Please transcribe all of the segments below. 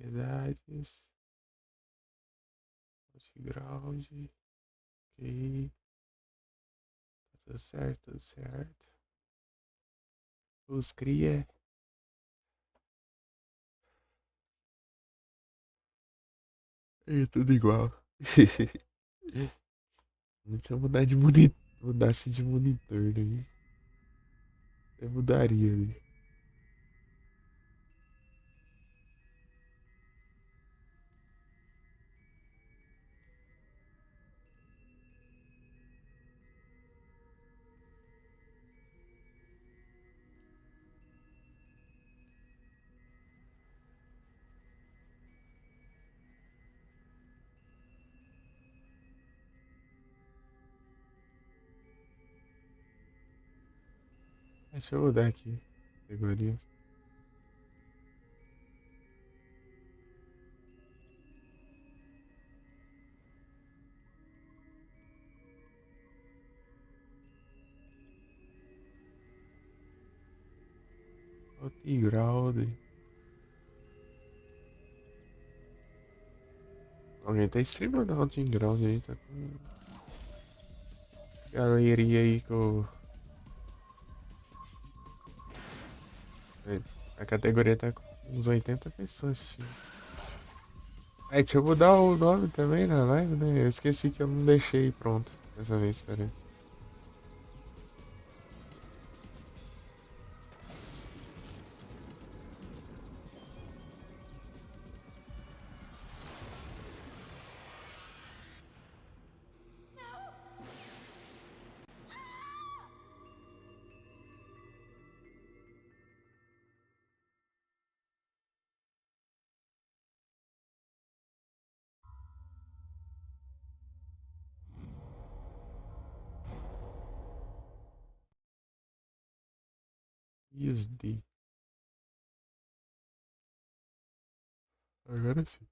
Propriedades. Background. Ok. Tá tudo certo, tudo certo. Os cria. É tudo igual. Se eu mudar de monitor, mudasse de monitor, né? Eu mudaria, né? Deixa eu mudar aqui. Categoria. Playground. Alguém tá streamando Outground aí, tá com galeria aí com. A categoria tá com uns 80 pessoas assistindo. Aí, deixa eu mudar o nome também na live, né? Eu esqueci que eu não deixei pronto dessa vez, pera aí. USD. Agora sim.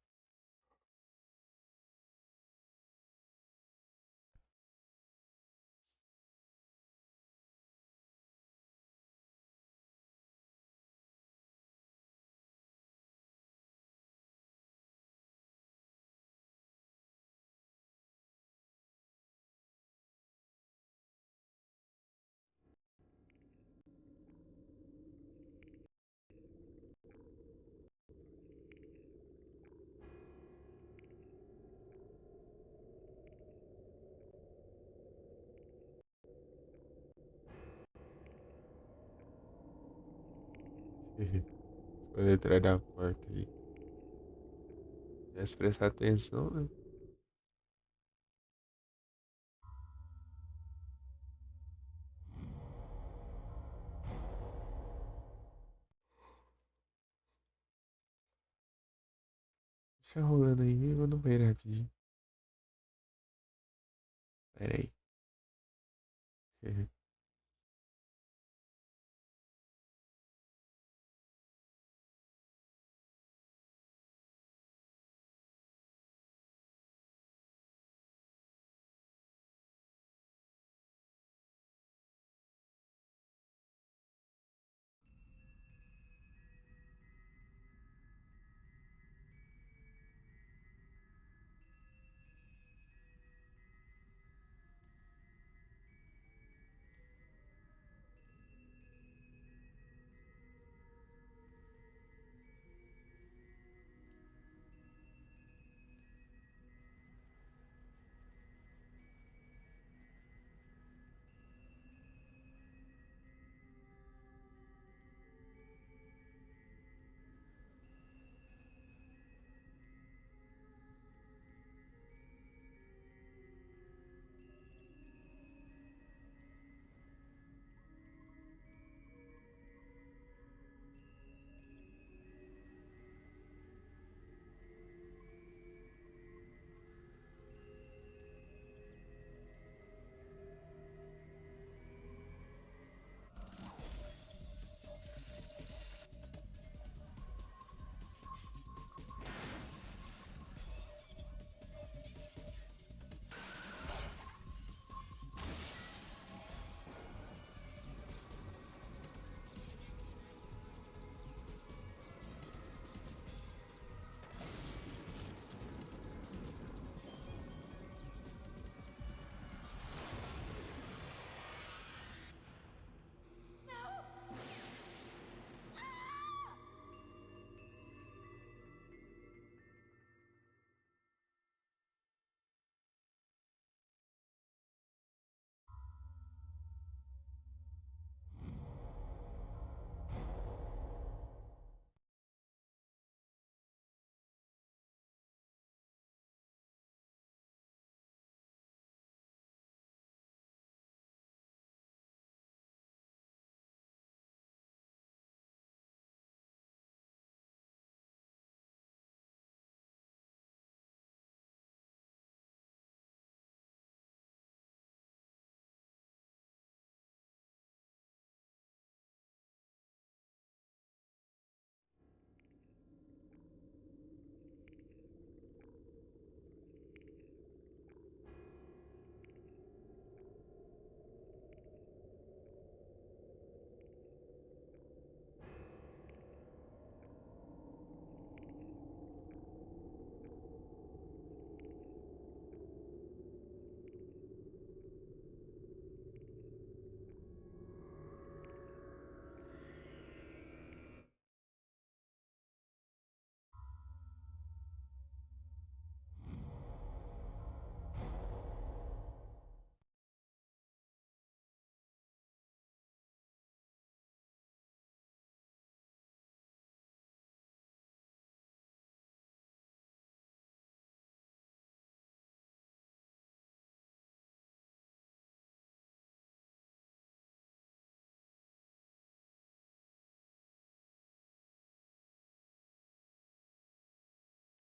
Vou entrar na porta aí. Se prestar atenção, né? Deixa rolando aí, eu vou no banheiro rapidinho. Pera aí.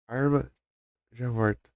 Arma, já volto.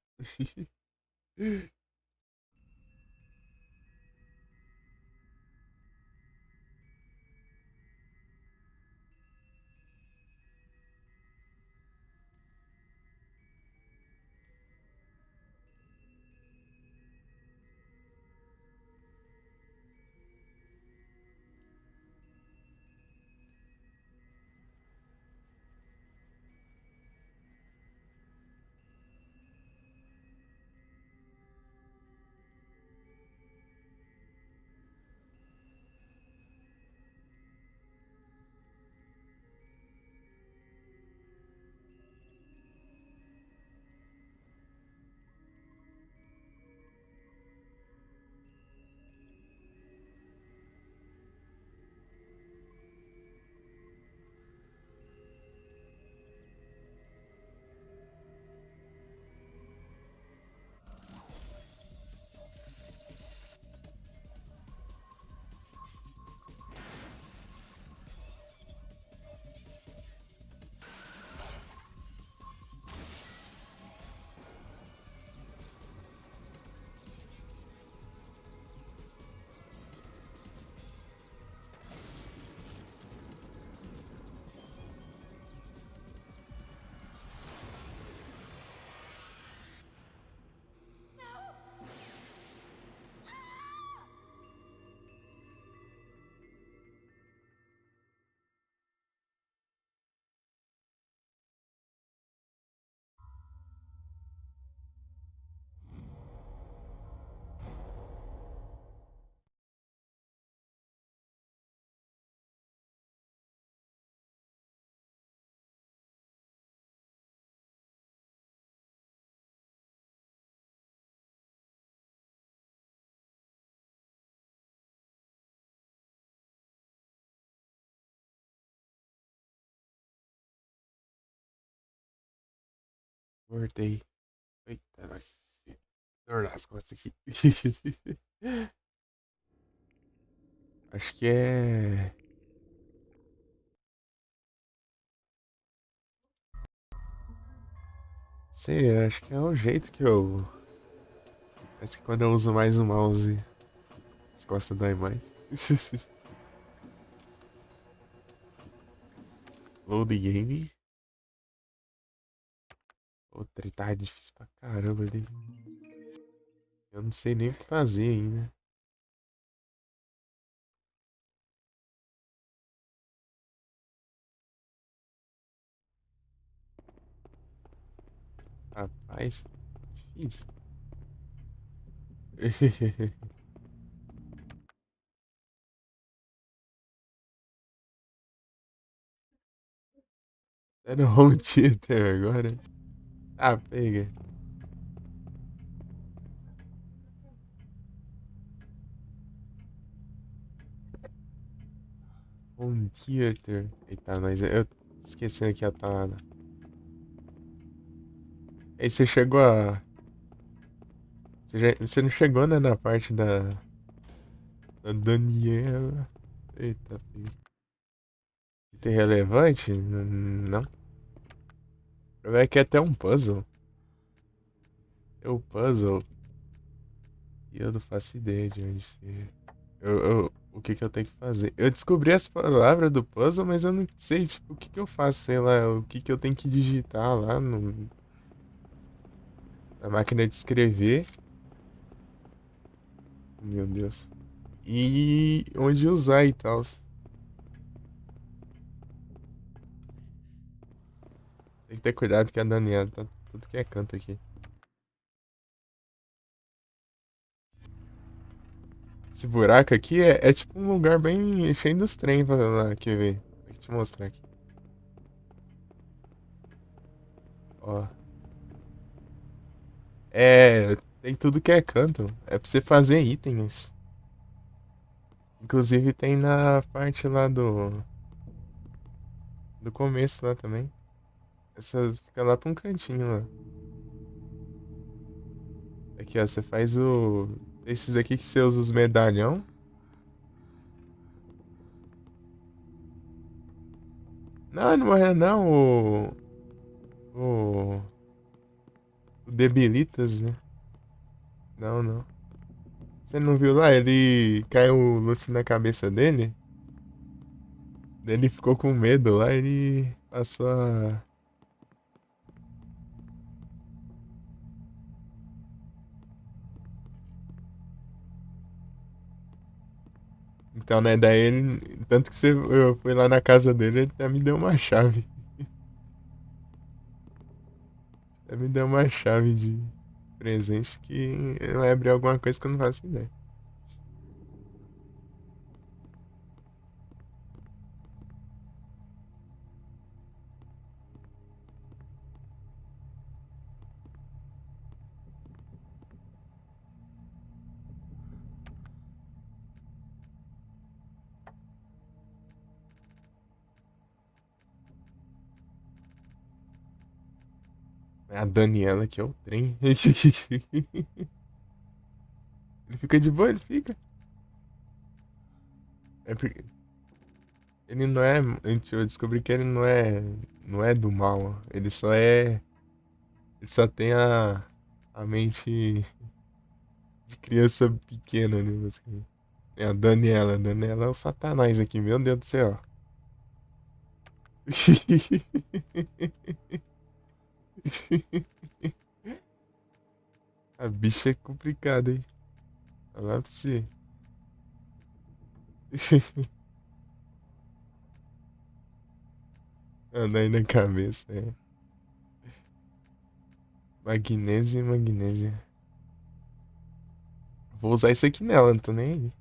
Voltei. Eita, nós. Dor nas costas aqui. Acho que é. Sei, acho que é o jeito que eu. Parece que quando eu uso mais o mouse, as costas dói mais. Load game. Outra tá difícil pra caramba ali. Eu não sei nem o que fazer ainda. Rapaz, difícil. Tá no home theater agora. Ah, pega. Home theater. Eita, mas eu esqueci aqui a parada. Aí você chegou a. Você não chegou, né, na parte da Daniela. Eita, filho. Item relevante? Não. Vai que é até um puzzle. É o puzzle. E eu não faço ideia de onde seja. O que que eu tenho que fazer? Eu descobri as palavras do puzzle, mas eu não sei, tipo, o que que eu faço, sei lá, o que que eu tenho que digitar lá na máquina de escrever. Meu Deus. E onde usar e tal. Tem que ter cuidado que a Daniela tá tudo que é canto aqui. Esse buraco aqui é tipo um lugar bem cheio dos trem pra lá, quer ver? Vou te mostrar aqui. Ó. É, tem tudo que é canto. É pra você fazer itens. Inclusive tem na parte lá do começo lá também. Essa fica lá pra um cantinho lá. Aqui, ó, você faz o. Esses aqui que você usa os medalhão. Não, não morreu não, o. O Debilitas, né? Não, não. Você não viu lá? Ele caiu o Lúcio na cabeça dele. Daí ele ficou com medo lá, ele passou a. Então, né? Daí ele. Tanto que eu fui lá na casa dele, ele até me deu uma chave. Até me deu uma chave de presente que ele vai abrir alguma coisa que eu não faço ideia. É a Daniela que é o trem. Ele fica de boa, ele fica. É porque ele não é. Eu descobri que ele não é do mal. Ele só é. Ele só tem a mente de criança pequena, né? Basicamente. É a Daniela. A Daniela é o Satanás aqui, meu Deus do céu. A bicha é complicada, hein? Falar pra você. Anda aí na cabeça, é. Magnésia e magnésia. Vou usar isso aqui nela, não tô nem aí.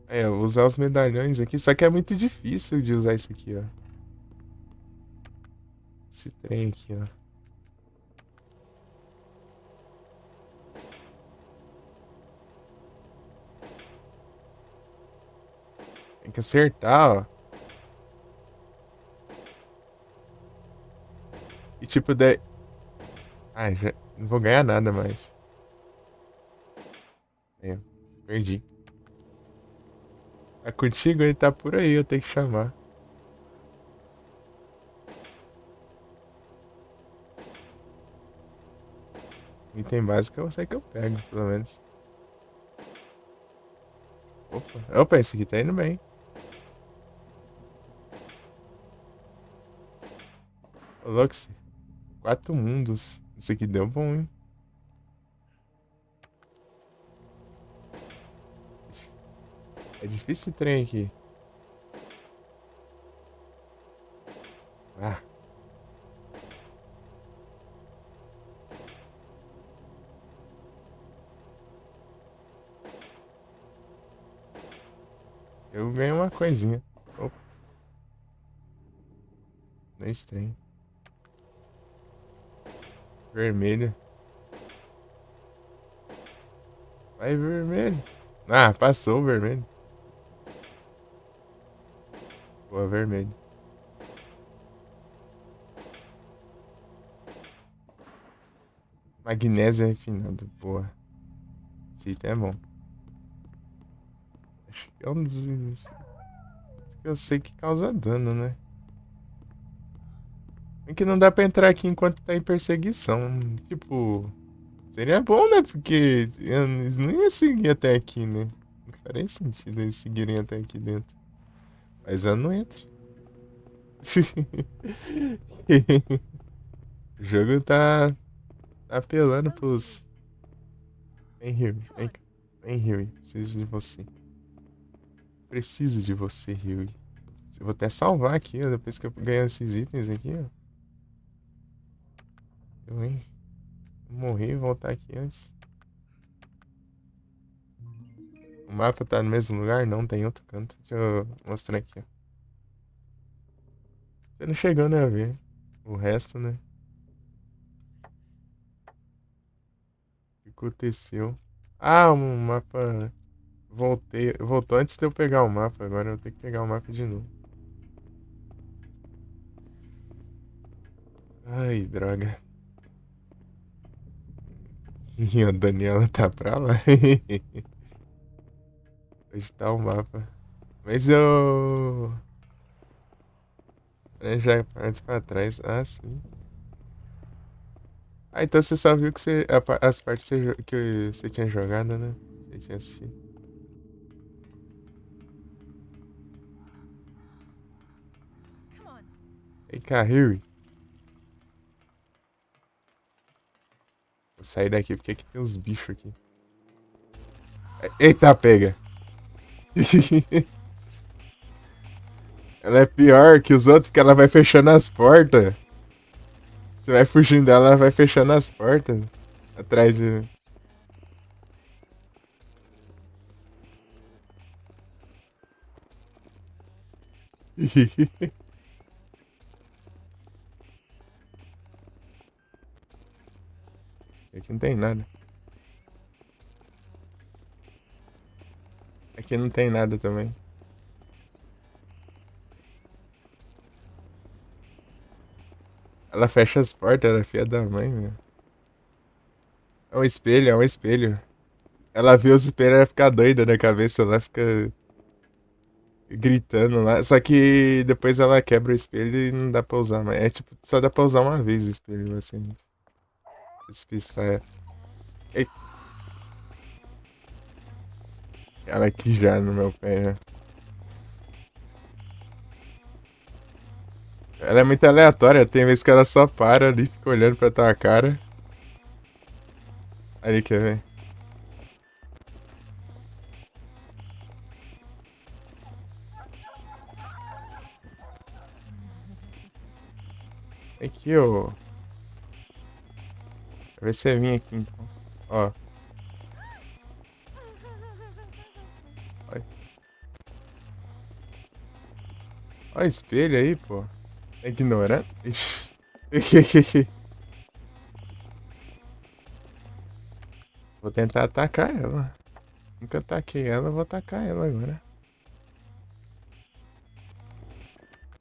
É, eu vou usar os medalhões aqui, só que é muito difícil de usar isso aqui, ó. Esse trem aqui, ó. Tem que acertar, ó. E tipo, daí. Ah, já não vou ganhar nada mais. É, perdi. Tá contigo, ele tá por aí, eu tenho que chamar. Item básico eu sei que eu pego, pelo menos. Opa, opa, esse aqui tá indo bem. Ô, Lux, 4 mundos. Isso aqui deu bom, hein? É difícil esse trem aqui. Ah, eu ganhei uma coisinha. Opa, não é estranho. Vermelho. Vai, vermelho. Ah, passou o vermelho. Boa, vermelho. Magnésia refinada. Boa. Esse item é bom. Acho que é um dos que eu sei que causa dano, né? É que não dá pra entrar aqui enquanto tá em perseguição. Tipo, seria bom, né? Porque eles não iam seguir até aqui, né? Não faria sentido eles seguirem até aqui dentro. Mas eu não entro. O jogo tá apelando pros. Vem, Huey. Vem cá. Vem, Huey. Preciso de você. Preciso de você, Huey. Eu vou até salvar aqui, ó, depois que eu ganhar esses itens aqui, ó. Eu, hein? Vou morrer e voltar aqui antes. O mapa tá no mesmo lugar? Não, tem outro canto. Deixa eu mostrar aqui, ó. Você não chegou, né, a ver. O resto, né? O que aconteceu? Ah, o mapa. Voltei. Voltou antes de eu pegar o mapa. Agora eu tenho que pegar o mapa de novo. Ai, droga. E a Daniela tá pra lá. Onde tá o mapa? Mas eu. Já parte pra trás. Ah, sim. Ah, então você só viu que você. As partes que você tinha jogado, né? Você tinha assistido. Ei, Kahiri. Vou sair daqui porque aqui tem uns bichos aqui. Eita, pega. Ela é pior que os outros porque ela vai fechando as portas. Você vai fugindo dela, ela vai fechando as portas. Atrás de. Aqui não tem nada. Aqui não tem nada também. Ela fecha as portas, ela é filha da mãe, meu. É um espelho, é um espelho. Ela vê os espelhos, ela fica doida da cabeça, ela fica gritando lá. Só que depois ela quebra o espelho e não dá pra usar mais. É tipo, só dá pra usar uma vez o espelho, assim. Despistar ela. Ei, ela aqui já no meu pé, já. Ela é muito aleatória, tem vezes que ela só para ali, fica olhando pra tua cara. Ali, quer ver? Aqui, ó. Vê se você vir aqui, então. Ó. Ó, ó o espelho aí, pô. É ignorante? Ixi. Vou tentar atacar ela. Nunca ataquei ela, vou atacar ela agora.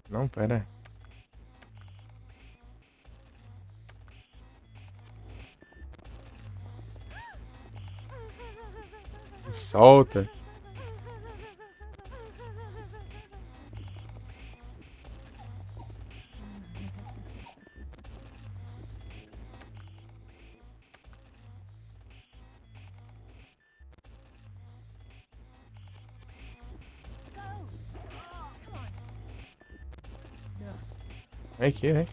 Não, pera. Solta. Aqui, né?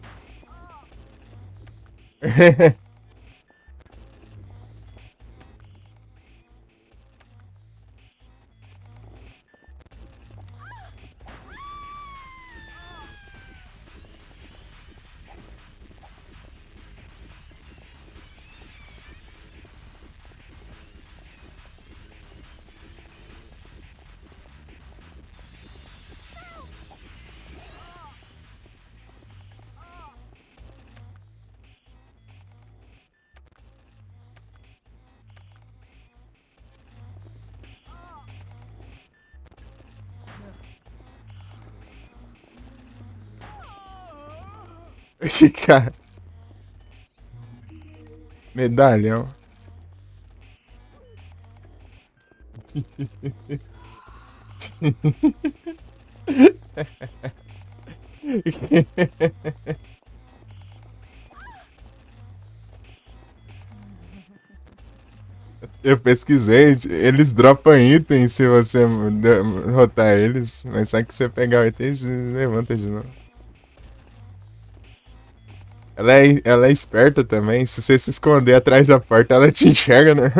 Esse cara. Medalhão. Eu pesquisei, eles dropam itens se você derrotar eles, mas só que você pegar o item e levanta de novo. Ela é esperta também, se você se esconder atrás da porta, ela te enxerga, né?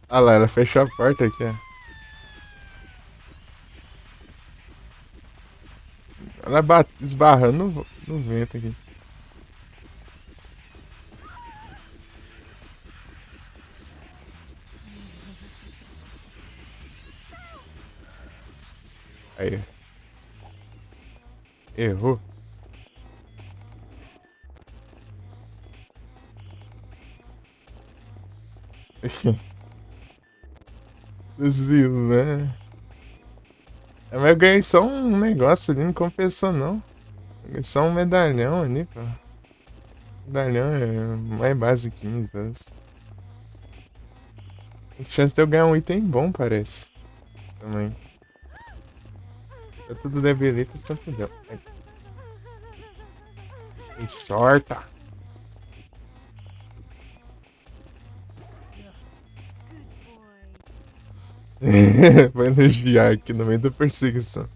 Olha lá, ela fechou a porta aqui, ó. Ela esbarrando no vento aqui. Aí, errou. Desvio, né? Mas eu ganhei só um negócio ali, não compensou não. Ganhei só um medalhão ali, pô. Medalhão é mais basiquinho, tá? Tem chance de eu ganhar um item bom, parece. Também. É tudo debilita, sempre deu. Ai, tem sorte. Vai desviar aqui no meio da perseguição.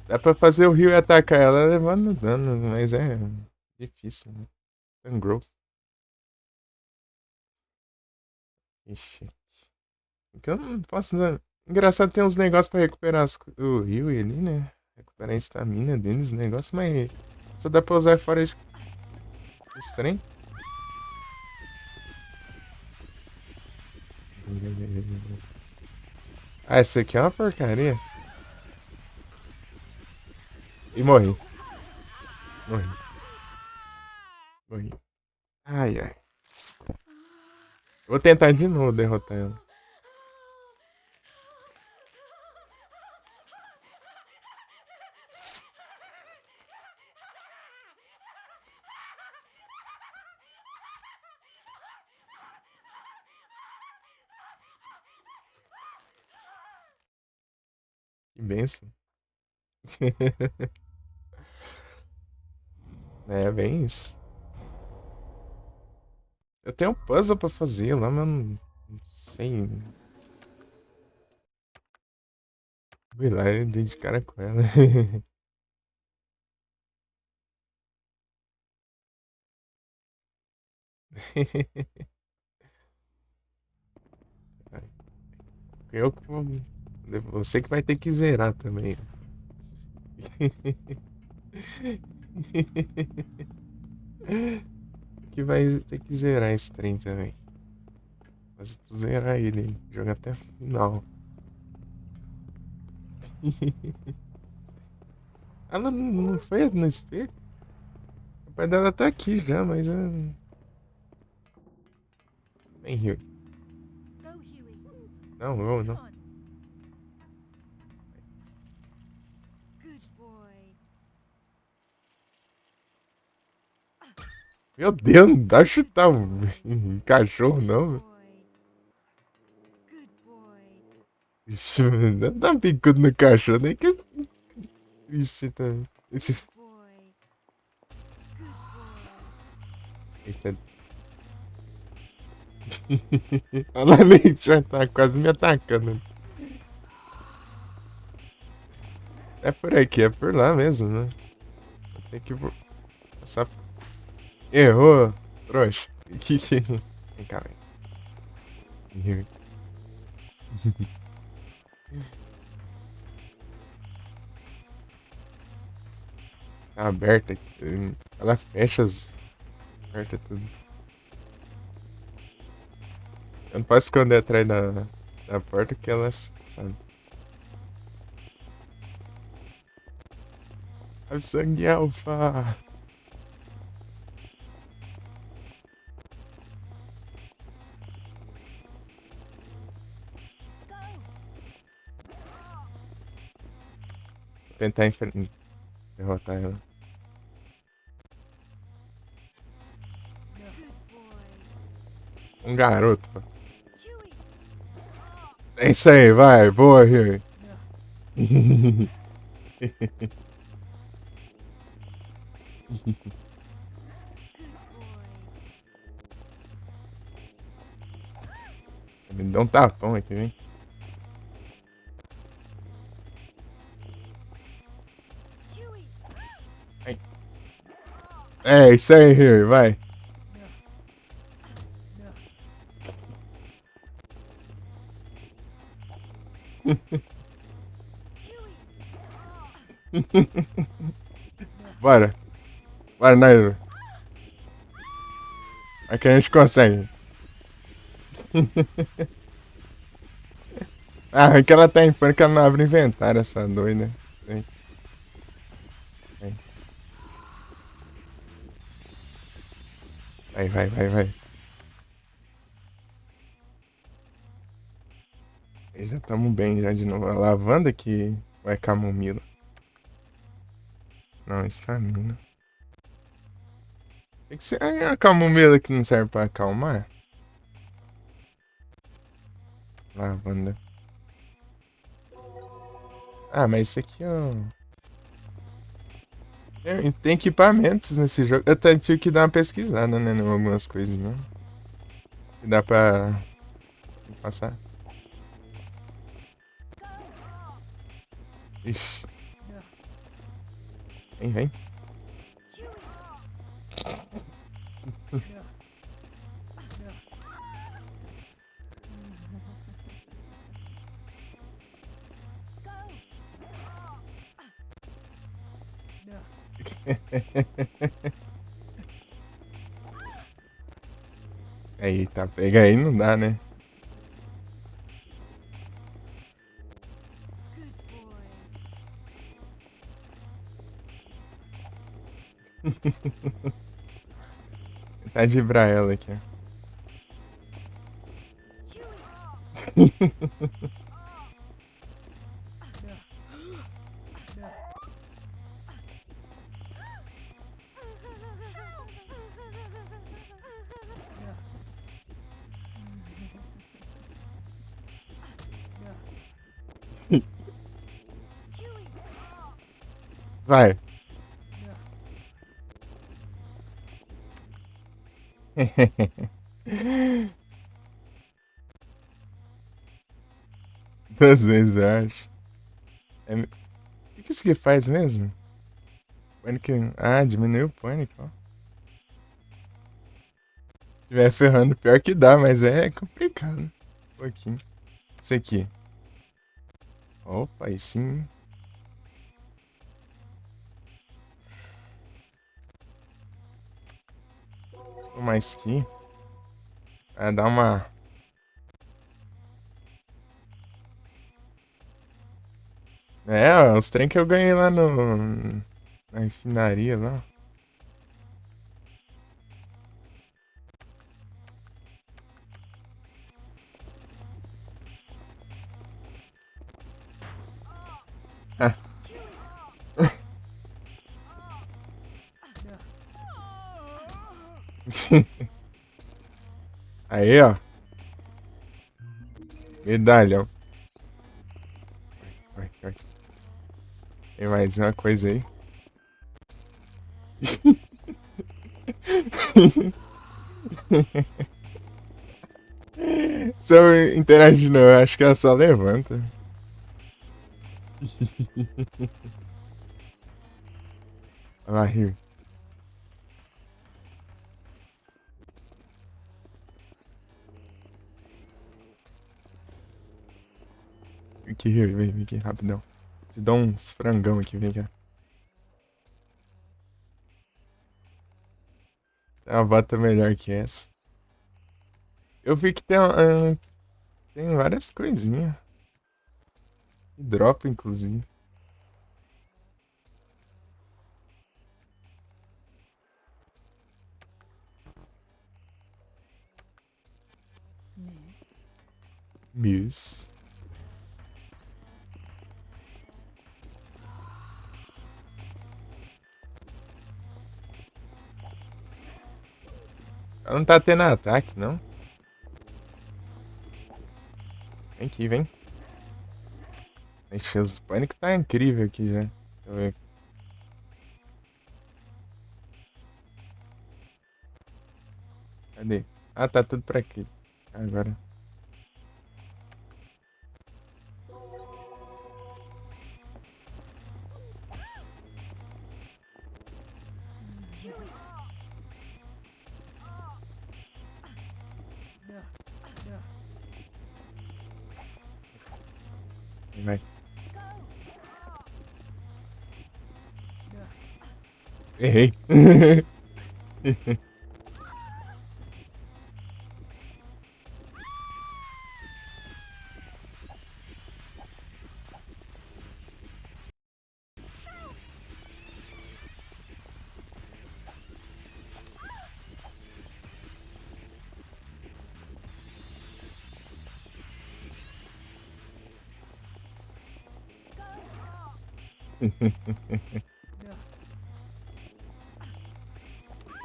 Dá pra fazer o Rio atacar ela levando dano, mas é difícil, né? Sangrou. Ixi. Porque eu não posso. Engraçado, tem uns negócios pra recuperar o Rio ali, né? Recuperar a estamina deles, negócio, mas só dá pra usar fora de trem. Ah, esse aqui é uma porcaria. E morri. Morri. Morri. Ai, ai. Vou tentar de novo derrotar ela. Que benção. É, bem isso. Eu tenho um puzzle pra fazer lá, mas não sei. Fui lá e dei de cara com ela. Eu, você que vai ter que zerar também. Que vai ter que zerar esse trem também. Mas tu zerar ele, jogar até o final. Ela não foi no espelho? O pai dela tá aqui já, mas. Vem, Rio. Não, não. Meu Deus, não dá pra chutar um cachorro, não. Isso, não dá bicudo no cachorro, nem que. Ixi, tá. Esse... Eita. Olha lá, nem já tá quase me atacando. É por aqui, é por lá mesmo, né? Tem que passar. Errou, trouxa. Vem cá, vem. Tá aberta aqui. Ela fecha as. Aberta tudo. Eu não posso esconder atrás da porta que ela sabe. A sangue alfa. Vou tentar derrotar ela. Um garoto. É isso aí, vai, boa, Rio. Me dá um tapão aqui, vem. Ai. É isso aí, Rio, vai. Bora. Bora, nós. Aqui a gente consegue. Ah, que ela tá em pânico, ela não abre inventário, essa doida. Vem, vem. Vai. Já estamos bem já de novo. A lavanda que vai camomila. Não, estamina. Tem que ser a camomila que não serve pra acalmar. Lavanda. Ah, mas isso aqui, ó. Tem equipamentos nesse jogo. Eu tive que dar uma pesquisada, né? Em algumas coisinhas. Que dá pra passar. Ixi. Vem, vem. Eita, pega aí, não dá, né? Tentar vibrar ela aqui, ó. Vai. Duas vezes, eu acho. O que isso aqui faz mesmo? Pânico. Ah, diminuiu o pânico, ó. Se tiver ferrando, pior que dá, mas é complicado. Um pouquinho. Isso aqui. Opa, aí sim. Mais aqui. Ah, dá uma. É, ó, os trem que eu ganhei lá no. Na refinaria lá. Ah. Aí, ó. Medalhão. Vai, vai. Tem mais uma coisa aí. Se eu interagir não, eu acho que ela só levanta. Olha lá, Rio. Aqui, Rio, vem aqui, rapidão. Te dou uns frangão aqui, vem cá. Tem uma bota melhor que essa. Eu vi que tem várias coisinhas. Dropa, inclusive. Muse. Ela não tá tendo ataque, não. Vem aqui, vem. Ixi, os pânico tá incrível aqui já. Deixa eu ver. Cadê? Ah, tá tudo pra aqui. Agora. Vai. Errei.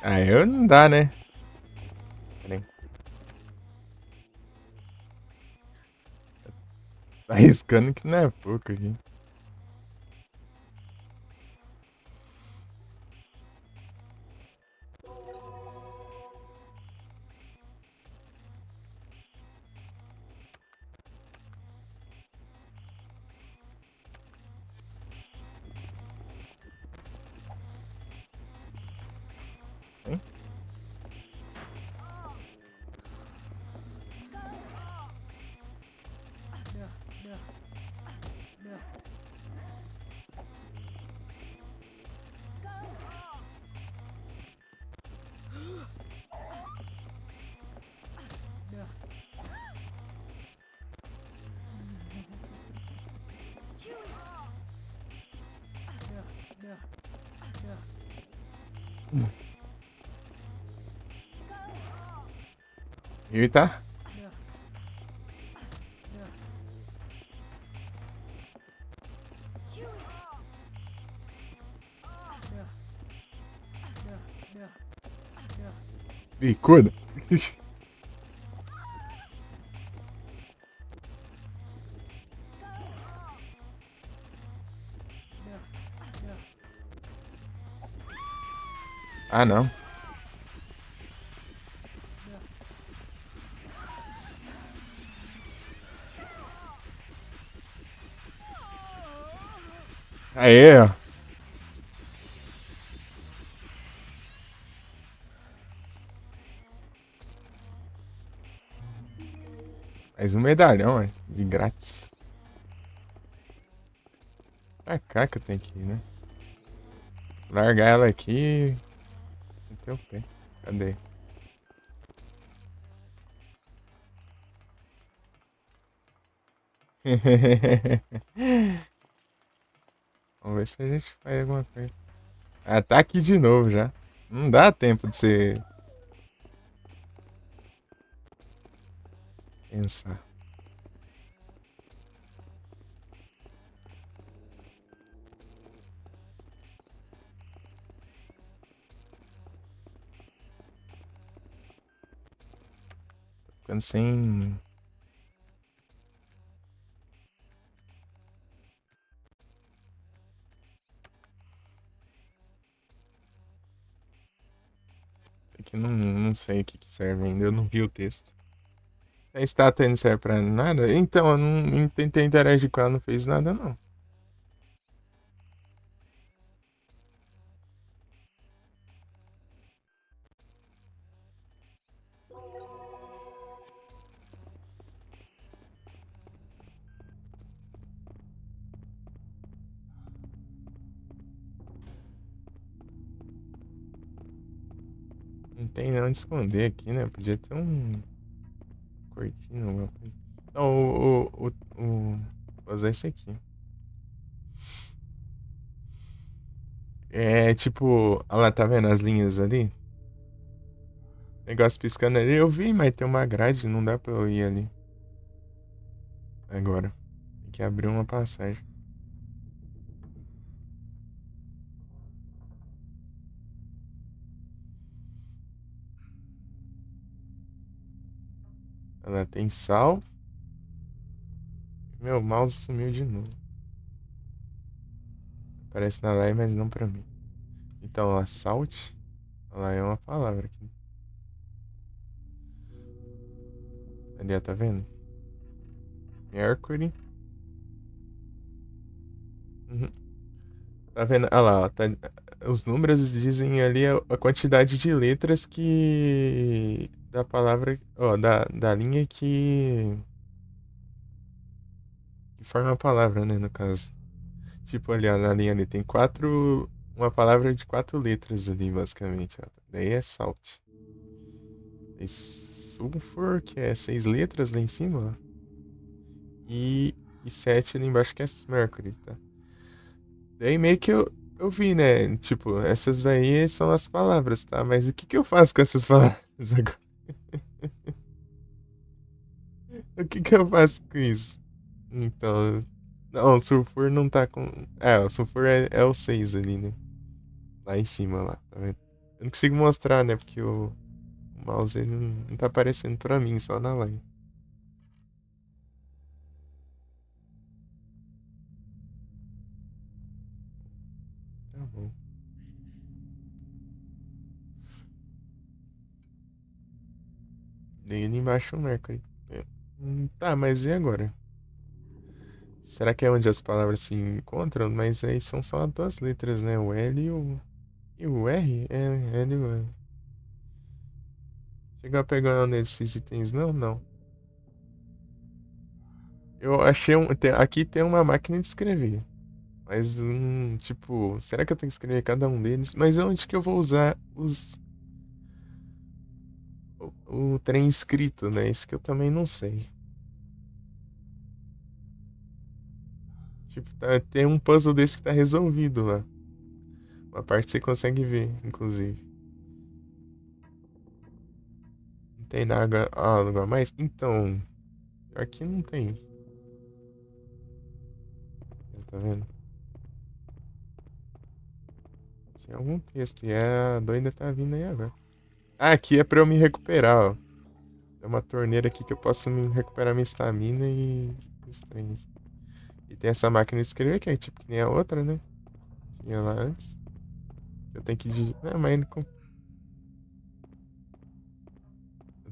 Ah, eu não dá, né? Pera aí. Tá arriscando que não é pouco aqui. Hein? Eita. Bicuda. Ah, não. Aê, ó. Mais um medalhão, ó. De grátis. Pra cá que eu tenho que ir, né? Largar ela aqui. Meter o pé. Cadê? Vamos ver se a gente faz alguma coisa. Ah, tá aqui de novo já. Não dá tempo de você pensar. Ficando sem. Aqui não sei o que, que serve ainda. Eu não vi o texto. A estátua aí não serve pra nada? Então, eu não tentei interagir com ela, não fez nada, não. Não tem nem onde esconder aqui, né? Podia ter um cortina, alguma coisa. Não, vou usar esse aqui. É tipo, olha lá, tá vendo as linhas ali? Negócio piscando ali. Eu vi, mas tem uma grade, não dá pra eu ir ali. Agora. Tem que abrir uma passagem. Ela tem sal. Meu mouse sumiu de novo. Aparece na live, mas não pra mim. Então, assault. Lá é uma palavra aqui. Ali, ó, tá vendo? Mercury. Uhum. Tá vendo? Olha lá, ó, os números dizem ali a quantidade de letras que. Da palavra. Ó, da linha que forma a palavra, né? No caso. Tipo, ali, ó, na linha ali tem quatro. Uma palavra de quatro letras ali, basicamente, ó. Daí é salt. Tem sulfur, que é seis letras lá em cima, ó. E sete ali embaixo, que é mercury, tá? Daí meio que eu vi, né? Tipo, essas aí são as palavras, tá? Mas o que que eu faço com essas palavras agora? O que que eu faço com isso? Então. Não, o sulfur não tá com. É, o sulfur é o 6 ali, né? Lá em cima, lá, tá vendo? Eu não consigo mostrar, né? Porque o mouse ele não tá aparecendo pra mim, só na live. Tá bom. Dei ali embaixo o Mercury. É. Tá, mas e agora? Será que é onde as palavras se encontram? Mas aí são só duas letras, né? O L e o R? É, L e o R. Chegou a pegar um desses itens? Não, não. Eu achei aqui tem uma máquina de escrever. Mas, tipo, será que eu tenho que escrever cada um deles? Mas onde que eu vou usar o trem escrito, né? Isso que eu também não sei. Tipo, tem um puzzle desse que tá resolvido lá. Uma parte você consegue ver, inclusive. Não tem nada, algo a mais? Então, aqui não tem. Tá vendo? Tinha algum texto. E a doida tá vindo aí agora. Ah, aqui é pra eu me recuperar, ó. Tem uma torneira aqui que eu posso me recuperar minha estamina e esse trem aqui. E tem essa máquina de escrever que é tipo que nem a outra, né? Tinha lá antes. Eu tenho que digitar, mas ele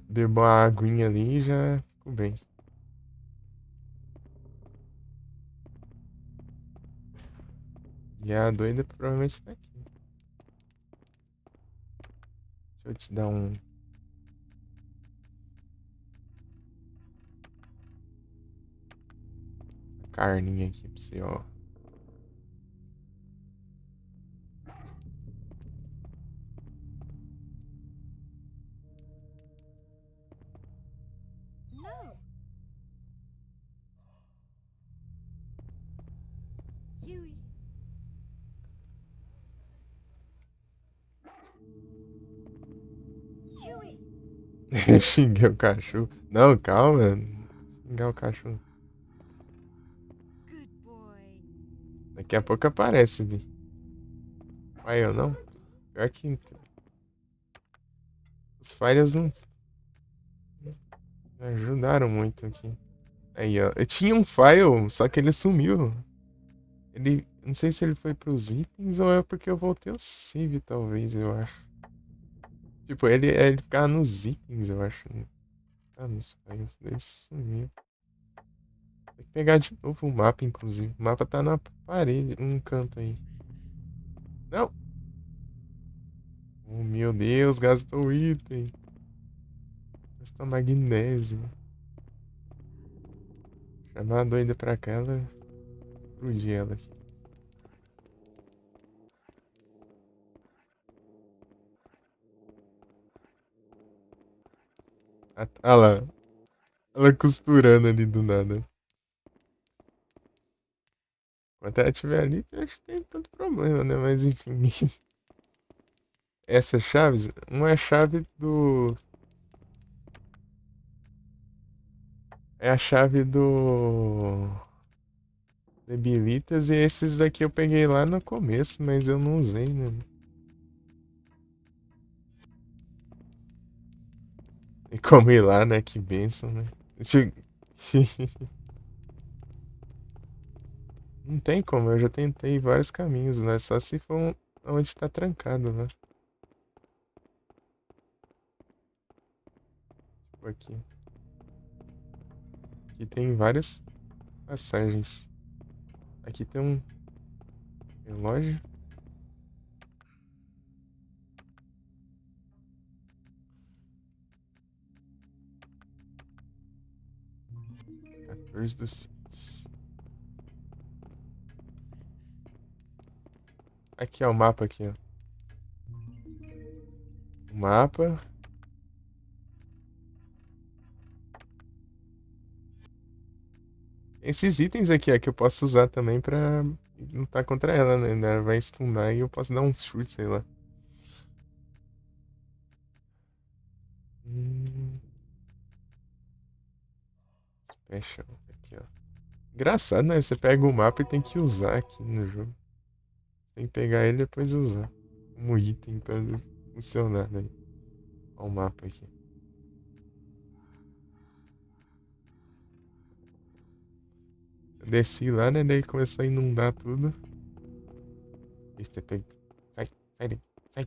bebo uma aguinha ali e já fico bem. E a doida provavelmente tá aqui. Deixa eu te dar uma carninha aqui pra você, ó. No, Huey. Huey. Xinguei o cachorro. Não, calma. Xingar o cachorro. Good boy. Daqui a pouco aparece ali. Vai eu não? Pior que os falhas não ajudaram muito aqui. Aí, ó. Eu tinha um file, só que ele sumiu. Ele. Não sei se ele foi pros itens ou é porque eu voltei ao save, talvez, eu acho. Tipo, ele ficava nos itens, eu acho. Ah, nos files. Ele sumiu. Tem que pegar de novo o mapa, inclusive. O mapa tá na parede, num canto aí. Não! Oh, meu Deus, gastou o item. Gastou magnésio. Chamar a doida pra cá, ela explodir ela aqui. Ah lá, ela costurando ali do nada. Enquanto ela estiver ali, eu acho que tem tanto problema, né? Mas enfim. Essas chaves, uma é a chave do. É a chave do. Debilitas e esses daqui eu peguei lá no começo, mas eu não usei, né? E como ir lá, né? Que bênção, né? Deixa eu- Não tem como, eu já tentei vários caminhos, né? Só se for onde tá trancado, né? Tipo aqui. Aqui tem várias passagens. Aqui tem um relógio. Cores dos. Aqui, ó, o mapa aqui, ó. O mapa. Esses itens aqui, é que eu posso usar também pra lutar contra ela, né? Ela vai stunar e eu posso dar uns chutes, sei lá. Hum, Special. Aqui, ó. Engraçado, né? Você pega o mapa e tem que usar aqui no jogo. Tem que pegar ele e depois usar. Como item pra. funcionando aí. Olha o mapa aqui. Eu desci lá, né? Daí começou a inundar tudo. Eita, sai, sai daí, sai.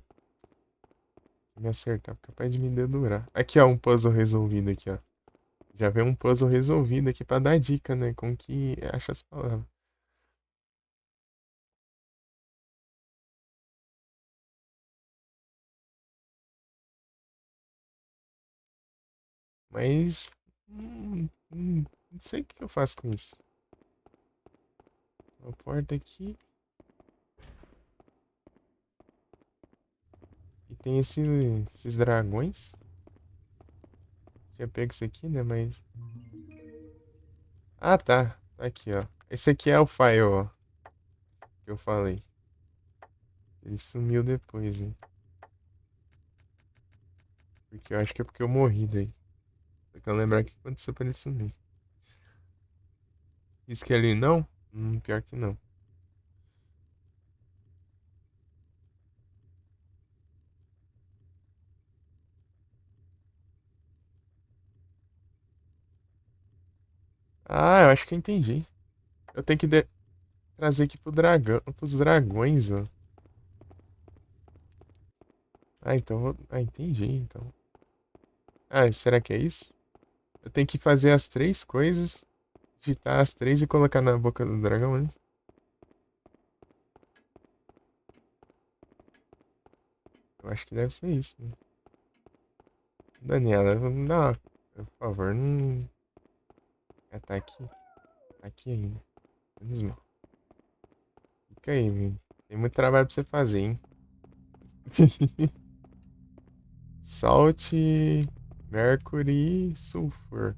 Me acertar, capaz de me dedurar. Aqui, ó, um puzzle resolvido aqui, ó. Já vem um puzzle resolvido aqui pra dar dica, né? Com que acha as palavras. Mas. Não sei o que eu faço com isso. Uma porta aqui. E tem esses dragões. Tinha pego isso aqui, né? Mas. Ah, tá. Tá aqui, ó. Esse aqui é o Fire, ó. Que eu falei. Ele sumiu depois, hein? Porque eu acho que é porque eu morri daí. Só que eu lembrar o que aconteceu pra ele sumir. Isso que ele não? Pior que não. Ah, eu acho que eu entendi. Eu tenho que trazer aqui pros dragões, ó. Ah, então Ah, entendi, então. Ah, será que é isso? Eu tenho que fazer as três coisas, digitar as três e colocar na boca do dragão, né? Eu acho que deve ser isso, né? Daniela, não, por favor, não. É, tá aqui. Tá aqui ainda. Menos mal. Fica aí, viu? Tem muito trabalho pra você fazer, hein? Salt, Mercury, Sulfur.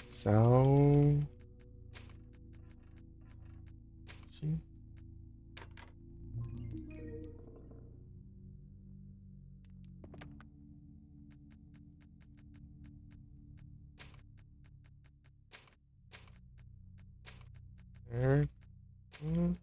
Sal. Mer- hum,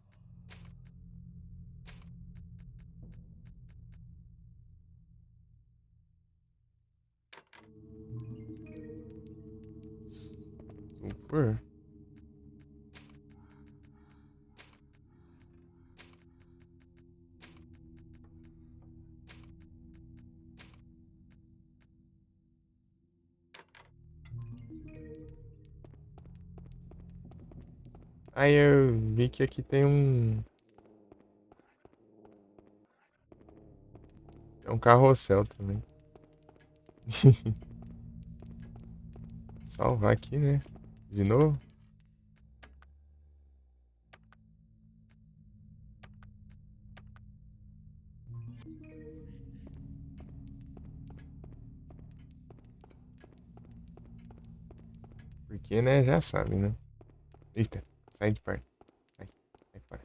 Sulfur. Aí eu vi que aqui tem um carrossel também. Salvar aqui, né? De novo. Porque, né? Já sabe, né? Eita, sai de perto. Sai, sai fora.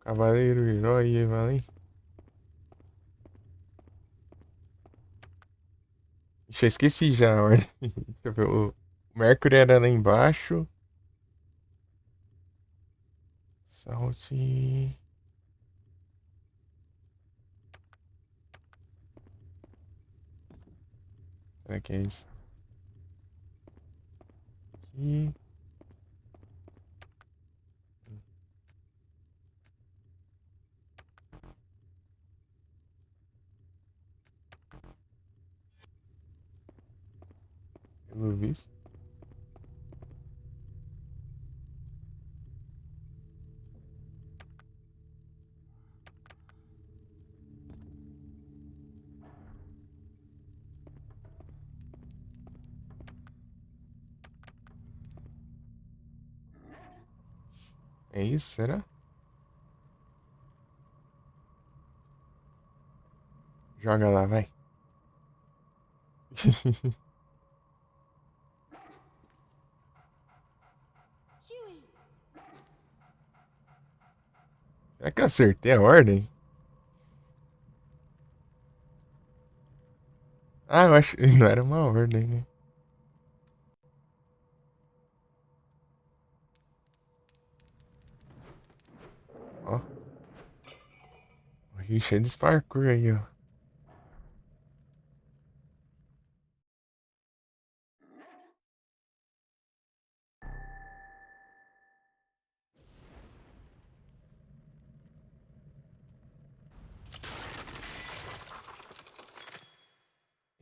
Cavaleiro, herói e valente. Ixi, eu esqueci já a ordem. Deixa eu ver. O Mercury era lá embaixo. Salte. Será que é isso? Aqui. Pelo visto. É isso, será? Joga lá, vai. Será que eu acertei a ordem? Ah, eu acho que não era uma ordem, né? Ó, o rio cheio de parkour aí, ó.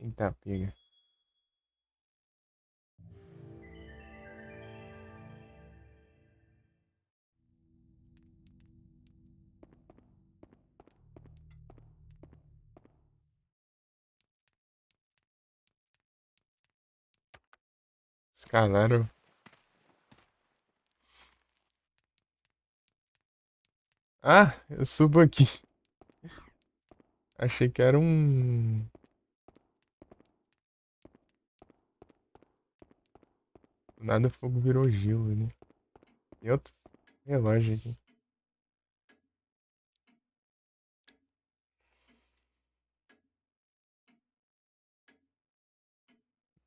Eita, pega. Escalaram. Ah, eu subo aqui. Achei que era um. Nada, o fogo virou gelo, né? E outro relógio aqui.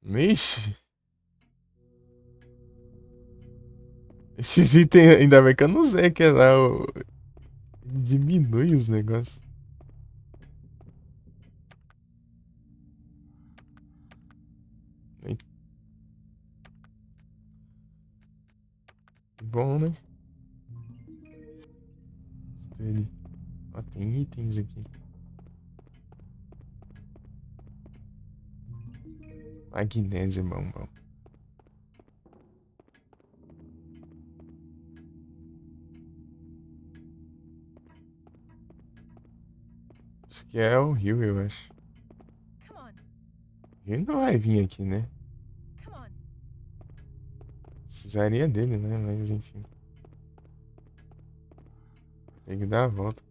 Vixe, esses itens, ainda bem que eu não sei que é lá. Diminui os negócios. Muito bom, né? Ele. Ó, tem itens aqui. Magnésio, bom, bom. Acho que é o rio, eu acho. Come on. O rio não vai vir aqui, né? Come on. Precisaria dele, né? Mas enfim. Tem que dar a volta.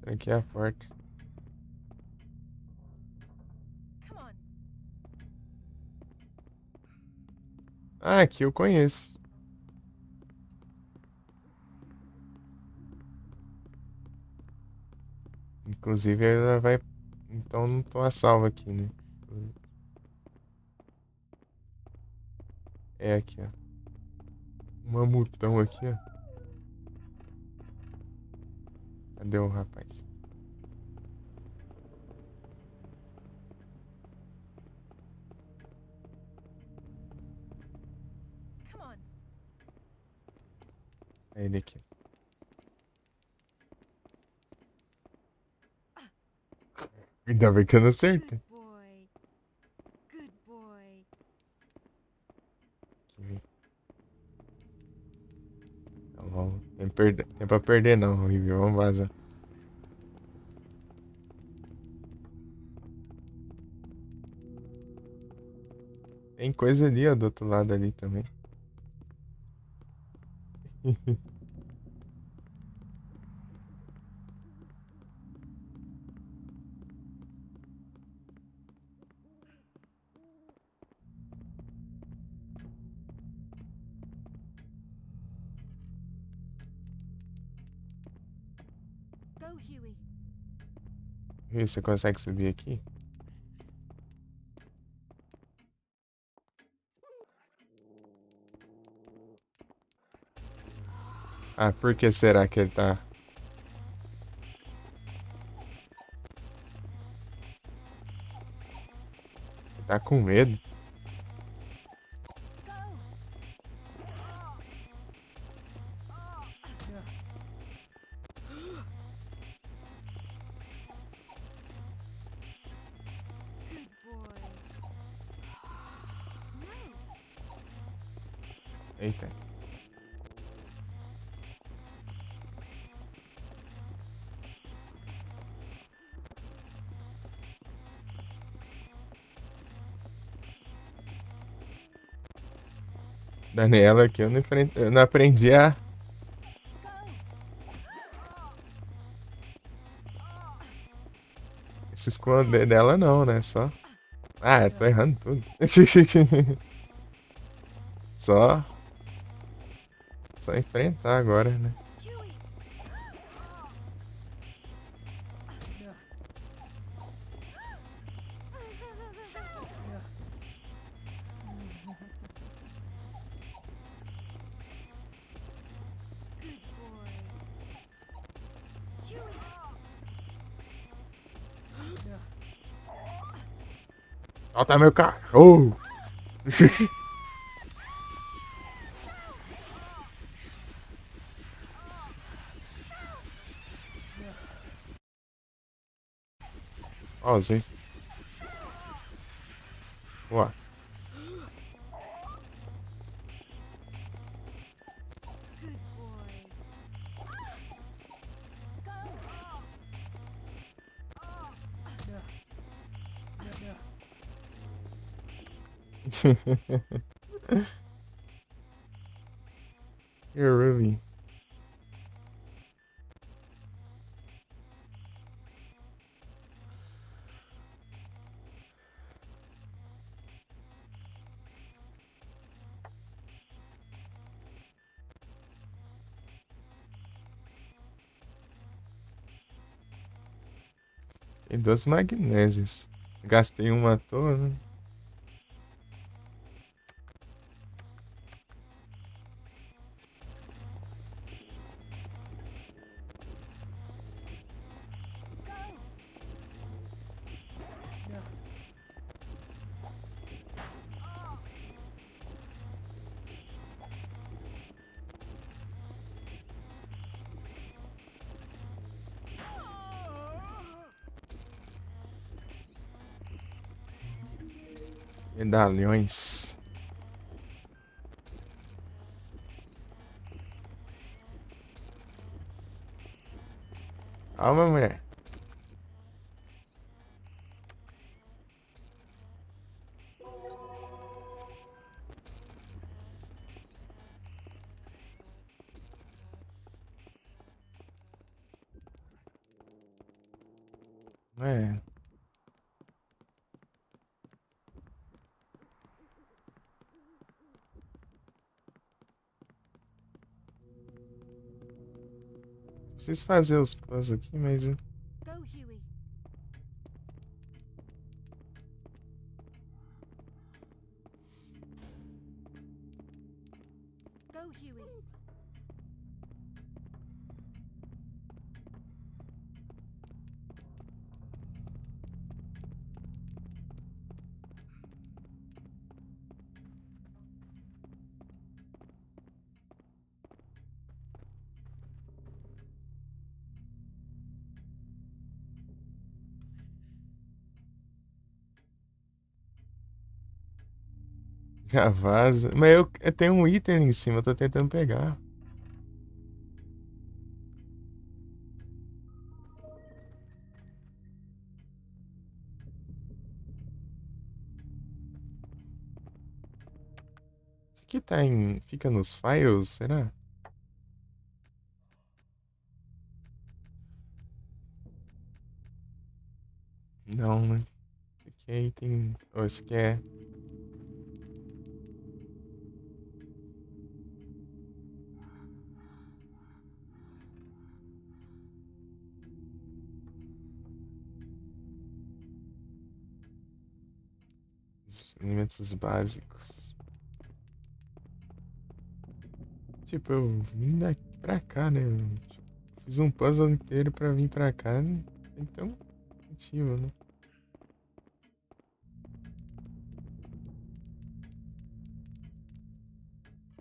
Aqui é a porta. Come on. Ah, aqui eu conheço. Inclusive ela vai. Então não tô a salvo aqui, né? É aqui, ó. Um mamutão aqui, ó. Cadê o rapaz? Come on. É ele aqui. Ainda bem que eu não acertei. Good boy. Good boy. Aqui. Então vamos. Tem pra perder não, Rivio. Vamos vazar. Tem coisa ali, ó, do outro lado ali também. Go, Huey. Ih, você consegue subir aqui? Ah, por que será que ele tá com medo? Go. Good boy. No. Eita. Daniela aqui, eu não aprendi a se esconder dela não, né? Só. Ah, eu tô errando tudo. Só. Só enfrentar agora, né? Huey. Solta meu cachorro! Ó, vocês. Ó. Good boy. You're Ruby. Tem duas magnésias. Gastei uma à toa, né? Medalhões. Calma, mulher. É. Preciso fazer os puzzles aqui, mas. Go, Huey. Go, Huey. Já vaza. Mas eu tenho um item ali em cima, eu tô tentando pegar. Isso aqui tá em. Fica nos files, será? Não, né? Esse aqui é item. Oh, esse aqui é. Os elementos básicos. Tipo, eu vim daqui pra cá, né? Eu, tipo, fiz um puzzle inteiro pra vir pra cá. Né? Tem que ter um motivo, né?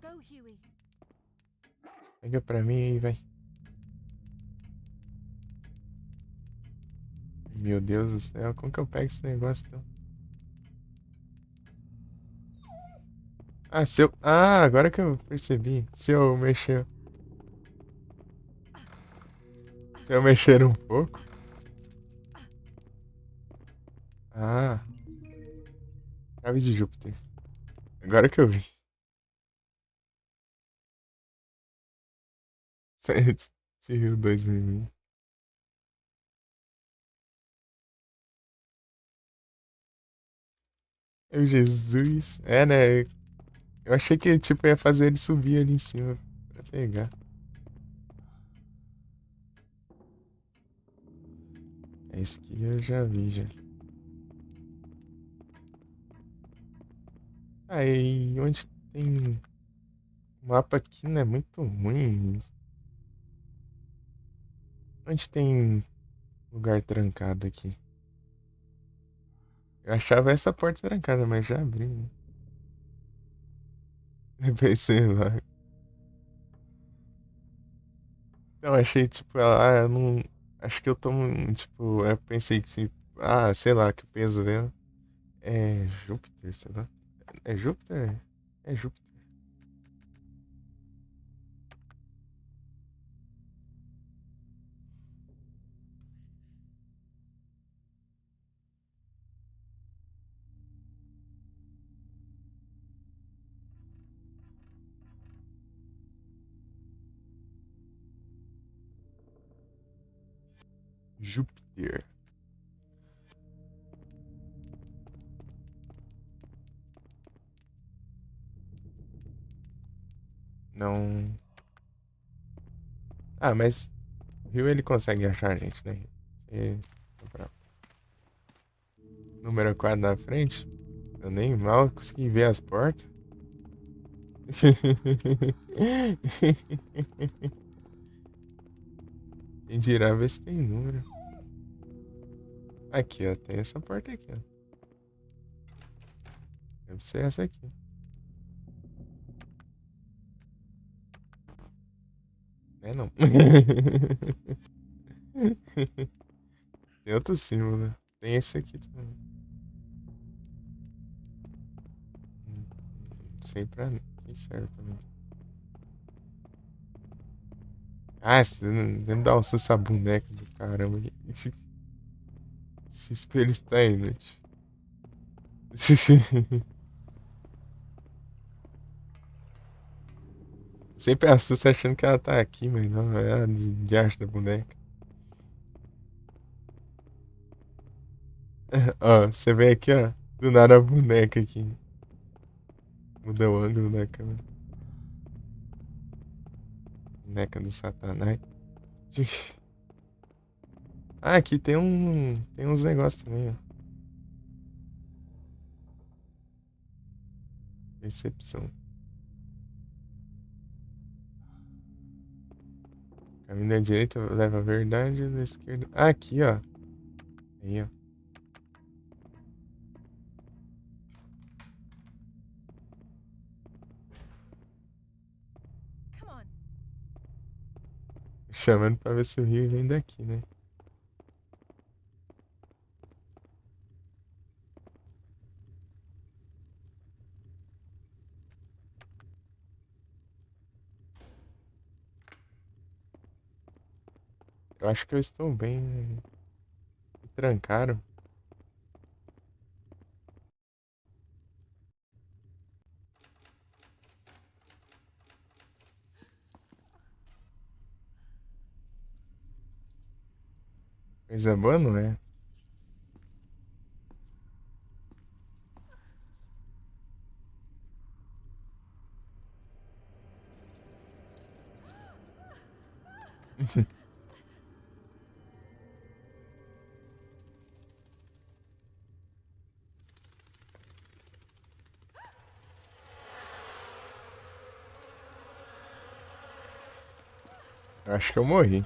Go, Huey. Pega pra mim aí, vai. Meu Deus do céu, como que eu pego esse negócio então? Ah, se eu. Ah, agora que eu percebi. Se eu mexer. Se eu mexer um pouco. Ah, chave de Júpiter. Agora que eu vi. 7 de Rio 2000. Meu Jesus. É, né? Eu achei que, tipo, ia fazer ele subir ali em cima pra pegar. É isso que eu já vi, já. Aí, onde tem mapa aqui, né? Muito ruim. Onde tem lugar trancado aqui? Eu achava essa porta trancada, mas já abri, né? Eu pensei lá. Então, achei, tipo, eu não. Acho que eu tô, tipo, eu pensei que, sei lá, que o peso dela é Júpiter, sei lá. É Júpiter? É Júpiter. Júpiter. Não. Ah, mas o Rio ele consegue achar a gente, né? E... Número 4 na frente. Eu nem mal consegui ver as portas. Quem dirá ver se tem número. Aqui, ó. Tem essa porta aqui, ó. Deve ser essa aqui. É não. Tem outro símbolo. Tem esse aqui também. Não sei pra que serve também. Ah, você não dá um susto essa boneca do caramba. Esse espelho está inútil. Sempre assusta achando que ela tá aqui, mas não, é a de arte da boneca. Ó, você vem aqui, ó. Do nada a boneca aqui. Muda o ângulo da câmera. Boneca do Satanás. Ah, aqui tem um. Tem uns negócios também, ó. Percepção. Caminho da direita leva a verdade, da esquerda. Ah, aqui, ó. Aí, ó. Come on. Chamando pra ver se o rio vem daqui, né? Eu acho que eu estou bem, né? Me trancaram. Coisa boa, não é? Eu acho que eu morri.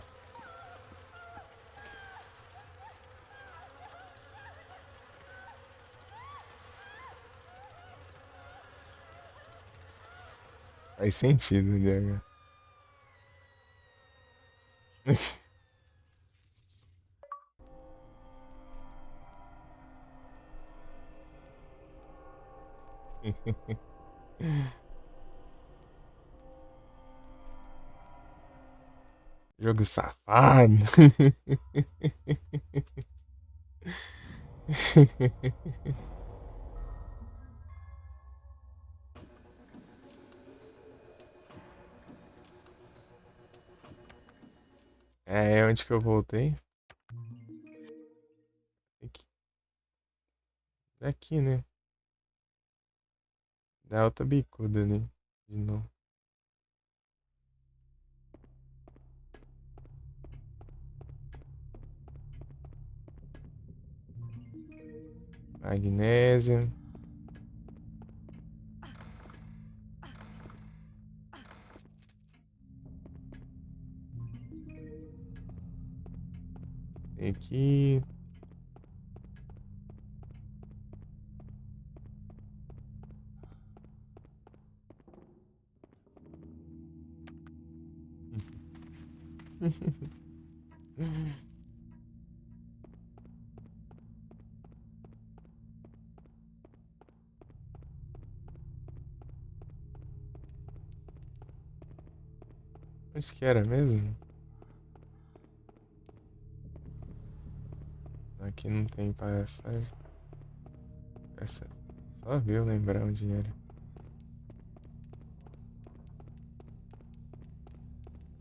Faz sentido, né? Jogo safado. É, onde que eu voltei? Aqui. Daqui, né? Da alta bicuda, né? De novo. Magnésio. Tem aqui. Acho que era mesmo. Aqui não tem passagem. Essa. Só viu lembrar onde era.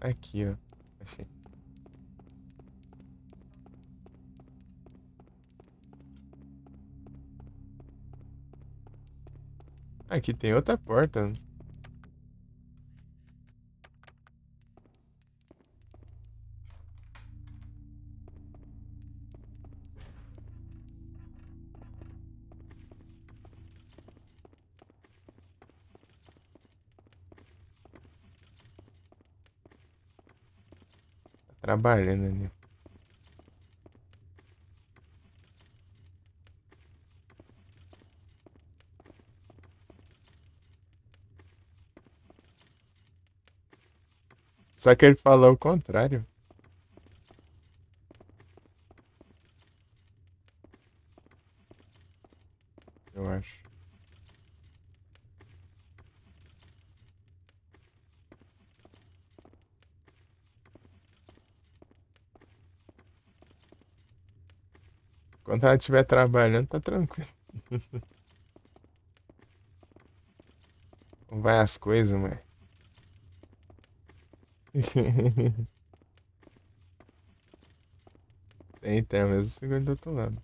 Aqui, ó. Achei. Aqui tem outra porta. Tá trabalhando ali. Só que ele falou o contrário, eu acho. Quando ela estiver trabalhando, tá tranquilo. Vai as coisas, mãe. Tem a mesma figura do outro lado.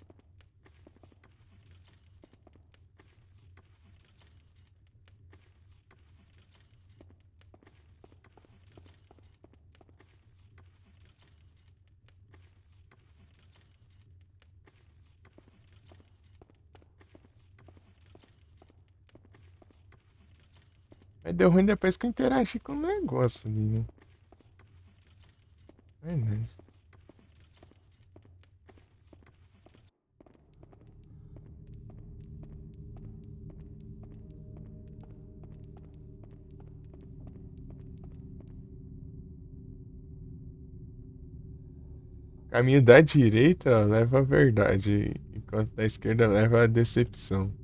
Mas deu ruim depois que eu interagi com o negócio ali, né? Verdade. Caminho da direita ó, leva a verdade, enquanto da esquerda leva a decepção.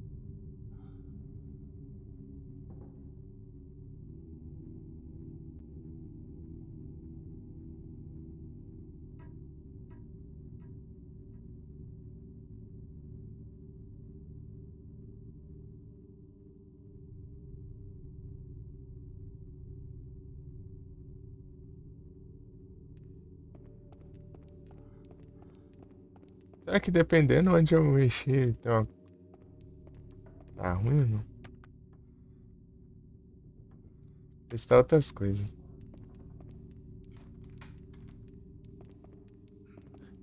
Será que dependendo onde eu mexer, tem uma... tá ruim ou não? Testar outras coisas.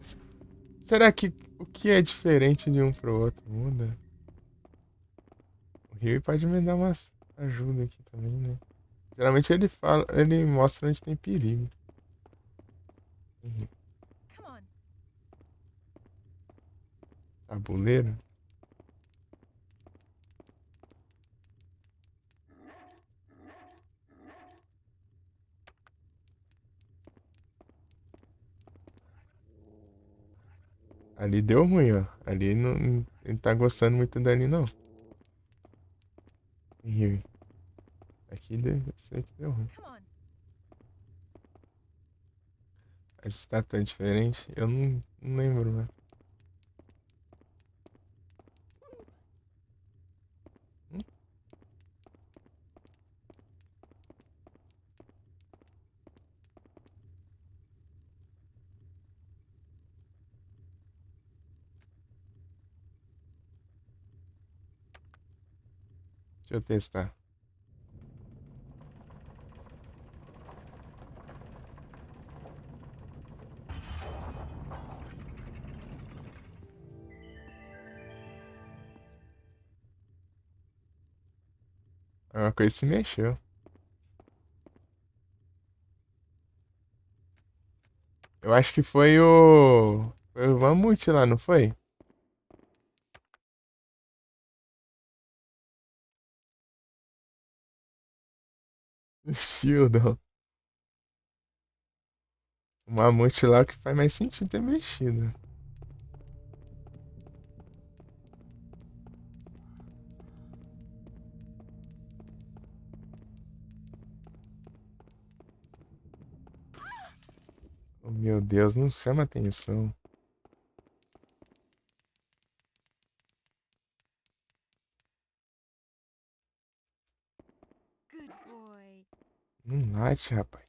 S- Será que o que é diferente de um pro outro muda? O Rio pode me dar uma ajuda aqui também, né? Geralmente ele fala, ele mostra onde tem perigo. Uhum. Come on. Tabuleiro? Ali deu ruim, ó. Ali não, ele tá gostando muito dali, não. Rio. Aqui deu, isso aqui deu ruim. Come on. A estátua é diferente? Eu não lembro, né? Hum, Deixa eu testar. Uma coisa se mexeu. Eu acho que foi o. Foi o Mamute lá, não foi? Shieldon. O mamute lá que faz mais sentido ter mexido. Oh, meu Deus, não chama atenção. Good boy. Não late, rapaz.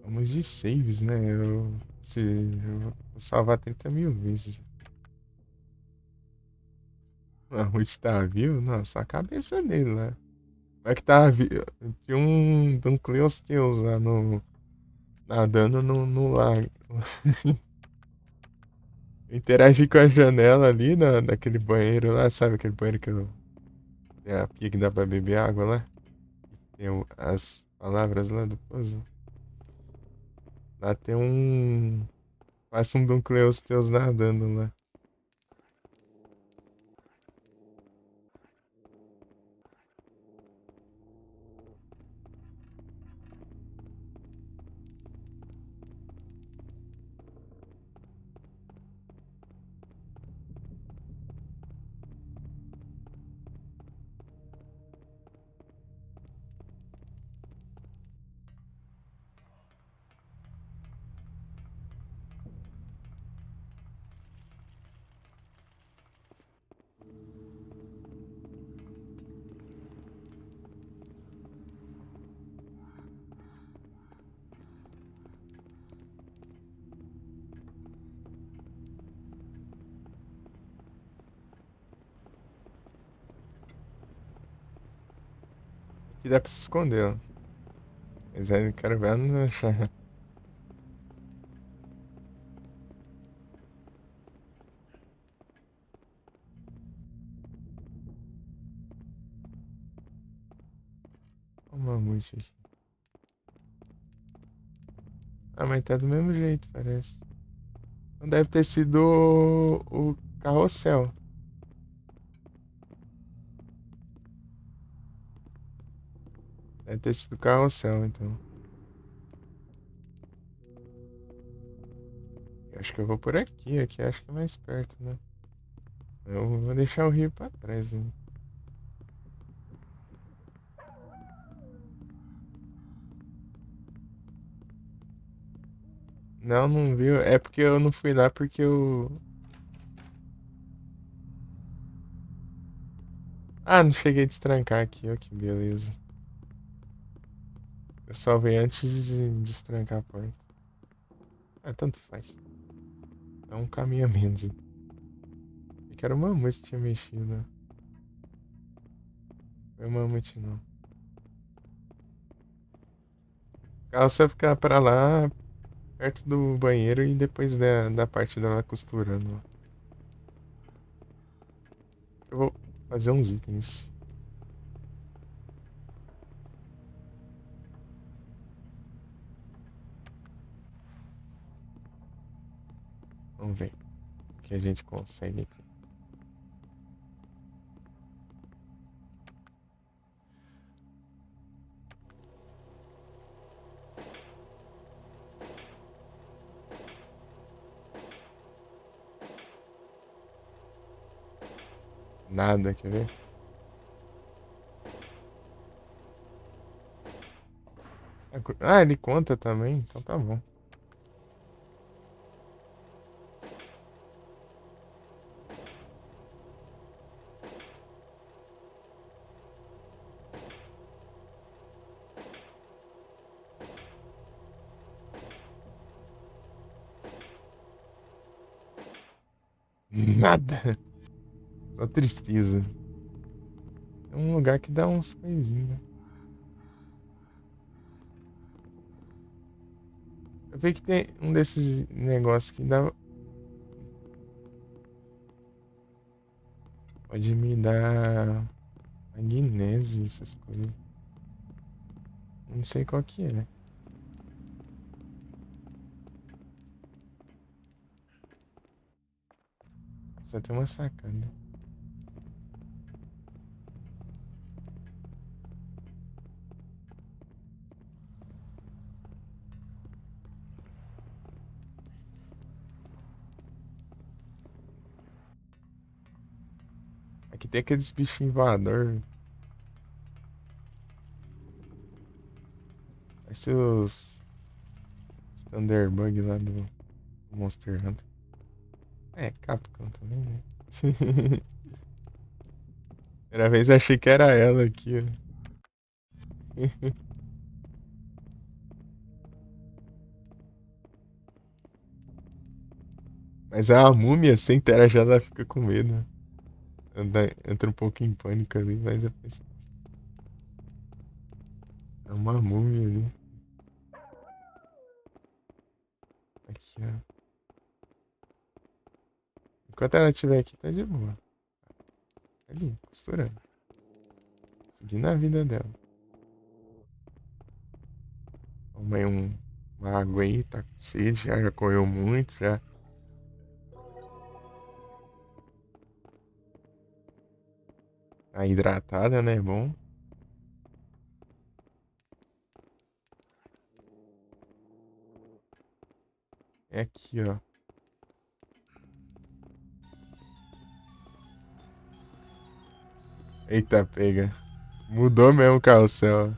Vamos de saves, né? Eu vou salvar 30 mil vezes. O mamute tá vivo? Não, só a cabeça dele lá. Como é que tá vivo? Tinha um Cleosteus lá no, nadando no lago. Eu interagi com a janela ali naquele banheiro lá, sabe aquele banheiro que tem a pia que dá pra beber água lá? Tem as palavras lá do puzzle. Lá tem um. Passa um Duncleus teus nadando lá. Aqui dá pra se esconder, ó. Mas aí eu quero ver ela não achar. Olha o mamute aqui. Ah, mas tá do mesmo jeito, parece. Não deve ter sido o carrossel. Deve ter sido o carrossel, então. Eu acho que eu vou por aqui. Aqui acho que é mais perto, né? Eu vou deixar o rio pra trás, hein? Não, não viu. É porque eu não fui lá porque eu. Ah, não cheguei a destrancar aqui, ó, que beleza. Eu salvei antes de destrancar a porta. Ah, tanto faz. É um caminho a menos, hein? Eu quero o mamute que tinha mexido, né? Foi o mamute, não. Carro você ficar pra lá, perto do banheiro e depois da parte dela costurando. Eu vou fazer uns itens. Vamos ver o que a gente consegue aqui. Nada, quer ver? Ah, ele conta também, então tá bom. Nada. Só tristeza. É um lugar que dá uns coisinhos, né? Eu vi que tem um desses negócios que dá. Pode me dar magnésio, essas coisas. Não sei qual que é. Só tem uma sacada. Aqui tem aqueles bichinhos voador. Parece os Thunderbug lá do Monster Hunter. É, Capcom também, né? Primeira vez eu achei que era ela aqui, ó. Mas é uma múmia, sem interagir, ela fica com medo. Entra um pouco em pânico ali, mas eu penso, é uma múmia ali. Aqui, ó. Enquanto ela estiver aqui, tá de boa. Ali, costurando. Seguindo a vida dela. Toma aí uma água aí, tá com sede, já correu muito, já. Tá hidratada, né? Bom. É aqui, ó. Eita, pega. Mudou mesmo o carrossel.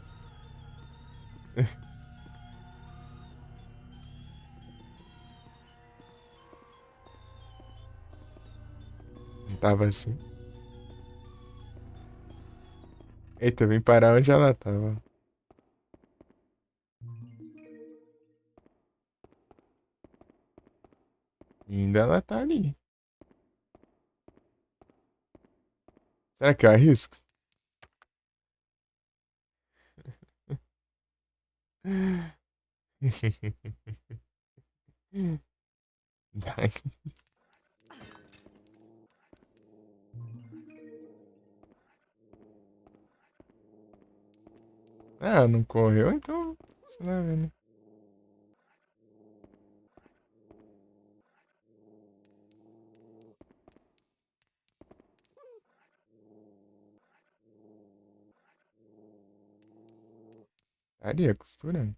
Não tava assim. Eita, vem parar onde ela tava. E ainda ela tá ali. Será que eu arrisco? Dai. Ah, não correu, então. Deixa eu ver, né? Ali, a costura.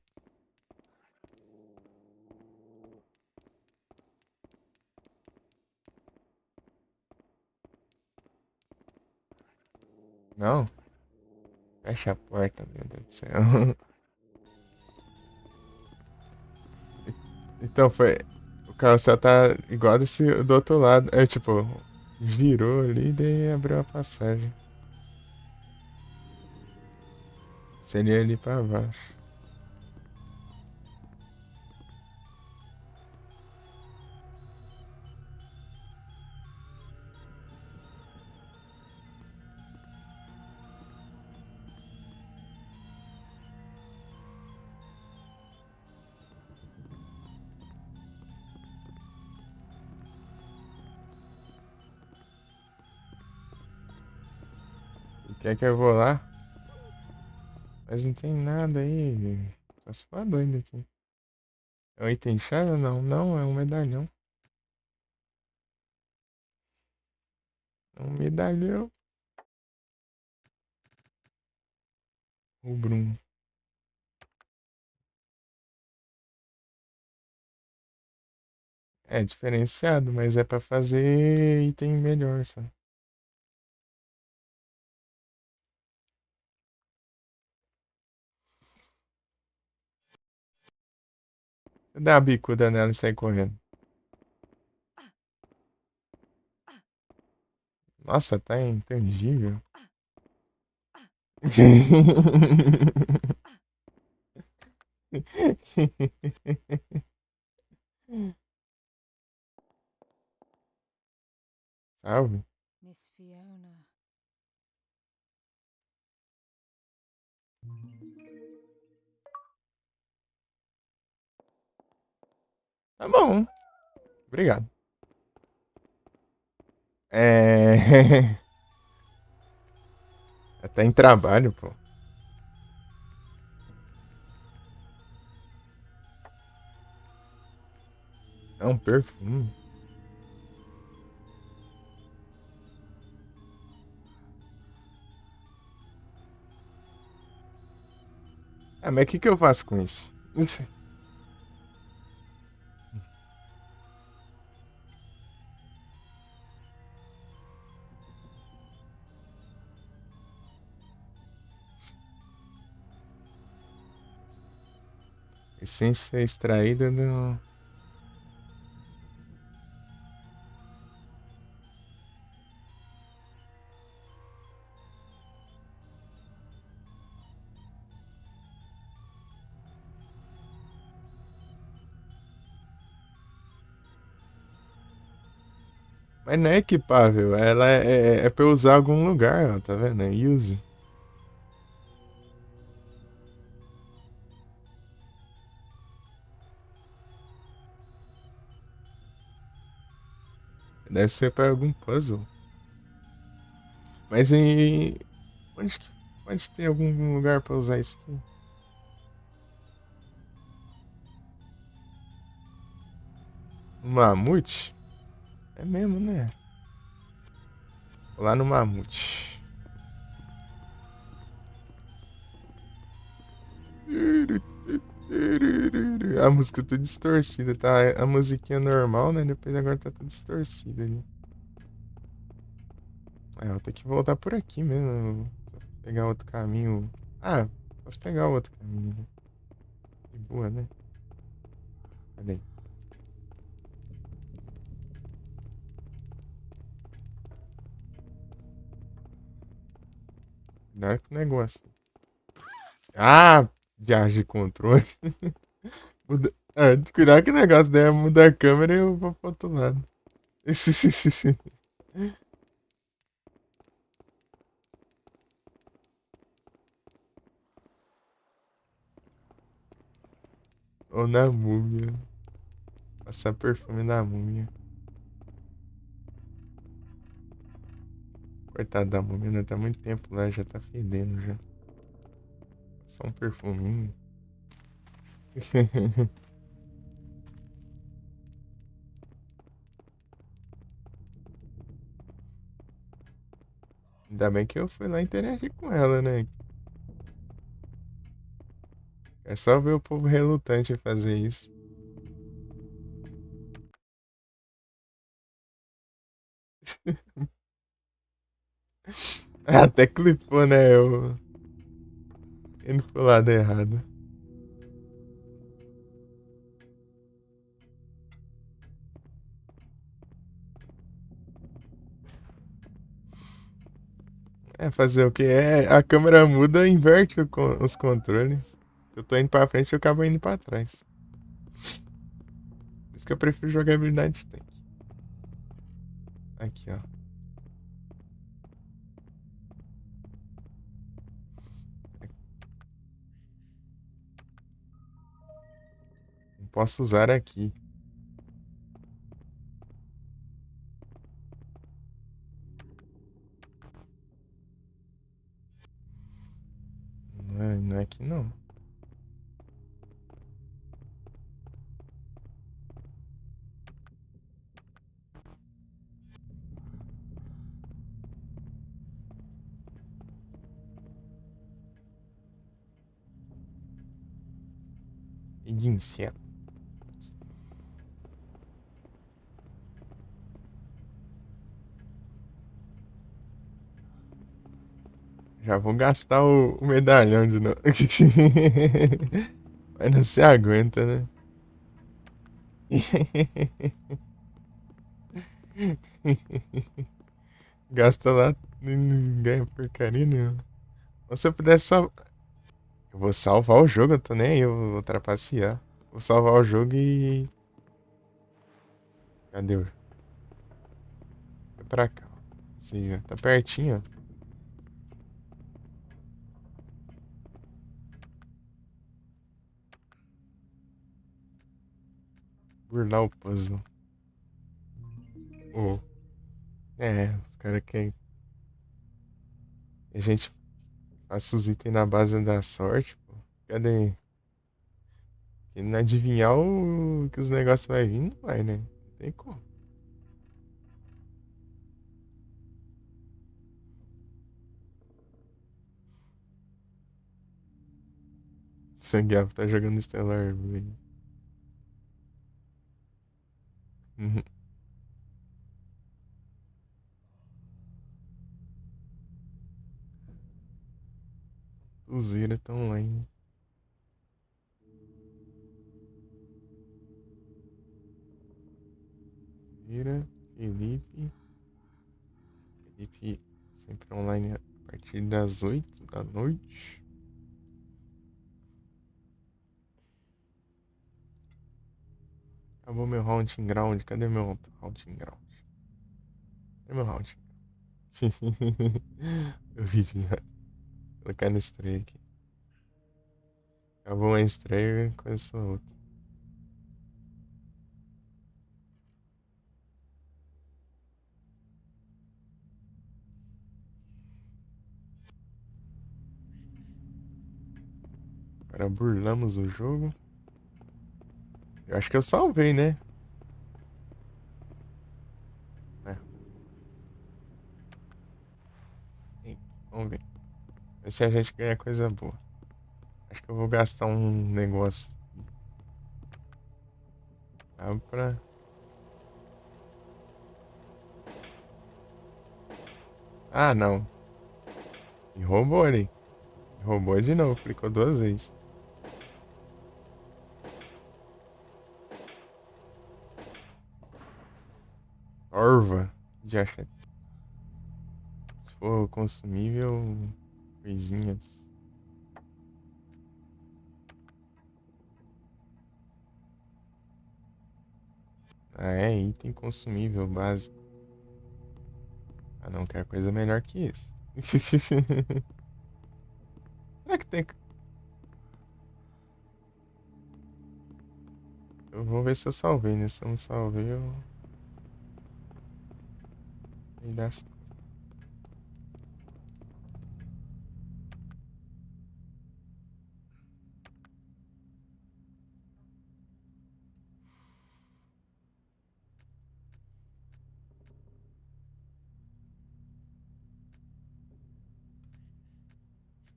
Não. Fecha a porta, meu Deus do céu. Então foi. O carrossel tá igual desse do outro lado. É tipo, virou ali e daí abriu a passagem. Seria ali pra baixo. E quer que eu vou lá? Mas não tem nada aí. Só se for doido aqui. É um item chave ou não? Não, é um medalhão. É um medalhão. O Bruno. É diferenciado, mas é pra fazer item melhor, só. Você dá a bicuda nela e sai correndo. Nossa, tá intangível. Salve. Miss Fiona. Tá bom. Obrigado. É. Até em trabalho, pô. É um perfume. Ah, mas o que que eu faço com isso? Essência extraída do. Mas não é equipável, ela é pra eu usar em algum lugar, ó, tá vendo? É use. Deve ser pra algum puzzle. Mas em. Onde que pode ter algum lugar pra usar isso aqui? No mamute? É mesmo, né? Vou lá no mamute. A música tá distorcida, tá? A musiquinha normal, né? Depois agora tá tudo distorcida ali. Ah, eu vou ter que voltar por aqui mesmo. Pegar outro caminho. Ah, posso pegar outro caminho, né? De boa, né? Olha aí. Cuidado com o negócio. Ah, viagem de controle. Cuidado que o negócio daí é mudar a câmera e eu vou pro outro lado. Ou na múmia. Passar perfume na múmia. Coitado da múmia, né? Tá muito tempo lá, já tá fedendo já. Só um perfuminho. Ainda bem que eu fui lá interagir com ela, né? É só ver o povo relutante em fazer isso. Até clipou, né? Eu indo pro lado errado. É fazer o quê? É, a câmera muda e inverte os controles. Se eu tô indo pra frente, eu acabo indo pra trás. Por isso que eu prefiro jogabilidade de tanque. Aqui, ó. Não posso usar aqui. Não é aqui, não. E de inseto. Já vou gastar o medalhão de novo. Mas não se aguenta, né? Gasta lá e não ganha porcaria nenhuma. Ou se eu pudesse só. Eu vou salvar o jogo, eu tô nem aí, eu vou trapacear. Vou salvar o jogo e. Cadê? Foi pra cá, ó. Sim, ó. Tá pertinho, ó. Burlar o puzzle. Oh. É, os caras querem que a gente faça os itens na base da sorte, pô. Cadê? Quem não adivinhar o que os negócios vai vir, não vai, né? Não tem como. Sangueava tá jogando Stellar Blade. Uhum. Os Ira tão lá, hein? Segunda-feira, Felipe. Felipe sempre online a partir das 8 da noite. Acabou meu Haunting Ground. Cadê meu Haunting Ground? Cadê meu Haunting? Eu vi já. Colocar na estreia aqui. Acabou uma estreia, começou outra. Agora burlamos o jogo. Eu acho que eu salvei, né? É. Vamos ver. Ver se a gente ganha coisa boa. Acho que eu vou gastar um negócio. Dá pra. Ah, não. Me roubou ali. Me roubou de novo. Clicou duas vezes. Orva. Já achei. Se for consumível, coisinhas. Ah, é, item consumível básico. Ah, não quero coisa melhor que isso. Será que tem. Eu vou ver se eu salvei, né? Se eu não salvei, eu. Aí dá.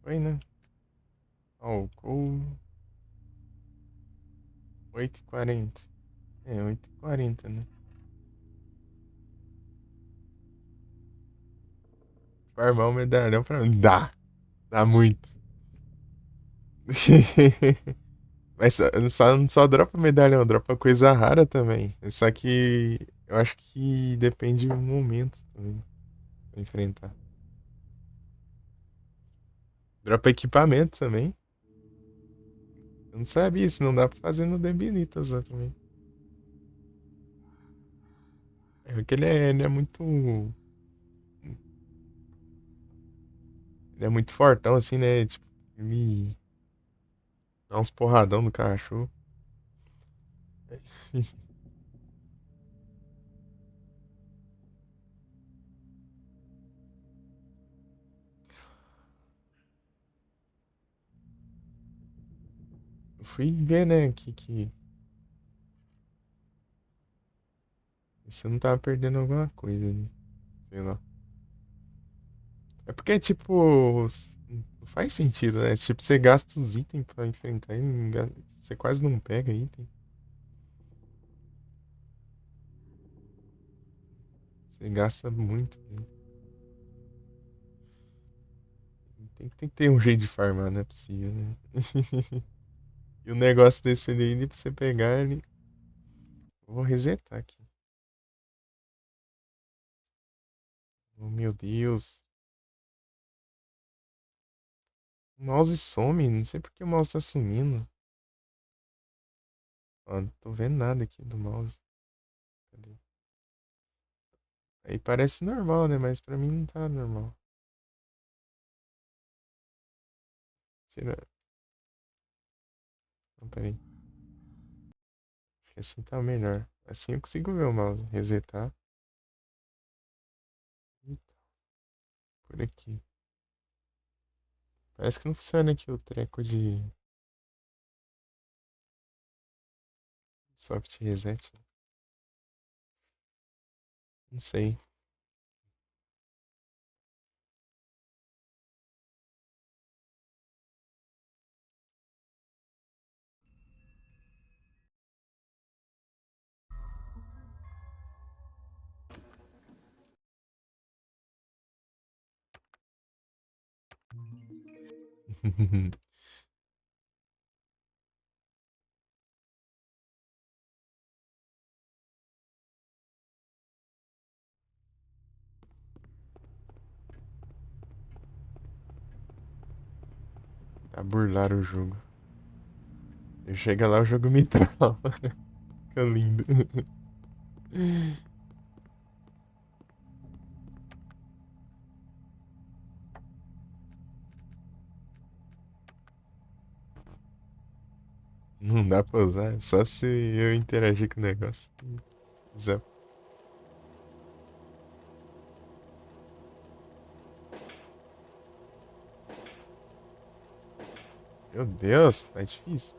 Foi, né? Álcool. 8h40. É, 8h40, né? Farmar um medalhão pra mim. Dá muito. Mas só dropa medalhão, dropa coisa rara também. Só que eu acho que depende do momento também pra enfrentar. Dropa equipamento também. Eu não sabia, isso não dá pra fazer no Debilitas lá também. É porque ele é muito. Ele é muito fortão, assim, né? Tipo, ele dá uns porradão no cachorro. Eu fui ver, né, que você não tava perdendo alguma coisa ali. Sei lá. É porque, tipo, não faz sentido, né? Tipo, você gasta os itens pra enfrentar e você quase não pega item. Você gasta muito, né? Tem que ter um jeito de farmar, não é possível, né? E o negócio desse ali, pra você pegar ele. Vou resetar aqui. Oh, meu Deus. O mouse some. Não sei por que o mouse tá sumindo. Ó, não tô vendo nada aqui do mouse. Cadê? Aí parece normal, né? Mas pra mim não tá normal. Tira. Não, peraí. Acho que assim tá melhor. Assim eu consigo ver o mouse. Resetar. Ih, por aqui. Parece que não funciona aqui o treco de soft reset. Não sei. A burlar o jogo. Eu chego lá, o jogo me trava. Fica lindo. Não dá pra usar, é só se eu interagir com o negócio. Zé. Meu Deus, tá difícil.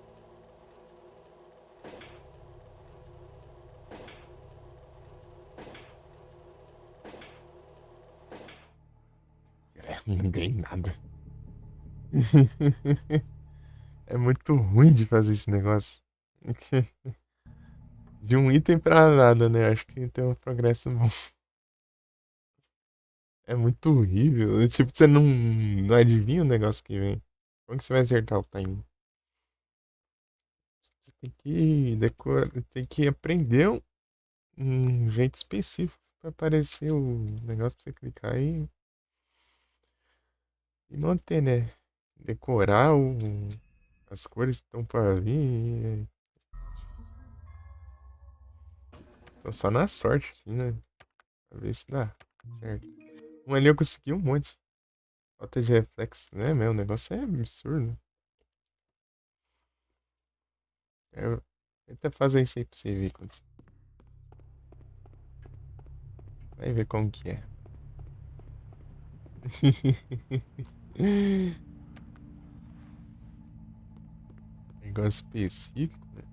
Não ganhei nada. É muito ruim de fazer esse negócio. De um item pra nada, né? Acho que tem um progresso bom. É muito horrível. Tipo, você não adivinha o negócio que vem. Como que você vai acertar o time? Você tem que decorar, tem que aprender um jeito específico pra aparecer o negócio pra você clicar e manter, né? Decorar as cores que estão pra vir. Tô só na sorte aqui, né? Pra ver se dá certo. Um ali eu consegui um monte. Falta de reflexo, né, meu? O negócio é absurdo. Eu... Tenta fazer isso aí pra você ver. Vai ver como que é. Negócio específico, né?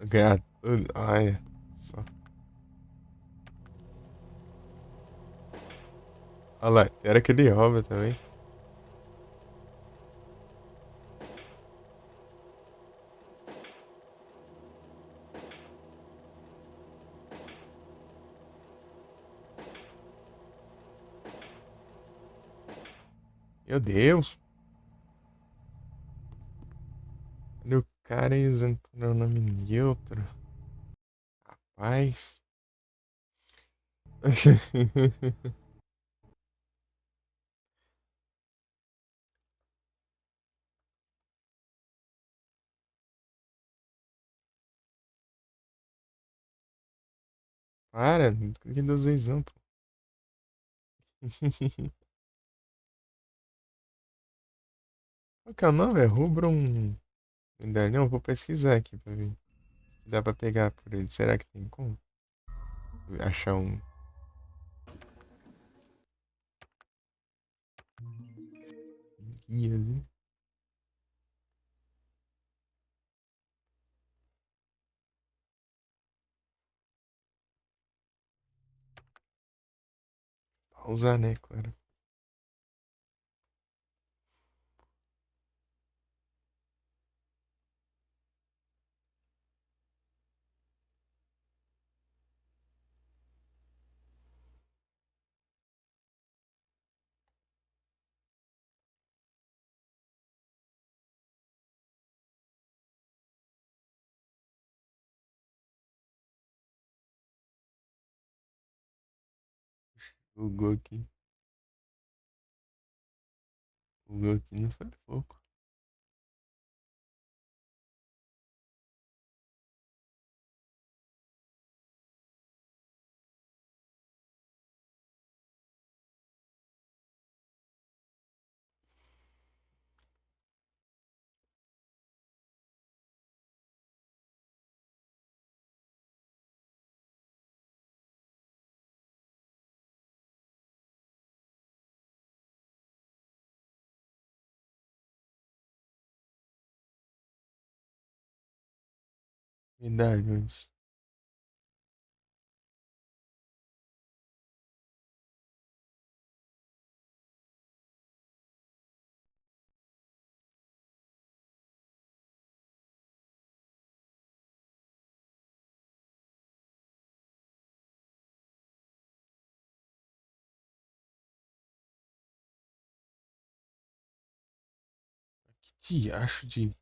Ganhar tudo. Olha só. Olha lá, tem hora que ele rouba também. Meu Deus. Olha o cara aí usando pronome neutro. Rapaz. Para, que dos exemplo. Qual que é o nome? É Rubrum Medalhão? Vou pesquisar aqui pra ver. Dá pra pegar por ele. Será que tem como? Achar um guia ali. Pausar, né, claro. Google aqui. Google aqui não foi pouco. Medalhões. Que diacho de.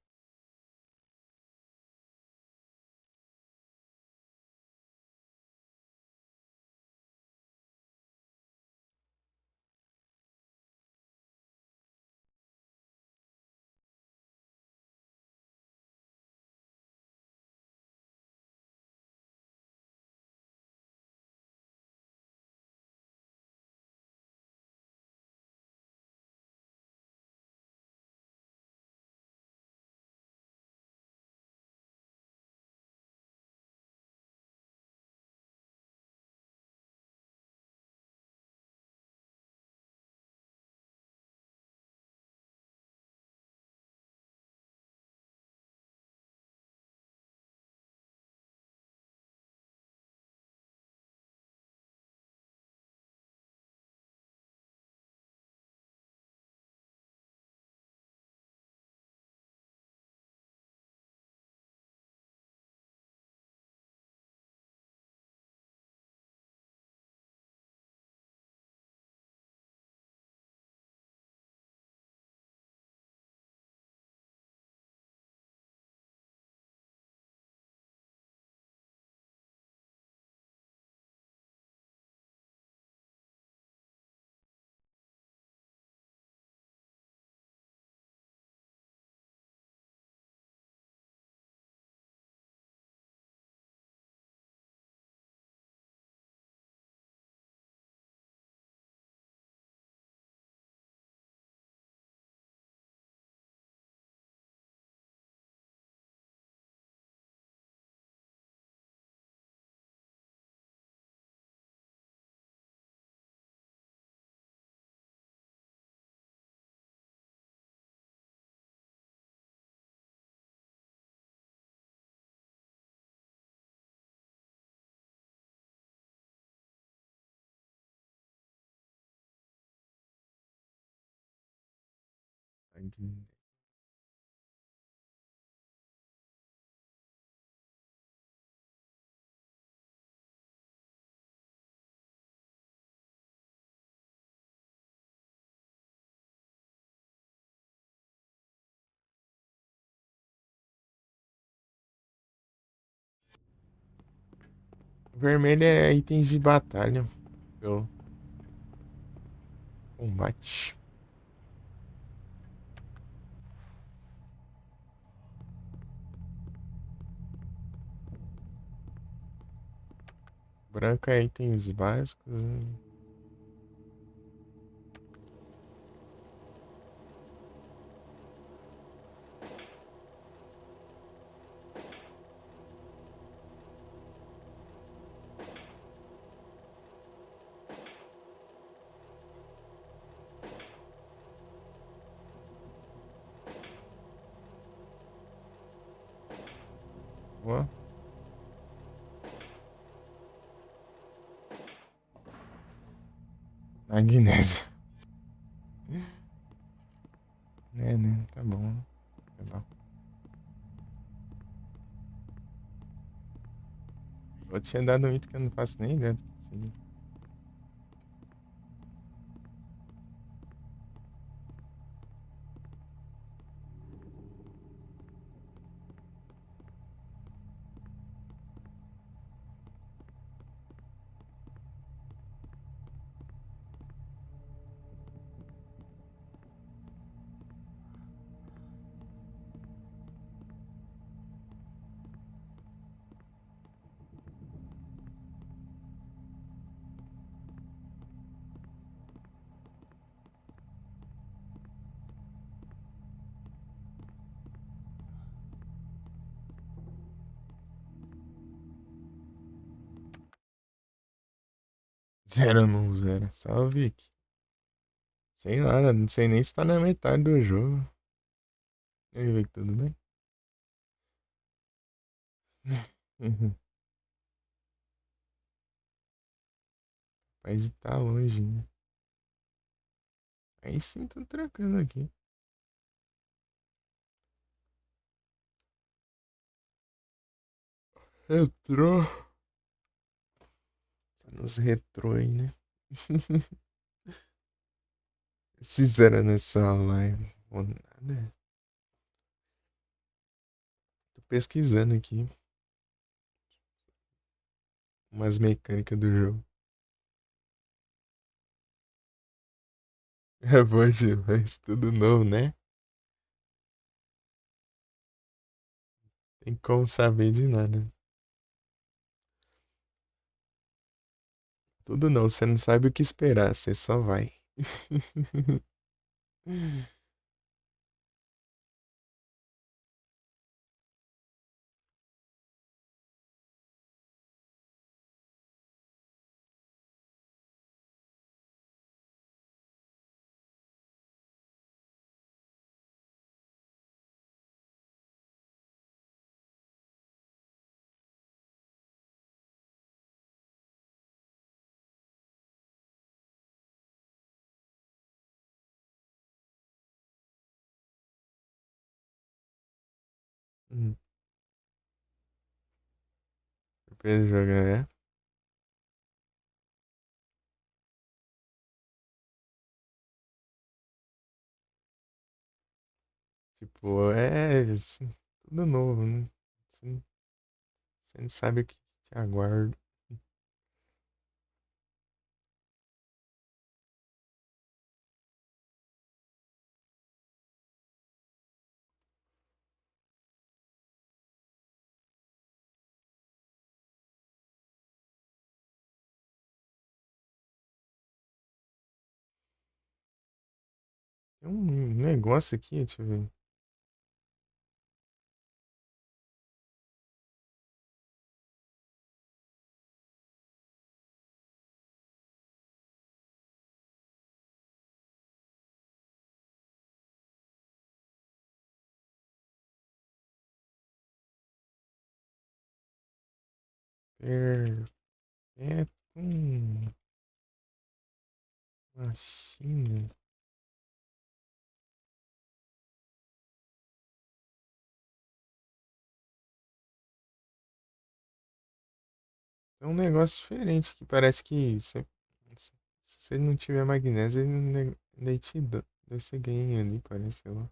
Vermelho é itens de batalha. Pelo combate. Branco é itens básicos. Ó, magnésio. É, né? Tá bom. Tá bom. Eu tinha dado um item que eu não faço nem ideia do que seria. Zero não zero. Salve aqui. Sei lá, não sei nem se tá na metade do jogo. E aí, Vic, tudo bem? Pode estar longe, né? Aí sim, tô trocando aqui. Retrô. Tá nos retrô aí, né? Sincera nessa live. Ou nada. Tô pesquisando aqui umas mecânicas do jogo. É, pode, mas tudo novo, né? Tem como saber de nada. Tudo não, você não sabe o que esperar, você só vai. Hum, Depois de jogar, é. Tipo, é assim, tudo novo, né? Assim, você não sabe o que te aguarda. Tem um negócio aqui, deixa eu ver. Perpétuum Machina. É um negócio diferente que parece que se você não tiver magnésio, ele daí te dá. Daí você ganha ali, parece, sei lá.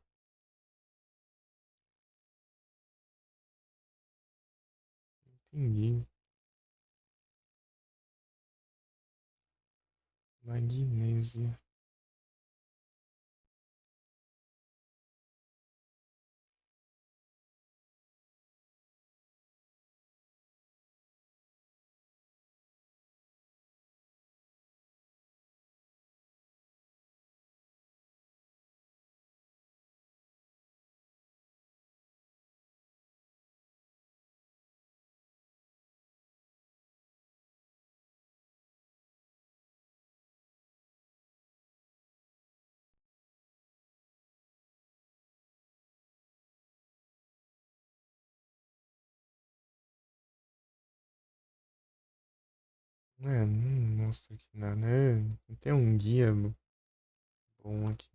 Entendi. Magnésia. É, não mostra aqui nada. É, não tem um guia bom aqui.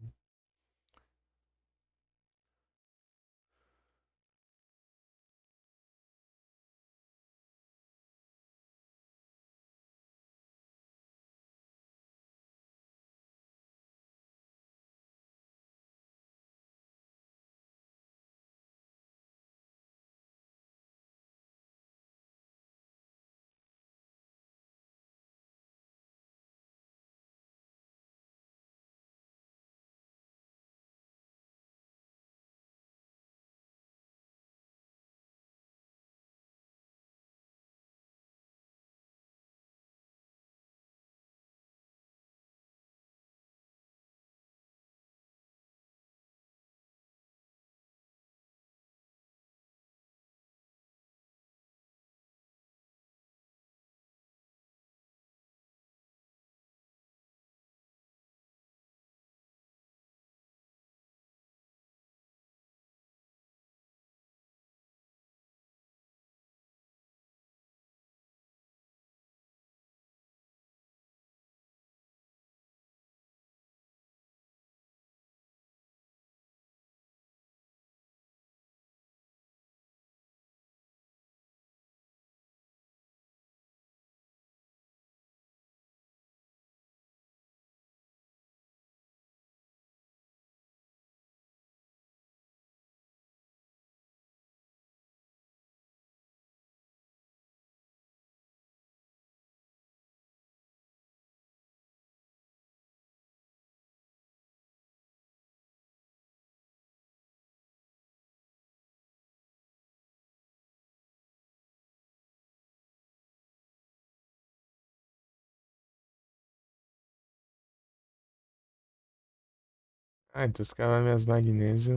Ah, então os caras minhas magnésias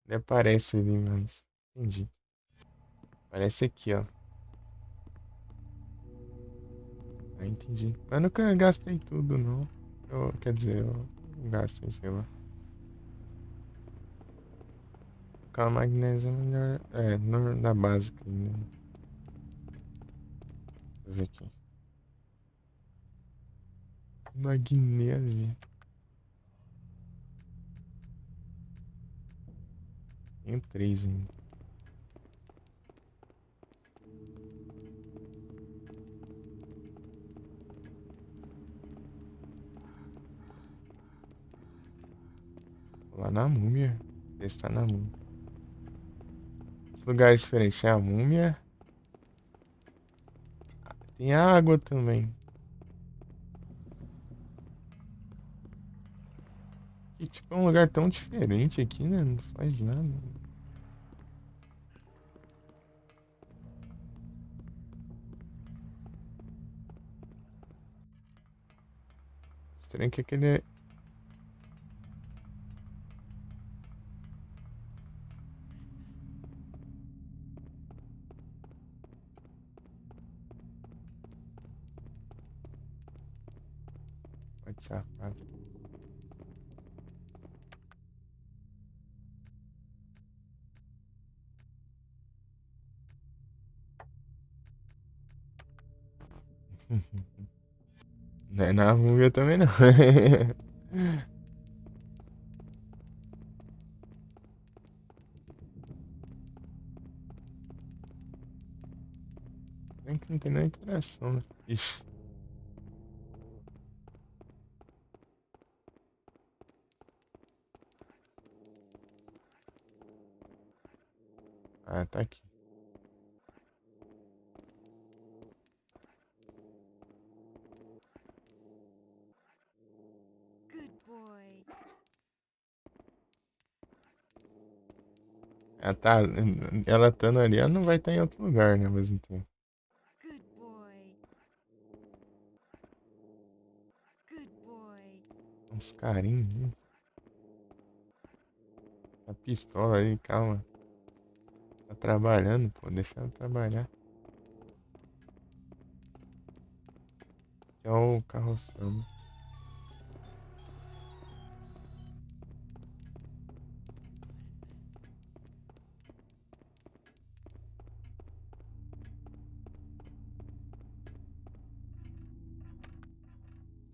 nem aparece ali, mas. Entendi. Aparece aqui, ó. Ah, entendi. Mas nunca gastei tudo, não. Quer dizer, eu gastei, sei lá. Com a magnésia é melhor. É, na básica ainda. Deixa eu ver aqui. Magnésia. Tenho três ainda. Vou lá na múmia. Testar na múmia. Esse lugar é diferente. É a múmia. Tem água também. E tipo, é um lugar tão diferente aqui, né? Não faz nada. Estranho que aquele é. Pode safado. Não é na múmia também, não. que não tem nem interação, né? Ixi. Ah, tá aqui. Good boy. Ela tá. Ela estando ali, ela não vai estar em outro lugar, né? Ao mesmo tempo. Good boy. Good boy. Uns carinhos ali. Tá pistola aí, calma. Tá trabalhando, pô. Deixa ela trabalhar. Que é o carroção.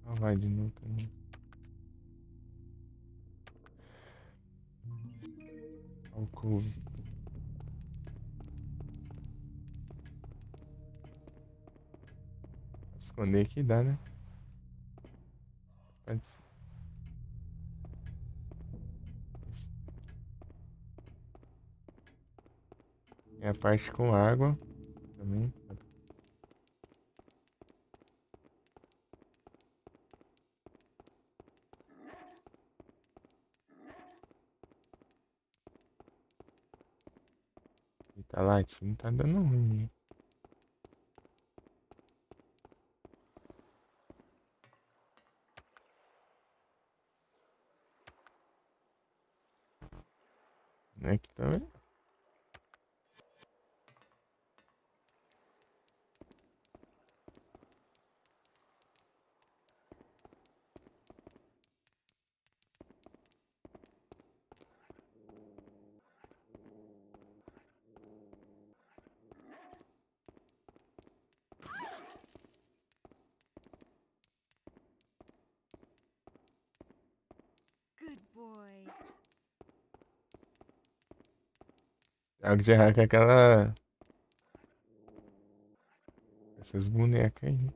Ah, vai de novo também. Olha o couve. Esconder que dá, né? Pode ser. É a parte com água também. E tá latindo, tá dando ruim, hein? Aqui também. Good boy. Algo de errado com aquela. Essas bonecas aí.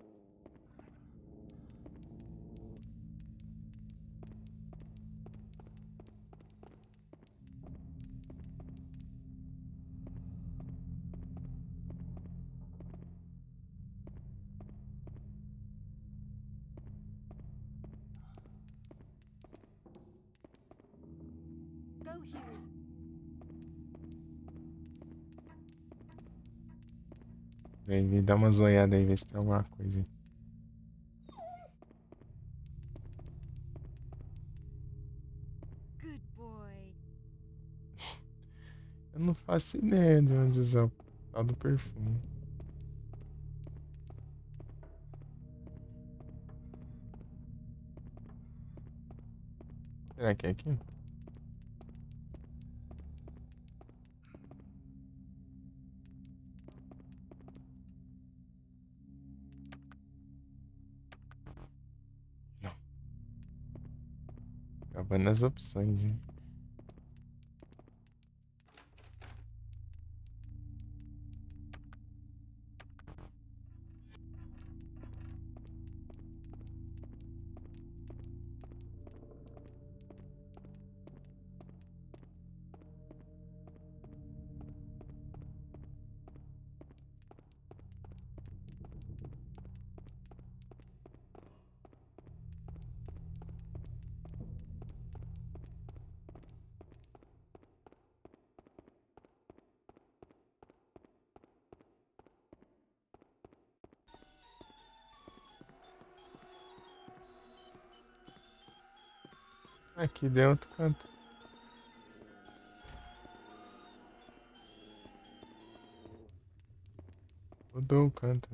Go, Huey. Vem dar uma zoiada aí, ver se tem alguma coisa aí. Good boy. Eu não faço ideia de onde usar o tal do perfume. Será que é aqui? Não. Acabando as opções, hein? Aqui dentro, canto. Mudou o canto.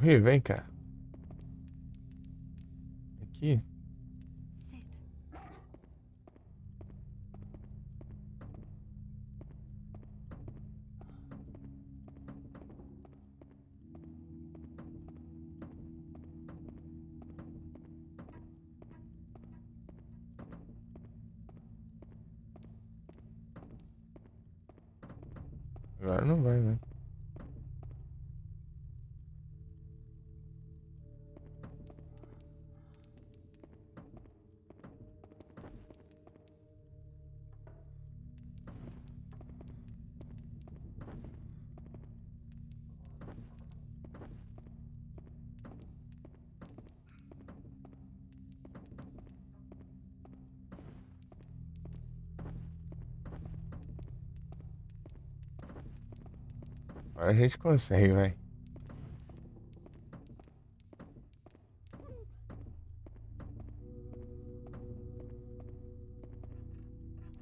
Correr, vem cá. Aqui. Sit. Agora não vai, né? Agora a gente consegue, vai.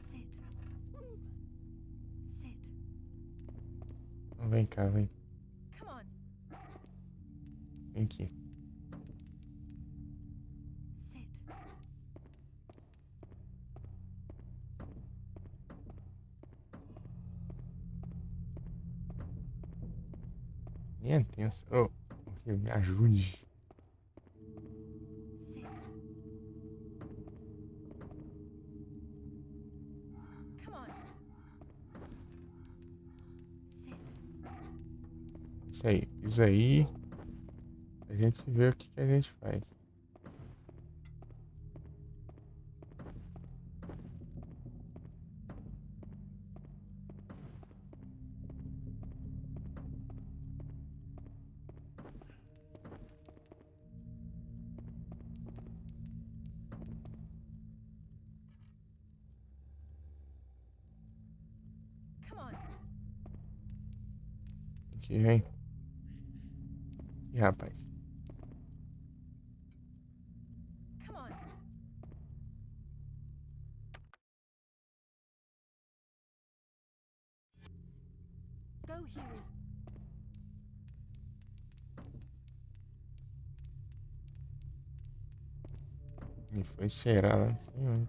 Sit. Sit. Então vem cá, vem. Come on. Vem aqui. Sit. Nem é tenso. Oh, que me ajude. Sit. Come on. Sit. Isso aí. Isso aí. A gente vê o que, que a gente faz. Come on. Aqui, vem. Ih, rapaz. Come on. Go, Huey. Me foi cheirar lá em cima.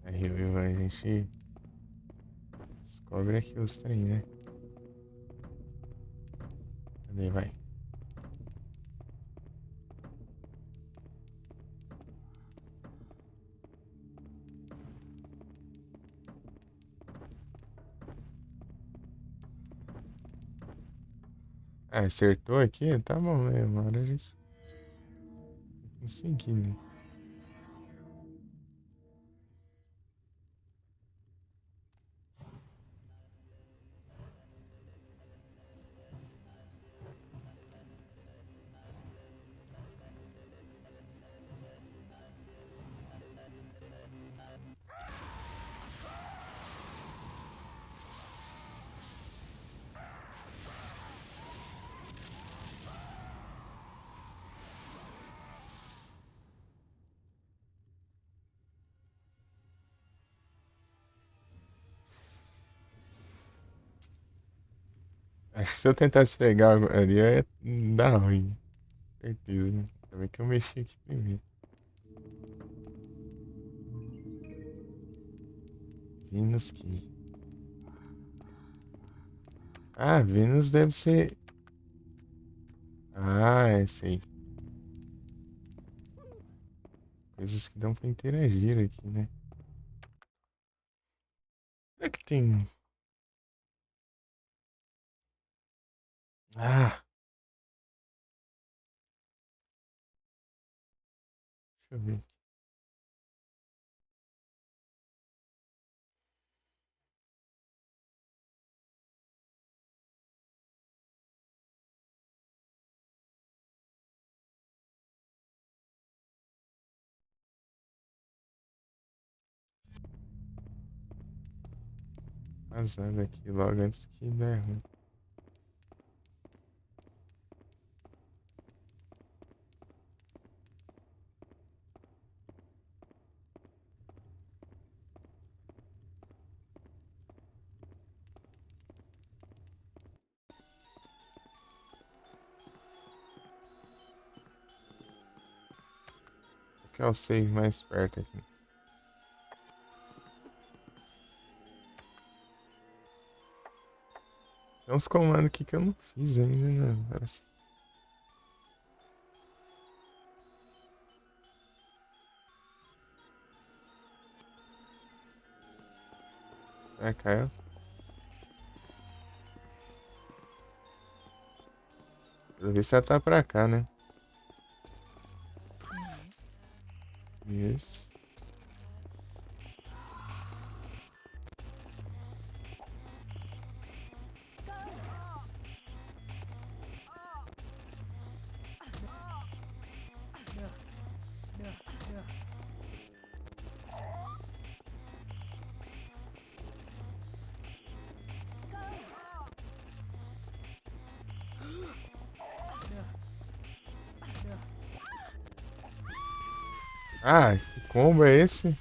Aí a gente descobre aqui os trem, né? Cadê, vai? Ah, acertou aqui? Tá bom, né? Uma hora a gente conseguir, né? Acho que se eu tentasse pegar ali, ia dar ruim. Certeza, né? Também que eu mexi aqui primeiro. Venus Key. Ah, Venus deve ser. Ah, é sei. Coisas que dão pra interagir aqui, né? Será que tem. Ah, deixa eu ver. Vazando aqui logo antes que der ruim. Que é o save mais perto aqui. Tem uns comandos aqui que eu não fiz ainda, né? Parece. Ah, caiu. Pelo visto ela tá pra cá, né? Isso. Ah, que combo é esse?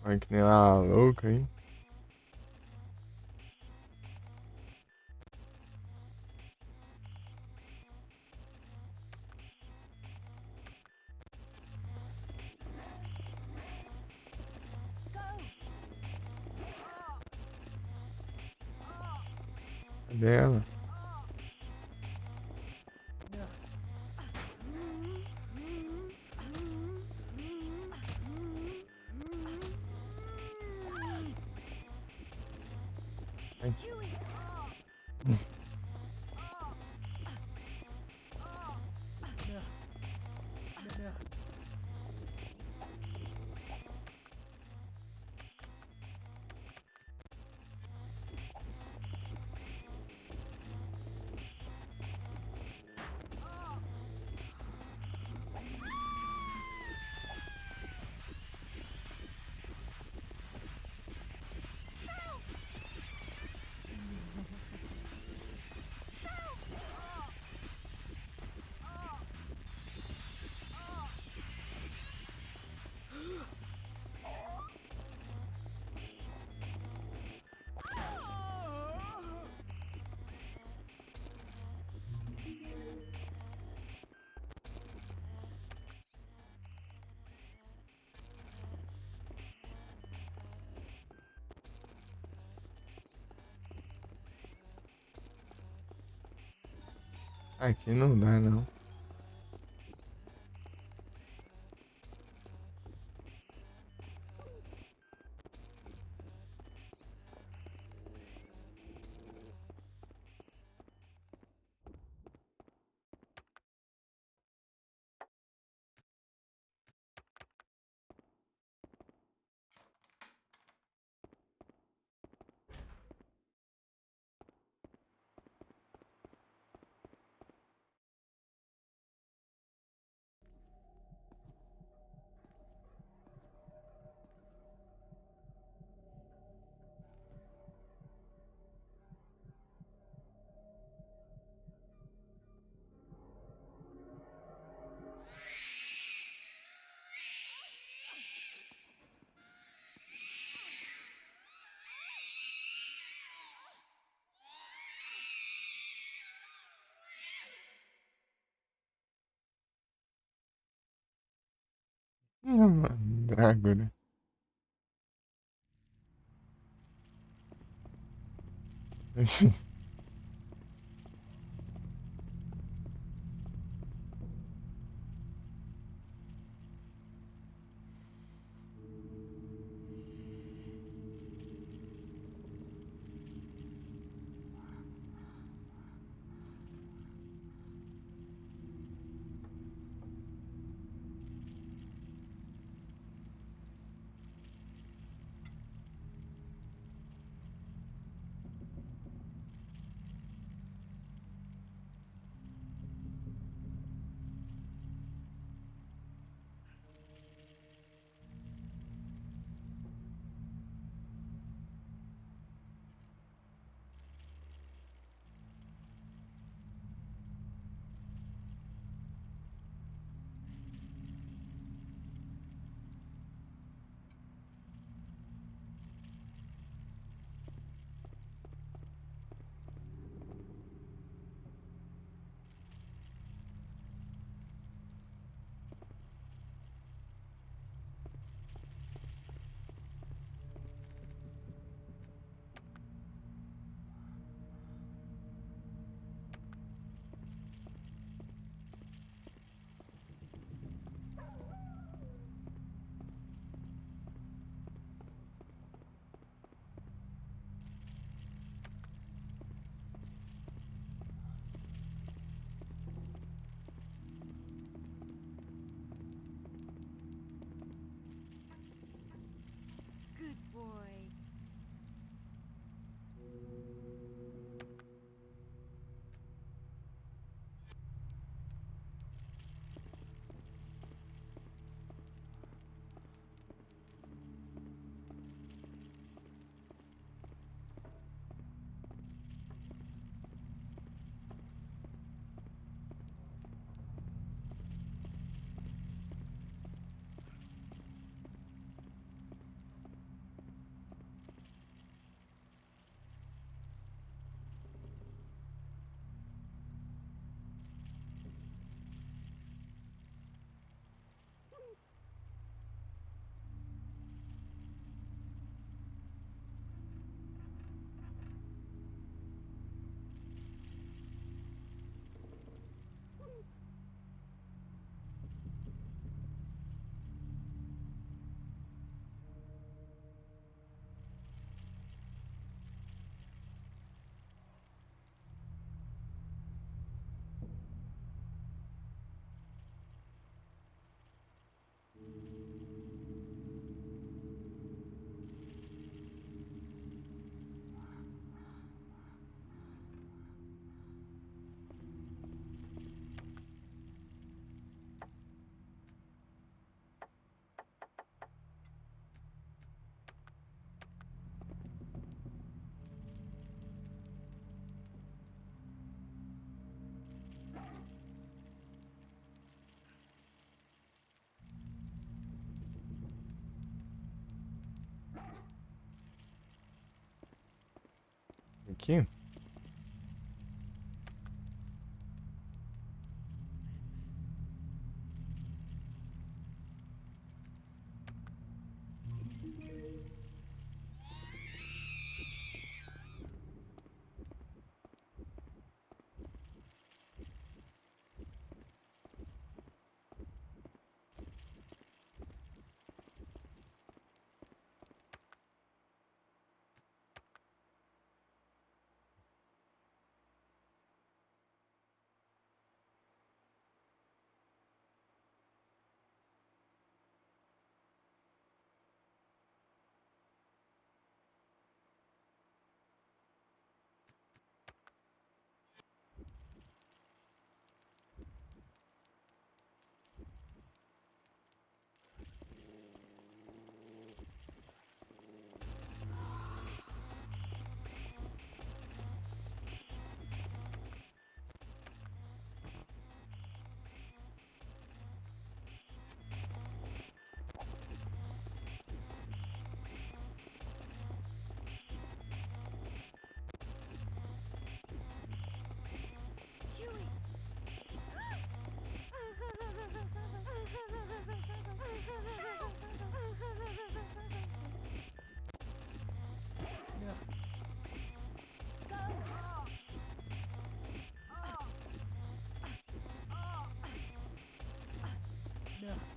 Olha que nem uma louca, hein? Cadê ela? Ai. Aqui não dá, não. Drácula. aqui. Huey!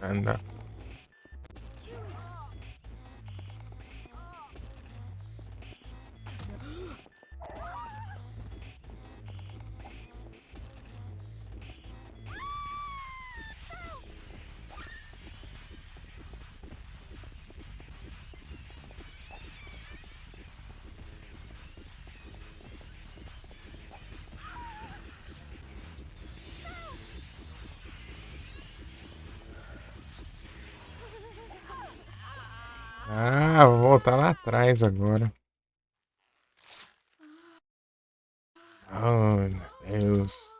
Anda. Ah, vou voltar lá atrás agora. Oh, meu Deus.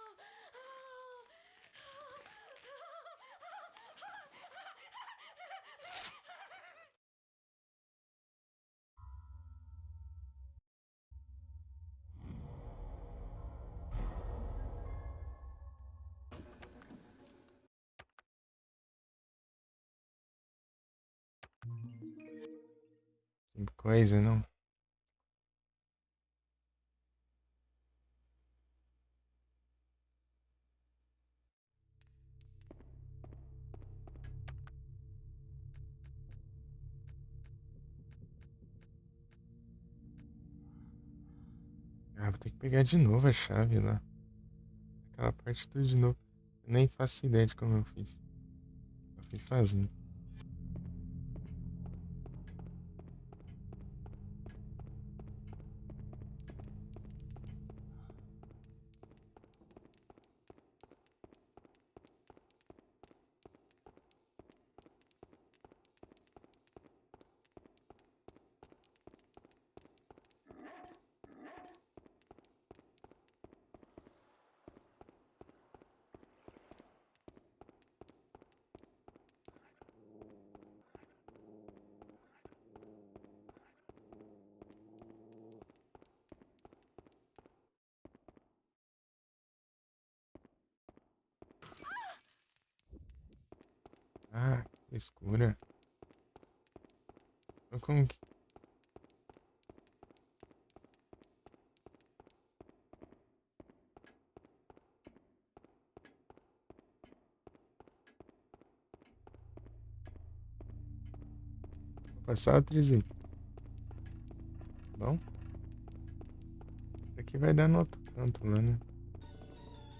Que coisa, não? Ah, vou ter que pegar de novo a chave lá. Aquela parte tudo de novo. Eu nem faço ideia de como eu fiz. Eu fui fazendo. Ah, que escura. Como que... passar, Trizinho? Bom, aqui vai dar no outro canto lá, né?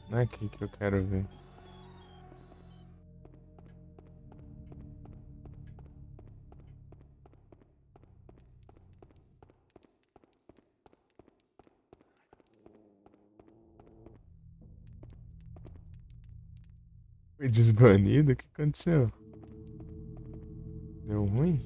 Não é aqui que eu quero ver. Foi desbanido? O que aconteceu? Deu ruim?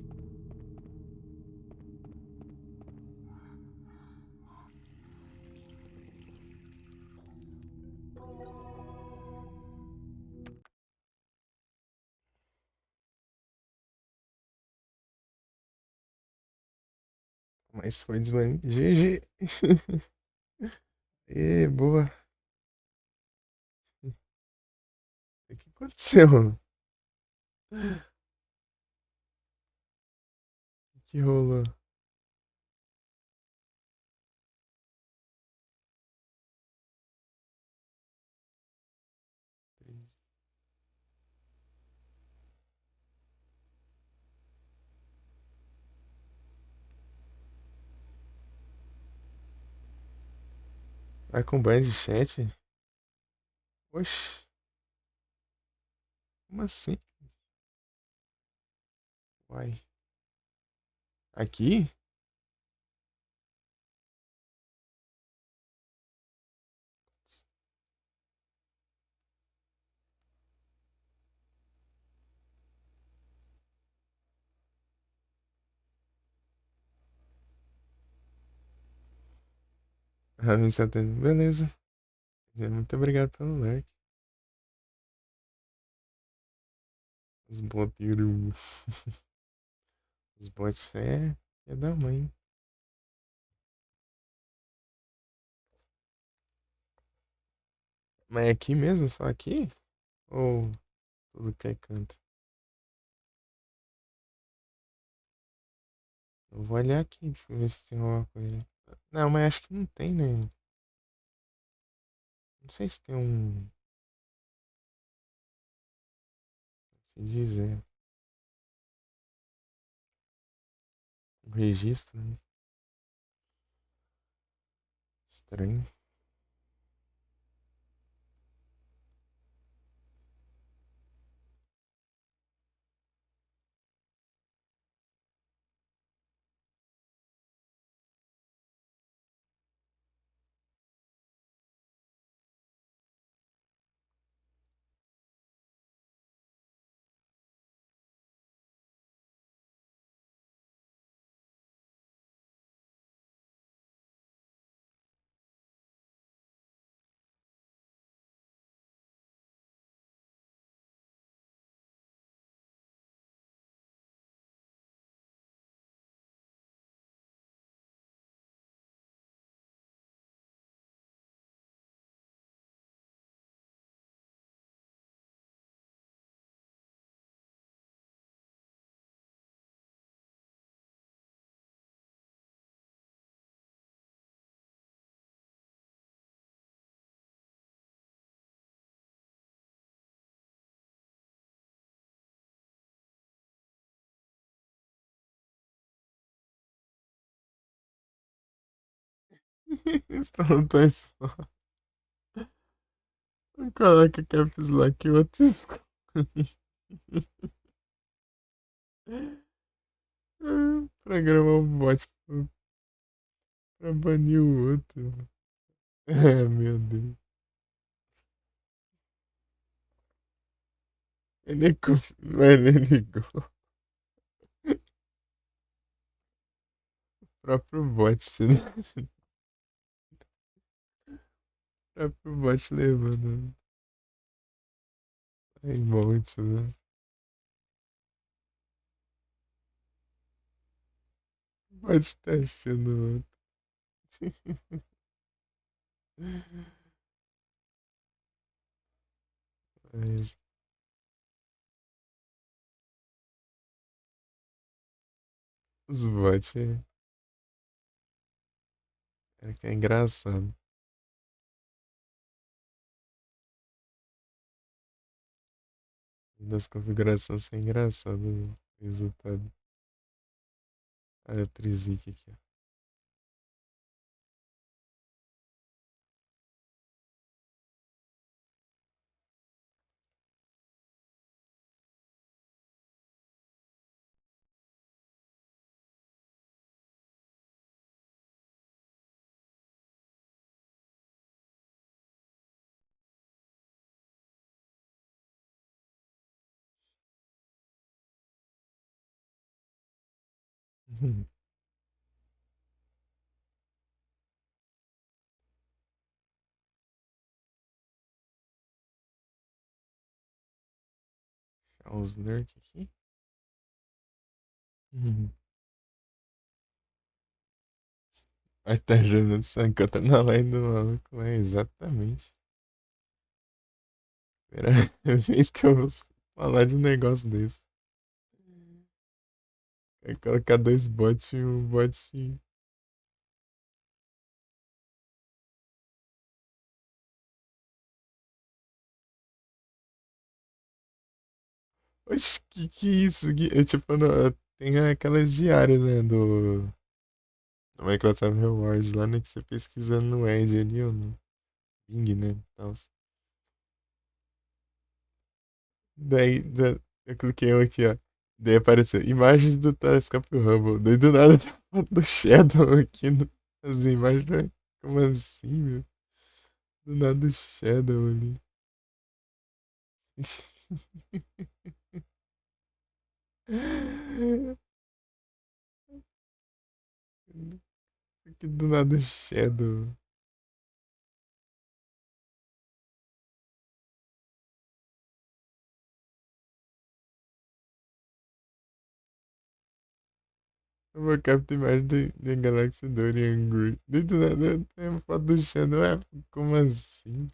Mas foi desbanido. GG. E boa. O que aconteceu? O que rolou? Vai com banho de chat? Oxi, como assim? Uai. Aqui? Ah, me atendendo. Beleza. Muito obrigado pelo like. Os boteiros. Os bots é da mãe. Mas é aqui mesmo? Só aqui? Ou tudo que é canto? Eu vou olhar aqui, deixa eu ver se tem alguma coisa. Não, mas acho que não tem, né? Não sei se tem um. Se dizer. Um registro, né? Estranho. Estão dois. Coloca caps lock e outro esconde. Programar um bot pra banir o outro. É, meu Deus. Ele, ele ligou. O próprio bot, se não... o próprio bot levando. Em monte, né? O bot tá achando o outro. Mas os bots que é engraçado. Das configurações é engraçado o resultado. Olha o Trizic aqui, ó. Olha os nerds aqui. Vai estar jogando Sankota na live do maluco, é exatamente. Primeira vez que eu vou falar de um negócio desse. É colocar dois bots e um bot. Oxe, que é isso? Tipo, não, tem aquelas diárias, né? Do Microsoft Rewards lá, né? Que você pesquisando no Edge ali ou no Bing, né? Tal. Eu cliquei um aqui, ó. Daí apareceu imagens do telescópio Hubble. Daí do nada tem uma foto do Shadow aqui nas imagens. Né? Como assim, meu? Do nada o Shadow ali. Que do nada o Shadow. Eu vou captar a imagem da Galaxy Dorian Gray. Daí do nada tem uma foto do Shadow. É, como assim?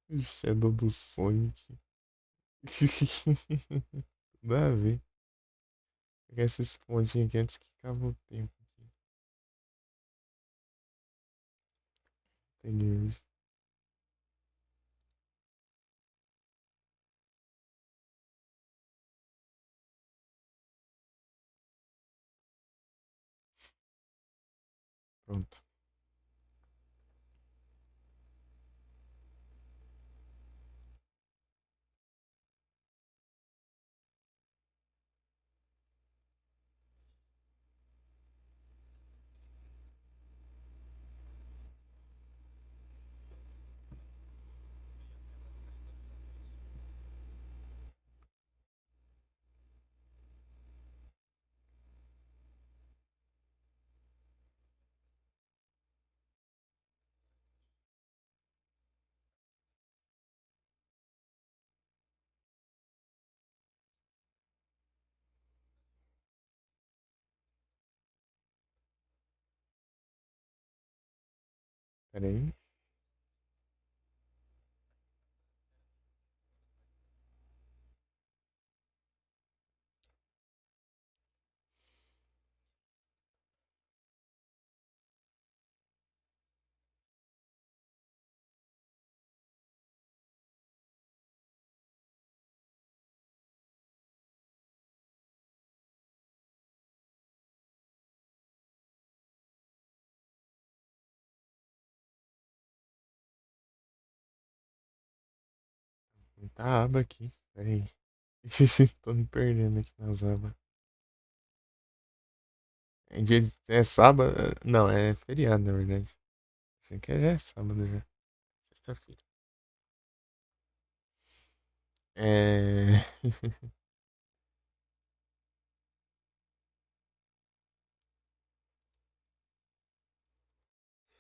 O Shadow do Sonic. Dá a ver. Pegar esses pontinhos aqui antes que acabe o tempo aqui. Peguei hoje. Pronto. Pera aí. Muita aba aqui. Pera aí. Tô me perdendo aqui nas abas. É sábado? Não, é feriado, na verdade. Achei que é sábado já. Sexta-feira. É.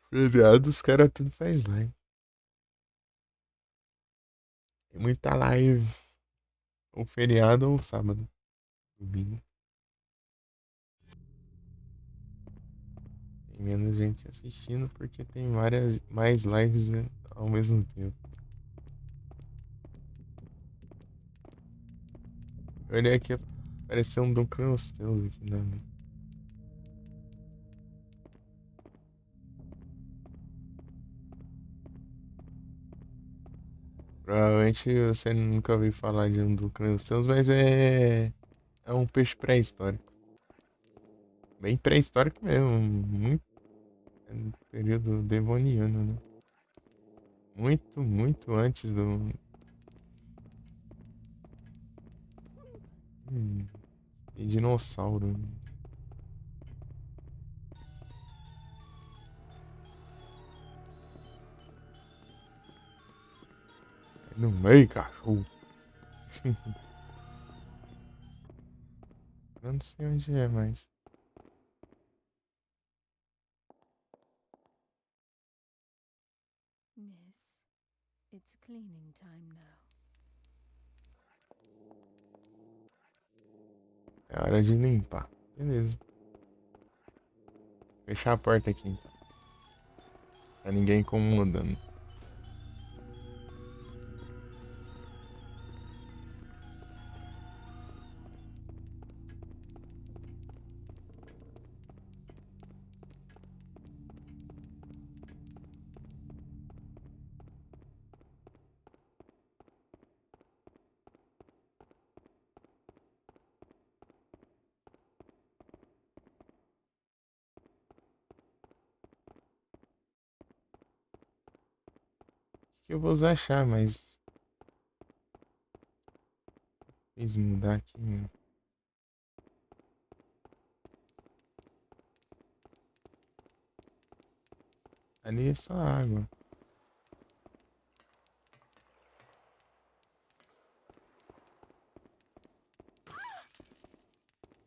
Feriado, os caras tudo faz live. Tem muita live. Ou feriado ou sábado. Domingo. Tem menos gente assistindo porque tem várias mais lives, né, ao mesmo tempo. Eu olhei aqui, apareceu um Duncan Hostels aqui na. Provavelmente você nunca ouviu falar de um Duncan Hostels, mas é. É um peixe pré-histórico. Bem pré-histórico mesmo. Muito. É no período devoniano, né? Muito, muito antes do. Hum, e dinossauro. No meio, cachorro. Eu não sei onde é, mas. Miss, it's cleaning time now. É hora de limpar. Beleza. Fechar a porta aqui então. Pra ninguém incomodando. O que eu vou achar, mas. Fiz mudar aqui, né? Ali é só água.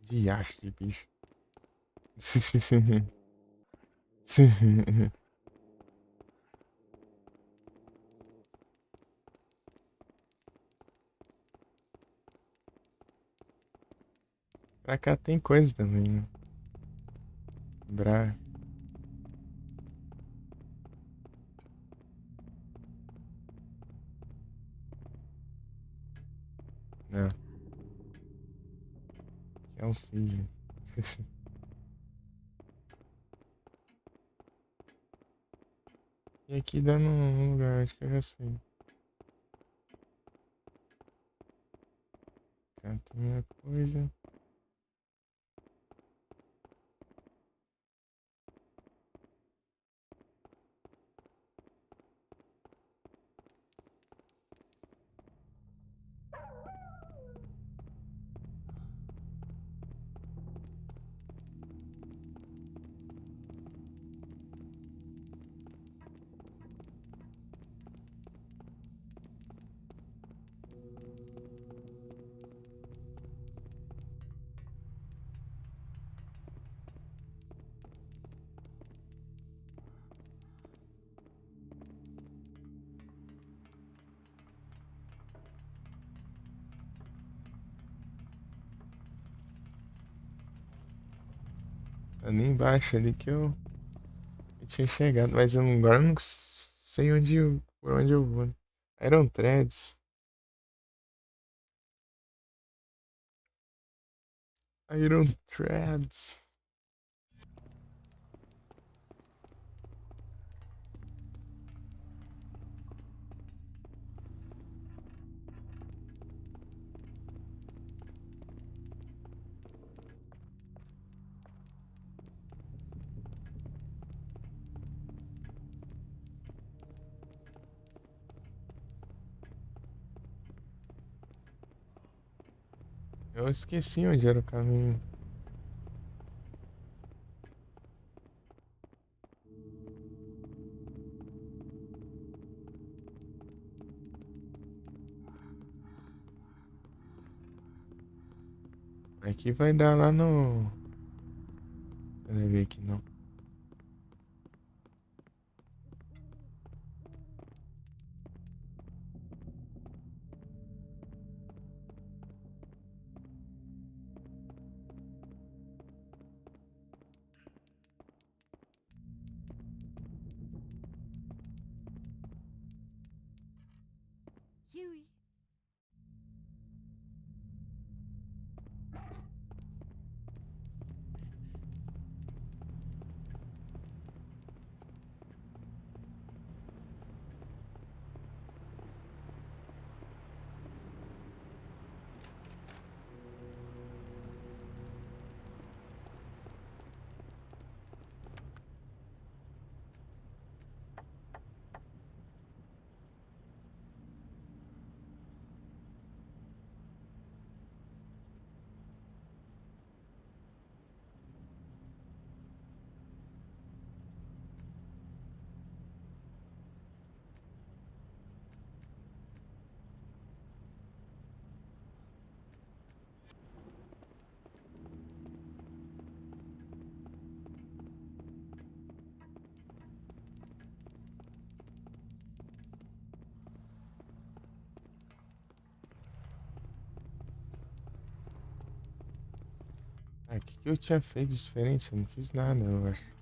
Diacho de bicho. Pra cá tem coisa também, né? Bra. Não, que é um Cid. E aqui dá num lugar, acho que eu já sei. Cá tem minha coisa. Ali embaixo ali que eu tinha chegado, mas eu agora eu não sei por onde eu vou. Iron Threads. Iron Threads. Eu esqueci onde era o caminho. Aqui vai dar lá no. Deixa eu ver aqui não. Huey! O que eu tinha feito de diferente? Eu não fiz nada, eu acho.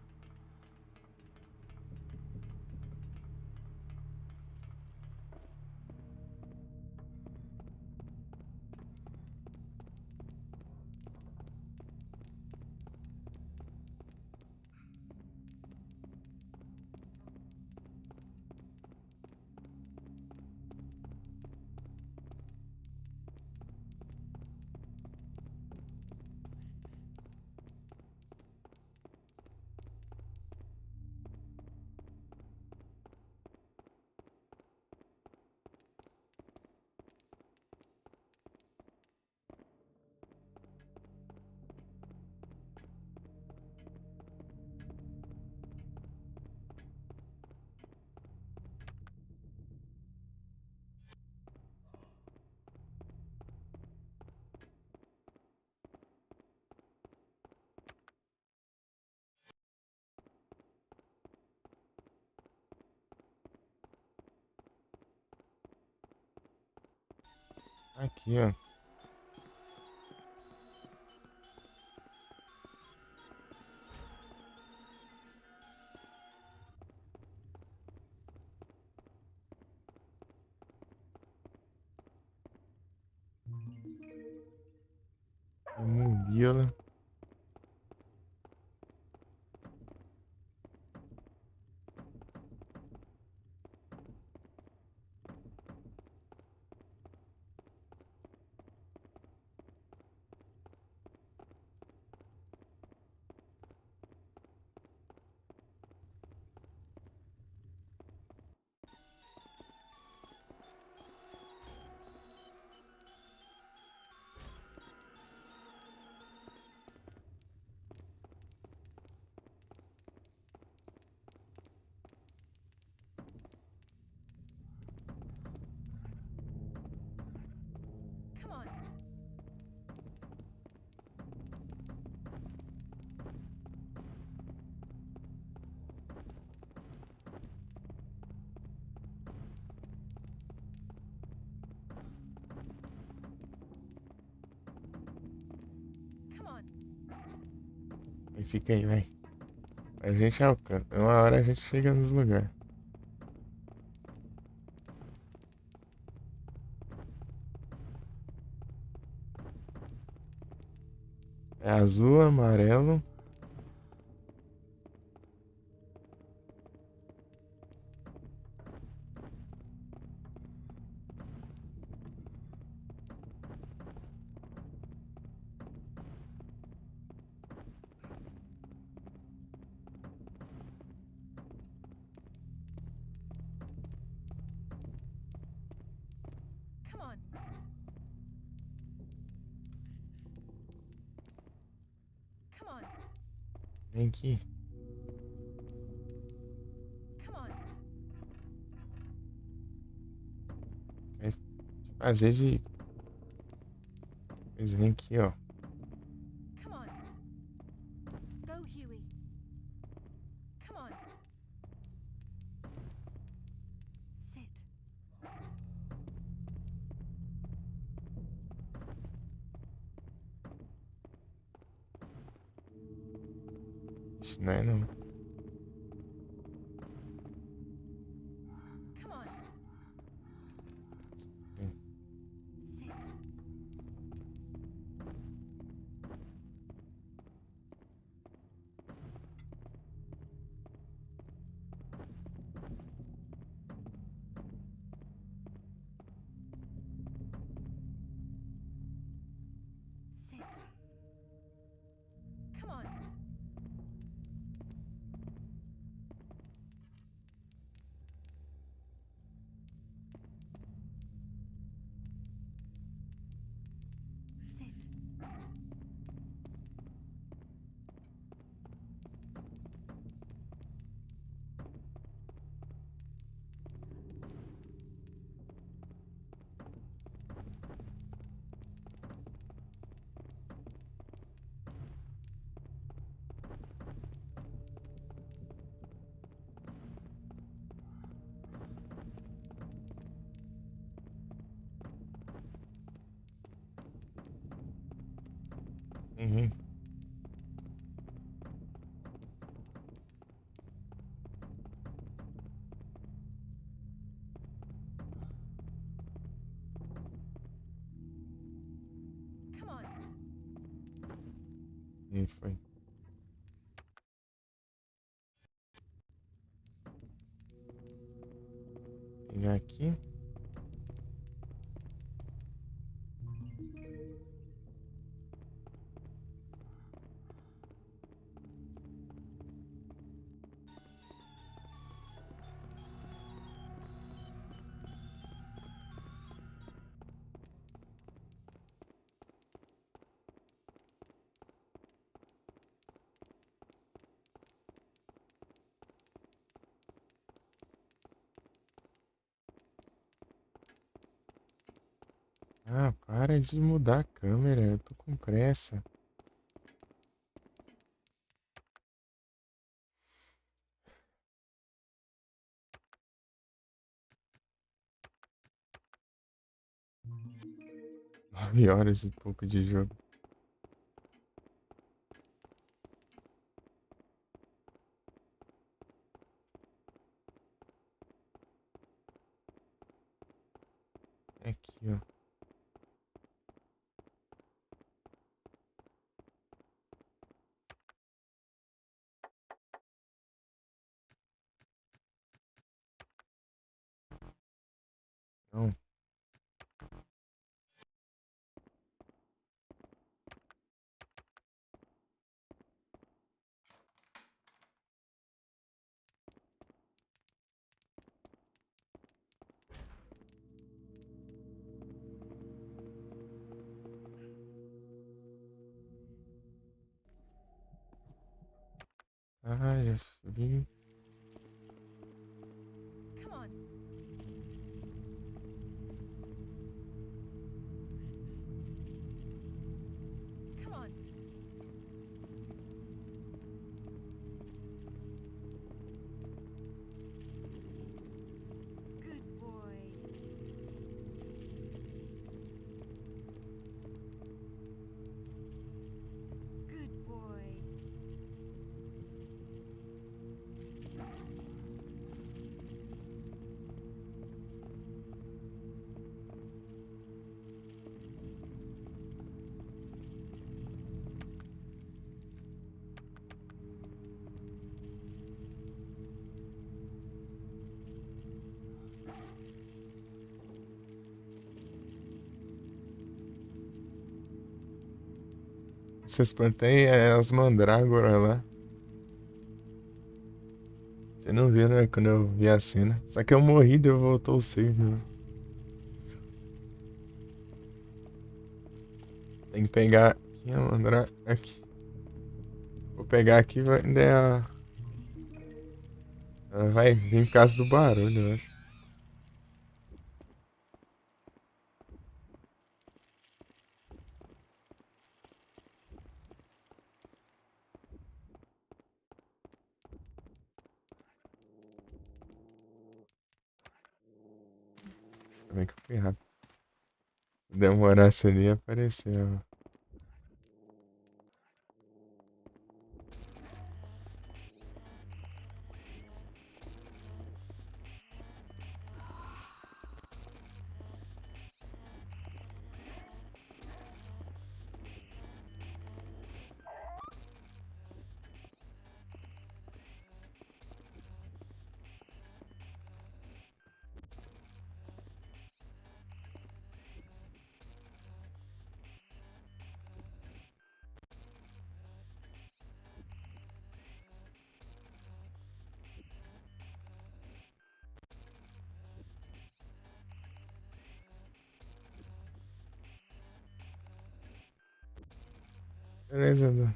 Aqui, ó. Mundila. Come on. Come on. Aí fica aí, vai. A gente alcança. Uma hora a gente chega nos lugares. É azul, amarelo. Come on. Come on. Vem aqui. Come on. Vai fazer de. Pois vem aqui, ó. Come on. Go, Huey. Come on. Sit. Isso não é não. Come on. Hum. Sit. Sit. Come on. Sit. Vem, vem. E foi. Pegar aqui. Ah, para de mudar a câmera. Eu tô com pressa. Nove horas e pouco de jogo. Aqui, ó. Não. Ah, já subi. Come on. Come on. Good boy. Good boy. Você espantei as mandrágoras lá. Você não viu, né? Quando eu vi a cena. Só que eu morri e eu voltou o save, né? Tem que pegar aqui a mandrágora. Aqui. Vou pegar aqui e vai dar. Ela vai vir por causa do barulho, eu acho. Também que eu fui rápido. Se demorasse ali, apareceu. Beleza, Dan.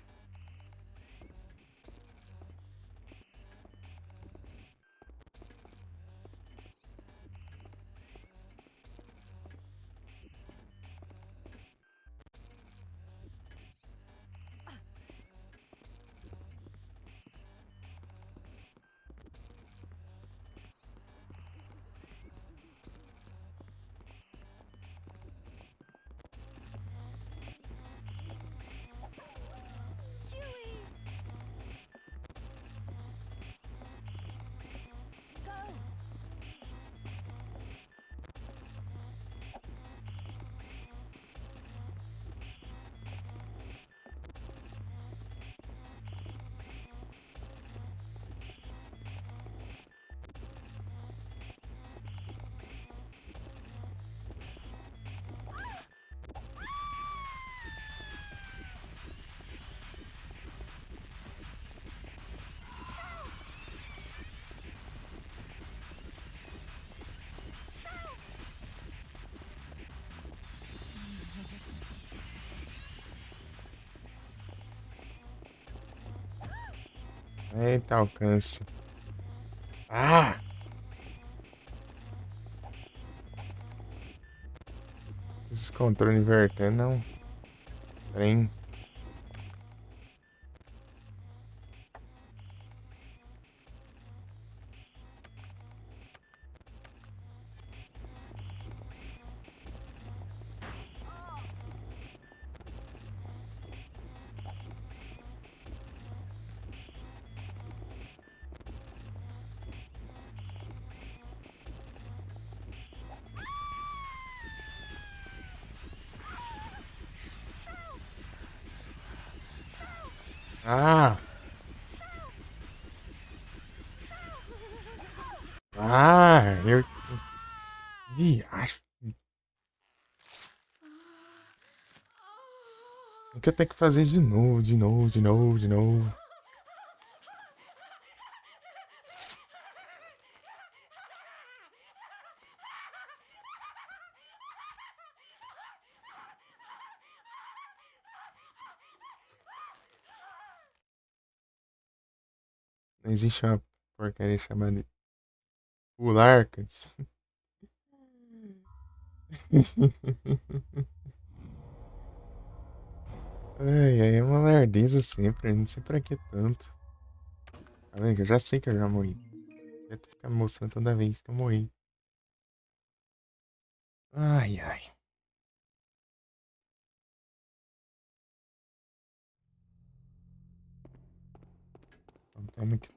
Eita, alcance. Ah! Esses controles invertendo, não. Trem. Ah! Ah! Eu. Viacho. O que eu tenho que fazer de novo, de novo, de novo, de novo? Não existe uma porcaria chamada pular, cara. Ai, ai, é uma lerdeza sempre, não sei pra que tanto. Tá vendo? Que eu já sei que eu já morri. Eu tô ficando mostrando toda vez que eu morri. Ai, ai. Então, tamo que...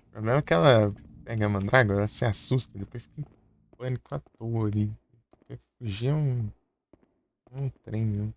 O problema é que ela pega a mandrágora, ela se assusta, depois fica em pânico à toa ali. Quer fugir é um trem, né?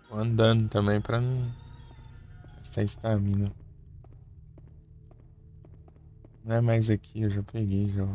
Tô andando também pra não gastar estamina. Não é mais aqui, eu já peguei já.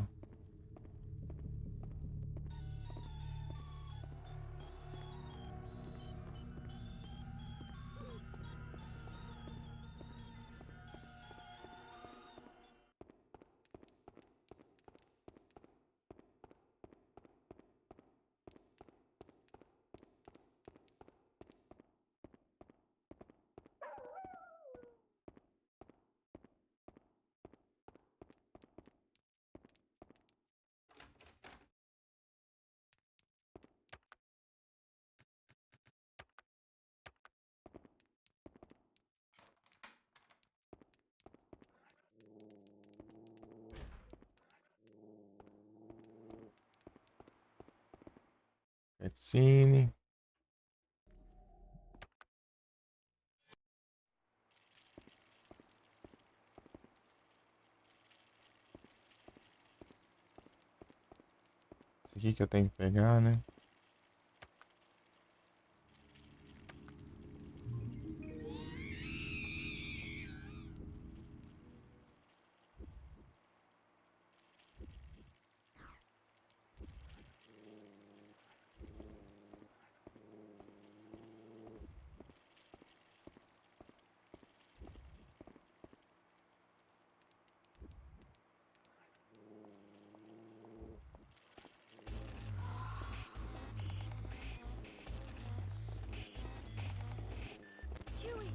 Cutscene. Esse aqui que eu tenho que pegar, né? Chewie!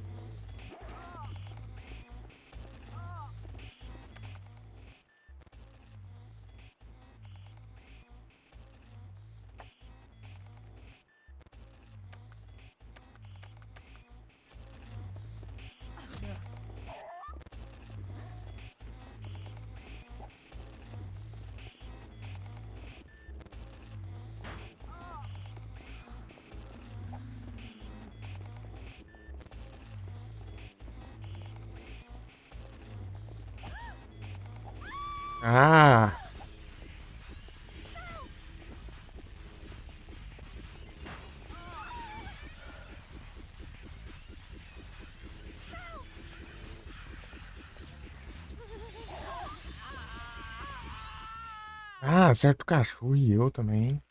Ah! Ah, acerta o cachorro e eu também.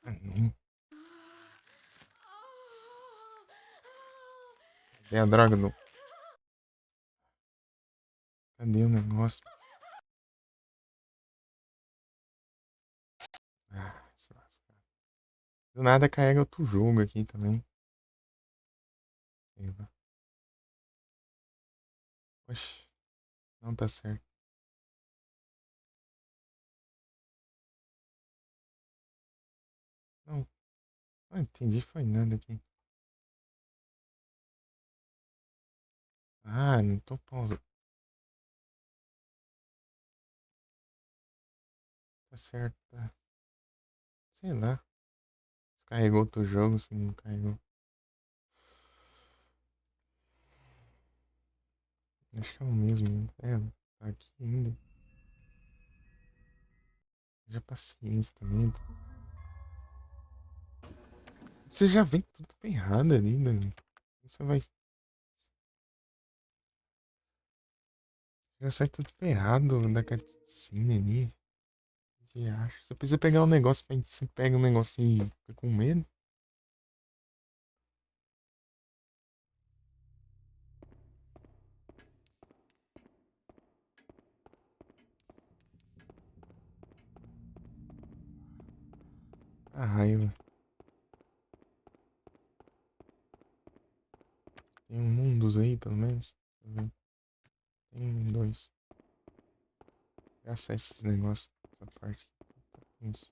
Ah, não. Tem a droga do. Cadê o negócio? Ah, se lascar. Do nada carrega outro jogo aqui também. Oxi, não tá certo. Não, não entendi, foi nada aqui. Ah, não tô pausando. Tá certo, tá. Sei lá. Carregou outro jogo, se não carregou. Acho que é o mesmo. É, tá aqui ainda. Já paciência também. Você já vem tudo ferrado ali, Dani. Você vai. Já sai tudo ferrado da cutscene ali. Que acho. Você precisa pegar um negócio, você pega um negócio e fica com medo. A raiva. Tem um mundos aí, pelo menos. Deixa eu ver. Tem dois. Acesso esses negócios. Essa parte. Isso.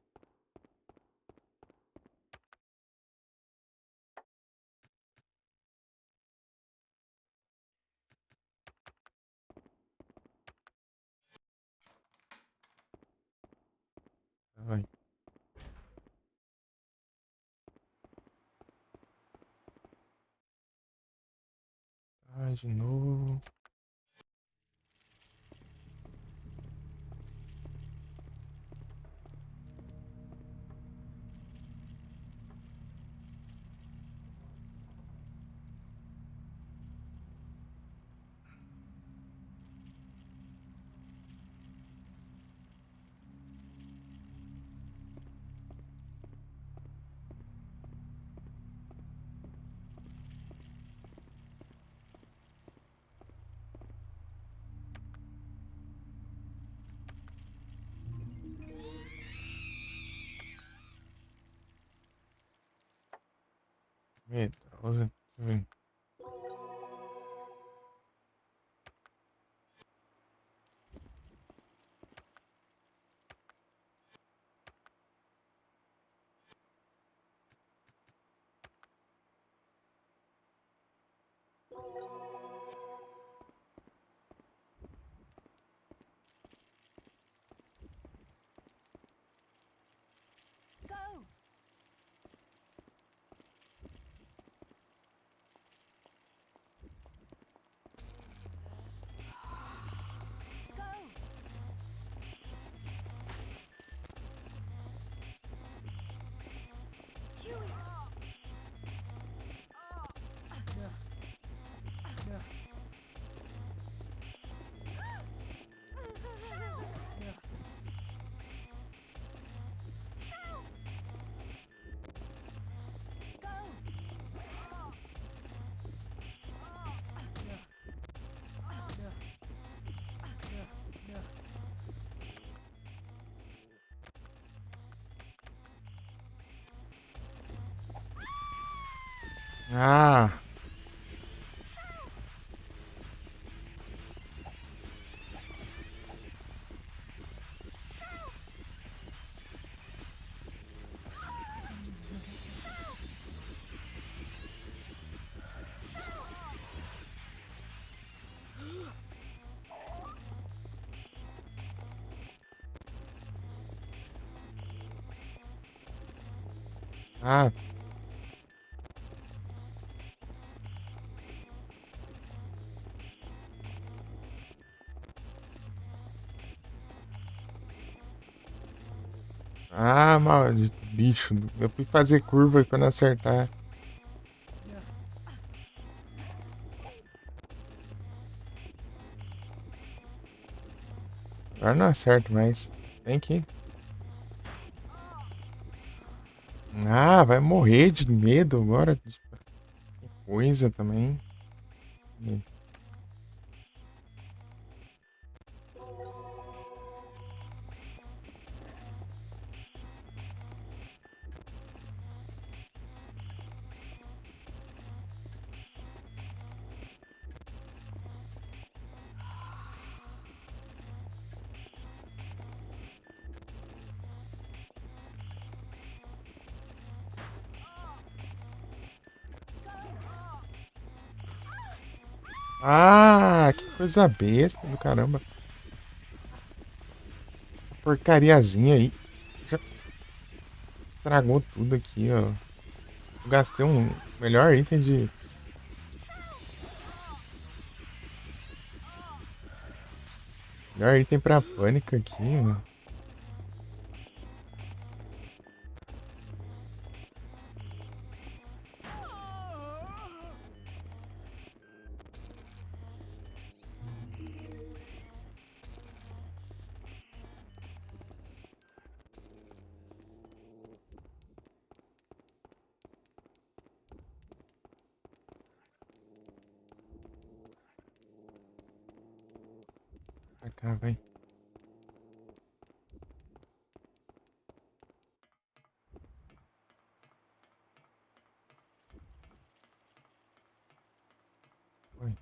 Vai. Vai de novo. Medrosa. Deixa eu ver. Go! Go! Huey! Ah! Ah! Ah, maldito bicho. Eu fui fazer curva pra não acertar. Agora não acerto mais. Tem que. Ah, vai morrer de medo agora. Que coisa também. Ah, que coisa besta do caramba. Essa porcariazinha aí. Já estragou tudo aqui, ó. Eu gastei um melhor item de. Melhor item pra pânico aqui, ó. Pra cá, vai. Foi.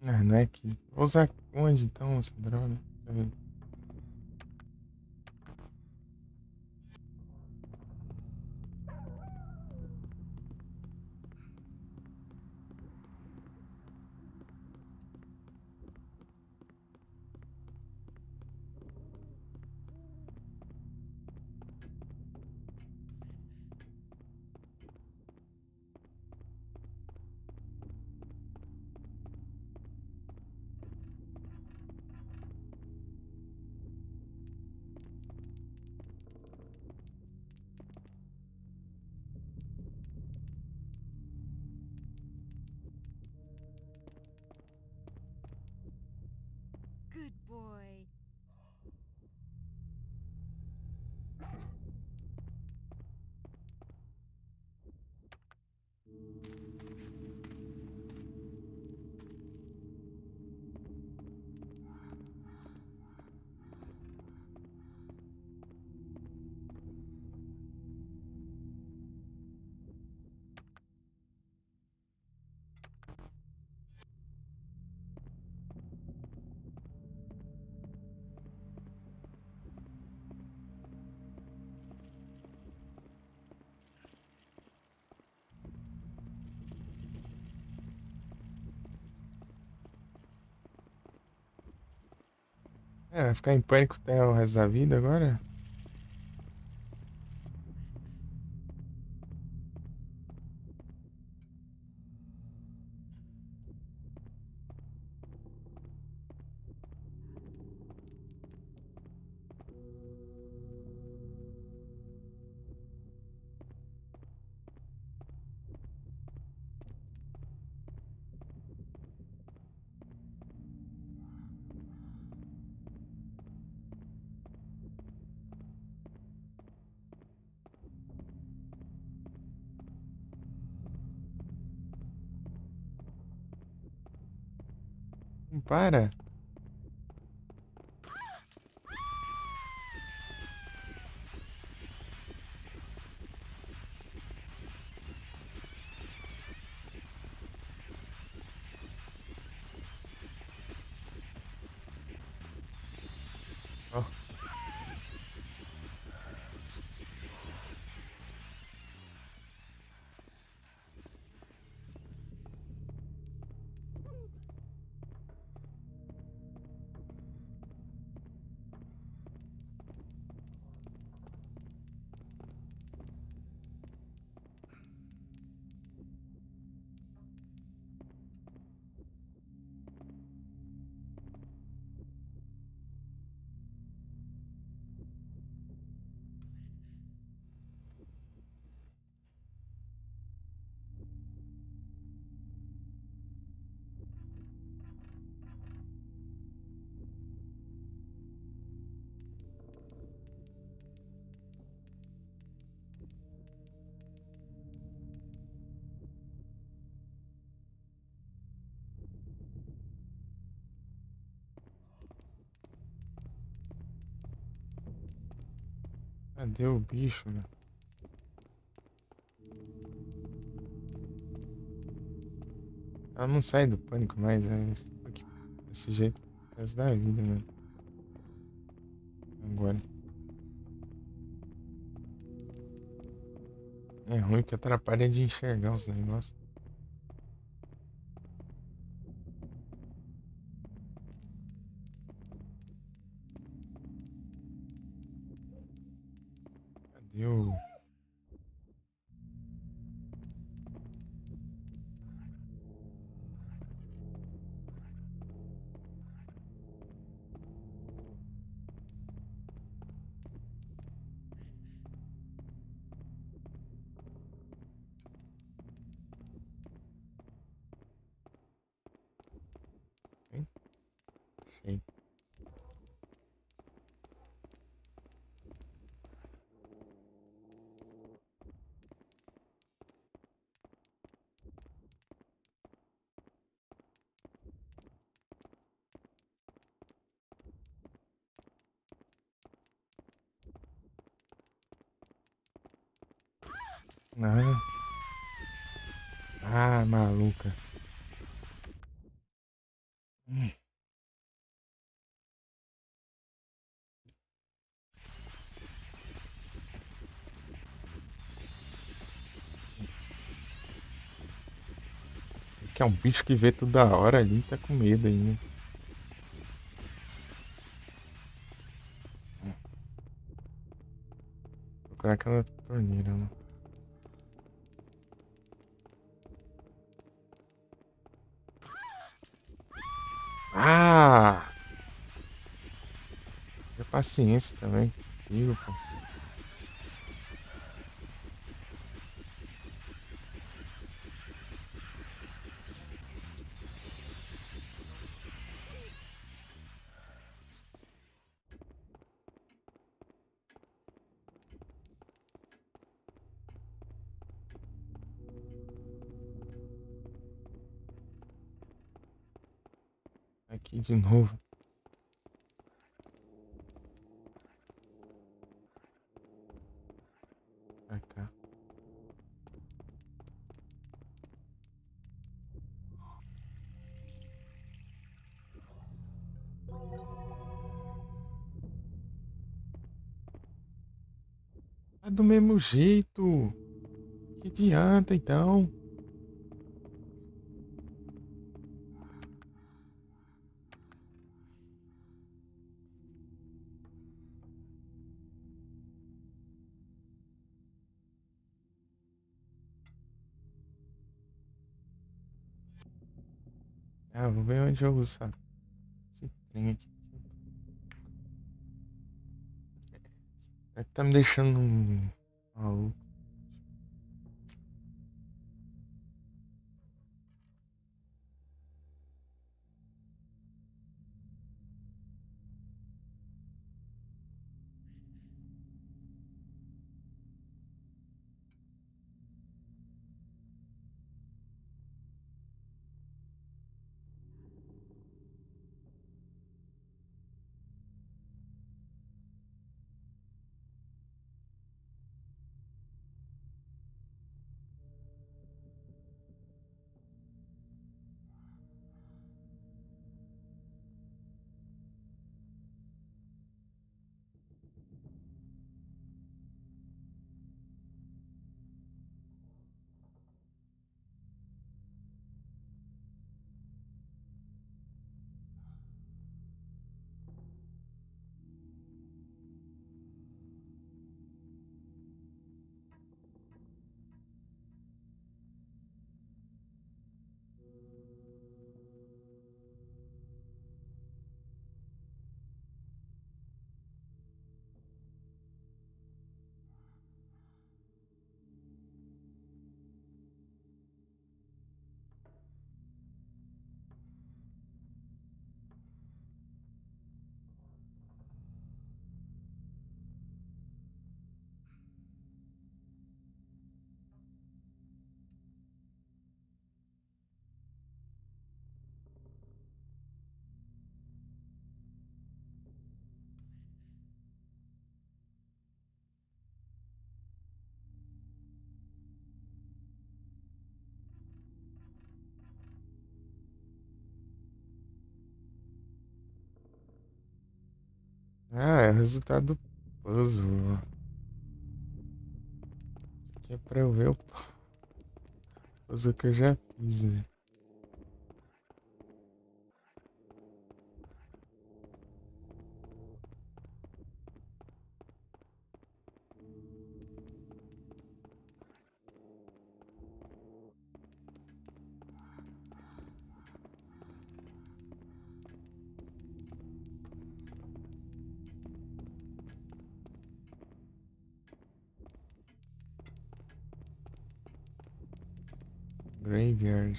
Ah, não é aqui. Vou usar onde então, essa droga? Deixa eu ver. Good boy. É, vai ficar em pânico até o resto da vida agora? Não para. Cadê o bicho, né? Ela não sai do pânico mais, fica aqui desse jeito o resto da vida, mano. Agora. É ruim que atrapalha de enxergar os negócios. Cadê o. Hein? Achei. Ah, maluca. Hum, que é um bicho que vê toda hora ali, tá com medo aí, né? Procurar aquela torneira, né? Ah! Tenha paciência também. Tiro, pô. Aqui de novo. Pra cá. Tá do mesmo jeito. Que adianta, então? Ah, vou ver onde eu uso esse trem aqui. É que tá me deixando maluco. Ah, é o resultado do puzzle. Ó. Isso aqui é pra eu ver o puzzle que eu já fiz, né? Graveyard.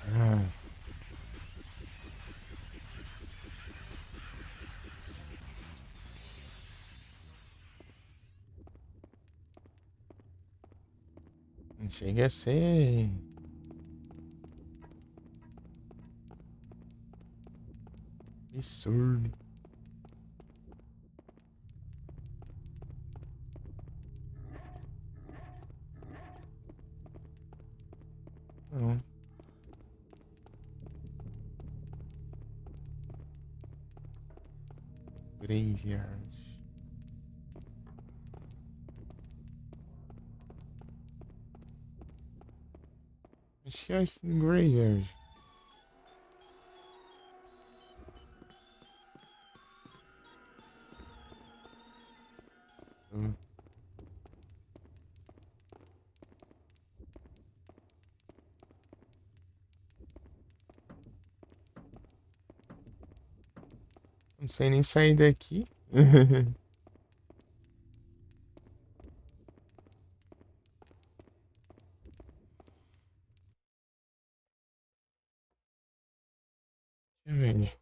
Ah, não chega a ser absurdo. Não. Graveyard. Acho que é esse Graveyard. Hum, Não sei nem sair daqui. Deixa eu ver.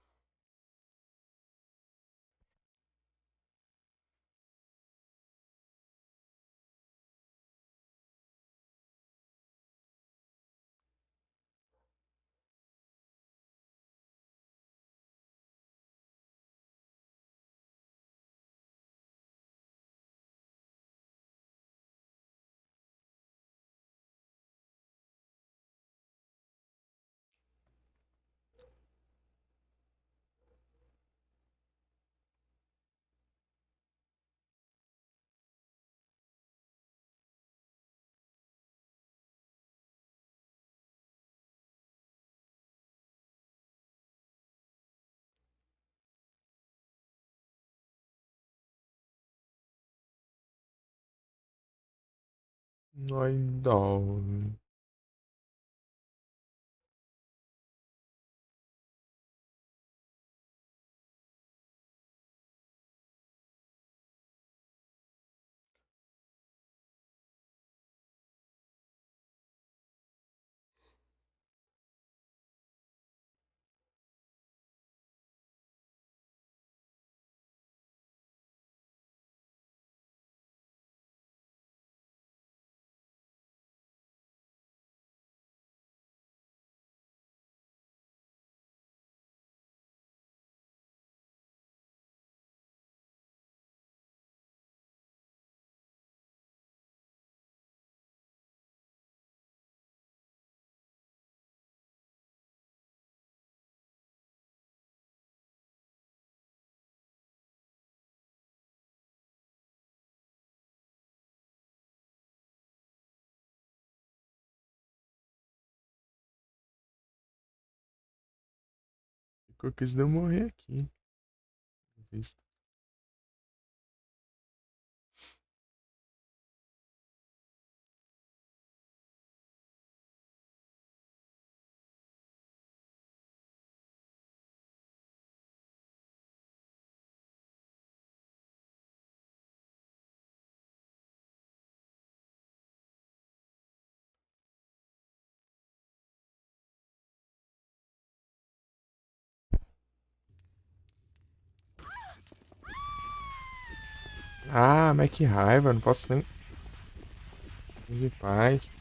Noidol. Ficou que eles não morrer aqui. Visto. Ah, mas que raiva, não posso nem ir de paz.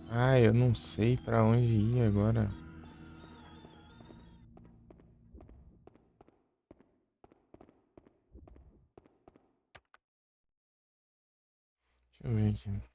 Ah, eu não sei pra onde ir agora. Deixa eu ver aqui.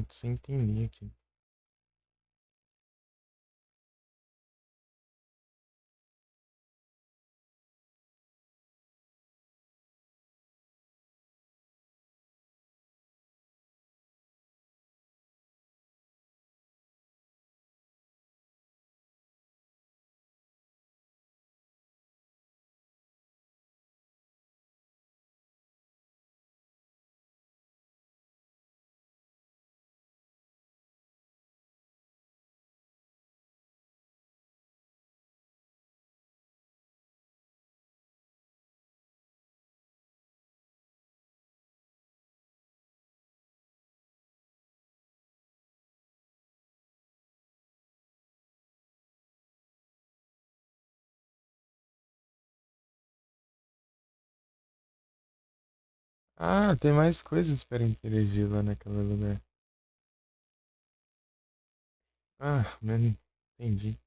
sem entender aqui. Ah, tem mais coisas para interagir lá naquele lugar. Ah, mano, entendi.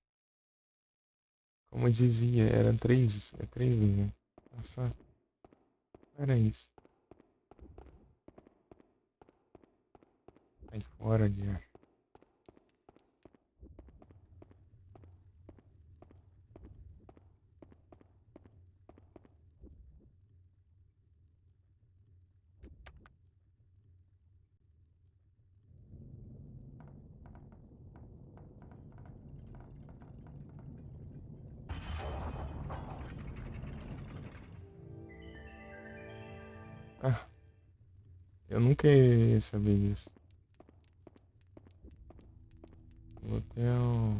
Como dizia, era três. É três linhas. Nossa, era isso. Sai fora de ar. Ah, eu nunca ia saber disso. Hotel.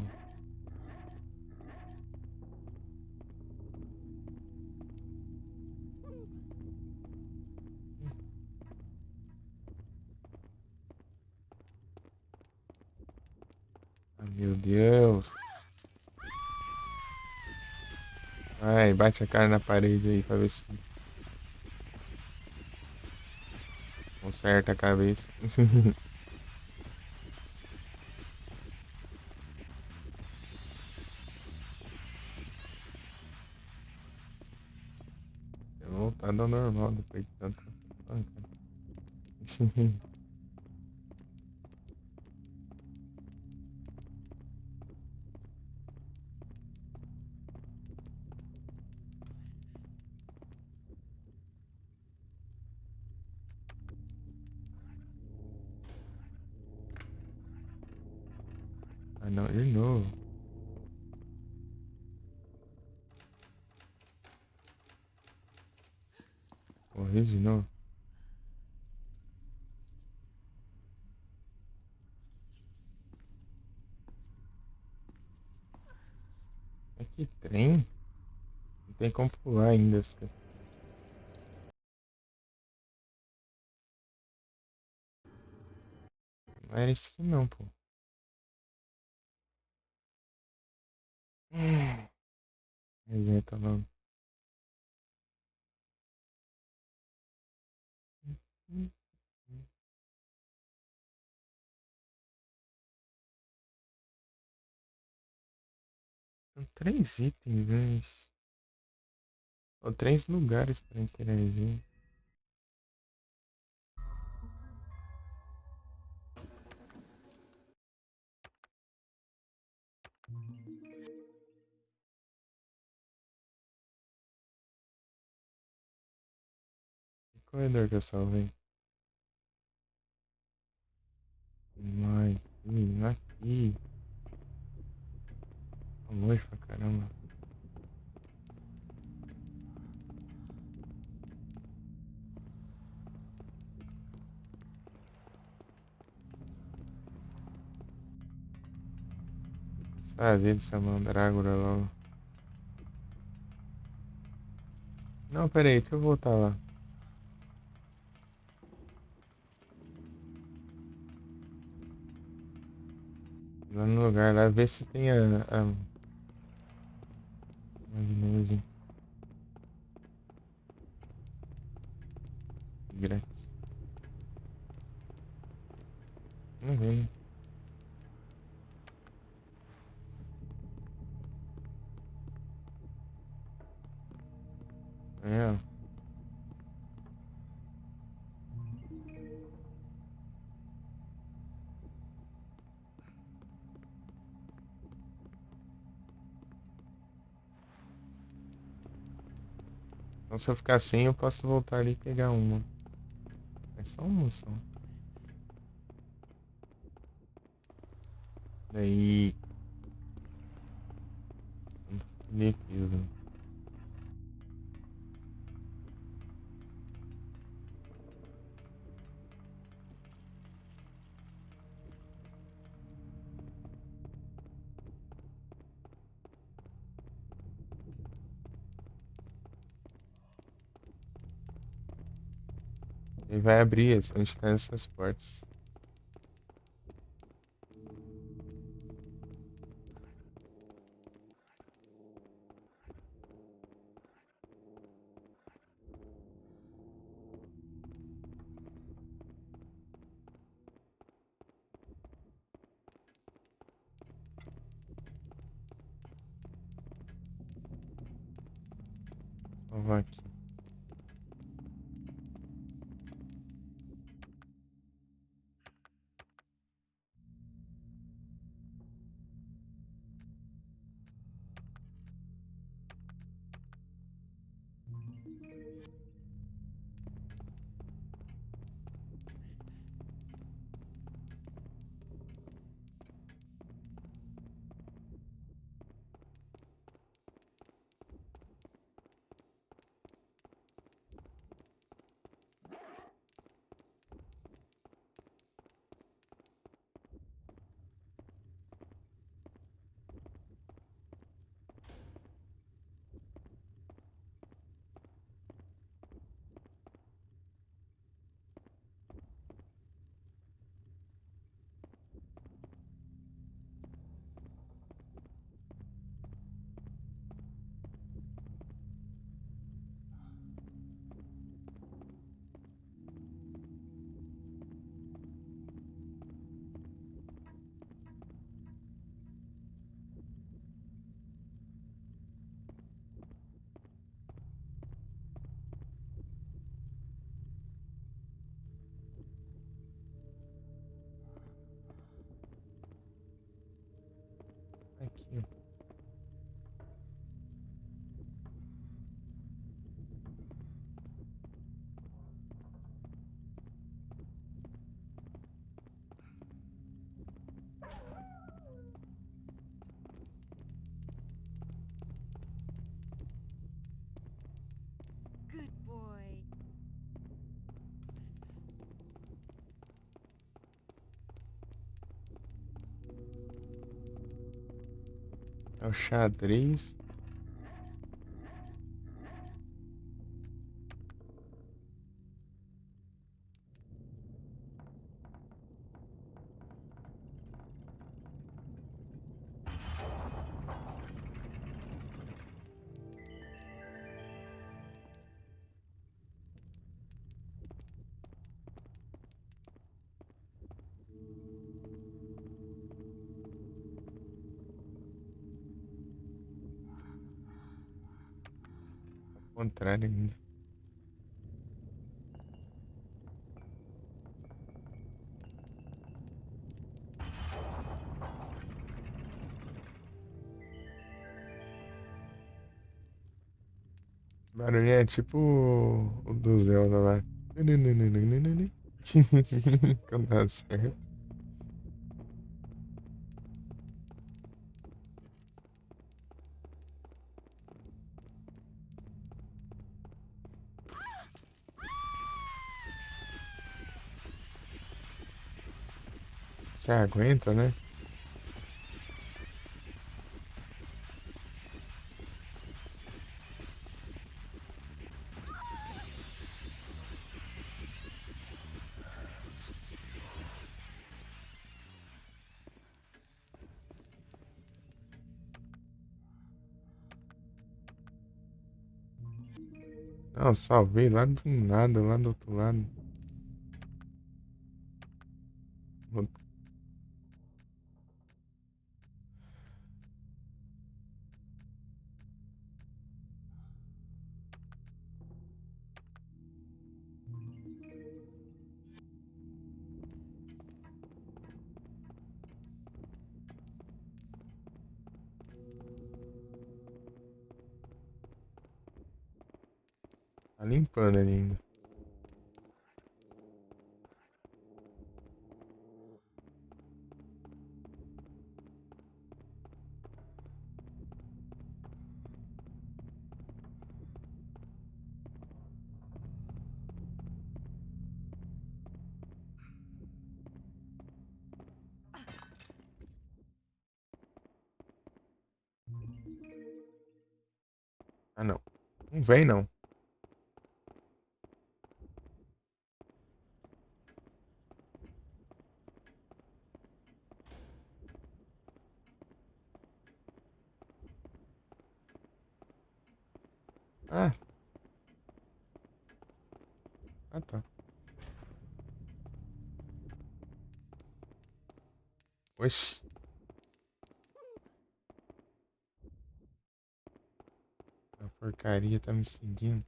Ah, meu Deus. Ai, bate a cara na parede aí pra ver se conserta a cabeça. Eu voltado ao normal depois de tanta pancada. Ah, não, de novo. Morri de novo. É que trem? Não tem como pular ainda. Não era isso aqui não, pô. Reseta logo. São três itens, né? Ou três lugares para interagir. Que corredor que eu salvei? Aqui. Tá longe pra caramba. Desfazer dessa mandrágora logo. Não, pera aí, deixa eu voltar lá. Lá no lugar lá, ver se tem a magnésio grátis. Não vem, né? É, ó. Então se eu ficar sem, eu posso voltar ali e pegar uma. É só uma só. Daí. Defesa. Ele vai abrir onde estão essas portas. Salvar aqui. Aqui. Good boy. É o xadrez. Ao contrário ainda. Barulho é tipo o do Zelda lá. Quando dá certo. Você aguenta, né? Não, salvei lá do nada, lá do outro lado. Tá limpando ali ainda. Ah, não. Não vem, não. Ah, ah tá. Oxi. A porcaria tá me seguindo.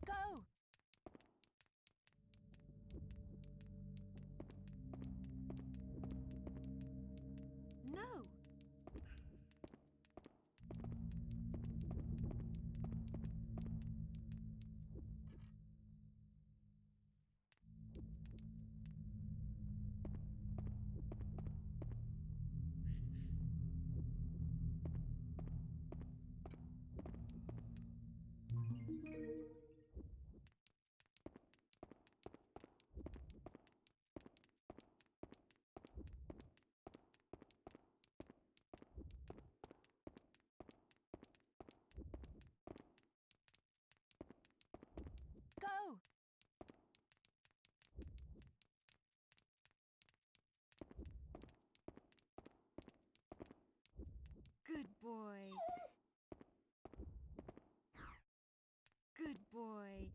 Go! No! Go! Good boy. Good boy.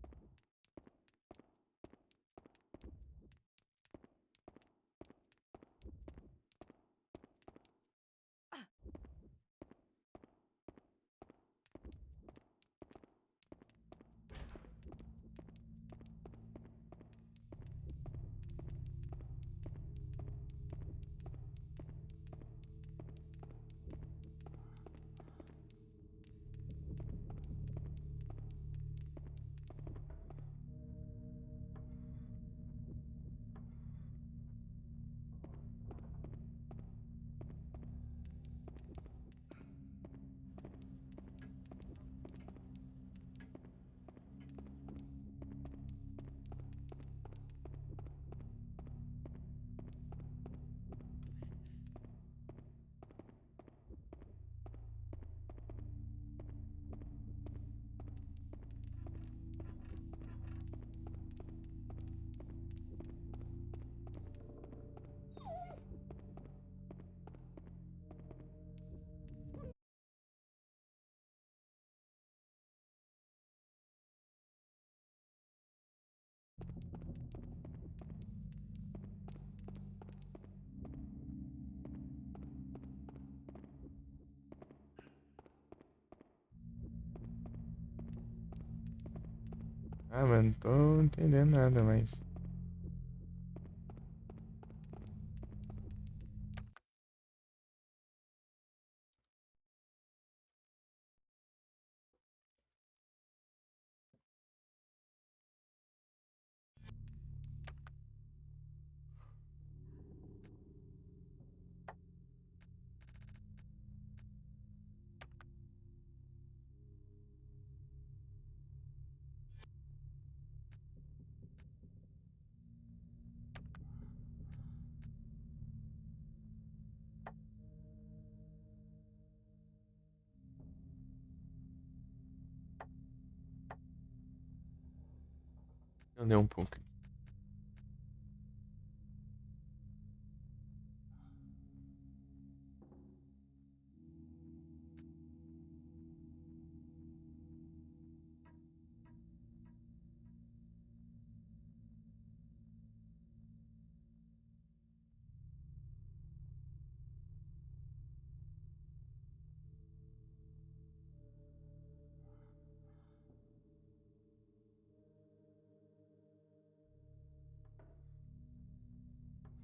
Ah, mano, não tô entendendo nada mais. Eu dei um pouco.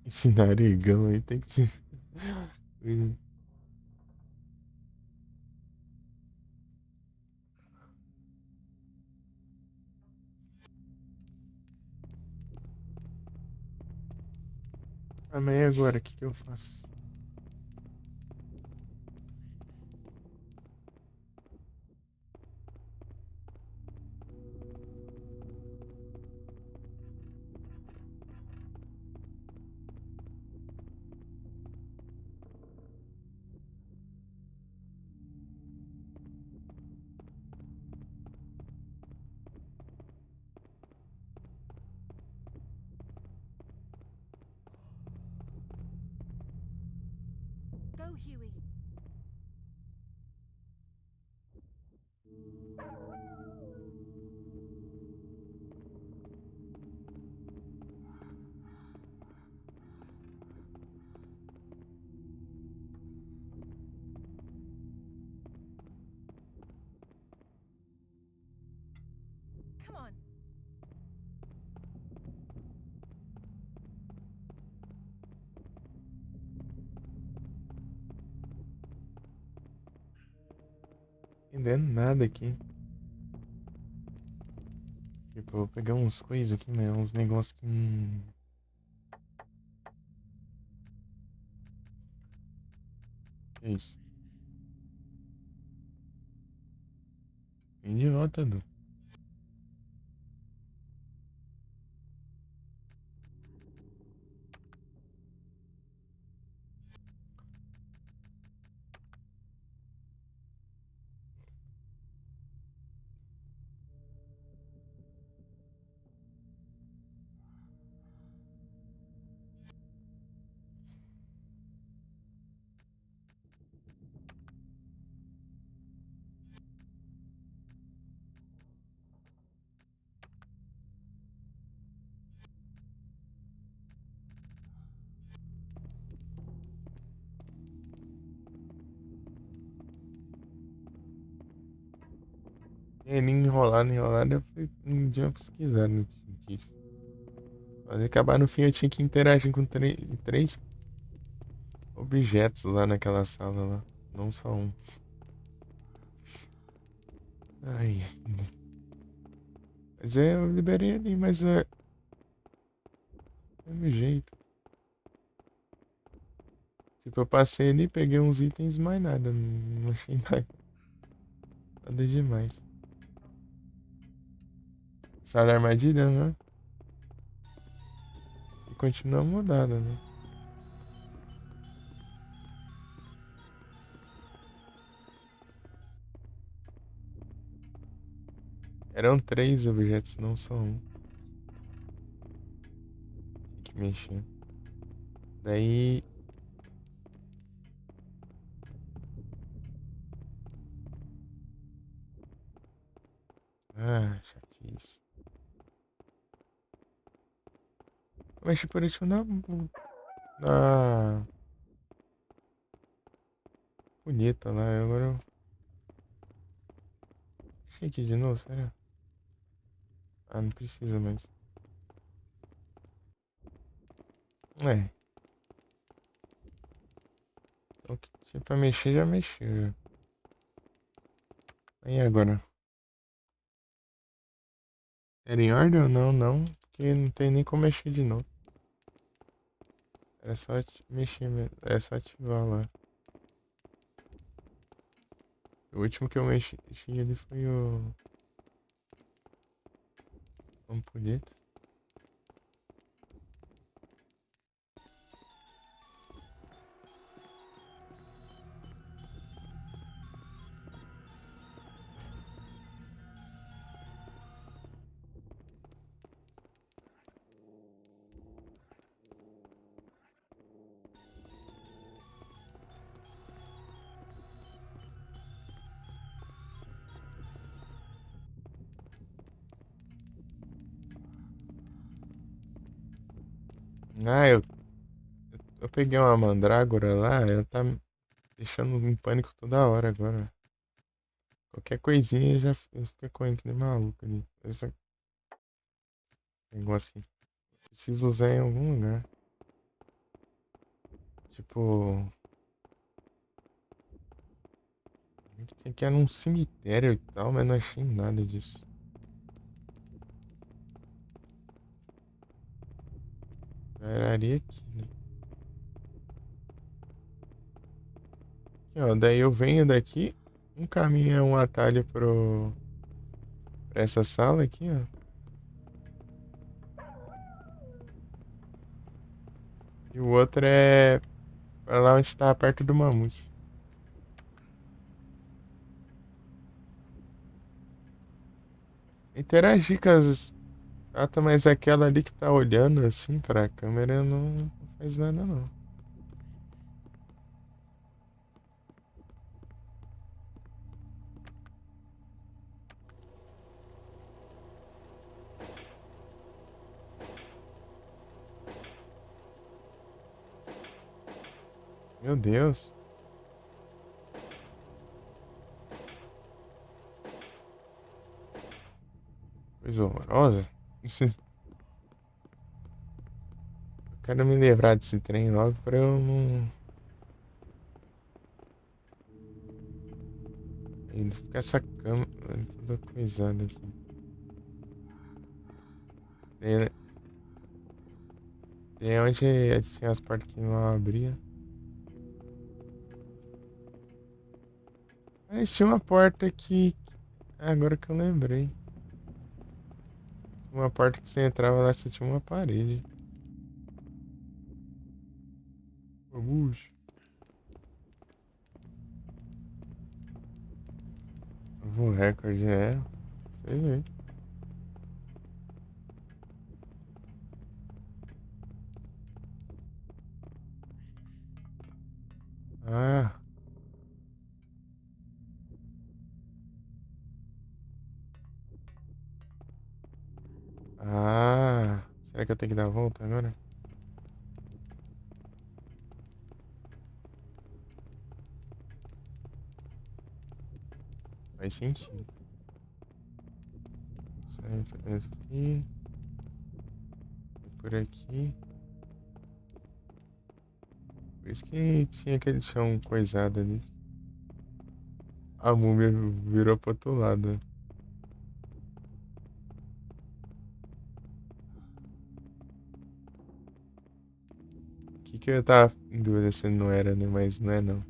Esse narigão aí tem que ser. Amanhã agora, o que que eu faço? Go, Huey. Come on. Entendendo nada aqui. Tipo, eu vou pegar uns coisas aqui, né? Uns negócios que. Que é isso? Vem de volta, Du. Ele enrolado, enrolado, eu fui um dia pesquisar no científico. Mas acabar no fim eu tinha que interagir com três objetos lá naquela sala lá. Não só um. Ai. Mas é, eu liberei ali, mas é. Do mesmo jeito. Tipo, eu passei ali, peguei uns itens, mais nada. Não achei nada. Nada demais. Sala da armadilha, né? E continua mudada, né? Eram três objetos, não só um. Tinha que mexer. Daí. Ah, chatice. Eu mexi por isso na bonita lá. Agora eu. Mexi aqui de novo, será? Ah, não precisa mais. É. Então, o que tinha pra mexer, já mexeu. Aí agora? Era em ordem ou não? Não, porque não tem nem como mexer de novo. Era só mexer mesmo. Era só ativar lá. O último que eu mexi ali foi o ampulheta. Ah, eu peguei uma mandrágora lá, ela tá me deixando em pânico toda hora agora. Qualquer coisinha já fica correndo que nem maluco ali. Esse negócio aqui. Preciso usar em algum lugar. Tipo. Tem que era um cemitério e tal, mas não achei nada disso. Esperaria aqui, né? Aqui, ó, daí eu venho daqui. Um caminho é um atalho pra essa sala aqui, ó. E o outro é pra lá onde tá perto do mamute. Interagir com as estátuas, mas aquela ali que tá olhando assim pra câmera não faz nada não. Meu Deus. Coisa horrorosa. Eu quero me livrar desse trem logo pra eu não. Ainda ficar essa cama toda coisada aqui. Tem, tem onde tinha as portas que não abria. Mas tinha uma porta aqui. Agora que eu lembrei. Uma porta que você entrava lá, você tinha uma parede. Puxa. Novo recorde é. Sei aí. Ah. Ah. Será que eu tenho que dar a volta agora? Faz sentido. Sai por aqui. Por aqui. Por isso que tinha aquele chão coisado ali. A múmia virou pro outro lado. O que que eu tava em dúvida se não era, né? Mas não é não.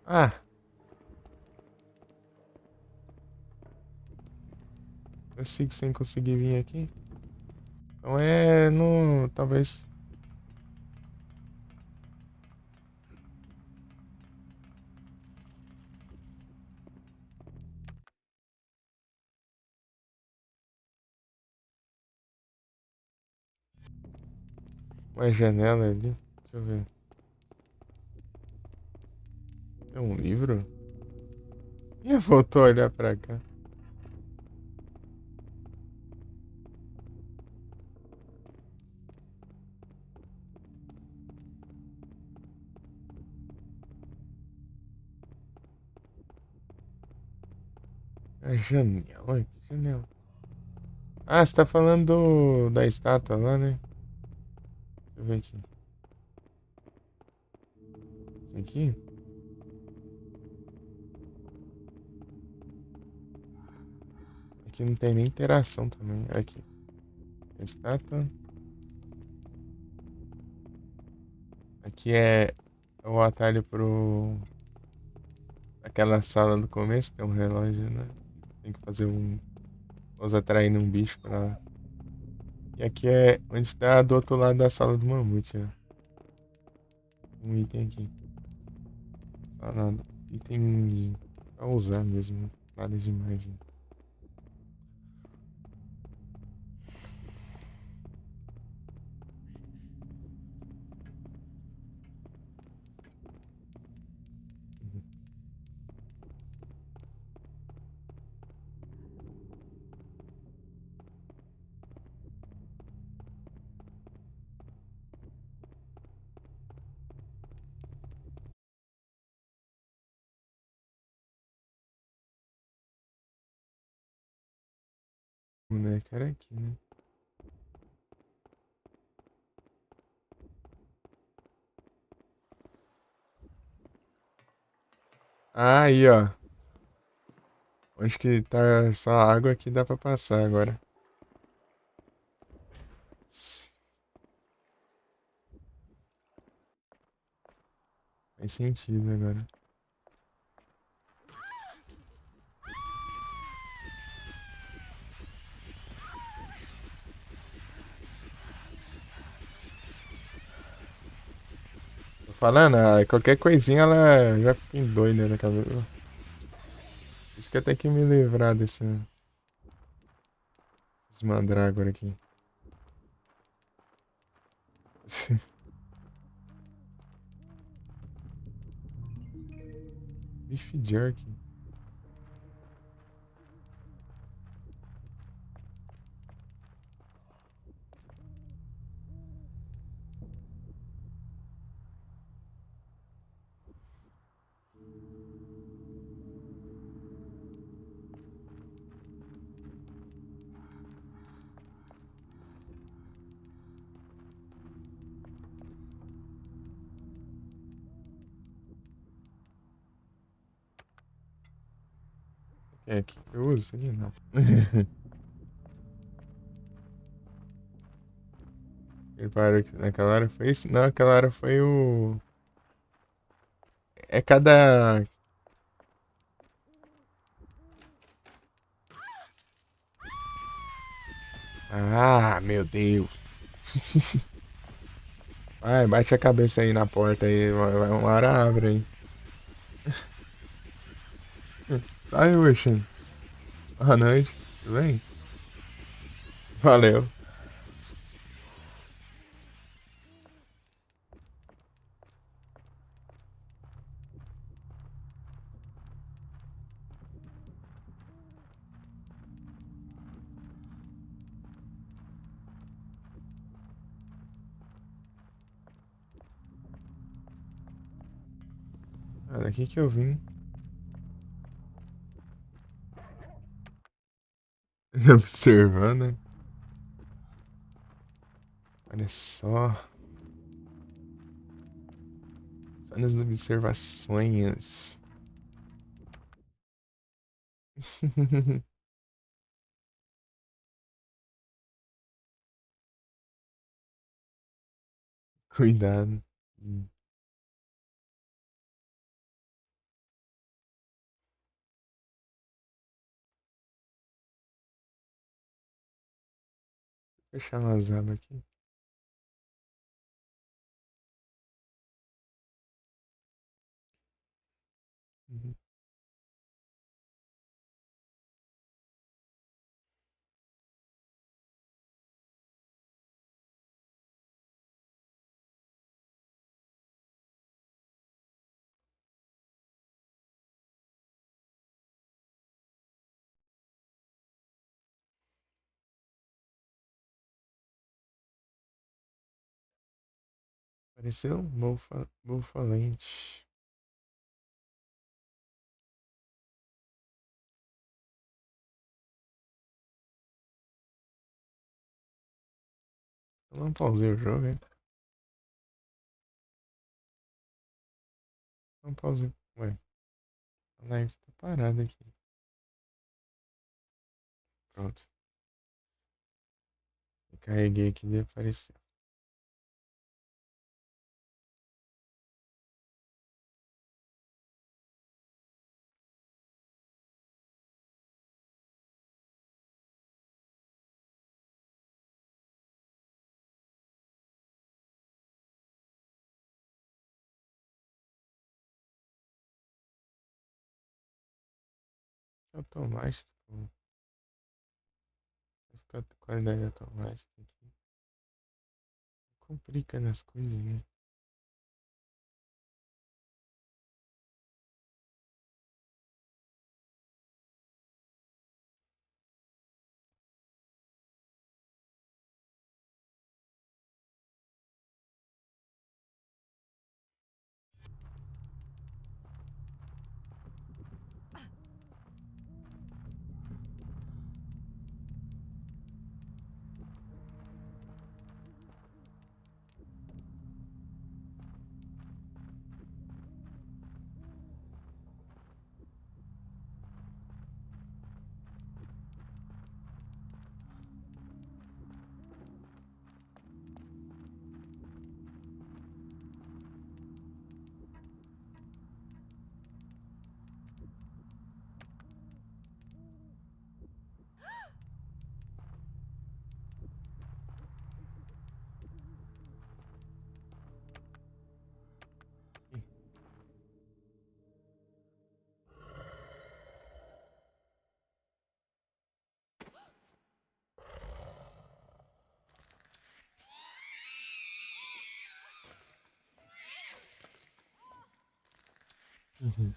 Ah! Eu sigo sem conseguir vir aqui. Então é no. Talvez. Uma janela ali. Deixa eu ver. É um livro? Ih, voltou a olhar pra cá. A janela? Que janela? Ah, você tá falando da estátua lá, né? Deixa eu ver aqui. Isso aqui? Aqui não tem nem interação também. Aqui. Estátua. Aqui é o atalho aquela sala do começo. Tem um relógio, né? Tem que fazer um. Vamos atraindo um bicho pra lá. E aqui é onde tá do outro lado da sala do mamute, ó. Um item aqui. Só nada. Item pra usar mesmo. Nada demais, né? Uhum. boneco era aqui, né? Ah, aí, ó. Onde que tá só água aqui dá pra passar agora. Faz sentido agora. Tô falando, qualquer coisinha ela já fica doida na cabeça. Por isso que eu tenho que me livrar desse mandrágora aqui. Beef jerky. É aqui que eu uso isso aqui, não. Ele parou que naquela hora foi isso? Não, aquela hora foi o. É cada. Ah, meu Deus. Vai, bate a cabeça aí na porta aí. Uma hora abre aí. Sai, Oxen. Boa noite. Tudo bem? Valeu. Ah, daqui que eu vim. Observando, né? Olha só. Só nas observações. Cuidado. Fechar umas abas aqui. Uhum. Apareceu um bolfalente. Eu não pausei o jogo, hein? Não pausei. Ué, a live tá parada aqui. Pronto. Carreguei aqui e apareceu. Automático. Vai ficar com qualidade automática aqui. Complica nas coisas, né? Uhum.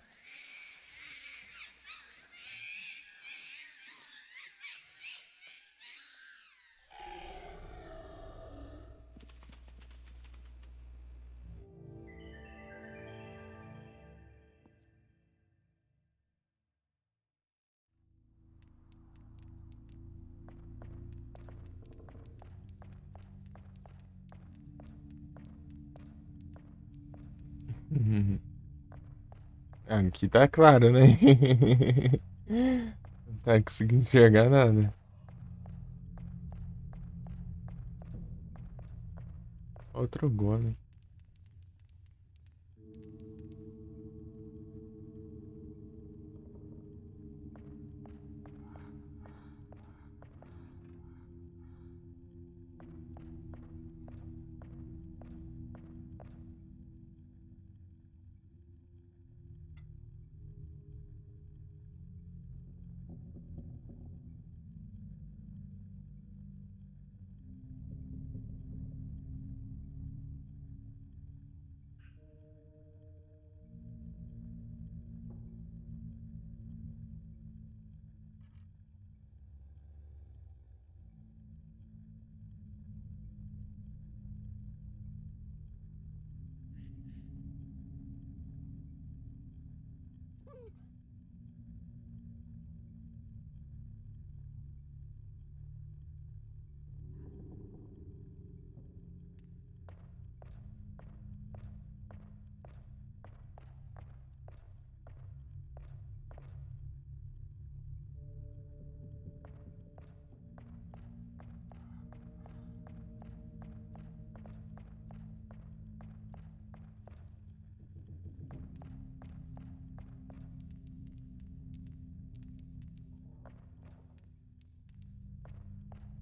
Uhum. Aqui tá claro, né? Não tá conseguindo enxergar nada. Outro golem.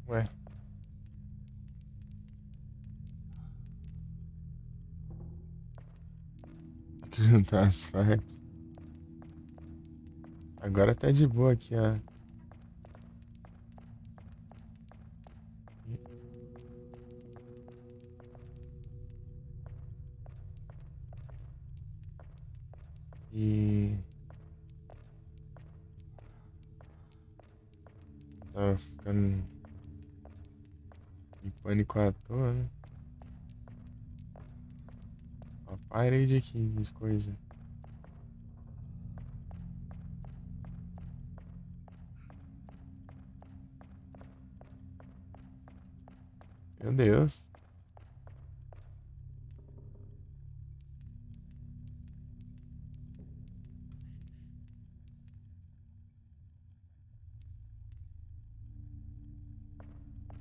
Ué, tem que juntar as partes. Agora tá de boa aqui, ó. E tava ficando em pânico à toa, né? Uma parede aqui de coisa. Meu Deus.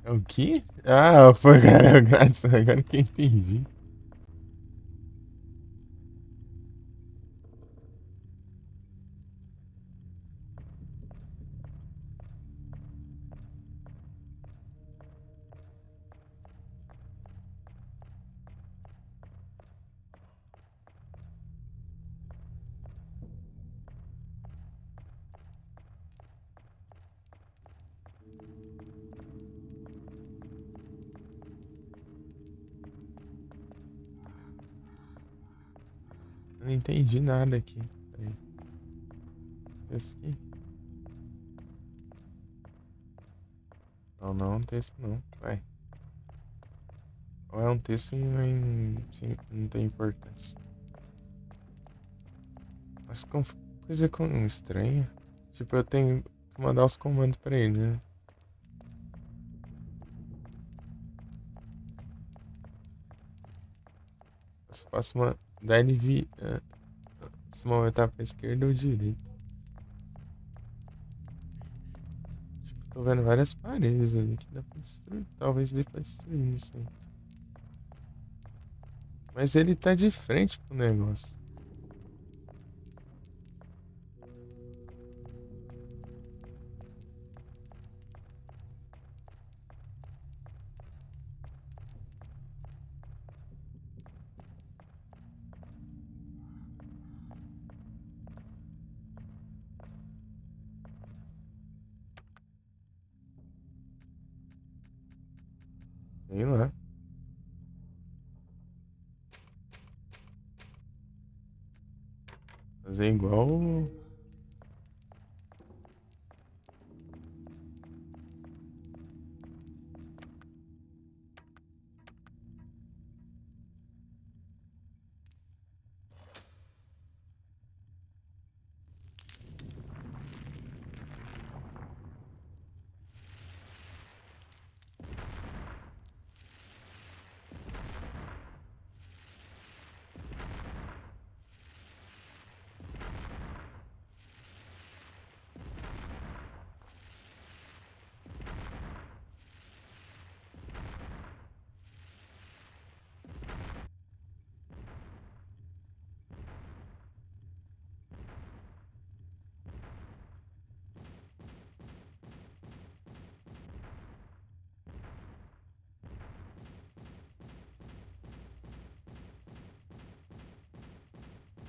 É o quê? Ah, foi, cara. Graças. Agora que eu entendi. Eu não entendi nada aqui. Peraí. Texto aqui? Não, não é um texto, não. Vai. Ou é um texto e sim, não tem importância. Mas com coisa estranha. Tipo, eu tenho que mandar os comandos pra ele, né? Eu só posso dar ele se movimentar pra esquerda ou direita. Tipo, tô vendo várias paredes ali que dá pra destruir. Talvez dê pra destruir isso aí. Mas ele tá de frente pro negócio. Sei lá. Fazer igual.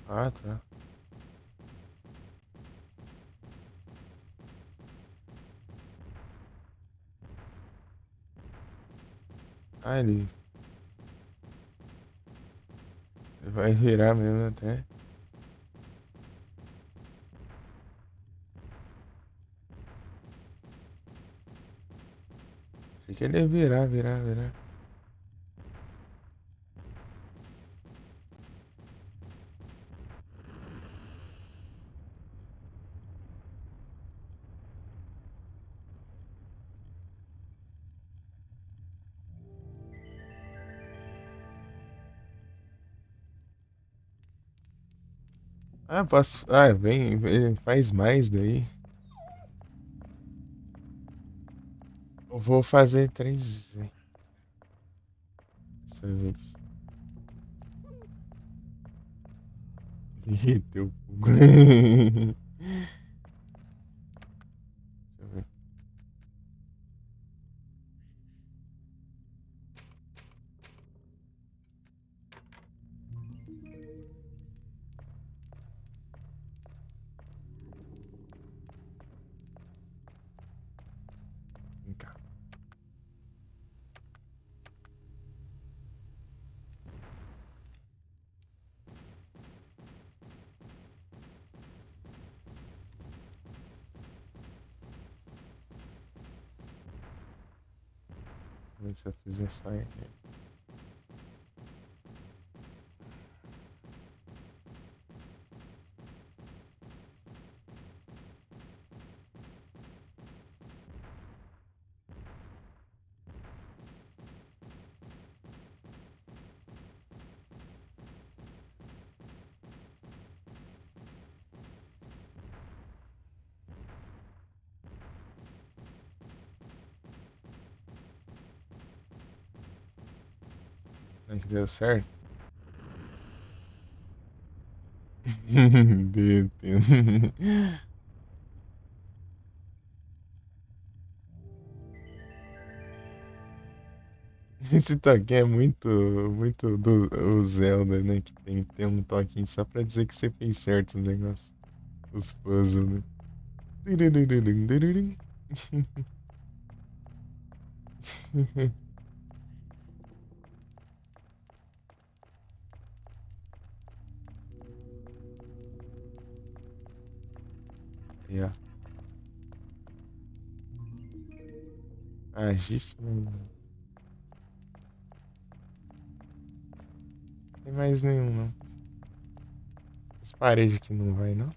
Ah, tá. Ah, ele vai virar mesmo até. Achei que ele ia virar. Ah, posso. Ah, vem, faz mais daí. Eu vou fazer 3 dessa vez. Derreteu o fogo. Deixa eu ver. Vem cá. Vamos ver se eu fizer só aí. Será que deu certo? Derreteu. Esse toquinho é muito do o Zelda, né? Que tem que ter um toquinho só pra dizer que você fez certo o negócio. Os puzzles, né? Tururururu, tururu. Aí, ó. Agíssimo. Tem mais nenhum, não. As paredes aqui não vai, não.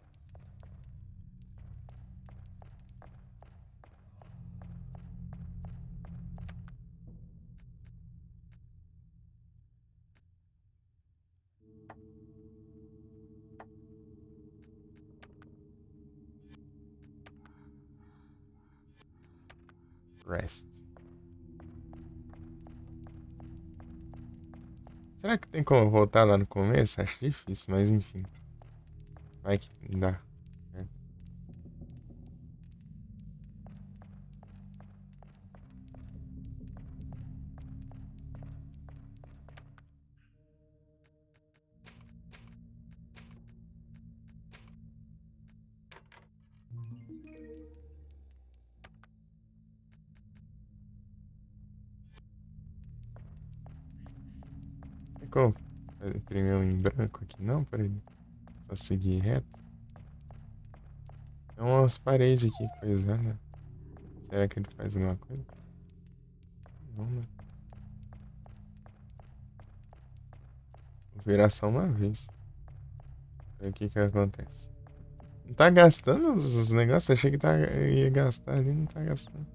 Rest. Será que tem como voltar lá no começo? Acho difícil, mas enfim. Vai que dá. Certo? Tem como imprimir um em branco aqui? Não, peraí. Pra seguir reto. Tem umas paredes aqui coisando. Será que ele faz alguma coisa? Não, né? Vou virar só uma vez. Ver o que que acontece. Não tá gastando os negócios? Achei que ia gastar ali, não tá gastando.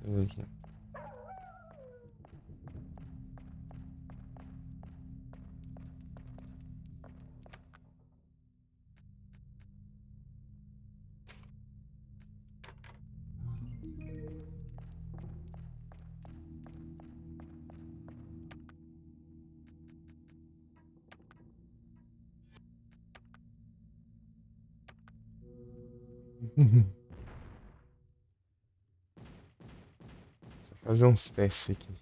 Deixa eu ver aqui. Só fazer uns testes aqui.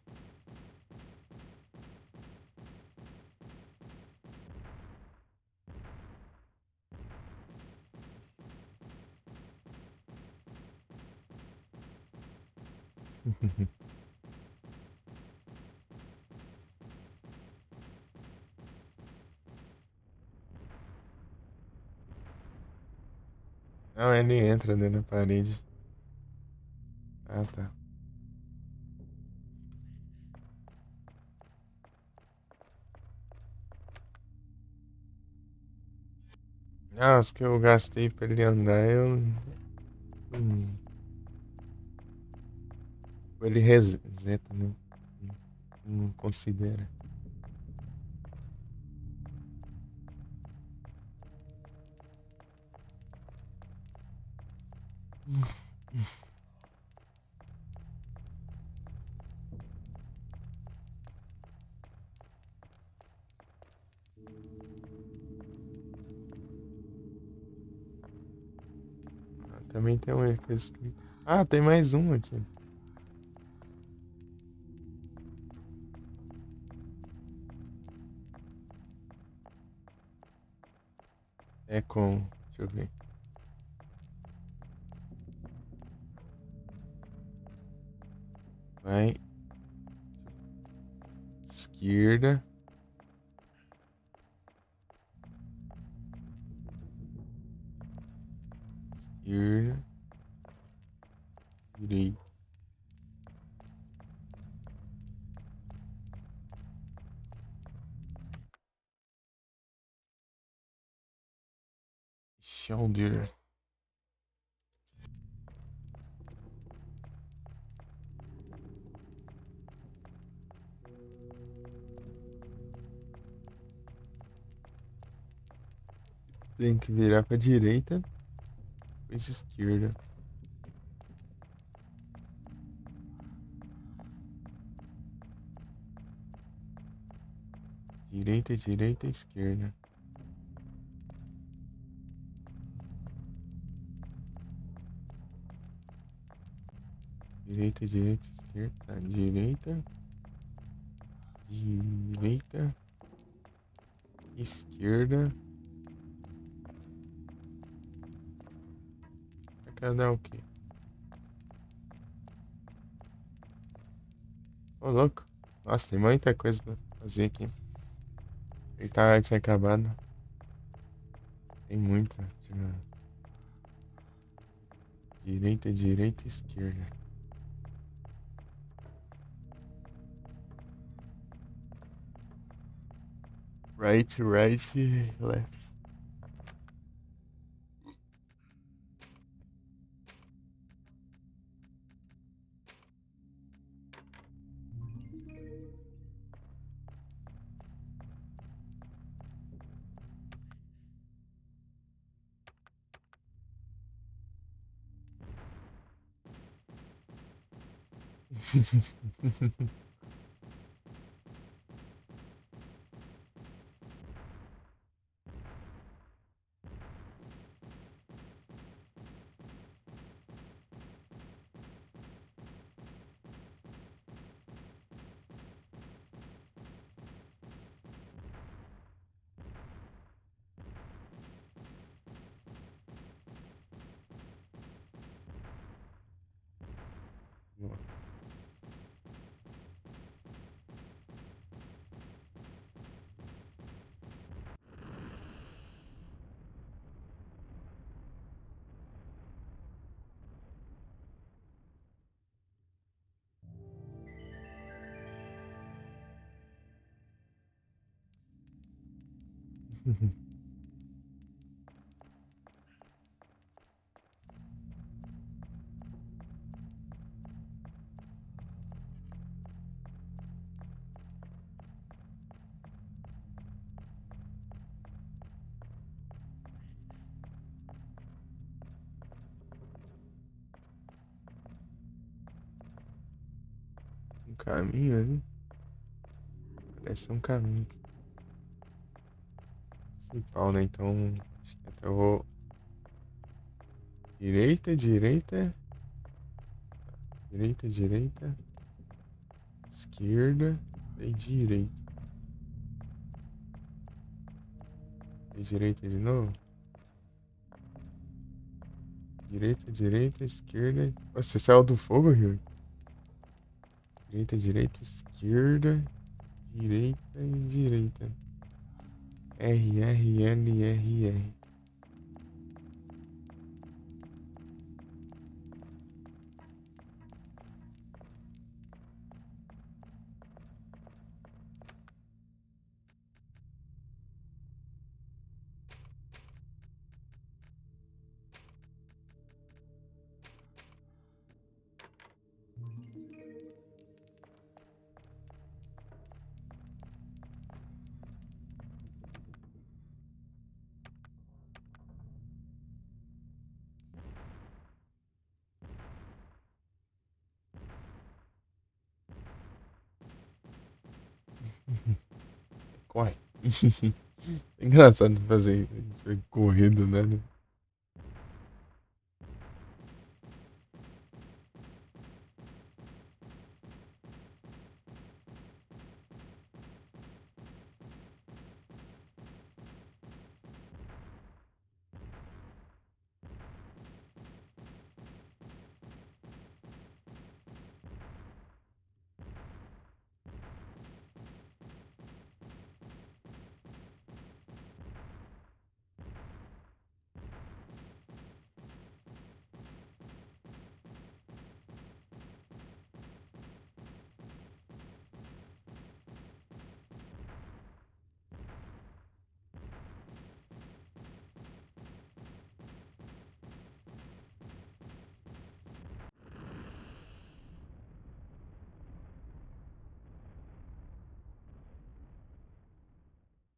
Não, ele entra dentro da parede. Ah, tá. Ah, os que eu gastei pra ele andar, eu. Hum, ele reseta, né? Não considera. Ah, também tem um aqui escrito. Ah, tem mais um aqui. É com. Deixa eu ver. Vai. Esquerda. Esquerda. Direita. Shoulder. Tem que virar pra direita. Depois esquerda. Direita, direita, esquerda. Direita, direita, esquerda. Tá, direita. Direita. Esquerda. Pra cada o quê? Ô, louco. Nossa, tem muita coisa pra fazer aqui. Tinha acabado. Tem muita. Direita, direita, esquerda. Right, right, left. Um caminho ali. Parece um caminho. Principal, né? Então, acho que até eu vou. Direita, direita. Direita, direita. Esquerda e direita. E direita de novo. Direita, direita, esquerda. Você saiu do fogo, Rio? Direita, direita, esquerda. Direita e direita. R, R, L, R, R. Corre. Engraçado fazer correndo, né?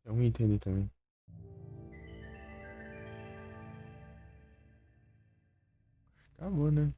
Eu não entendi também. Acabou, né?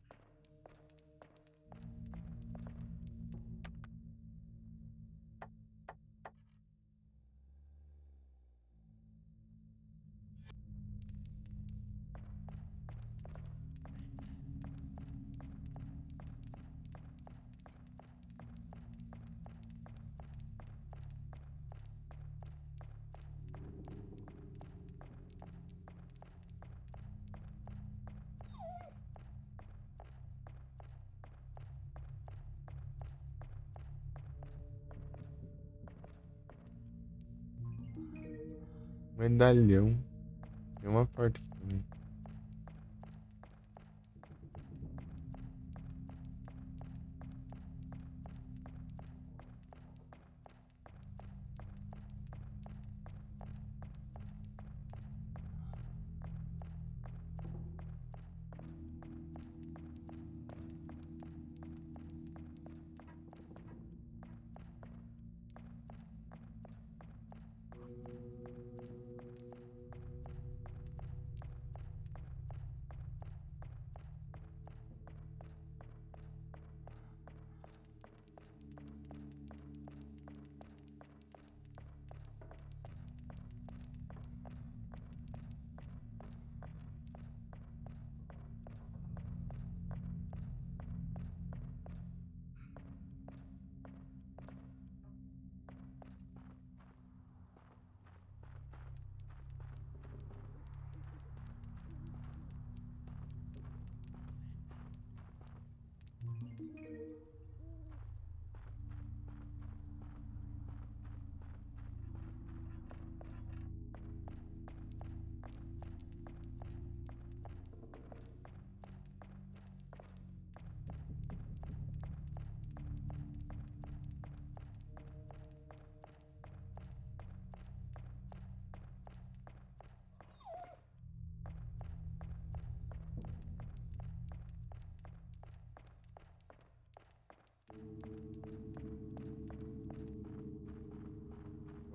Medalhão. Tem uma porta aqui também.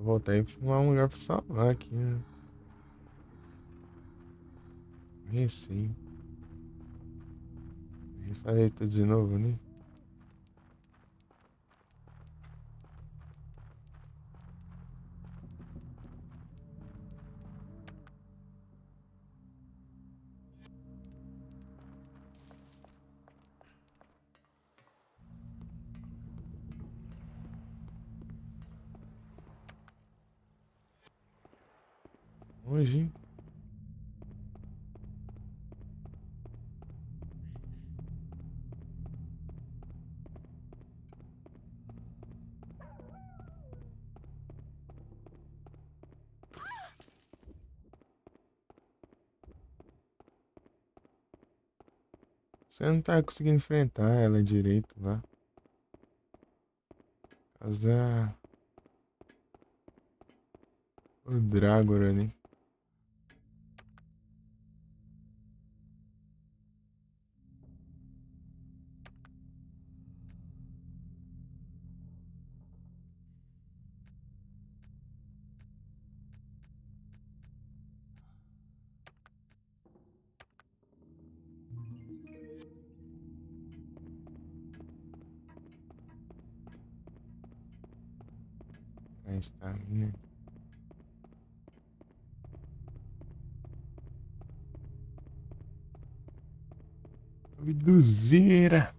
Vou voltar e filmar um lugar pra salvar aqui, né? Recém. Falei tudo de novo, né? Hoje, hein? Você não tá conseguindo enfrentar ela direito lá. Por causa o Drágora, né? Pra estamina. Abduzeira.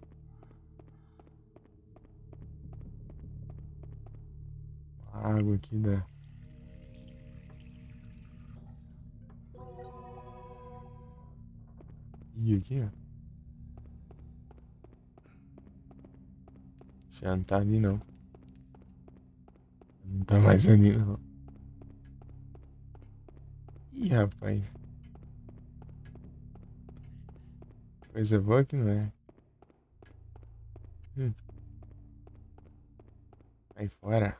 A água aqui da. Ih, aqui, ó. Já não tá ali, não. Não tá mais ali, não. Ih, rapaz. Coisa boa que não é. Hum, Aí fora.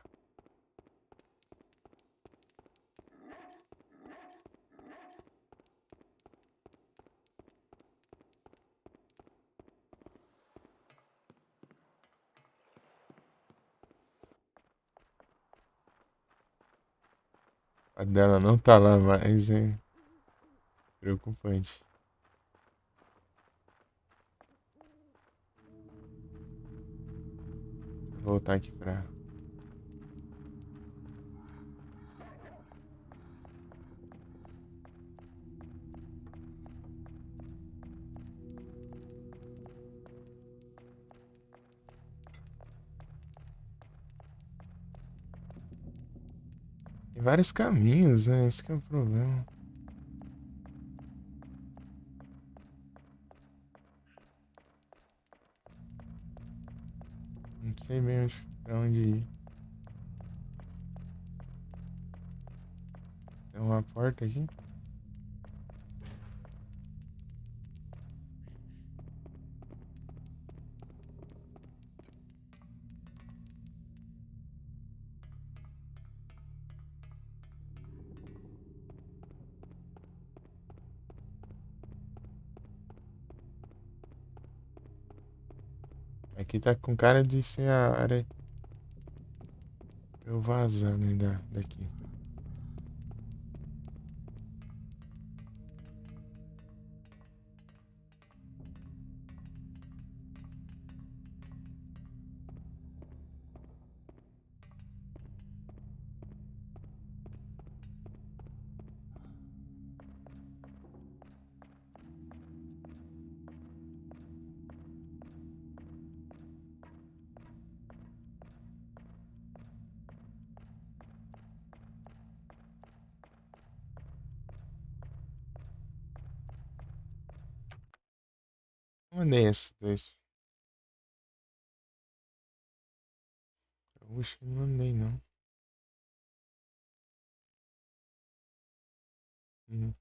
A dela não tá lá mais, é preocupante. Vou voltar aqui pra. Tem vários caminhos, né? Esse que é o problema. Não sei bem pra onde ir. Tem uma porta aqui. Aqui tá com cara de ser a área pra eu vazar, né? Daqui. Mandei esses dois. Oxe, não mandei não. Hum.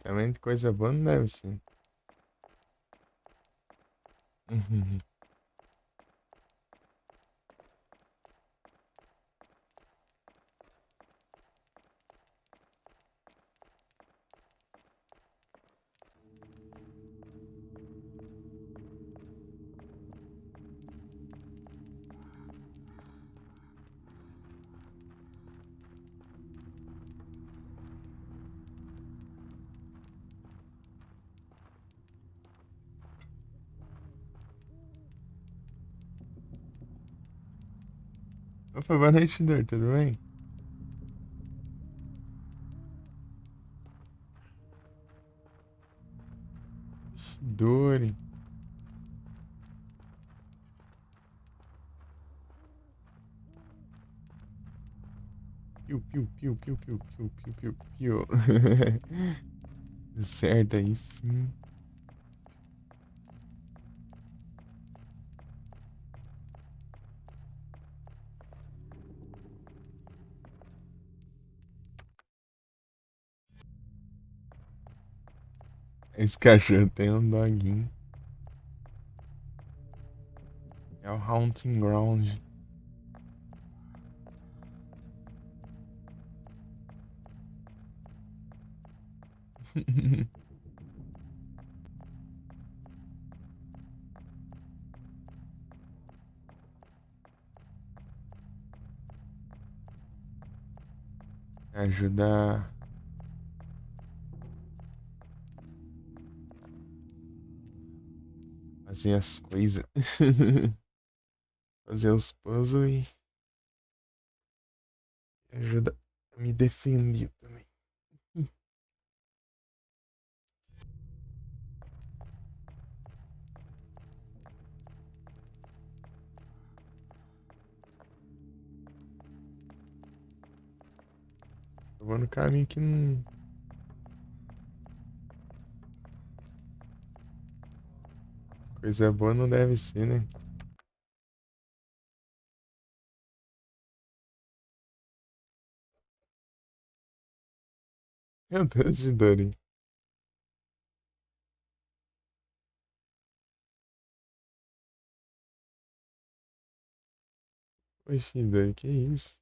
também coisa boa não deve ser. Uhum. Opa, boa noite, Dor, tudo bem? Dori. Piu, piu, piu, piu, piu, piu, piu, piu, piu. Certo, aí sim. Esse cachorro tem um doguinho. É o Haunting Ground. Ajuda a fazer as coisas. Fazer os puzzles e ajuda a me defender também. Eu vou no caminho que não. Coisa boa não deve ser, né? Meu Deus de Dori. Oxi, Dori, que isso?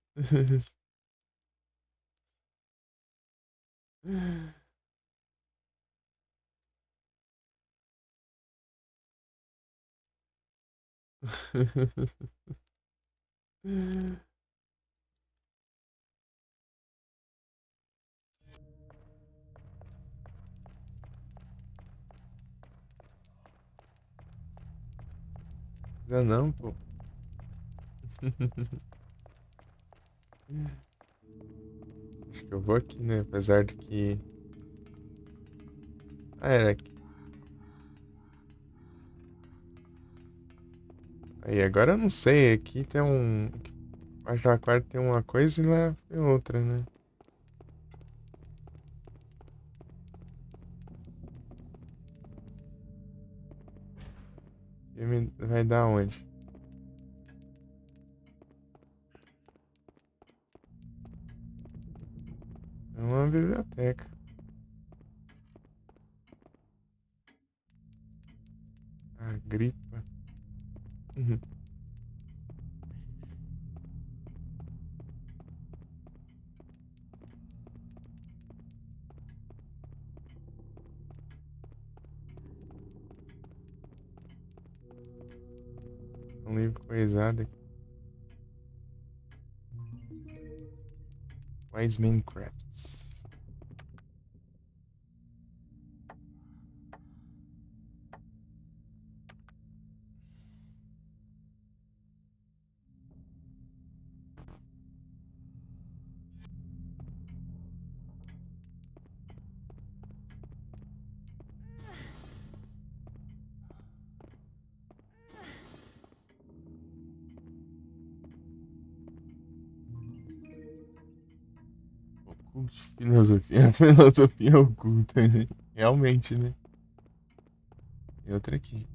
Já não, pô. Acho que eu vou aqui, né? Apesar de que. Ah, era aqui. Aí, agora eu não sei. Aqui tem um. Acho que aquário tem uma coisa e lá tem outra, né? Vai dar onde? É uma biblioteca. A gripa. Uhum. Um livro coisado aqui. Wise Man Crafts. Oculto. Filosofia. Filosofia oculta. Realmente, né? E outra aqui.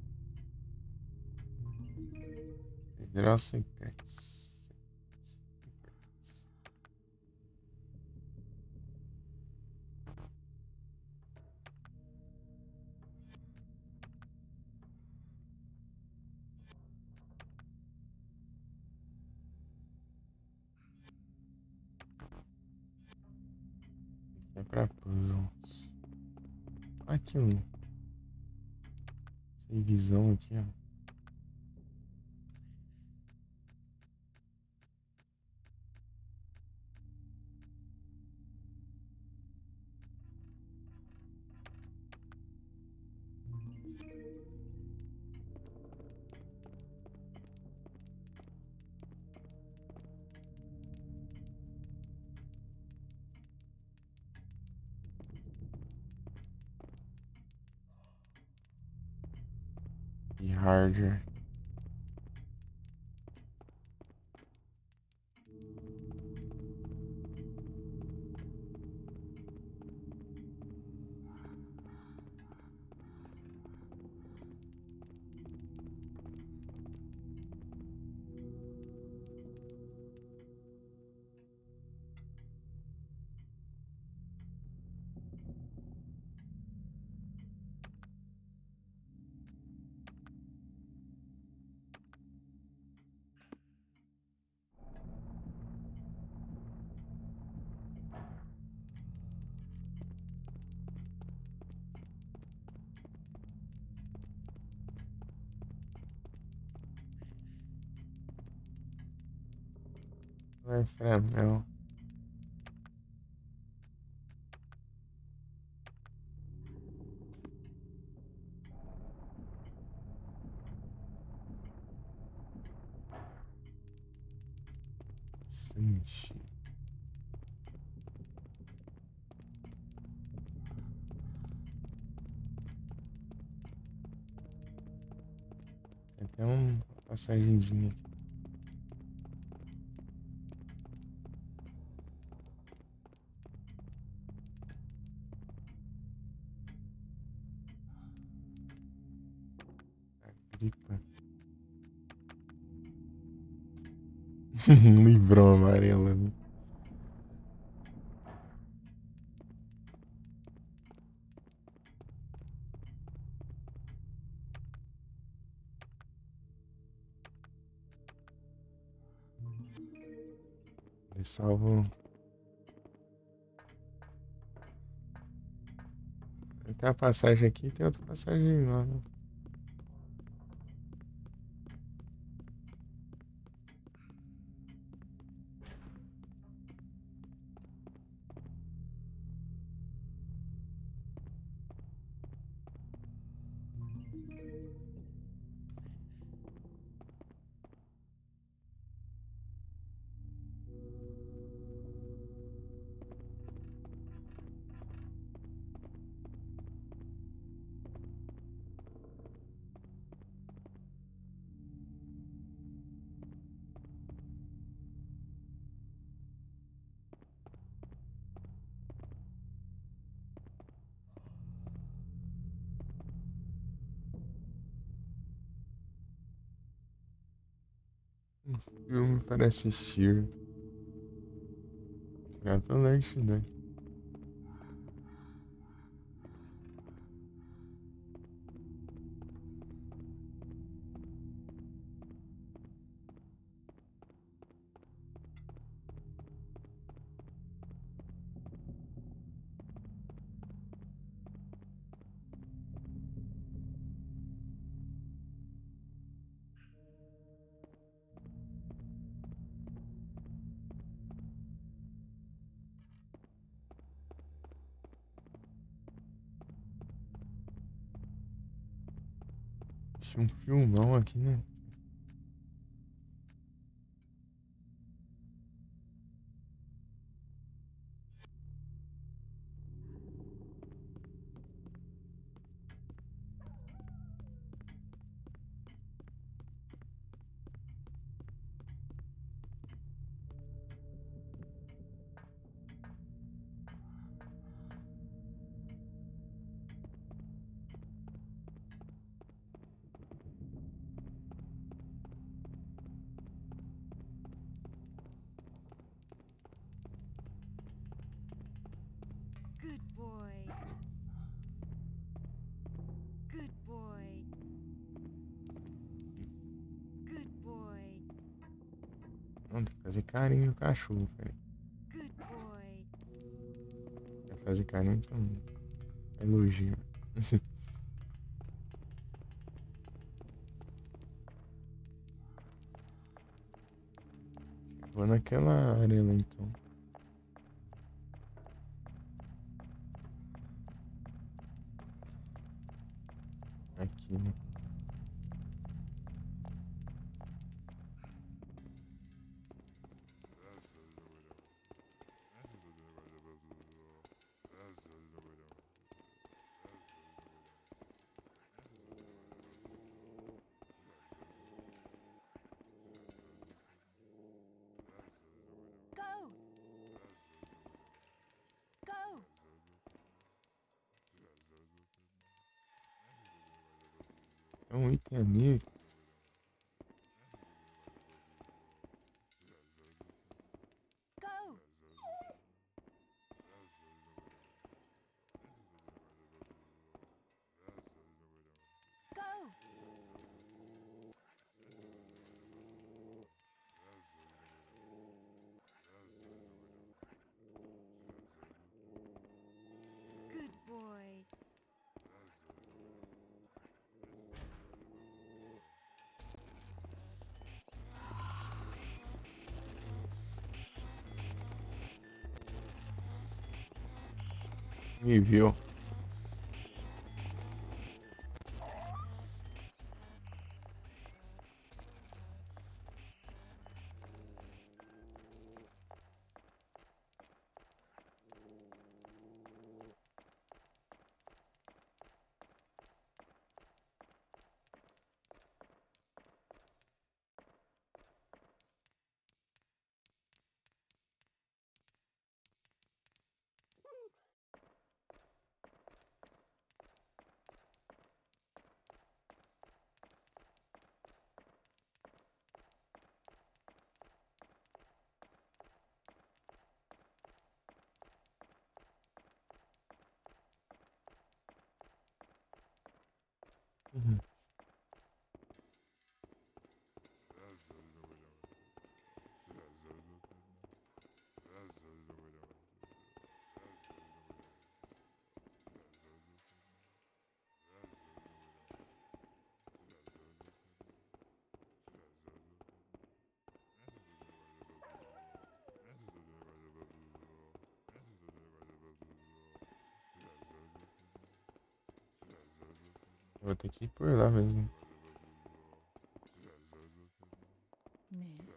Federal Secrets. Vai pra puzzles. Aqui um. Sem visão aqui, ó. E hardware. Não. Ixi. Tem até uma passagenzinha aqui. Gripa. Um livrão amarelo, né? Ele salvo. Tem a passagem aqui e tem outra passagem lá, né? Um filme para assistir. Já tô nerd, né? Tinha um filmão aqui, né? Good boy. Good boy. Good boy. Não, tem que fazer carinho no cachorro, velho. Good boy. Tá de carinho, então. Elogio. Vou naquela área lá então. Aqui, né? Go! Go! É um item ali. Go! Go! Good boy. Me viu. Uhum. Eu vou ter que ir por lá mesmo. Miss.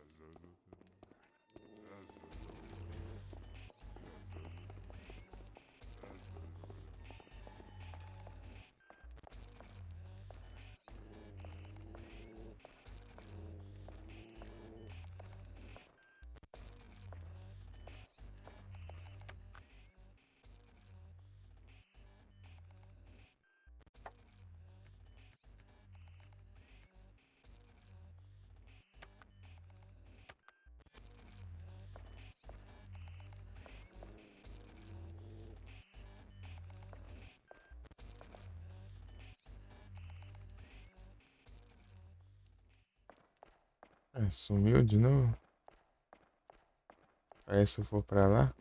É, sumiu de novo. Aí se eu for pra lá.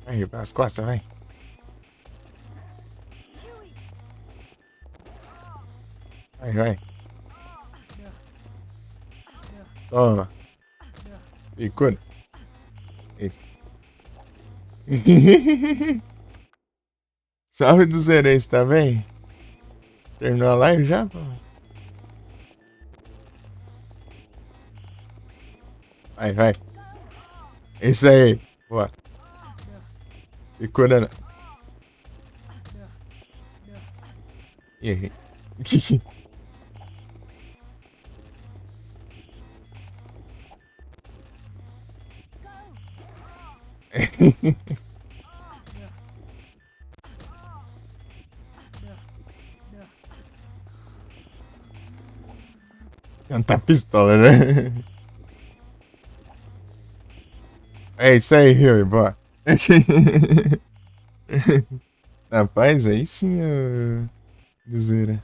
Aí, pelas costas, vai. Vai, vai. Toma. Picuda. Salve dos heróis, tá bem? Terminou a live já, pô? Vai, vai. É isso aí. Boa. Picuda. Ih. Cantar pistola, né? É isso aí, Rio, boa. Rapaz, aí sim, ô... Dozeira.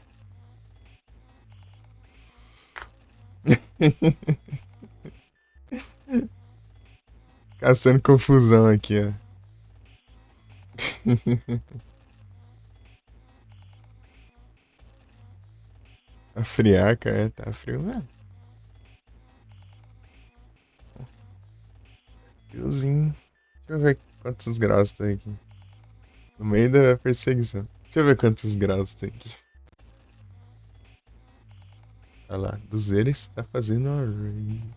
Caçando confusão aqui, ó. A friaca, é, tá frio mesmo. Friozinho. Deixa eu ver quantos graus tem aqui. No meio da perseguição. Deixa eu ver quantos graus tem aqui. Olha lá, Dozeira está fazendo a raid.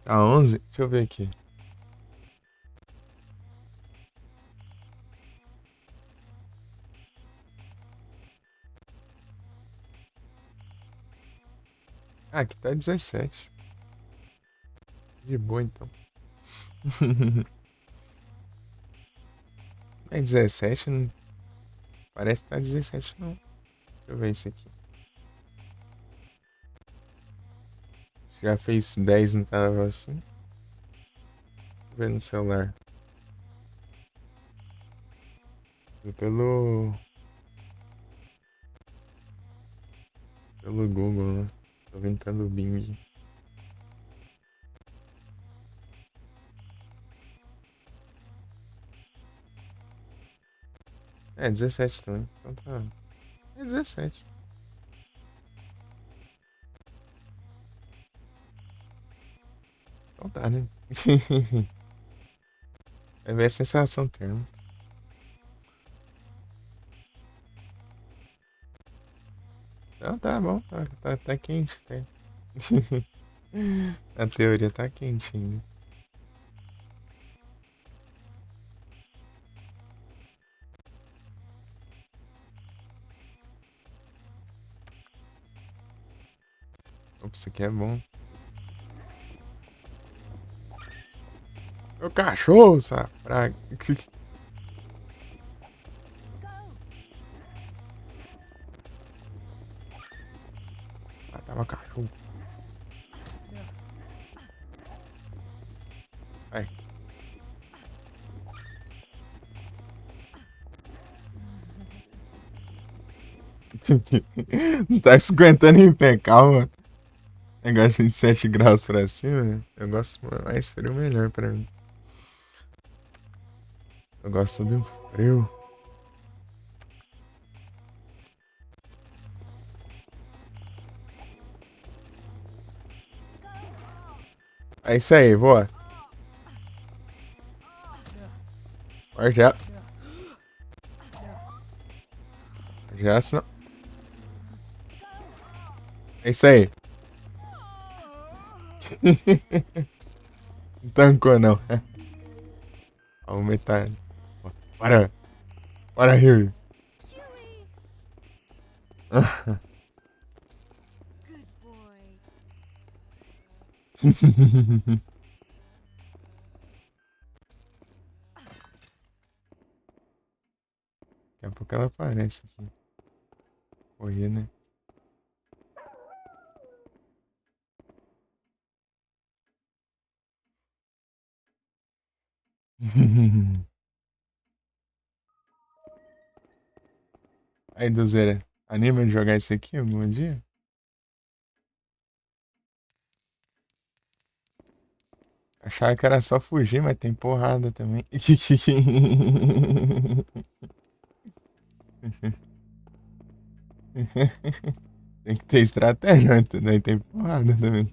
Tá 11? Deixa eu ver aqui. Ah, aqui tá 17. De boa, então. É 17, não... Parece que tá 17, não. Deixa eu ver isso aqui. Já fez 10, não tava assim? Deixa eu ver no celular. Pelo... Pelo Google, né? Tô vendo pelo Bing. É 17 também. Então tá. É 17. Então tá, né? Vai ver a sensação térmica. Então tá bom, tá quente, tá. A teoria tá quente ainda. Opa, isso aqui é bom. Meu cachorro, essa praga. Ah, tá meu cachorro. Vai. Não tá se aguentando em pé, calma. Negócio de 7 graus pra cima, né? Eu gosto mais frio, melhor pra mim. Eu gosto do frio. É isso aí, boa. Pode já. Já, senão. É isso aí. Não tancou, não. Aumentar. Bora. Bora, Rio. Good boy. Daqui a pouco ela aparece aqui. Correr, né? Aí, Dozeira, anima de jogar isso aqui algum dia? Achava que era só fugir, mas tem porrada também. Tem que ter estratégia, entendeu? E tem porrada também.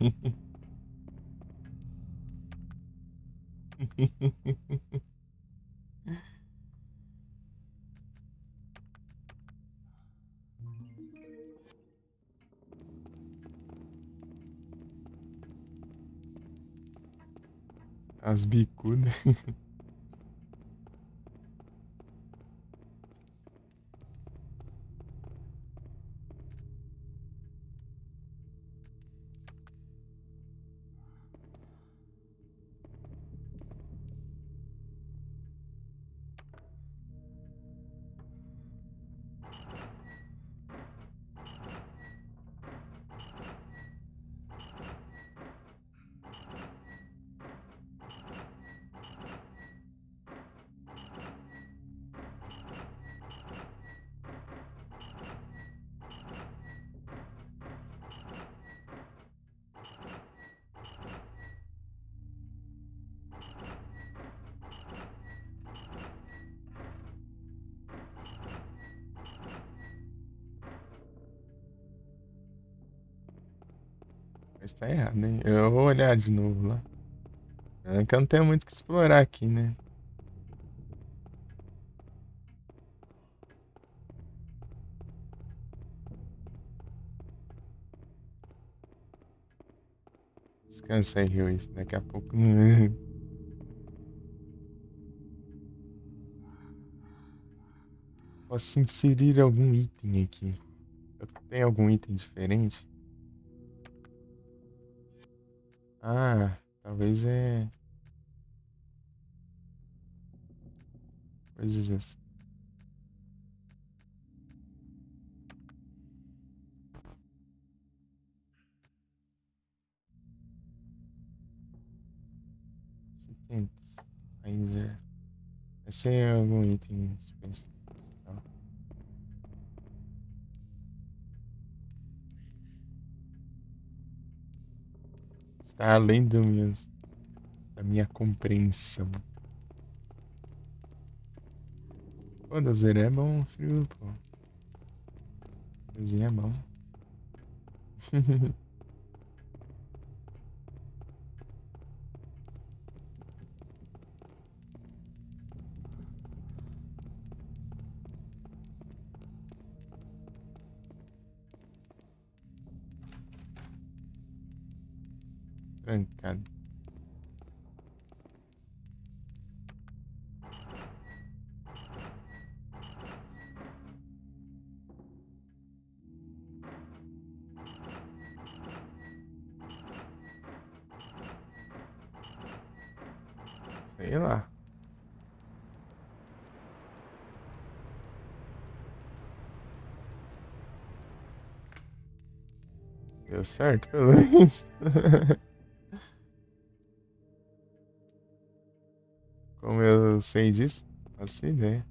As bicudas. Mas tá errado, hein? Eu vou olhar de novo lá. É que eu não tenho muito o que explorar aqui, né? Descansa aí, Ruiz. Daqui a pouco. Posso inserir algum item aqui. Tem algum item diferente? Ah, talvez é. Coisas assim. Synthesizer. Esse é algum item especial. Está além da minha compreensão. Pô, dozeira é bom, frio, pô. Friozinho é bom. Trancado. Sei lá. Deu certo, pelo menos. Como eu sei disso? Faço ideia.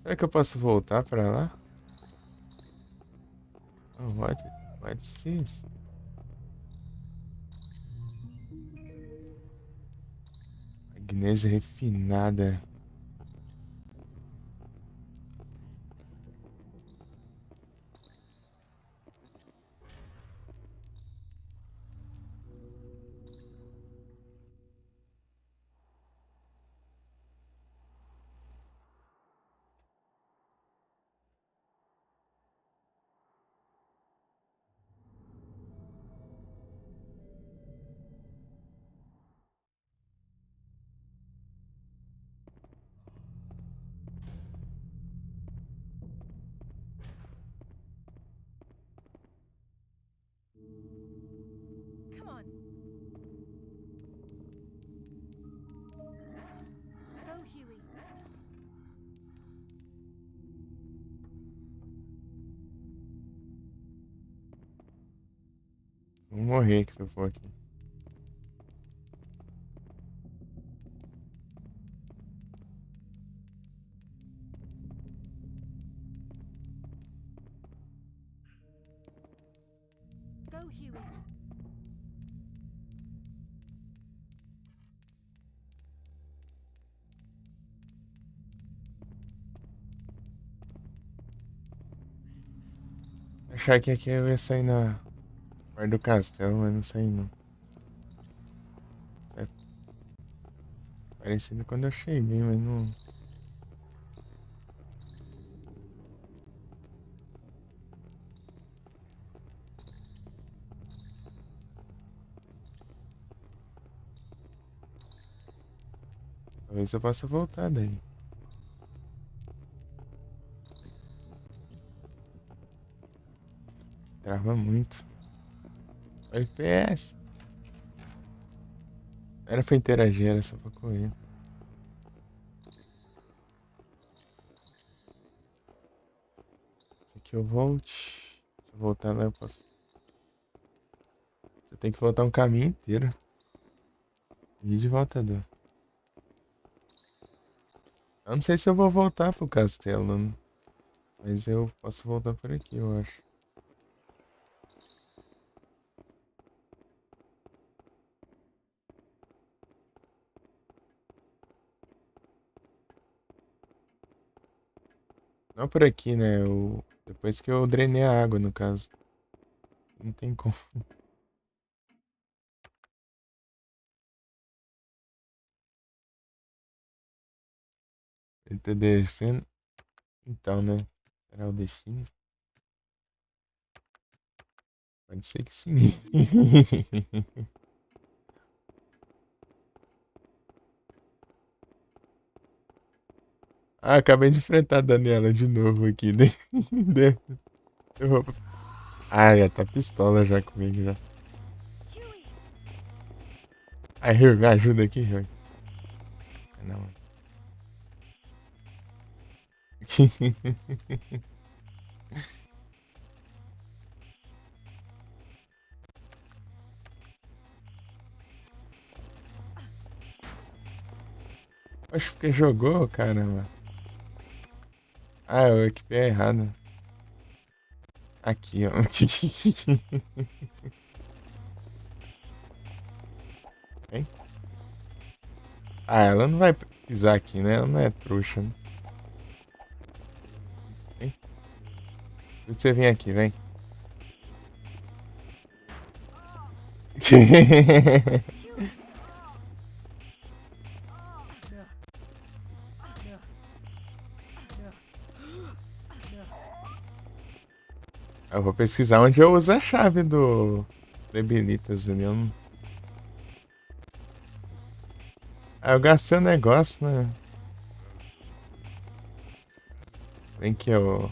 Será que eu posso voltar pra lá? Oh, what's this? Magnésio refinada. Vou morrer aqui se eu for aqui. Go, Huey. Achar que aqui eu ia sair na parte do castelo, mas não saí não. É parecido quando eu cheguei, mas não. Talvez eu possa voltar daí. Trava muito. FPS. Era pra interagir, era só pra correr. Se aqui eu volte. Se eu voltar lá eu posso. Você tem que voltar um caminho inteiro. E de volta do. Eu não sei se eu vou voltar pro castelo, né? Mas eu posso voltar por aqui, eu acho. Não por aqui, né? Depois que eu drenei a água, no caso. Não tem como. Ele tá descendo. Então, né? Será o destino? Pode ser que sim. Ah, acabei de enfrentar a Daniela de novo aqui. Eu- Ah, já tá pistola já comigo já. Huey. Aí, Rio, me ajuda aqui, Rio. Não. Acho que jogou, caramba. Ah, eu equipei errado. Aqui, ó. Hein? Ah, ela não vai pisar aqui, né? Ela não é trouxa, né? Hein? Você vem aqui, vem. Huey. Eu vou pesquisar onde eu uso a chave do Debilitas ali. Ah, eu gastei o negócio, né? Vem que eu.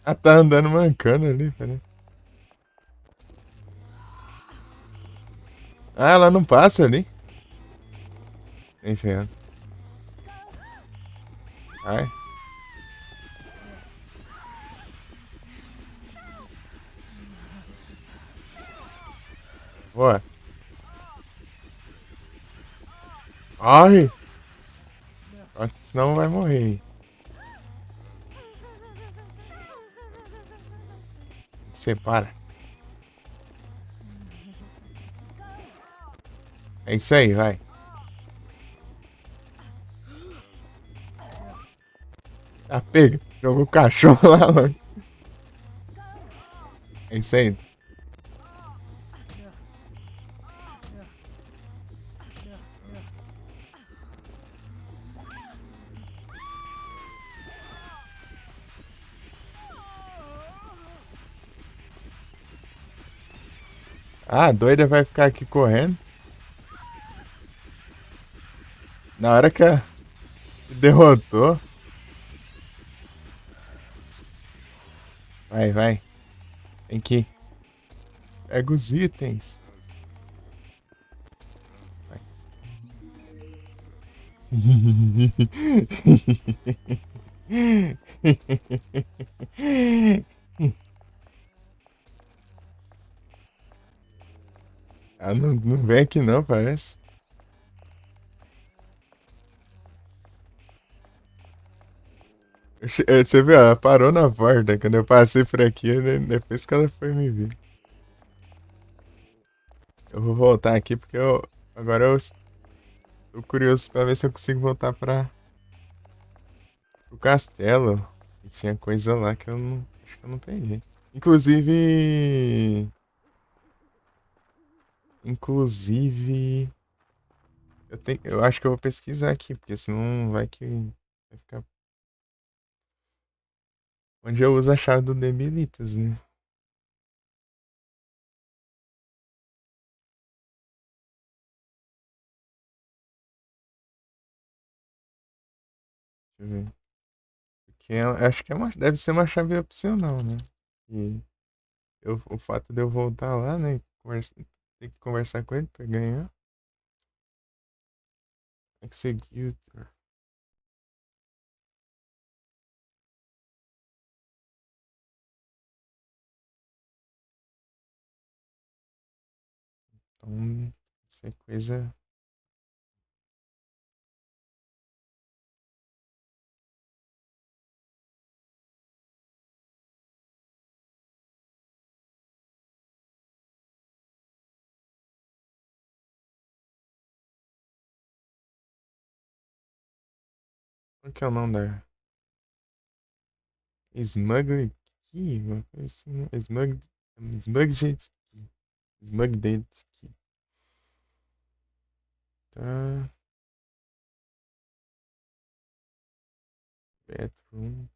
Ah, tá andando mancando ali, peraí. Ah, ela não passa ali. Enfim. Ai. Boa. Ai! Senão vai morrer. Separa. É isso aí, vai. Tá pega. Jogou o cachorro lá, mano. É isso aí. Ah, a doida vai ficar aqui correndo. Na hora que a derrotou. Vai, vai. Tem que. Pega os itens. Vai. Ah, não, não vem aqui não, parece. Você viu, ela parou na porta quando eu passei por aqui, né, depois que ela foi me ver. Eu vou voltar aqui porque agora eu tô curioso pra ver se eu consigo voltar pro castelo. E tinha coisa lá que eu não, acho que eu não peguei. Inclusive, eu acho que eu vou pesquisar aqui, porque senão vai que vai ficar onde eu uso a chave do Debilitas, né? Deixa eu ver. Porque acho que deve ser uma chave opcional, né? E o fato de eu voltar lá, né? Ter que conversar com ele pra ganhar. Executor. Então, isso é coisa. Qual que é o nome da. Smuggled Key? Uma coisa assim, né? Smugged Key. Smugged Key. Tá. Bedroom.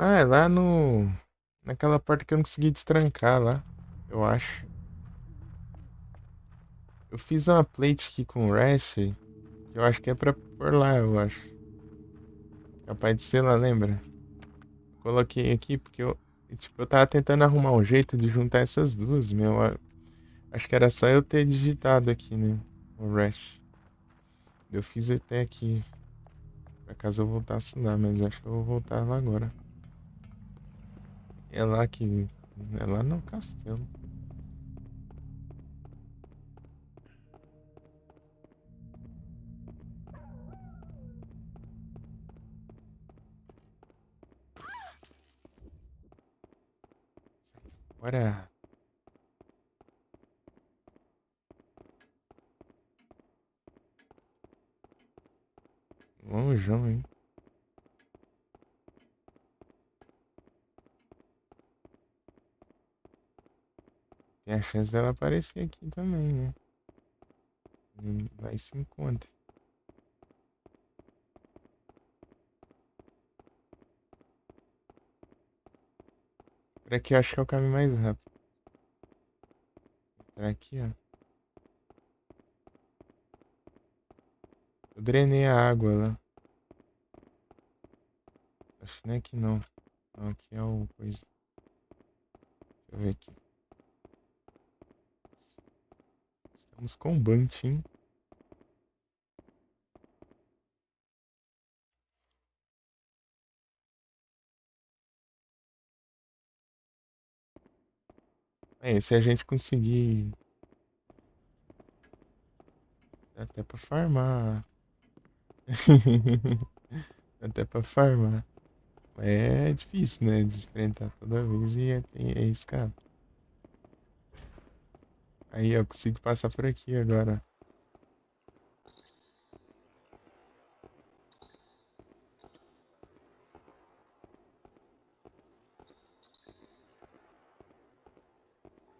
Ah, é lá no. Naquela porta que eu não consegui destrancar lá. Eu acho. Eu fiz uma plate aqui com o Rash. Que eu acho que é pra pôr lá, eu acho. Capaz de ser lá, lembra? Coloquei aqui porque tipo, eu tava tentando arrumar um jeito de juntar essas duas, meu. Acho que era só eu ter digitado aqui, né? O Rash. Eu fiz até aqui. Pra caso eu voltasse lá, mas acho que eu vou voltar lá agora. É lá que. É lá no castelo. Bora. Longeão, hein? Tem a chance dela aparecer aqui também, né? Vai se encontra. Por aqui eu acho que é o caminho mais rápido. Por aqui, ó. Eu drenei a água lá. Acho que não é aqui não. Não, aqui é o coisa. Deixa eu ver aqui. Estamos com um Bunting. É, se a gente conseguir. Até pra farmar. Até pra farmar. Mas é difícil, né? De enfrentar toda vez e é escape. Aí eu consigo passar por aqui agora.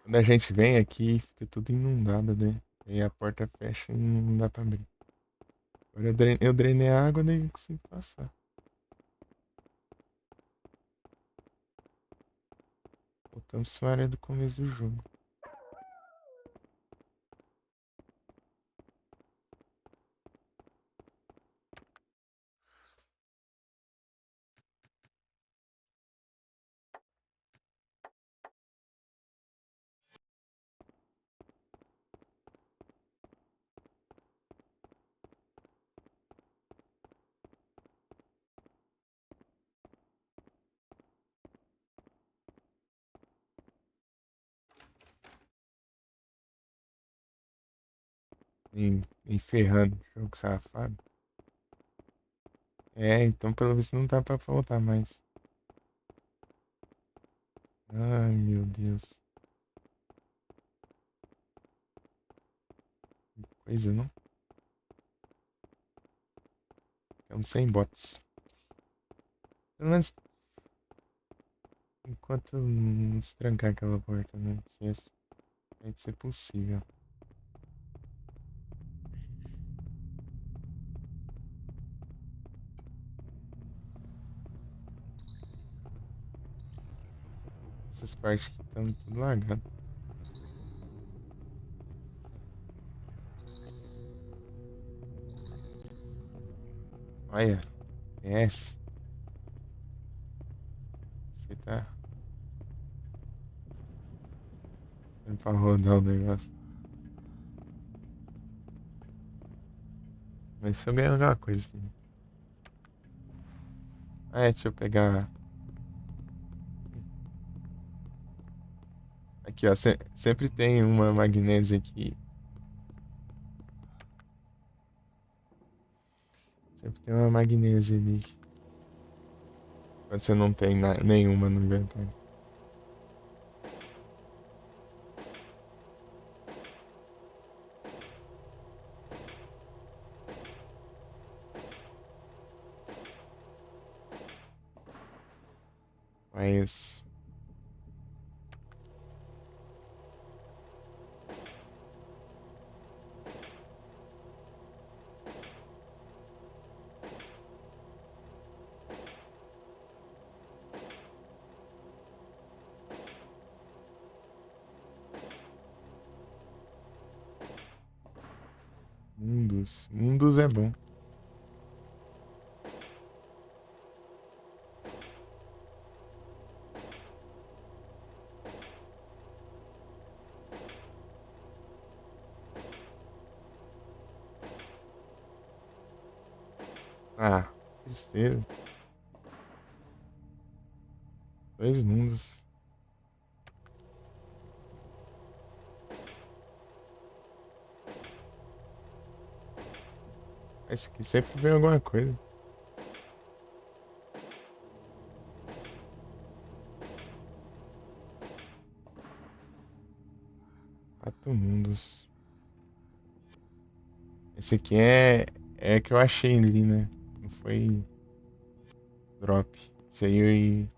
Quando a gente vem aqui, fica tudo inundado, né? Aí a porta fecha e não dá pra abrir. Agora eu drenei a água, daí eu consigo passar. Voltamos para a área do começo do jogo. E ferrando, jogo safado. É, então pelo visto não dá pra voltar mais. Ai, meu Deus. Que coisa, não? Ficamos sem bots. Pelo menos enquanto não se trancar aquela porta, né? Se isso vai ser possível. Essas partes que estão tudo lagado. Olha, PS. Você tá dando pra rodar o negócio. Mas se eu ganhar alguma coisa aqui. Ah, é, deixa eu pegar. Aqui, ó. Sempre tem uma magnésia aqui. Sempre tem uma magnésia ali. Quando você não tem nenhuma no inventário. Mas. Mundos. Mundos é bom. Ah, tristeza. Dois mundos. Esse aqui sempre vem alguma coisa. Quatro mundos. Esse aqui é que eu achei ali, né? Não foi drop. Esse aí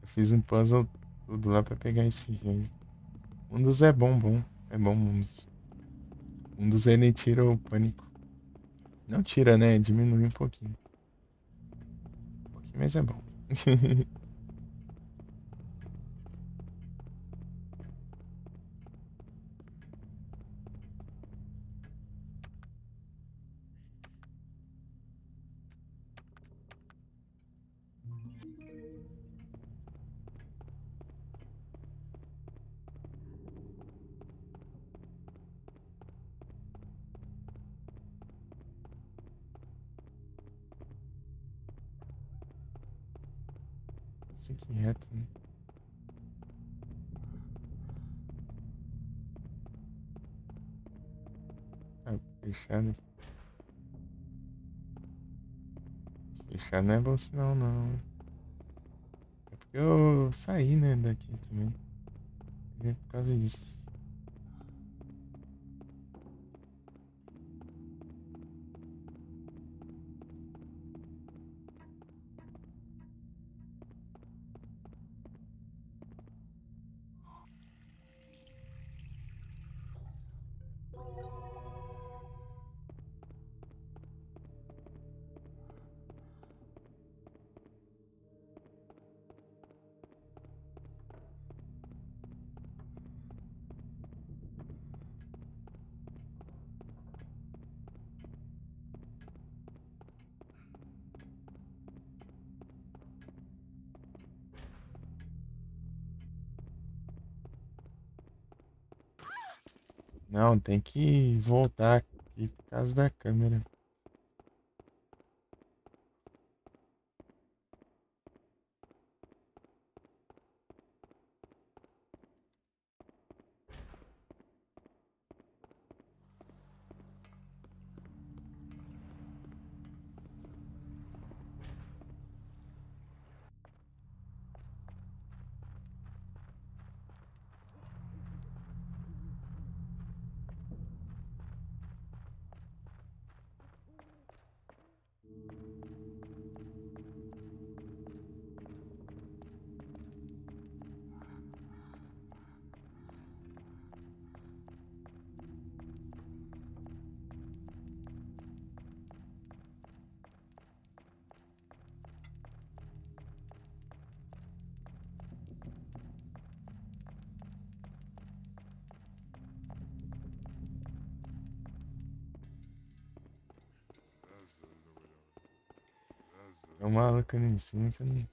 eu fiz um puzzle tudo lá pra pegar esse aqui. Mundos é bom, bom. É bom, Mundos. Mundos ele tira o pânico. Não tira, né? Diminui um pouquinho. Um pouquinho, mas é bom. Isso aqui é reto, né? Fechado aqui. Fechado não é bom sinal, não. É porque eu saí, né, daqui também. É por causa disso. Não, tem que voltar aqui por causa da câmera. É uma maluco ali em cima que eu não.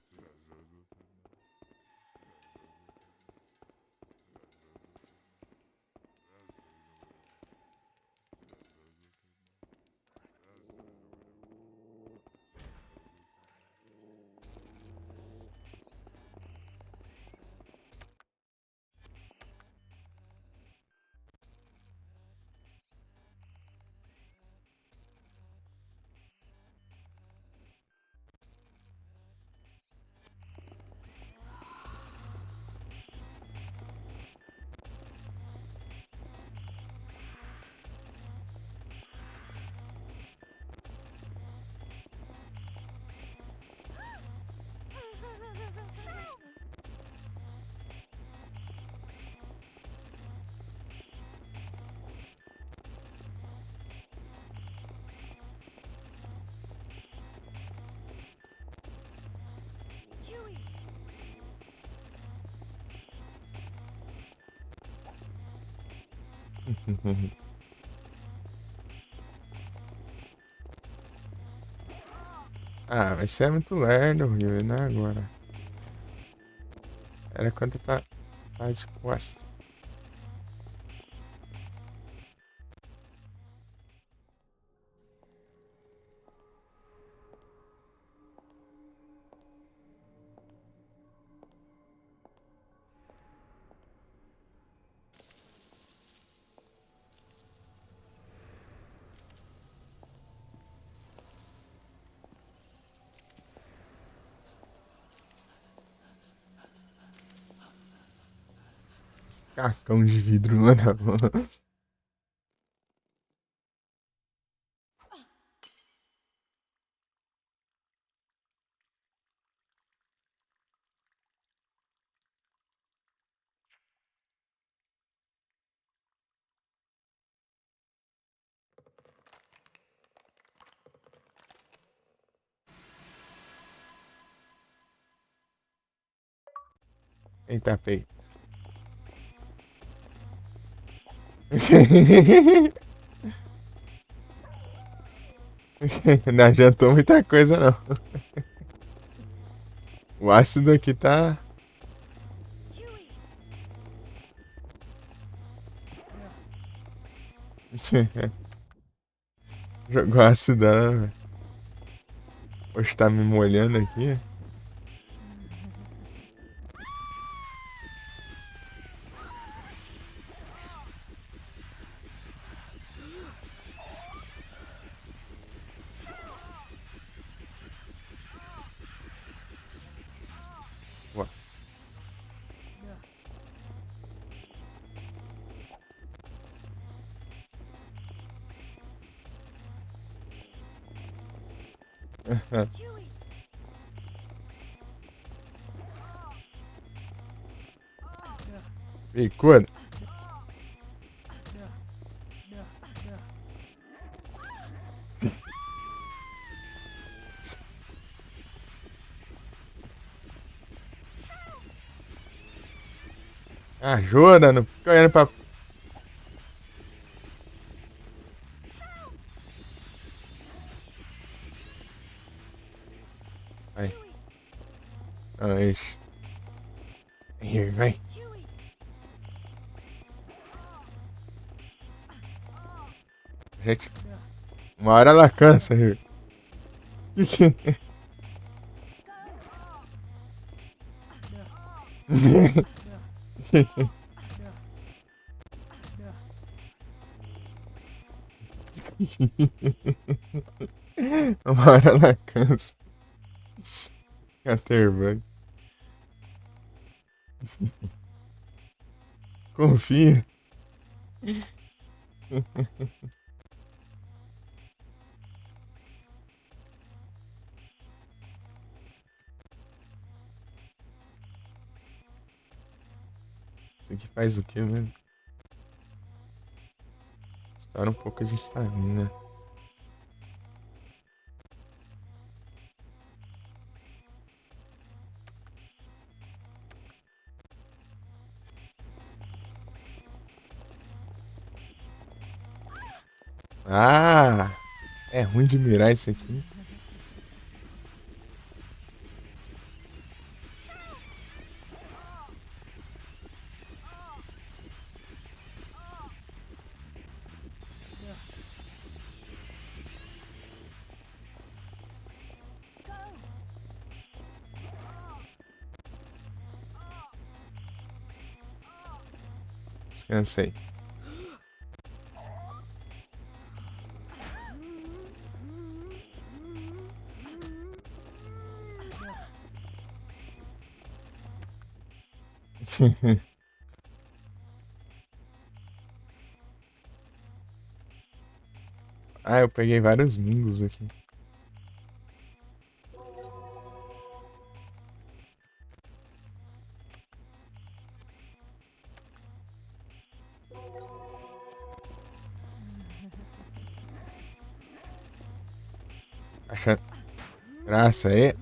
Huey! Ah, mas você é muito lerdo, Rio, não é agora. Era quando tá de costa. Cacão de vidro lá na mão. Eita, pei. Não adiantou muita coisa, não. O ácido aqui tá. Huey! Jogou ácido, né? Hoje tá me molhando aqui. Huey. Bicuda. Ajuda, não fica olhando pra. Vai. Huey. Ai. Vem, vem. Huey. Gente, uma hora ela cansa, Rio. Uma hora ela cansa. Catervan. Confia. Isso aqui faz o que mesmo? Estoura um pouco de estamina. Ah! É ruim de mirar isso aqui. Descansa aí. Ah, eu peguei vários mingos aqui. Achando graça aí.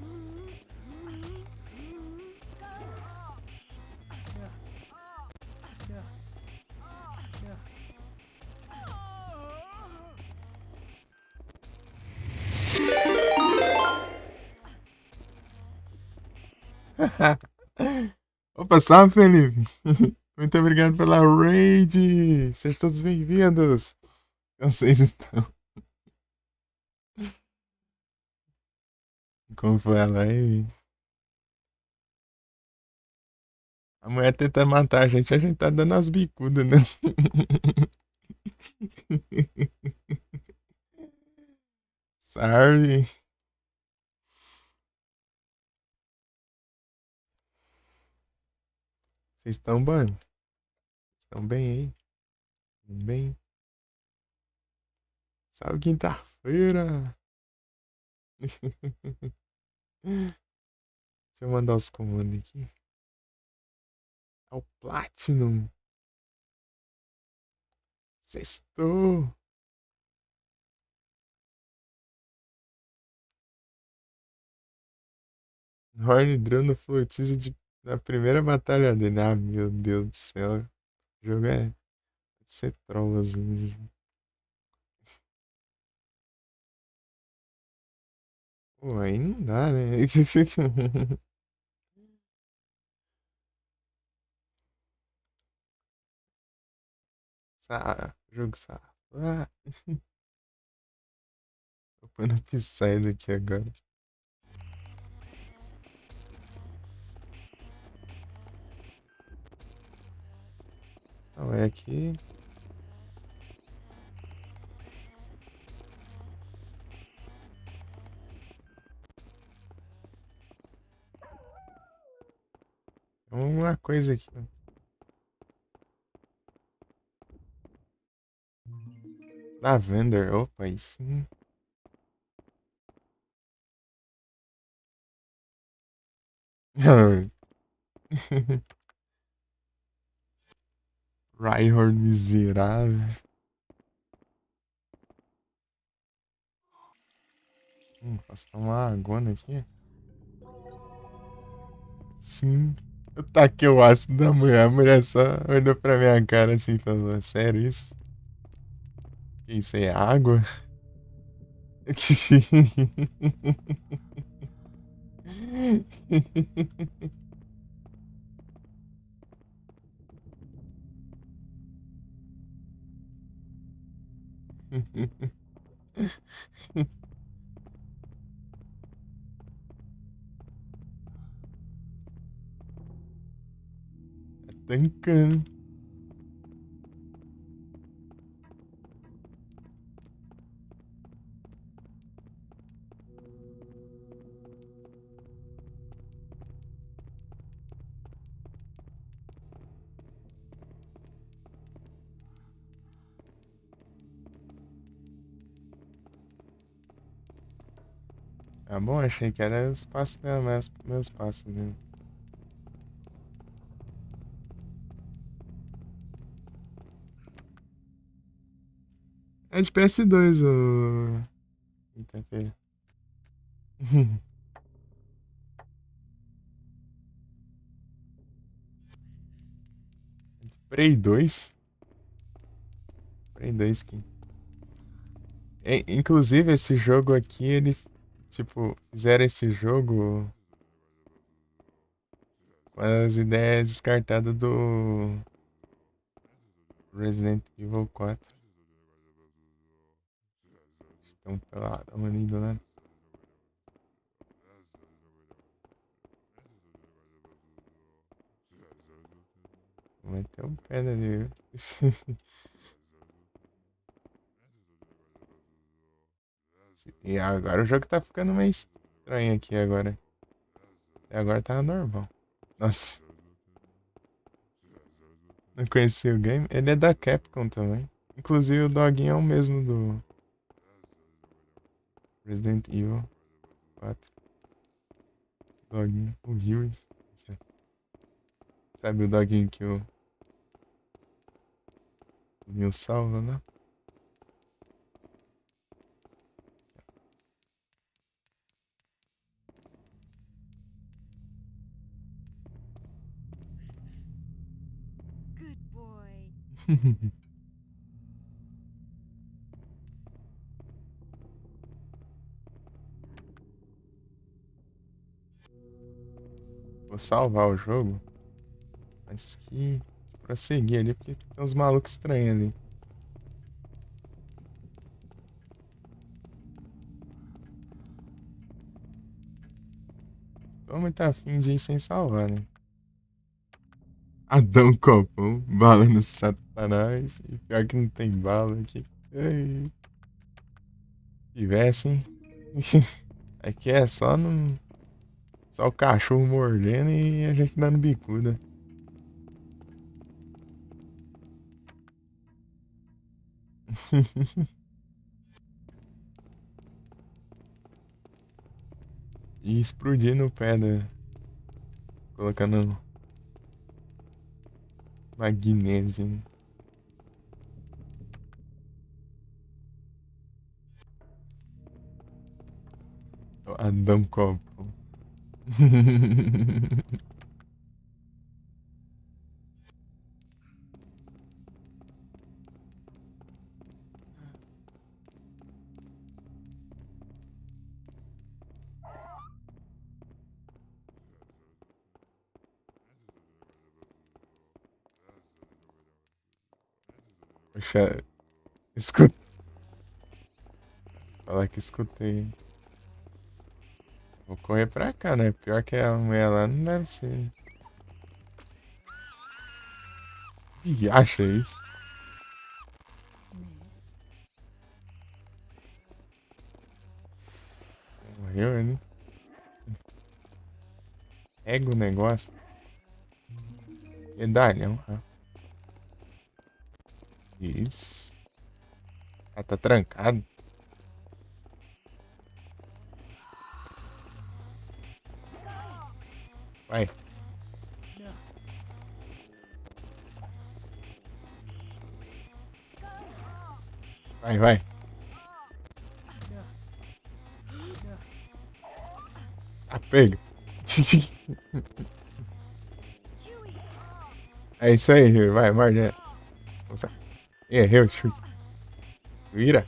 Opa, salve, Felipe. Muito obrigado pela raid. Sejam todos bem-vindos. Vocês estão. Como foi ela aí? A mulher tenta matar a gente tá dando as bicudas, né? Sorry. Vocês estão bom? Estão bem aí? Tão bem? Salve quinta-feira. Deixa eu mandar os comandos aqui. É o Platinum. Sextou. Horn Drill no Flutize na primeira batalha dele. Ah, meu Deus do céu. O jogo é de ser troll às vezes. Pô, aí não dá, né? Jogo safado. Ah, tô pondo a Psy aqui agora. Não, é aqui. É uma coisa aqui. Lavender. Opa, aí sim. Rhyhorn miserável. Posso tomar uma agona aqui? Sim. Eu taquei o ácido da mulher. A mulher só olhou pra minha cara assim e falou: "É sério isso? Que isso aí é água?" Tá tancando. Tá bom, achei que era os passos dela, mas meus passos mesmo. É de PS2, o. Eita, pera. Prey 2? Prey 2 que. Inclusive, esse jogo aqui, ele. Tipo, fizeram esse jogo com as ideias descartadas do Resident Evil 4. Então, tá lá, mano, indo lá. Vou meter o pé dali, viu? E agora o jogo tá ficando meio estranho aqui agora. E agora tá normal. Nossa, não conhecia o game. Ele é da Capcom também. Inclusive o doguinho é o mesmo do Resident Evil 4. Doguinho, o Huey. Sabe o doguinho que o Neil salva, né? Good boy. Vou salvar o jogo. Mas que prosseguir ali, porque tem uns malucos estranhos ali. Tô muito afim de ir sem salvar, né? Adão Copom, bala no Satanás. E pior que não tem bala aqui. Ai, se tivesse, hein? Aqui é só no. Só o cachorro mordendo e a gente dando bicuda. E explodindo o pé da. Colocando magnésio, né? Adão Copom. Poxa, escuta. Falar que escutei. Vou correr pra cá, né? Pior que a mulher lá não deve ser. Que acha isso? Morreu, né? Pega o negócio. Medalhão. Isso. Ah, tá trancado. Vai. Vai, vai. Ah, pega. Huey. É isso aí, vai, morde. Nossa. Errei o chute. Vira.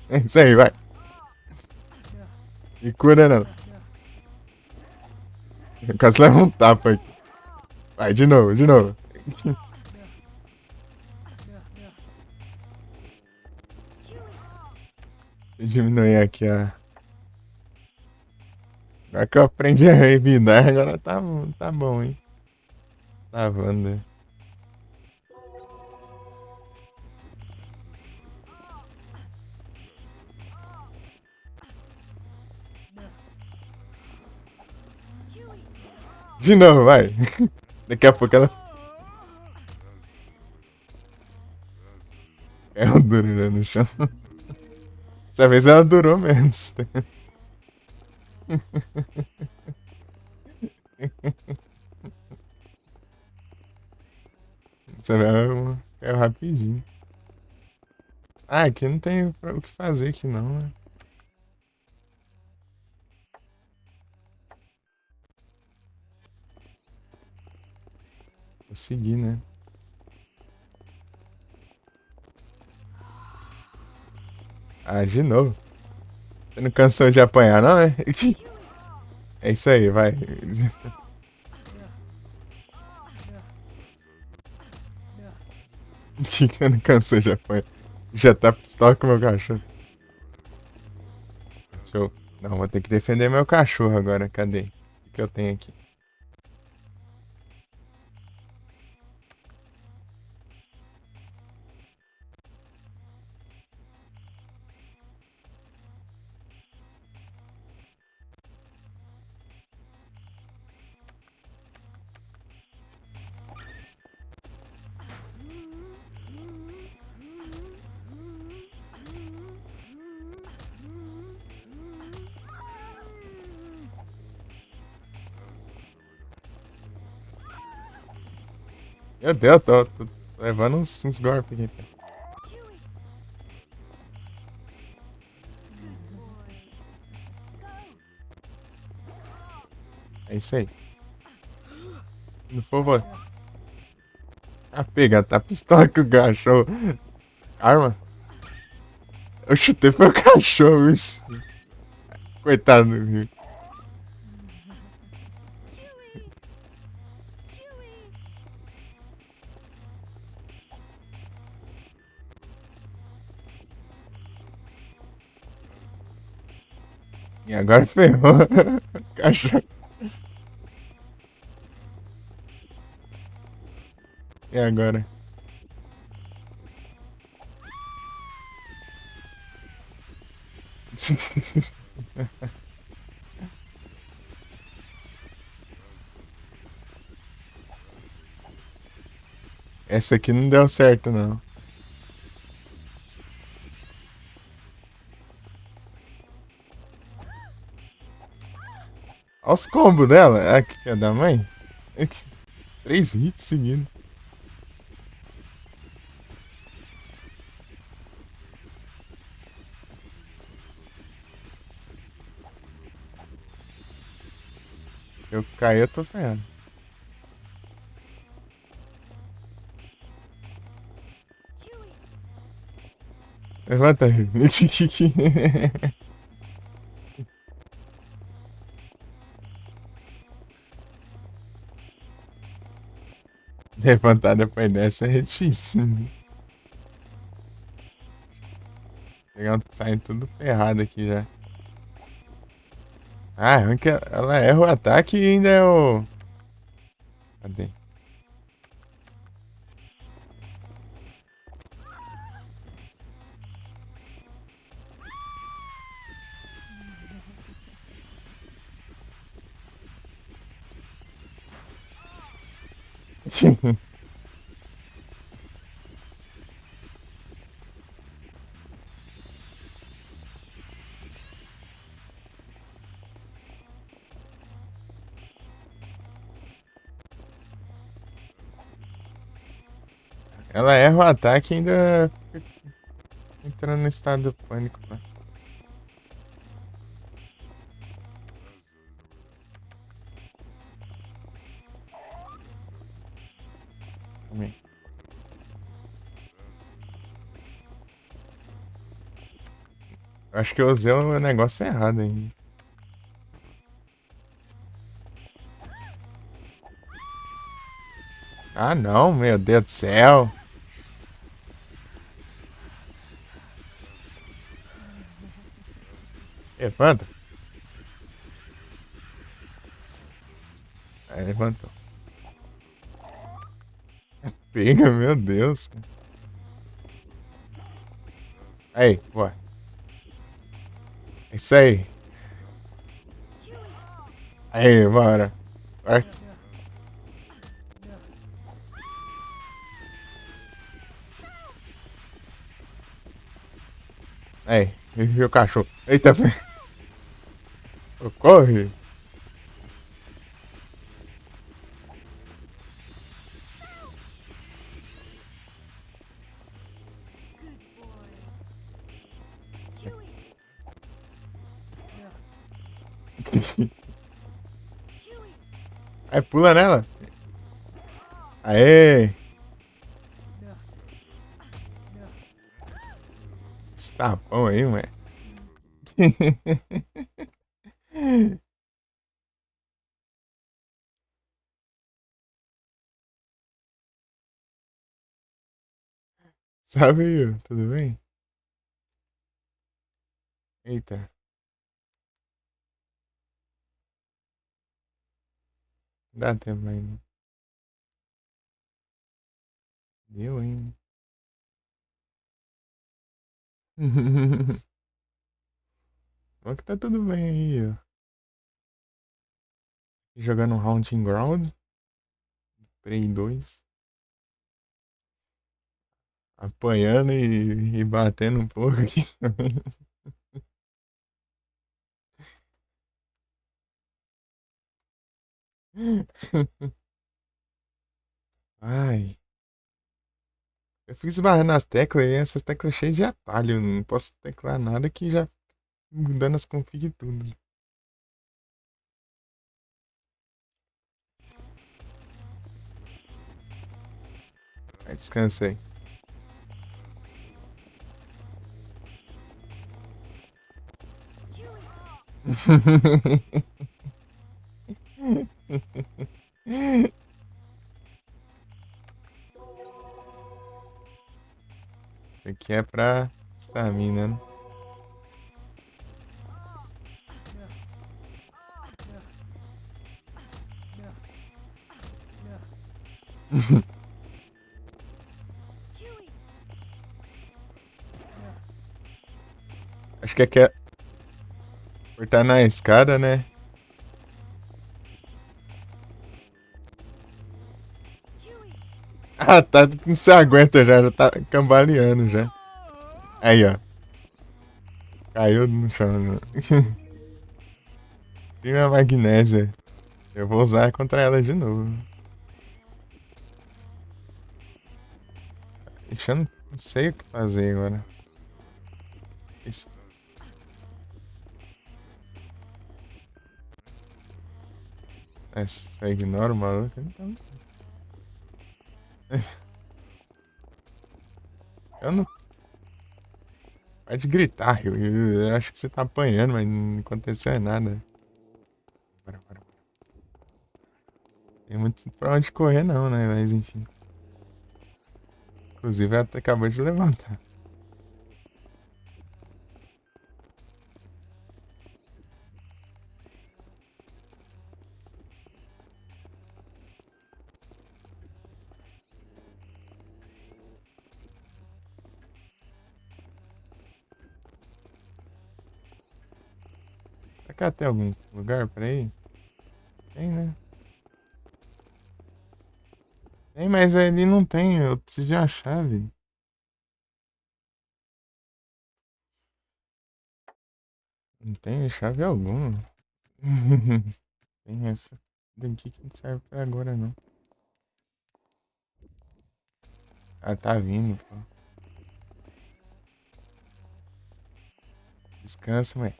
É isso aí, vai. E cura não. Eu quase levo um tapa aqui. Vai, de novo, de novo. Deixa eu diminuir aqui a. Agora que eu aprendi a revidar, agora tá bom, hein? Tá bom. Huey. De novo, vai. Daqui a pouco ela. É o duro né, no chão. Dessa vez ela durou menos. Você vai é rapidinho. Ah, aqui não tem o que fazer aqui não, né? Vou seguir, né? Ah, de novo. Você não cansou de apanhar, não, é? É isso aí, vai. Que não cansou de apanhar. Já tá pistola com o meu cachorro. Show. Não, vou ter que defender meu cachorro agora. Cadê? O que eu tenho aqui? Meu Deus, tô levando uns golpes aqui. Huey. Good boy. É isso aí. Não for, vou. Ah, pega, tá pistola com o cachorro. Arma. Eu chutei foi o cachorro, ixi. Coitado. Huey. Huey. E agora ferrou. Cachorro. E agora? Essa aqui não deu certo, não. Olha os combos dela. Aqui, é da mãe. 3 hits seguidos. Se eu cair, eu tô ferrado. Huey. Levanta. Levantar depois dessa é difícil. Saindo tudo ferrado aqui já. Ah, ela erra o ataque e ainda é o. Cadê? Ela erra o ataque e ainda fica entrando no estado de pânico, pô. Calma aí. Eu acho que eu usei o negócio errado ainda. Ah, não, meu Deus do céu. Levanta. Aí levantou. Pega, meu Deus. Aí, ué. É isso aí. Aí, bora. Bora. Aí, viu o cachorro. Eita, corre. Good boy. Chewie. Chewie. Aí, pula nela. Aê. Esse tapão aí, mano. Sabe aí, tudo bem? Eita. Dá tempo ainda. Deu, hein? Bom que tá tudo bem aí, ó. Jogando Haunting Ground. Prey 2. Apanhando e batendo um pouco aqui também. Ai. Eu fico esbarrando nas teclas e essas teclas cheias de atalho. Eu não posso teclar nada que já mudando as config e tudo. Aí descansa aí. Isso aqui é pra estamina, né? Chewie. Acho que aqui é por estar na escada, né? Chewie. Ah, tá. Não se aguenta já. Já tá cambaleando já. Aí, ó. Caiu no chão. Prima magnésia. Eu vou usar contra ela de novo. Ixi, eu não sei o que fazer agora. Isso. É, só ignora o maluco. Então. Eu não. Pode gritar, eu acho que você tá apanhando, mas não aconteceu nada. Bora, bora, bora. Tem muito pra onde correr, não, né? Mas enfim. Inclusive, ela acabou de levantar. Será que tem algum lugar pra ir? Tem, né? Tem, mas ali não tem. Eu preciso de uma chave. Não tem chave alguma. Tem essa daqui que não serve pra agora, não. Ah, tá vindo, pô. Descansa, mãe.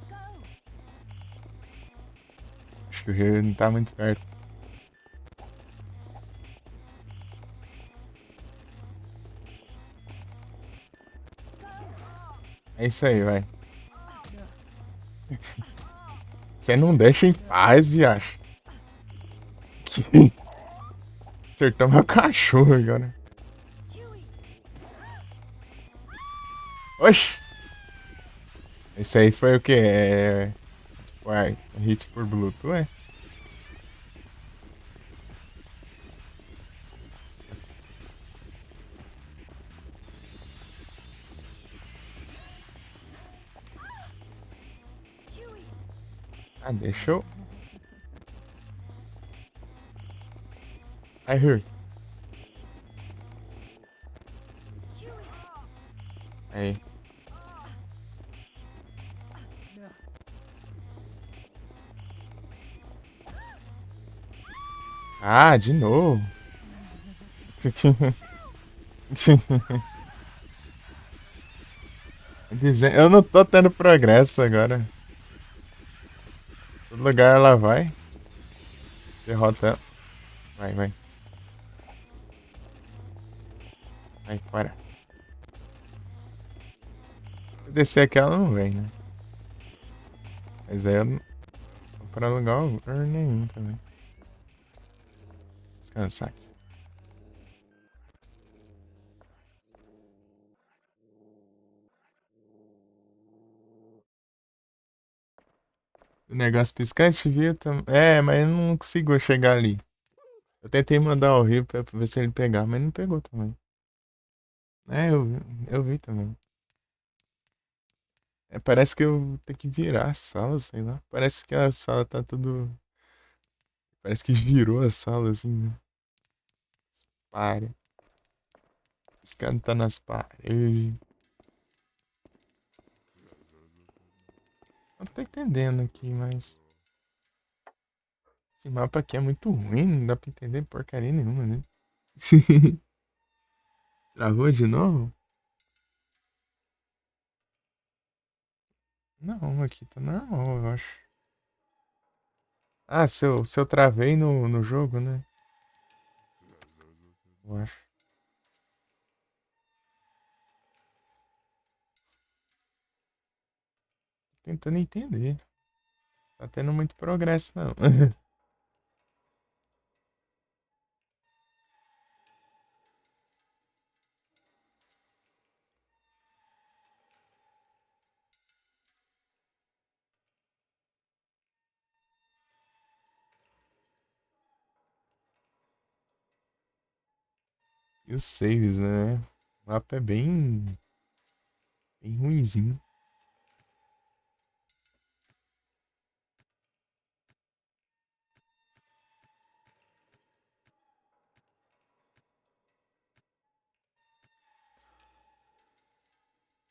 Go. Acho que o rio não tá muito perto. É isso aí, vai. Você não deixa em paz, viacho. Que... Acertou meu cachorro agora. Chewie. Oxi! Esse aí foi o quê? Uai, hit por Bluetooth, é? Chewie. Ah, deixa eu... I hear. Chewie. Aí. Ah, de novo. Eu não tô tendo progresso agora. Todo lugar ela vai. Derrota ela. Vai, vai. Vai, para. Se eu descer aqui, ela não vem, né? Mas aí eu não tô pra lugar nenhum também. Descansar aqui. O negócio piscante viu também. É, mas eu não consigo chegar ali. Eu tentei mandar o Rio pra ver se ele pegar, mas não pegou também. É, eu vi também. É, parece que eu tenho que virar a sala, sei lá. Parece que a sala tá tudo. Parece que virou a sala, assim, né? Pare. Esse cara tá nas paredes. Eu não tô entendendo aqui, mas. Esse mapa aqui é muito ruim, não dá pra entender porcaria nenhuma, né? Travou de novo? Não, aqui tá normal, eu acho. Ah, se eu travei no jogo, né? Eu acho. Tentando entender. Tá tendo muito progresso, não. E os saves, né? O mapa é bem ruinzinho.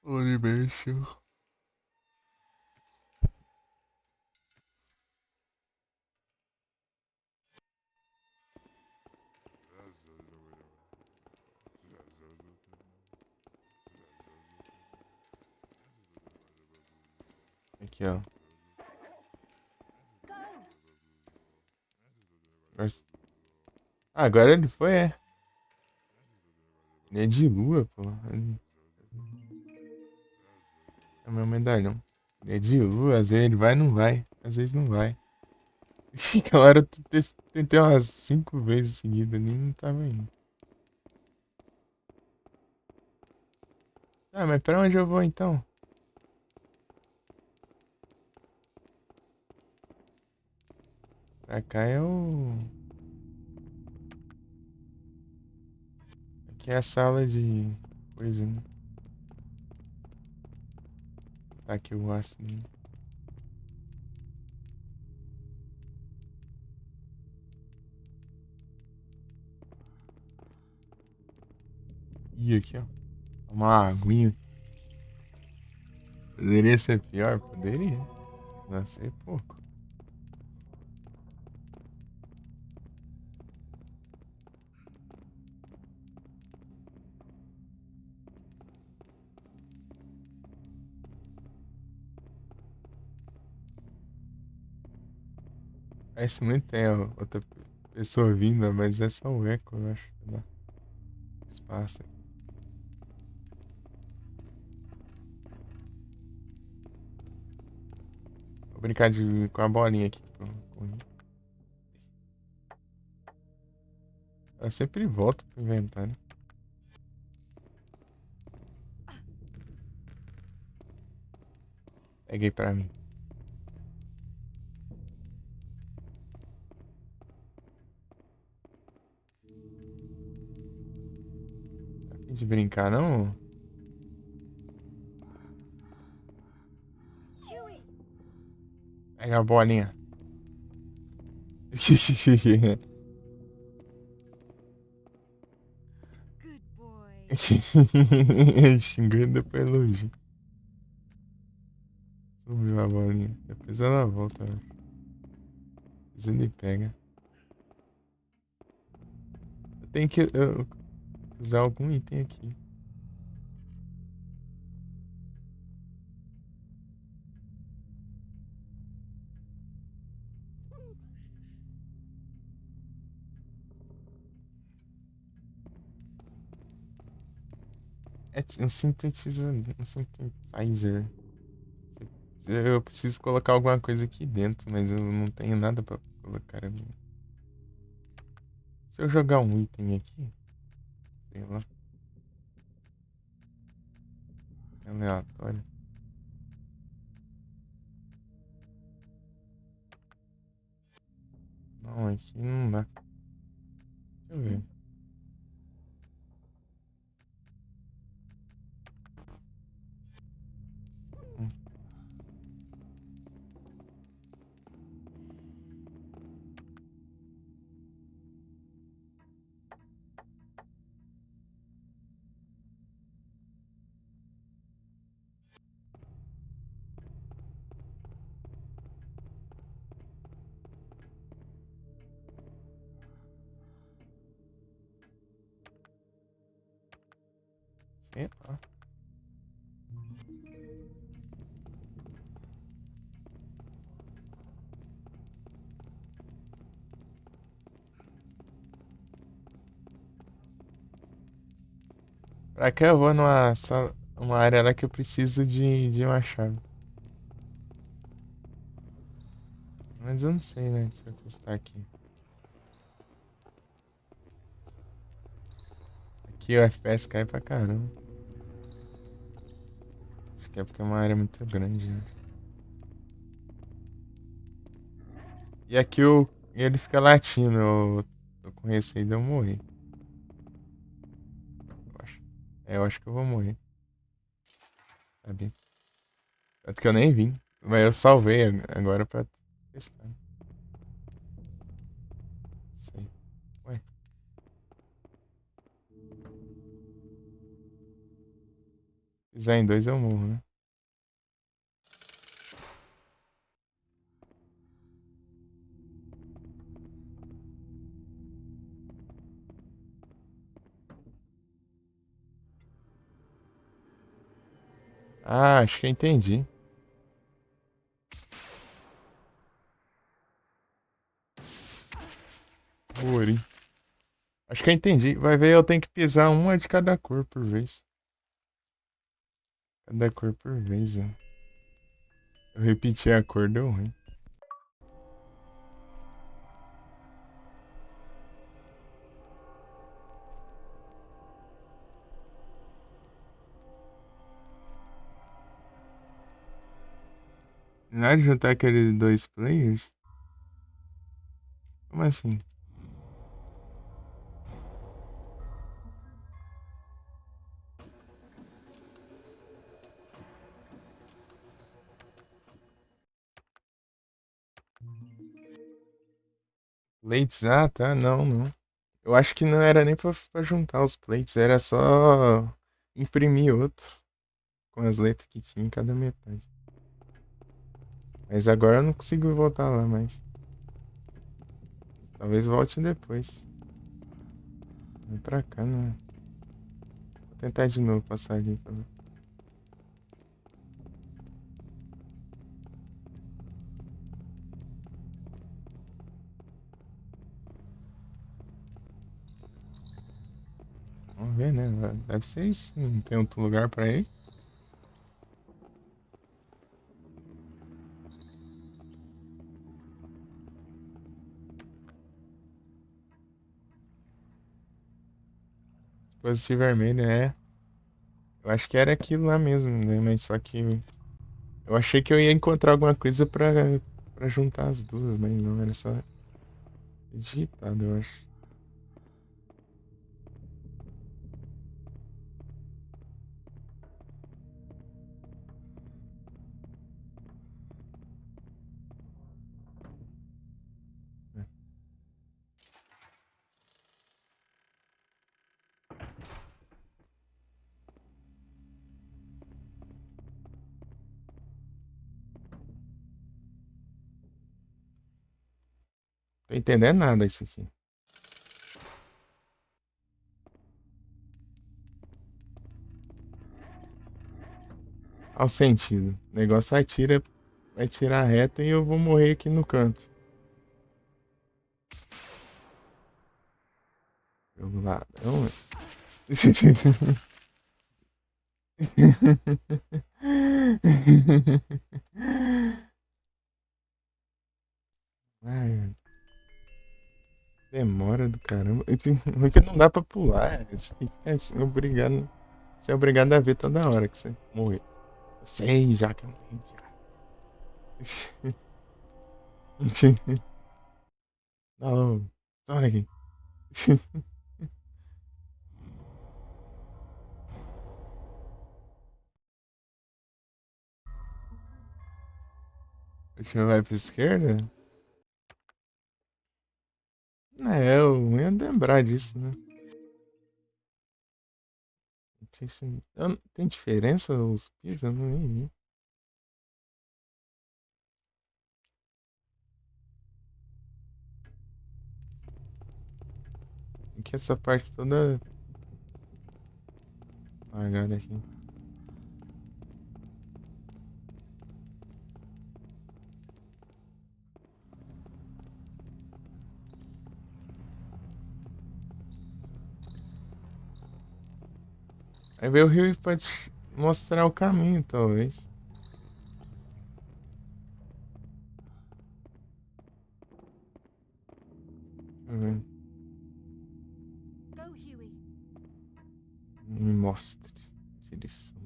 Onde mexeu? Aqui, ó. Go. Agora... Ah, agora ele foi, é. Ele é de lua, pô. É o meu medalhão. Ele é de lua, às vezes ele vai e não vai. Às vezes não vai. Aquela hora eu tentei umas 5 vezes seguidas ali e não tava indo. Ah, mas pra onde eu vou então? Pra cá é o. Aqui é a sala de coisa, né? Tá aqui o aço. Né? Ih, aqui, ó. Uma aguinha. Poderia ser pior? Poderia. Não sei pouco. Parece muito tem ó, outra pessoa vinda, mas é só o eco, eu acho. Dá espaço aqui. Vou brincar com a bolinha aqui. Ela sempre volta pro inventário. Peguei pra mim. Tá a fim de brincar, não? Huey! Pega a bolinha. Good boy. Xingando depois elogio. Subiu a bolinha. Depois ela volta, eu acho. Depois ele pega. Eu tenho que usar algum item aqui. É um sintetizador. Um synthesizer. Eu preciso colocar alguma coisa aqui dentro, mas eu não tenho nada pra colocar ali. Se eu jogar um item aqui, sei lá, aleatório. Não, aqui não dá. Deixa eu ver. Hum, Sei lá. Pra cá eu vou uma área lá que eu preciso de uma chave. Mas eu não sei, né? Deixa eu testar aqui. Aqui o FPS cai pra caramba. Acho que é porque é uma área muito grande, né? E aqui ele fica latindo. Eu com receio de eu morrer. Eu acho. Eu acho que eu vou morrer. Sabe? Tanto que eu nem vim. Mas eu salvei agora pra testar. Sei. Ué. Se fizer em dois eu morro, né? Ah, acho que eu entendi. Ori. Acho que eu entendi. Vai ver, eu tenho que pisar uma de cada cor por vez. Cada cor por vez, ó. Eu repeti a cor, deu ruim. Não é de juntar aqueles dois players? Como assim? Leites? Ah, tá. Não, não. Eu acho que não era nem pra juntar os plates, era só imprimir outro com as letras que tinha em cada metade. Mas agora eu não consigo voltar lá mais. Talvez volte depois. Vem pra cá, né? Vou tentar de novo passar ali pra ver. Vamos ver, né? Deve ser isso. Não tem outro lugar pra ir. Dispositivo vermelho, é. Eu acho que era aquilo lá mesmo, né? Mas só que eu achei que eu ia encontrar alguma coisa pra juntar as duas, mas não, era só digitado, eu acho. Tô entendendo nada isso aqui. Ao sentido. O negócio atira, vai tirar a reta e eu vou morrer aqui no canto. Jogo ladrão. Ai, demora do caramba. Porque não dá pra pular. Você é obrigado. Você é obrigado a ver toda hora que você morrer. Eu sei já que eu morri já. Não, sai daqui. O chão vai pra esquerda? É, eu ia lembrar disso, né? Não sei se... Tem diferença os pisos? Eu não nem vi. Aqui essa parte toda largada aqui. Aí veio o Rio pra te mostrar o caminho, talvez. Deixa eu ver. Go, Huey. Me mostre. Direção.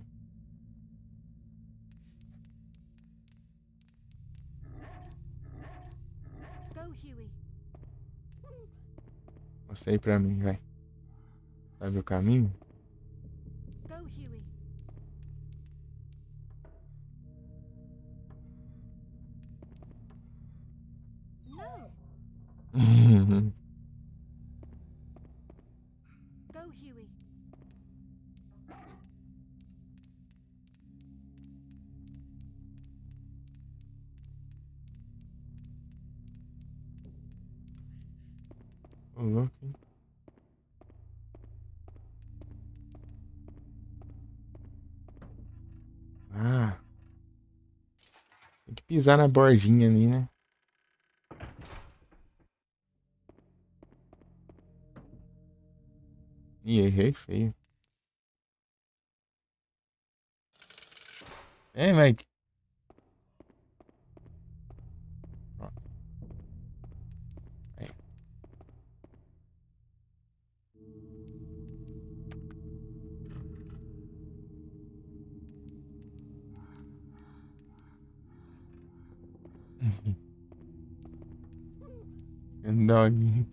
Go, Huey. Mostra aí pra mim, vai. Sabe o caminho? Go, Huey. No. Go, Huey. Ô, louco, hein? Ah, tem que pisar na bordinha ali, né? Ih, errei feio. É, Mike. Pronto. Aí. Dog.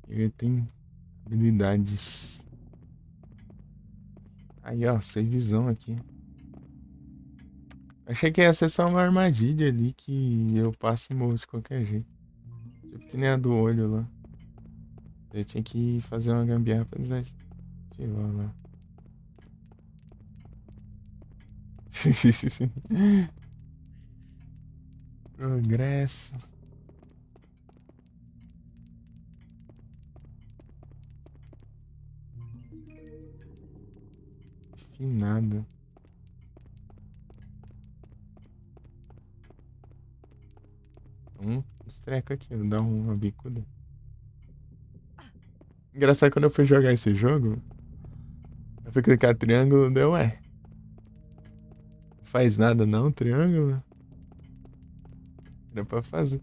Ele tem habilidades. Aí, ó, sem visão aqui. Achei que ia ser só uma armadilha ali que eu passo e morro de qualquer jeito. Tipo que nem a do olho lá. Eu tinha que fazer uma gambiarra pra desativar lá. Progresso. Finado. Uns trecos aqui, vou dar uma bicuda. Engraçado quando eu fui jogar esse jogo, eu fui clicar triângulo, deu ué. Não faz nada não, triângulo? Era pra fazer.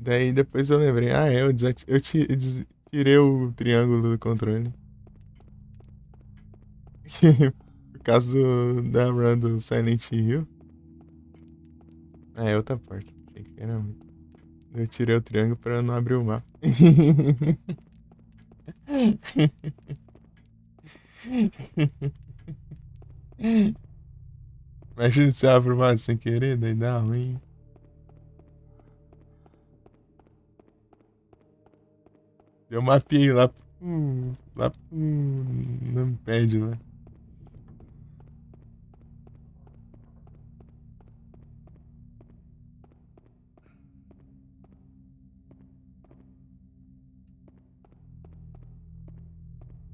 Daí depois eu lembrei, eu tirei o triângulo do controle. Por causa da run do Silent Hill. Ah, é outra porta. Achei que era um. Eu tirei o triângulo pra não abrir o mapa. Imagina se abre o mapa sem querer, daí dá ruim. Eu mapeei lá pro numpad lá.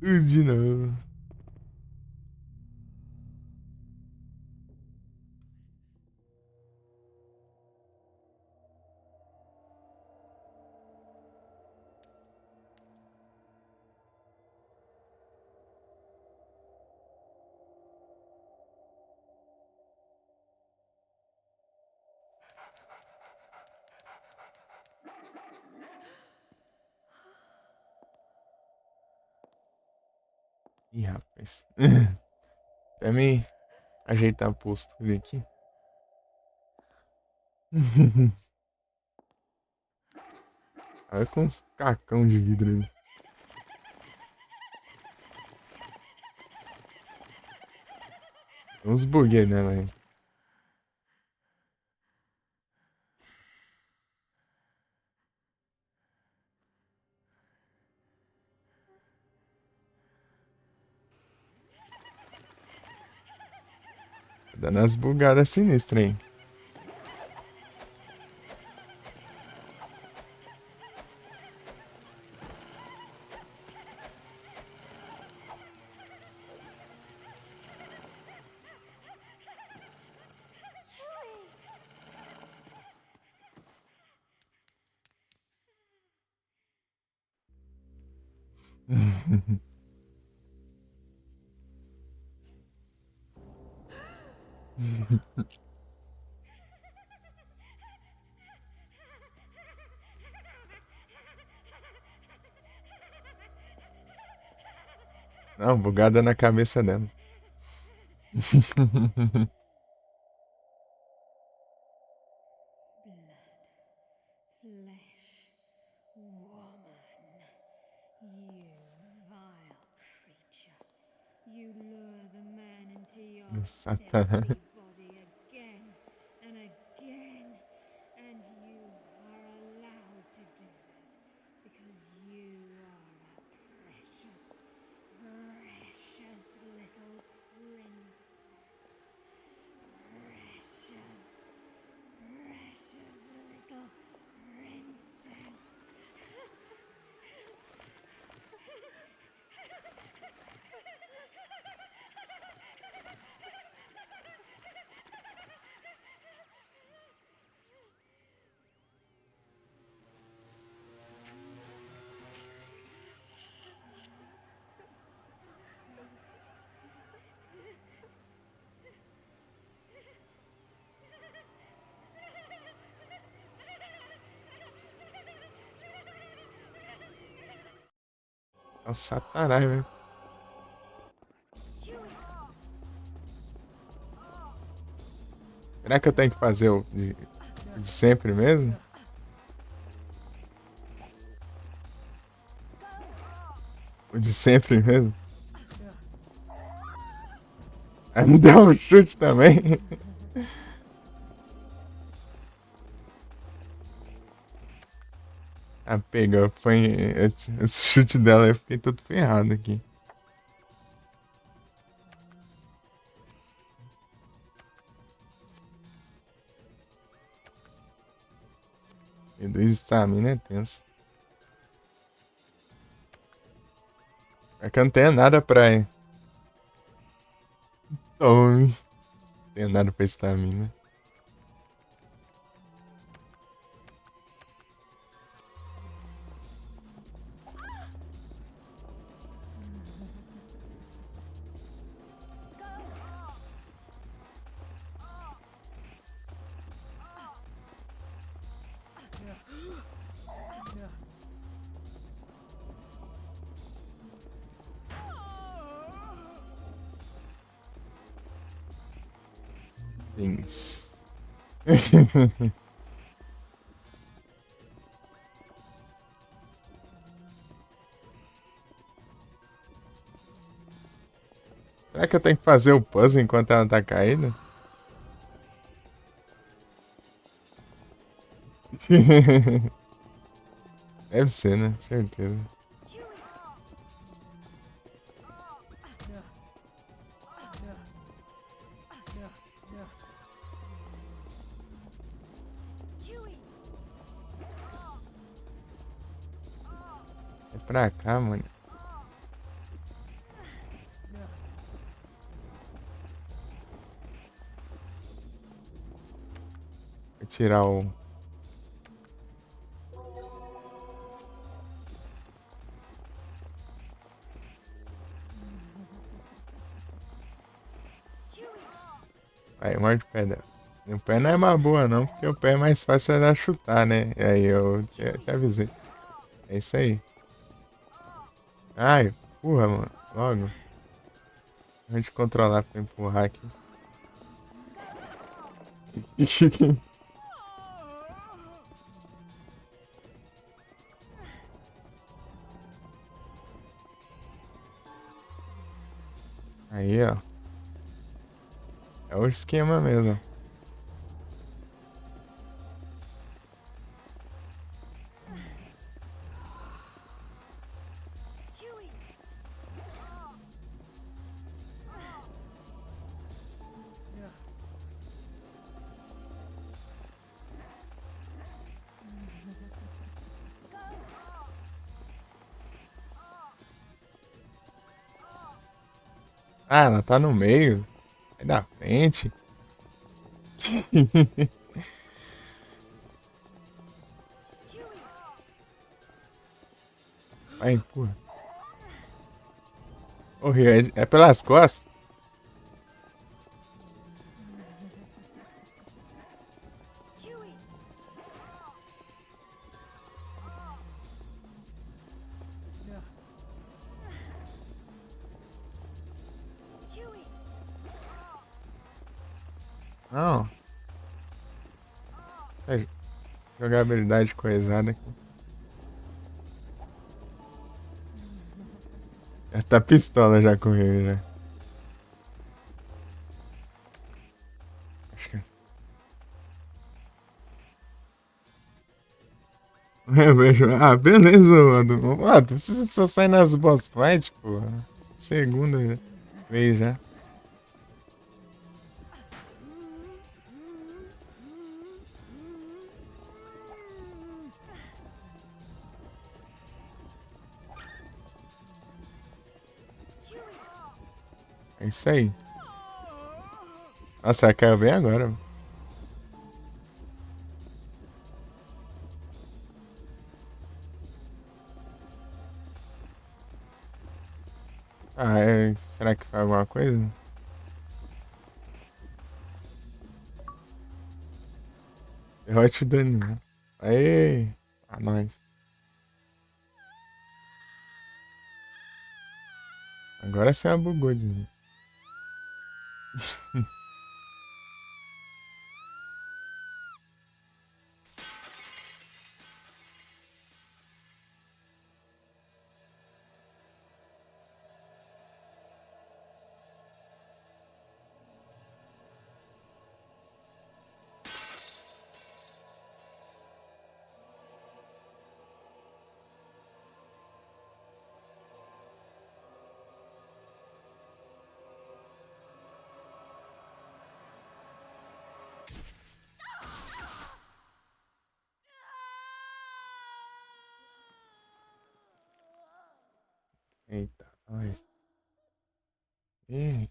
Tudo de novo. Ih, rapaz. Até me ajeitar a postura aqui. Olha com uns cacão de vidro ali. Tem uns buguei nela aí. Tá dando umas bugadas sinistras, hein? Não, bugada na cabeça dela. Flesh, woman, you vile creature. You lure the man into your Satanás. deadly body again and again, and you are allowed to do that because you are a precious, precious little princess. Precious, precious little princess. É o Satanás, velho. Será que eu tenho que fazer o de sempre mesmo? O de sempre mesmo? Aí não deu um chute também. Ah, pegou. Foi. Esse chute dela eu fiquei todo ferrado aqui. Reduz estamina é tenso. É que eu não tenho nada pra. Tome. Não tenho nada pra estamina. Things. Será que eu tenho que fazer o puzzle enquanto ela tá caindo? Deve ser, né? Certeza. É pra cá, mano. Vou tirar o. Aí, morde o pé dela. O pé não é uma boa, não, porque o pé é mais fácil ela chutar, né? E aí eu te avisei. É isso aí. Ai, porra, mano. Logo. A gente controlar pra empurrar aqui. Aí, ó. É o esquema mesmo. Ah, ela tá no meio. Sai da frente. Vai, empurra. Ô, Rio, é pelas costas? Não. Essa jogabilidade coisada aqui. Já tá pistola já com ele, né? Acho que. Eu vejo. Ah, beleza, mano. Ah, você só sai nas boss fight, pô. Segunda vez já. É isso aí. Nossa, caiu bem agora. Ah, será que foi alguma coisa? Derrote Daniel. Aê! Ah, nóis. Agora você bugou de mim. Eita, nós. Ih,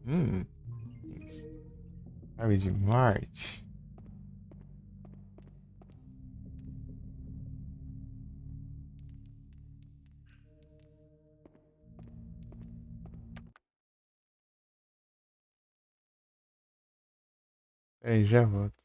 hum, ave de Marte. Peraí, já volto.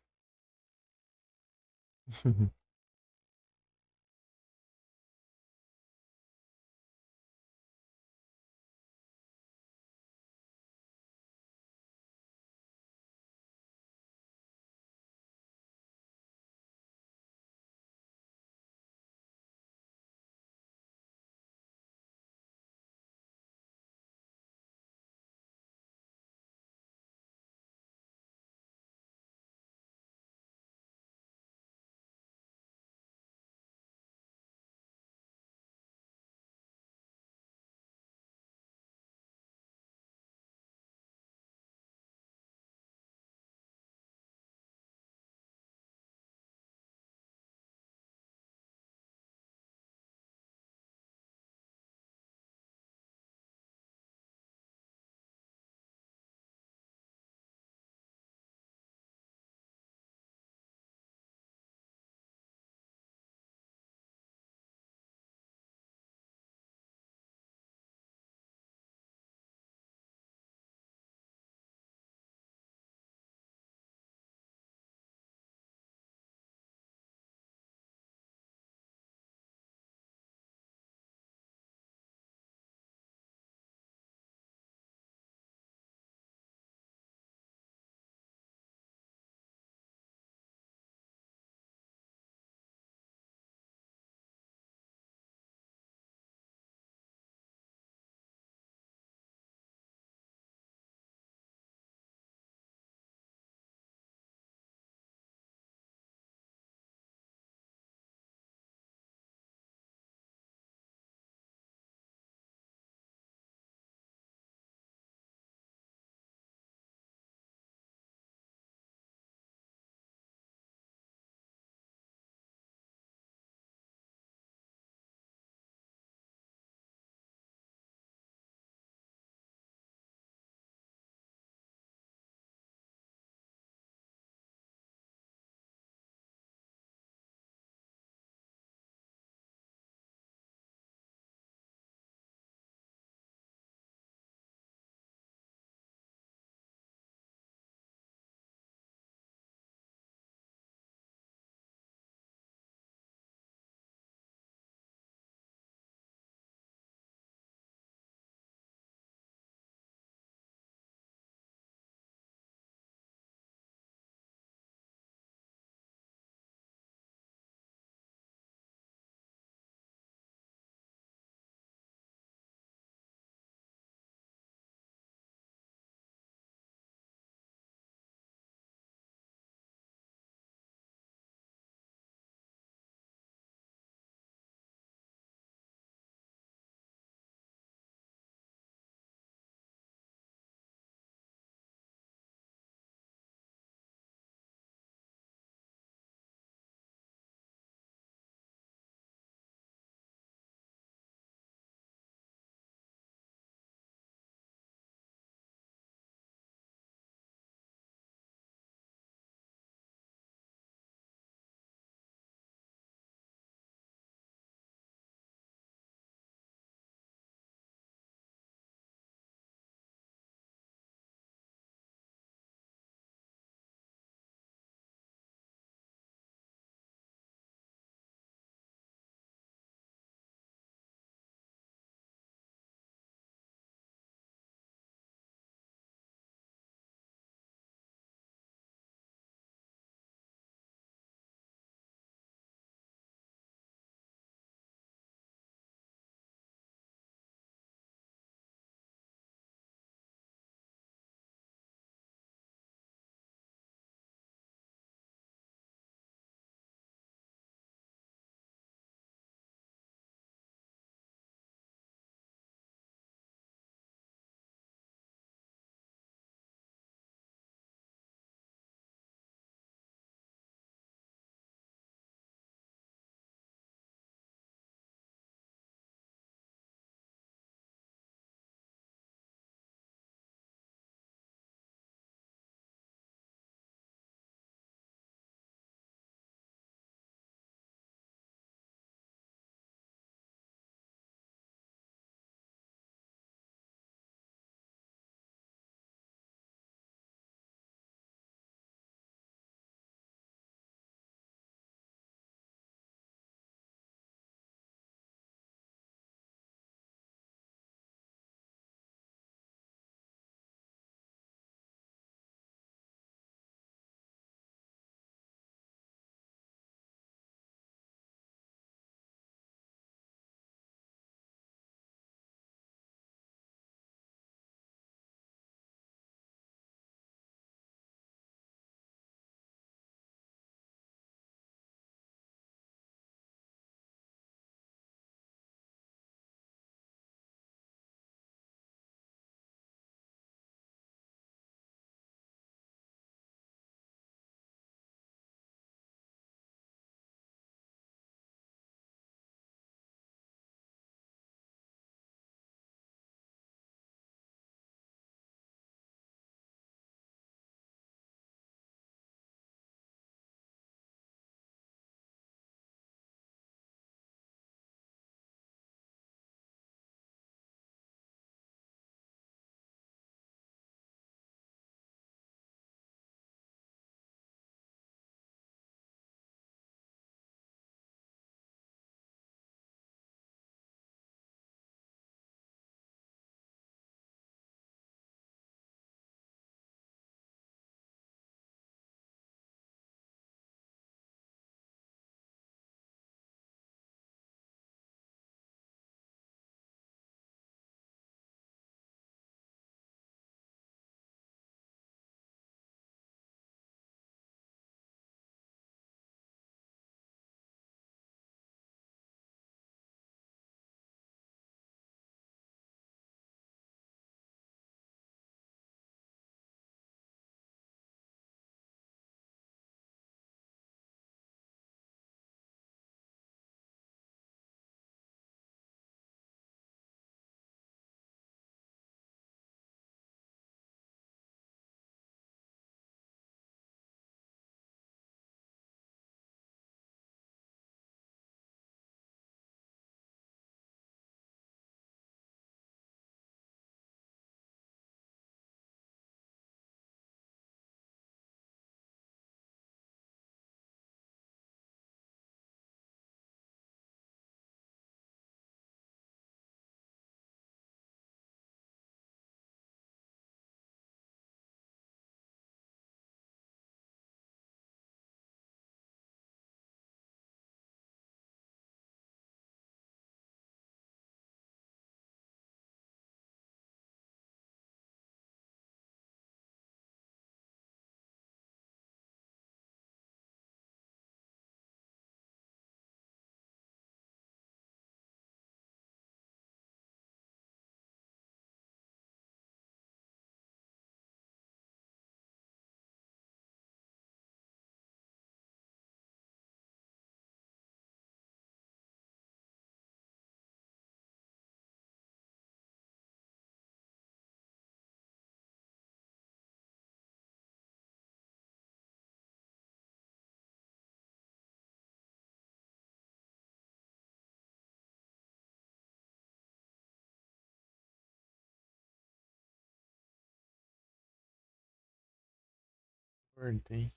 Cortei.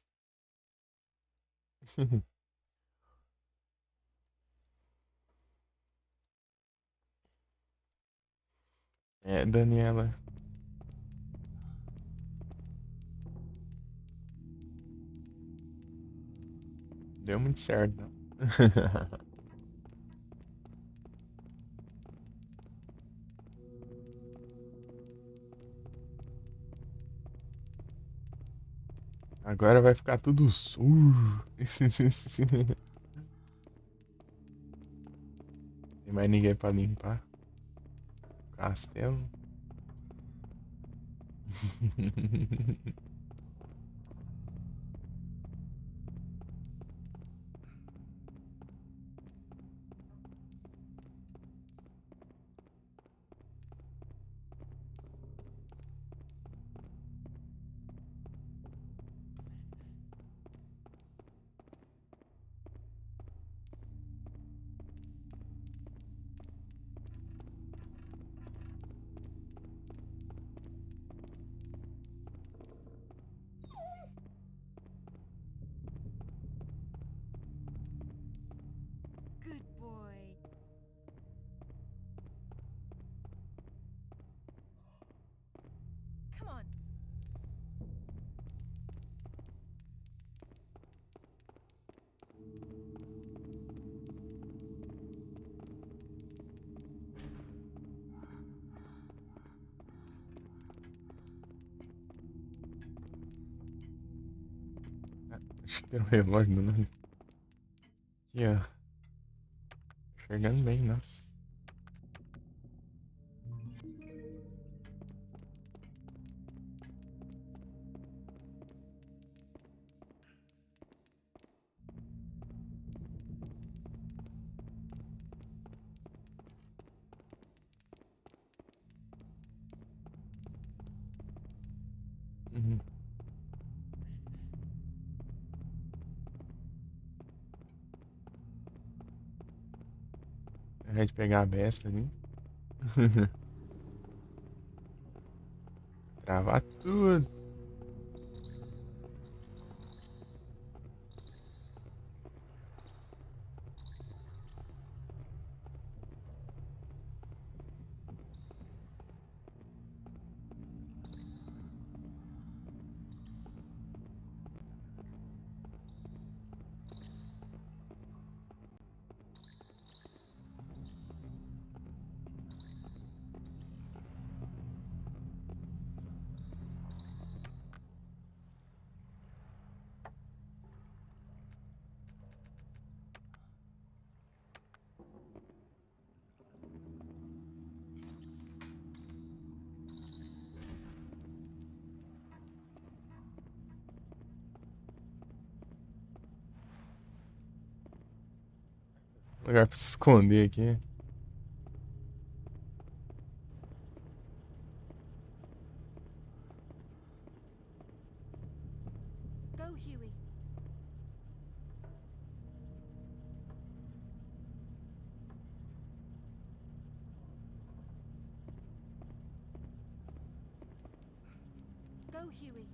É, Daniela. Deu muito certo, não. Agora vai ficar tudo sujo. Tem mais ninguém pra limpar. Castelo. Good boy. Come on. Acho que tem um relógio, não. Aqui, ó. Enxergando bem, nossa. Uhum. Ao invés de pegar a besta ali. Travar tudo. Lugar pra se esconder aqui. Go, Huey. Go, Huey.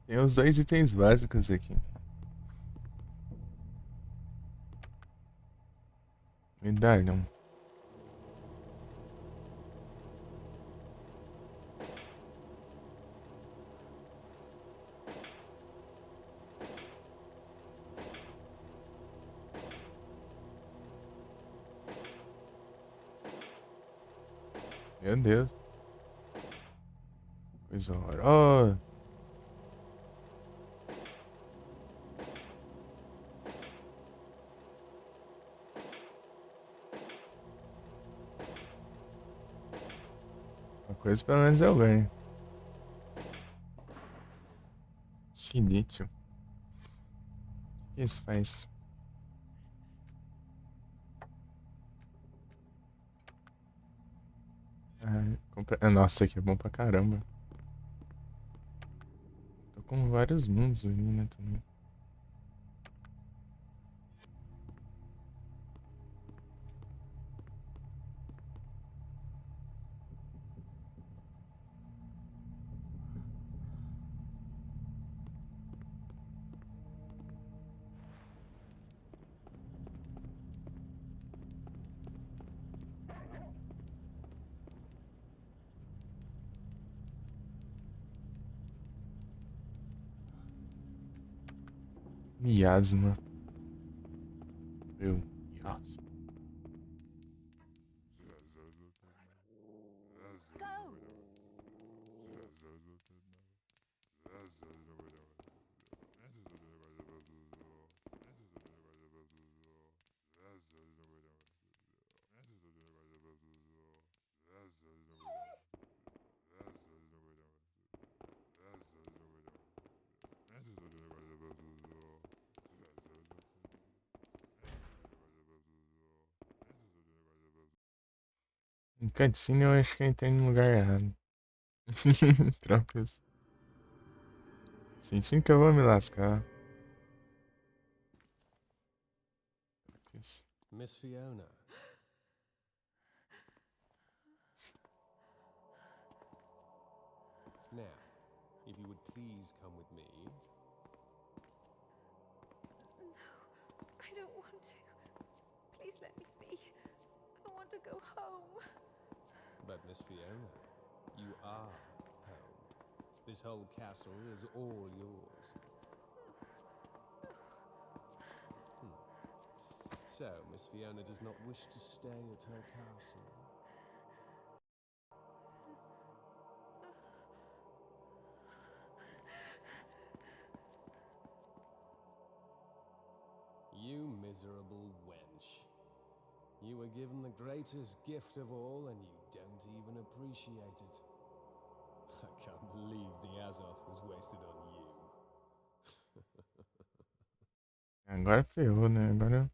Tem os dois itens básicos aqui. Medalhão. Meu Deus. Coisa horrorosa. coisa pelo menos eu ganho. Silício. O que isso faz? Nossa, aqui é bom pra caramba. Tô com vários mundos ali, né, também. Miasma. Meu, miasma. Go! Em cutscene eu acho que eu entrei no lugar errado. Tropas. Sentindo que eu vou me lascar. Tropas. Miss Fiona. Now, if you would please come with me. No, I don't want to. Please let me be. I want to go home. But Miss Fiona, you are home. This whole castle is all yours. So, Miss Fiona does not wish to stay at her castle. You miserable wench. You were given the greatest gift of all and you don't even appreciate it. I can't believe the Azoth was wasted on you. Agora ferrou, né? Agora.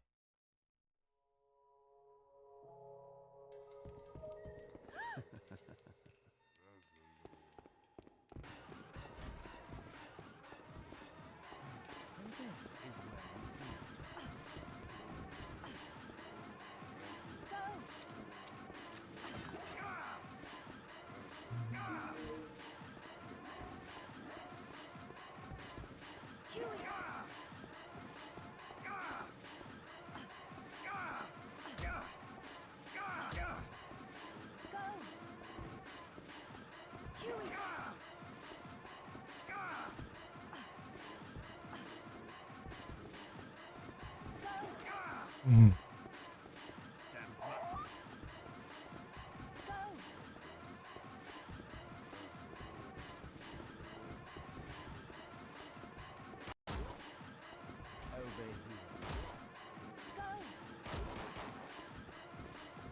Hum.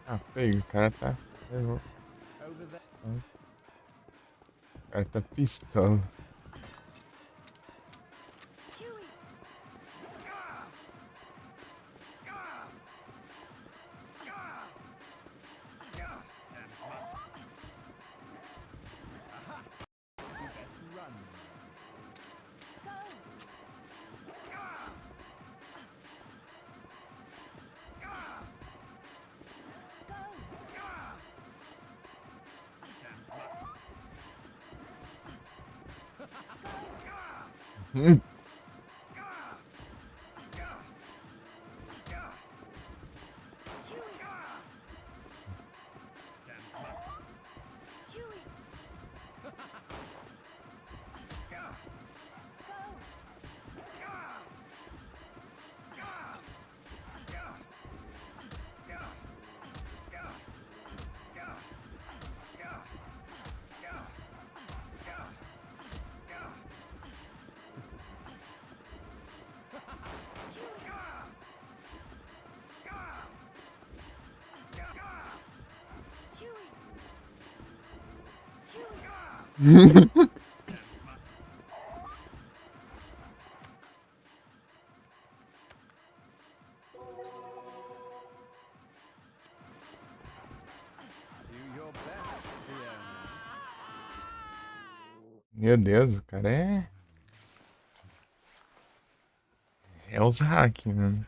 Ah, feio, o cara tá. Ferrou. O cara tá pistola. Hum. Meu Deus, o cara é os hack, mano.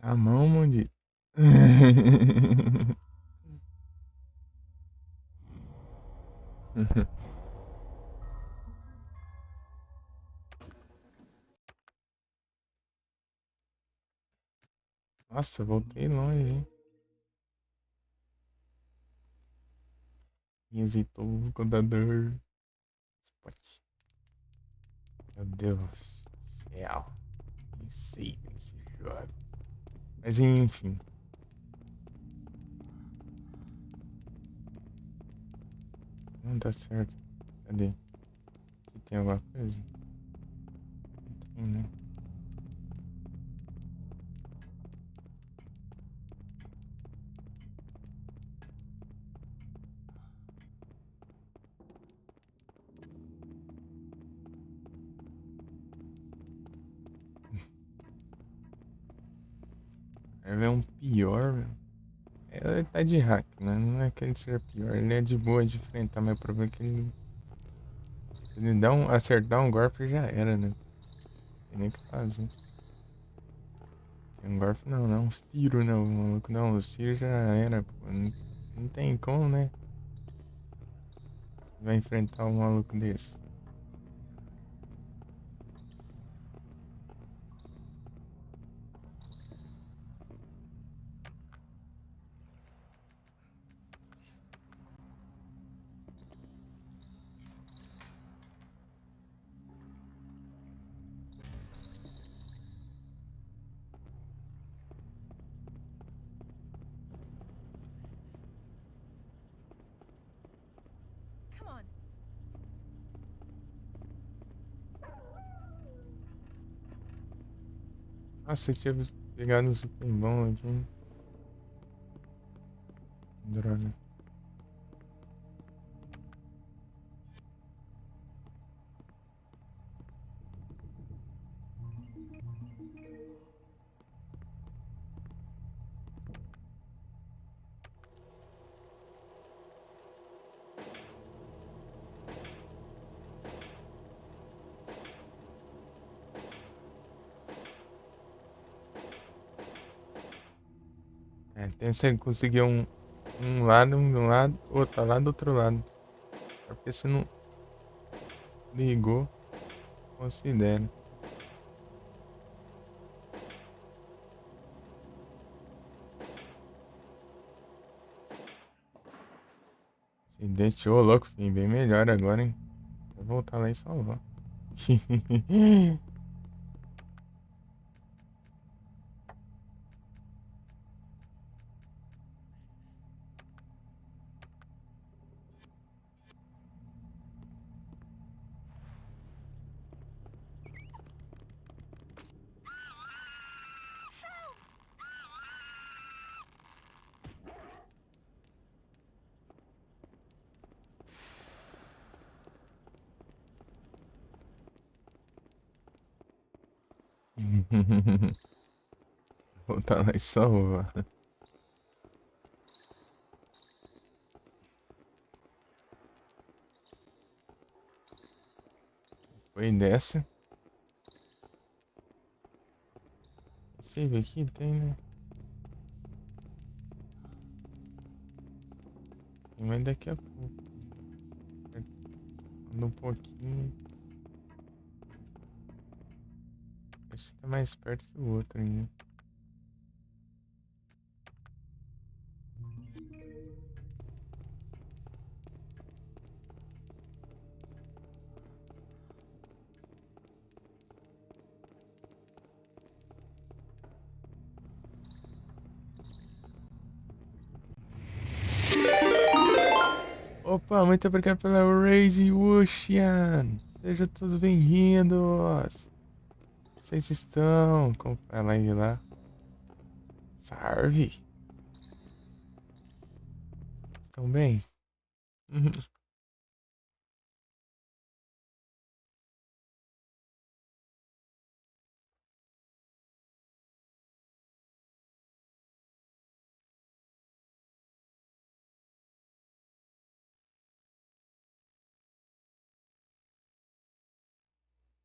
A mão, maldito. Nossa, voltei longe, hein? Hesitou o contador. Spot. Meu Deus do céu. Nem sei nesse jogo. Mas enfim. Não tá certo. Cadê? Aqui tem alguma coisa? Não tem, né? Ele é um pior, velho. Ele tá de hack, né? Não é que ele seja pior. Ele é de boa de enfrentar, mas o problema é que ele. Se ele acertar um golpe já era, né? Não tem nem o que fazer. Um golpe não, não. Uns tiros, não. O maluco não. Os tiros já era, pô. Não tem como, né? Vai enfrentar um maluco desse. Come on. Nossa, eu tinha pegado um item bom aqui. Droga. É, pensa em conseguir um lado, outro lado, outro lado. Só porque você não ligou, considera. Se deixou louco, filho. Bem melhor agora, hein? Vou voltar lá e salvar. Voltar lá e salvar. Foi dessa. Save aqui tem, né? Mas daqui a pouco. Anda um pouquinho. Esse tá mais perto que o outro ainda. Opa, muito obrigado pela raid, Wuxian. Sejam todos bem-vindos. Vocês estão com a live lá? Salve. Estão bem? Uhum.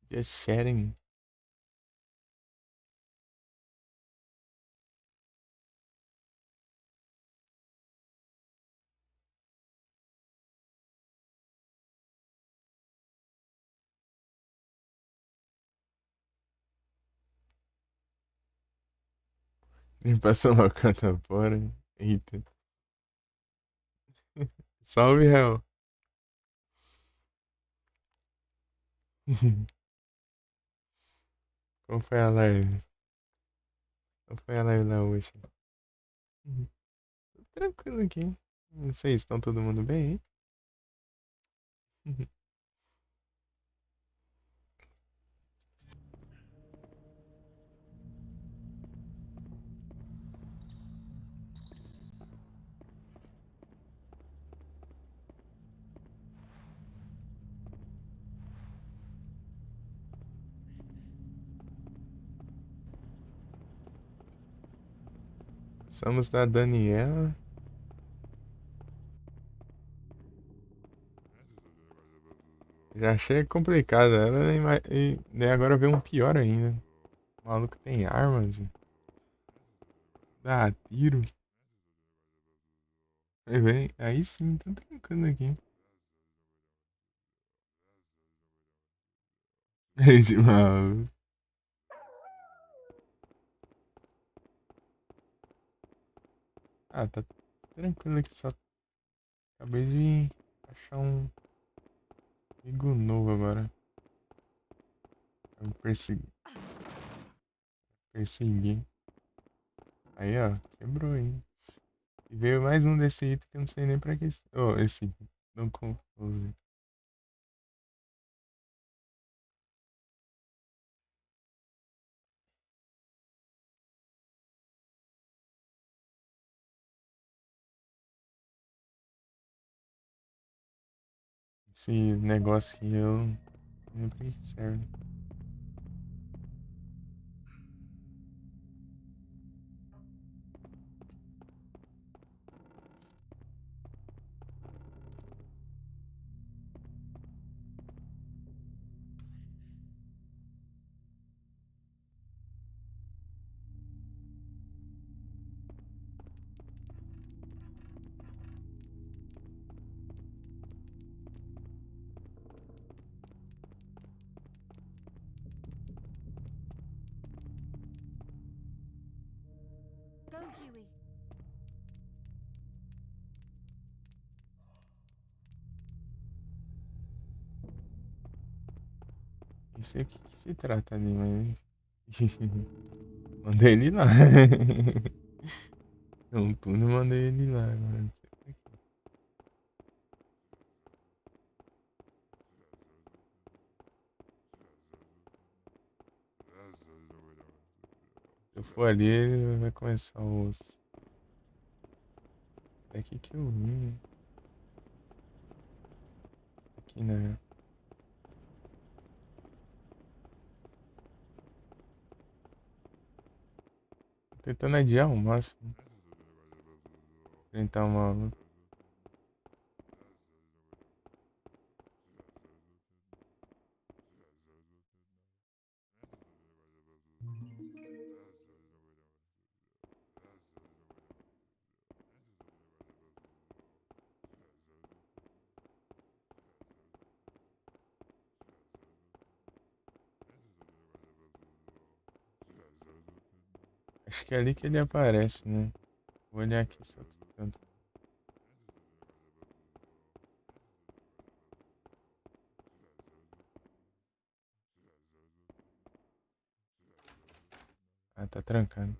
Just sharing. Limpação mal canta fora. Eita. Salve, Hel. Como foi a live? Como foi a live da hoje? Uhum. Tranquilo aqui. Não sei, estão todo mundo bem aí? Uhum. Somos da Daniela. Já achei complicado ela, né? E daí agora vem um pior ainda. O maluco tem armas, dá tiro. Aí vem, aí sim, tá tranquilo aqui. Aí de mal. Ah, tá tranquilo aqui, só acabei de achar um amigo novo agora. Eu persegui. Aí, ó, quebrou aí. E veio mais um desse item que eu não sei nem pra que. Oh, esse. Não confuse. Esse negócio que eu não lembro pra que serve. Go, Huey. Isso aqui que se trata ali, mas. Mandei ele lá. Não, tudo mandei ele lá agora. Não sei pra quê. Se eu for ali, ele vai começar os. Daqui que eu vim. Aqui, né? Tô tentando adiar o máximo. Enfrentar uma luta. Acho que é ali que ele aparece, né? Vou olhar aqui só. Tanto. Ah, tá trancado.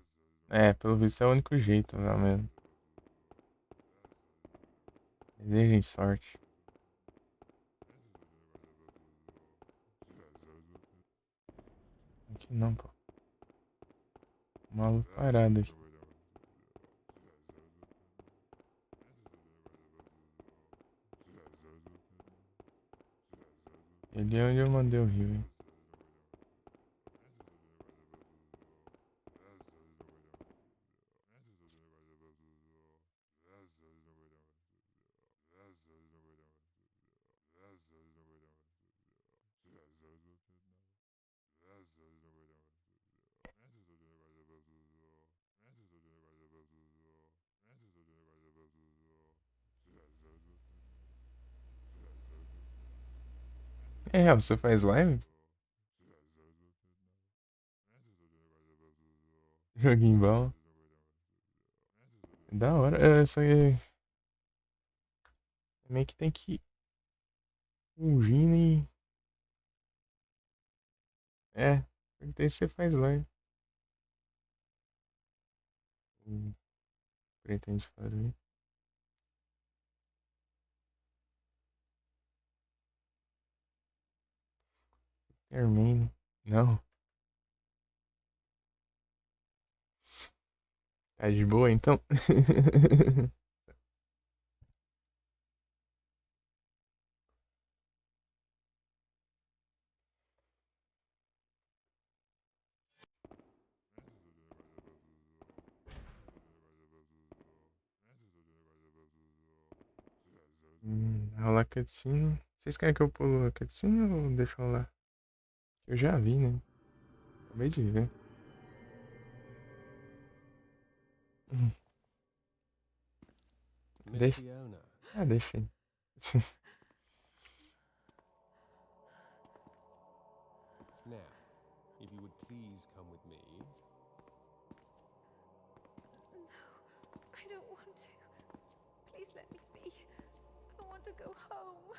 É, pelo visto é o único jeito lá mesmo. Desejem sorte. Aqui não, pô. Maluco parado aqui. Ele é onde eu mandei o rio, hein? É, você faz live? Joguinho bom. Da hora. É, só que meio que tem que ir fugindo e. É, perguntei se você faz live. Pretende fazer. Termine. Não. Tá de boa então? Rolar cutscene. Vocês querem que eu pulo a cutscene ou deixa eu lá? Eu já vi, né? Acabei de ver. Hum, Miss Deixa. Fiona, Ah, deixa aí. now, if you would please come with me. No, I don't want to. Please let me be. I want to go home.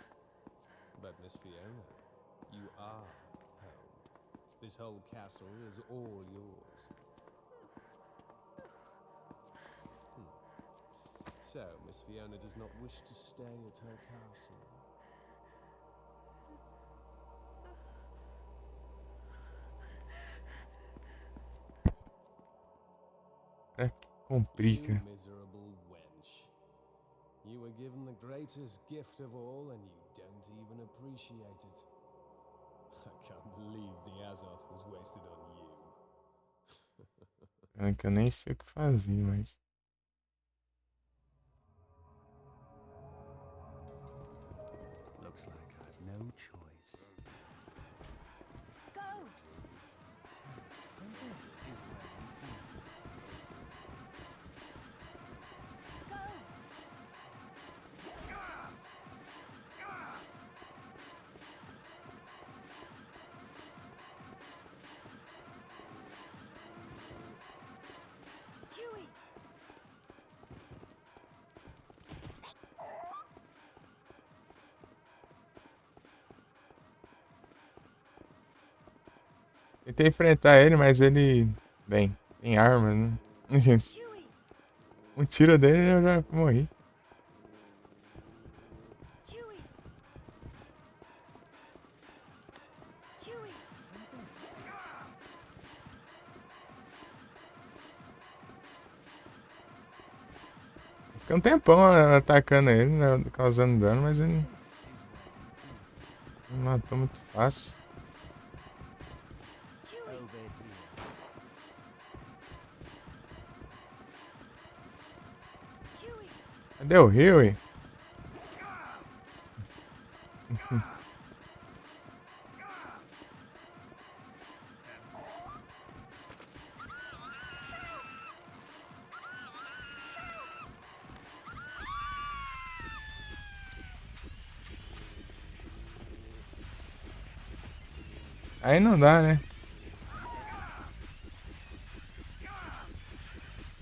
But Miss Fiona, you are home. This whole castle is all yours. So, Miss Fiona does not wish to stay at her castle. É que You complica. miserable wench. You were given the greatest gift of all and you don't even appreciate it. I can't believe the Azoth was wasted on you. É que eu nem sei o que fazer, mas. Looks like I've no choice. Go! So this is where we begin. Go! Huey! Tentei enfrentar ele, mas ele. Bem, tem armas, né? Huey! Um tiro dele e eu já morri. Huey! Huey! Fiquei um tempão atacando ele, né, causando dano, mas ele me matou muito fácil. Huey! Over here. Huey! Cadê o Huey? Aí não dá, né?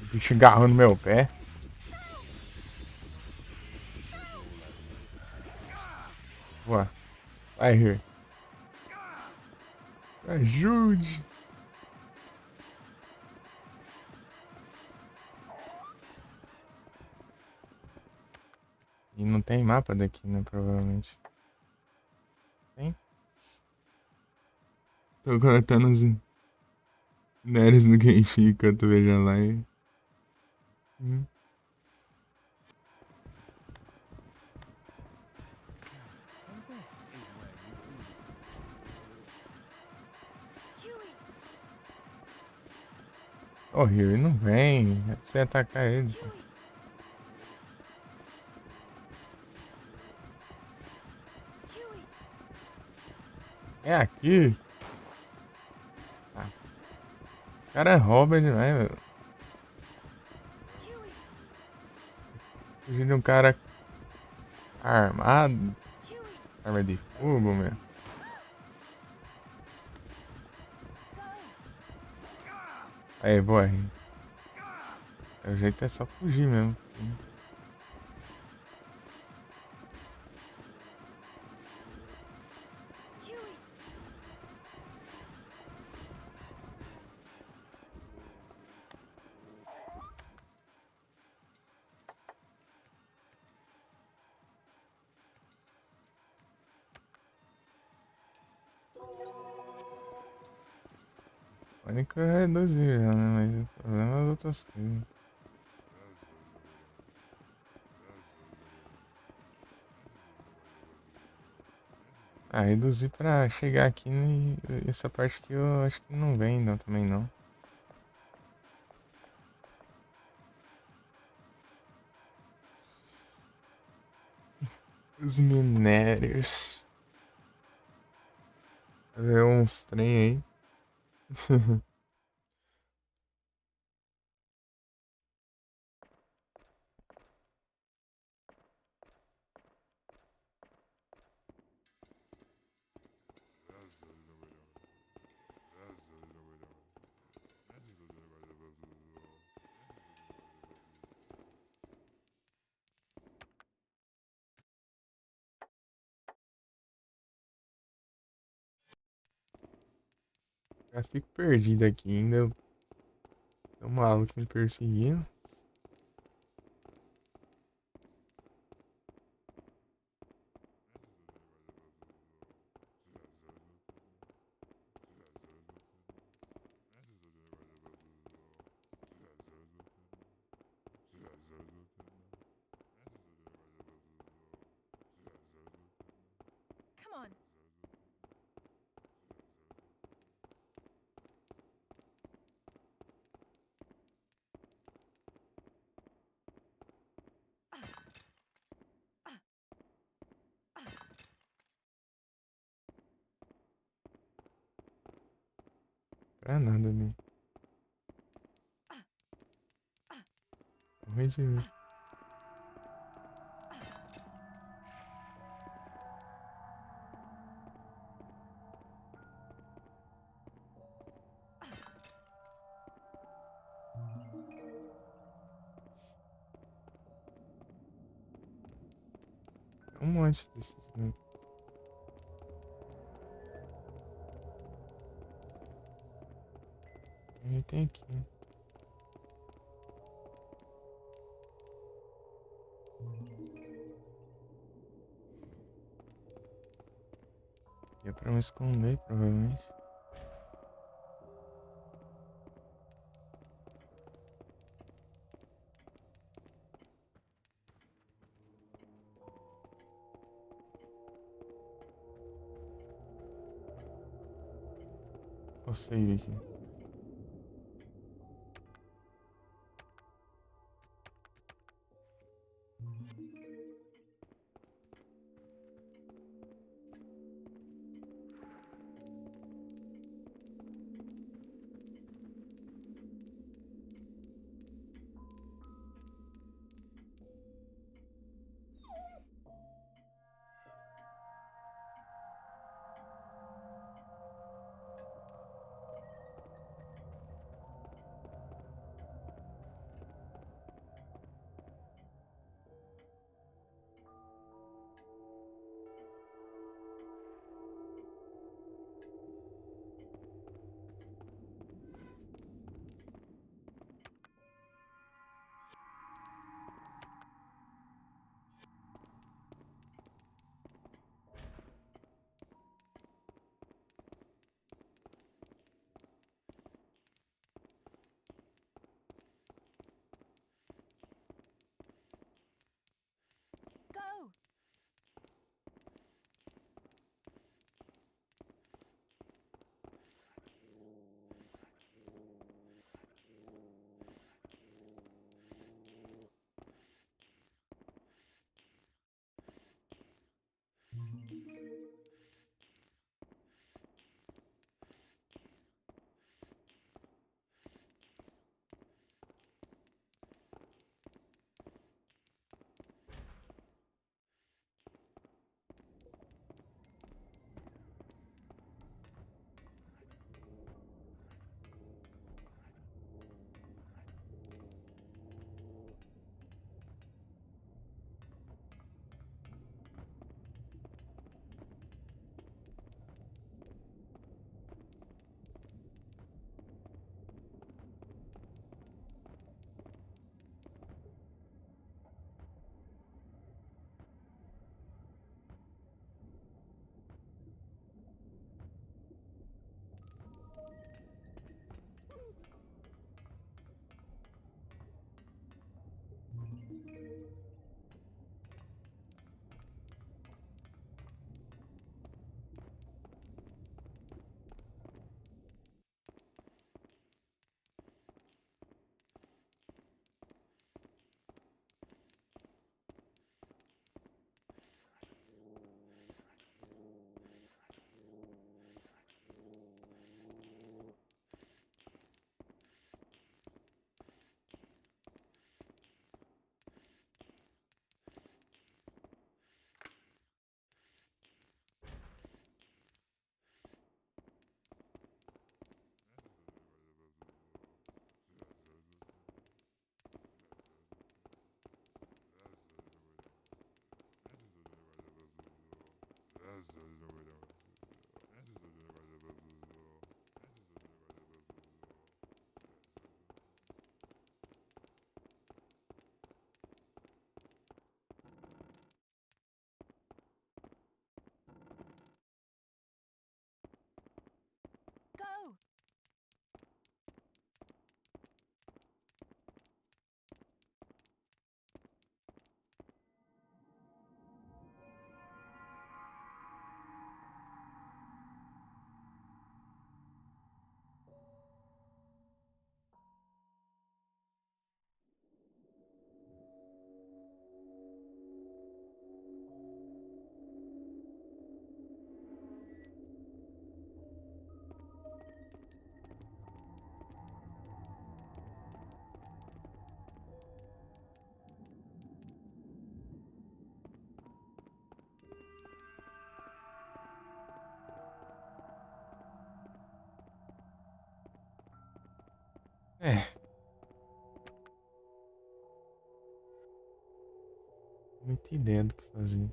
O bicho agarrou no meu pé. Boa. Vai, Huey. Ajude. E não tem mapa daqui, né? Provavelmente. Tem? Estou coletando os minérios do Genshin enquanto vejo a live. So this is where you eat. Huey! Ô, Rio, não vem. É pra você atacar ele. Pô. Huey! Huey! É aqui? Ah, o cara rouba demais, meu. Huey! Fugir de um cara armado. Huey! Arma de fogo, meu. Go! Aí, boy. O jeito é só fugir mesmo. Huey! Pânico é reduzir, né? Mas o problema é as outras coisas. Ah, reduzir pra chegar aqui essa parte que eu acho que não vem não, também não. Os minérios. Fazer uns trem aí. Já fico perdido aqui ainda. Tem um maluco me perseguindo. Come on! Pra nada, né? Morri de medo. É um monte desses, né? A tem aqui. E é pra me esconder, provavelmente. Olha o save aqui. Go! É. Muita ideia do que fazer.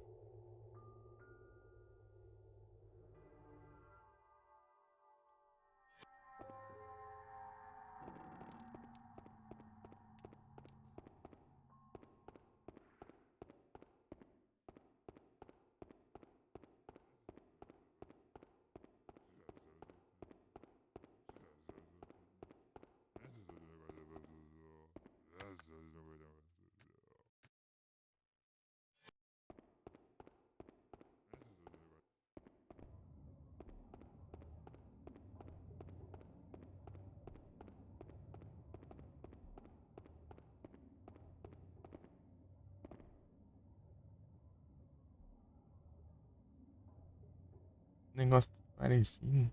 Negócio parecido.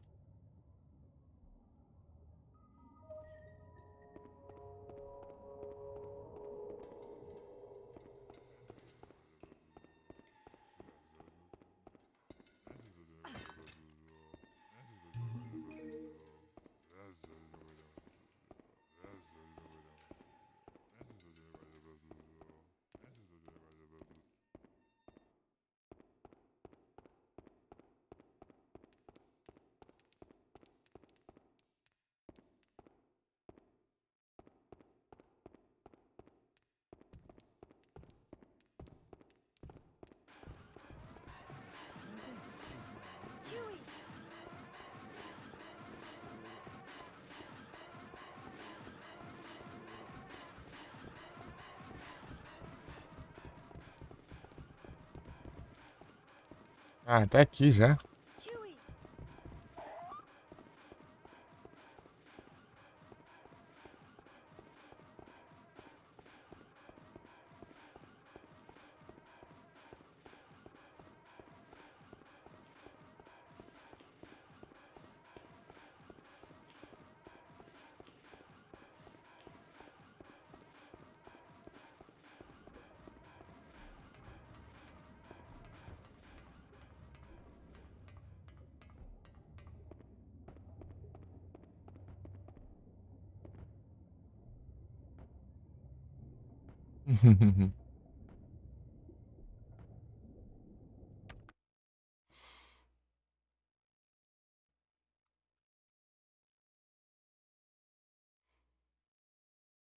Huey! Ah, tá aqui já. Huey!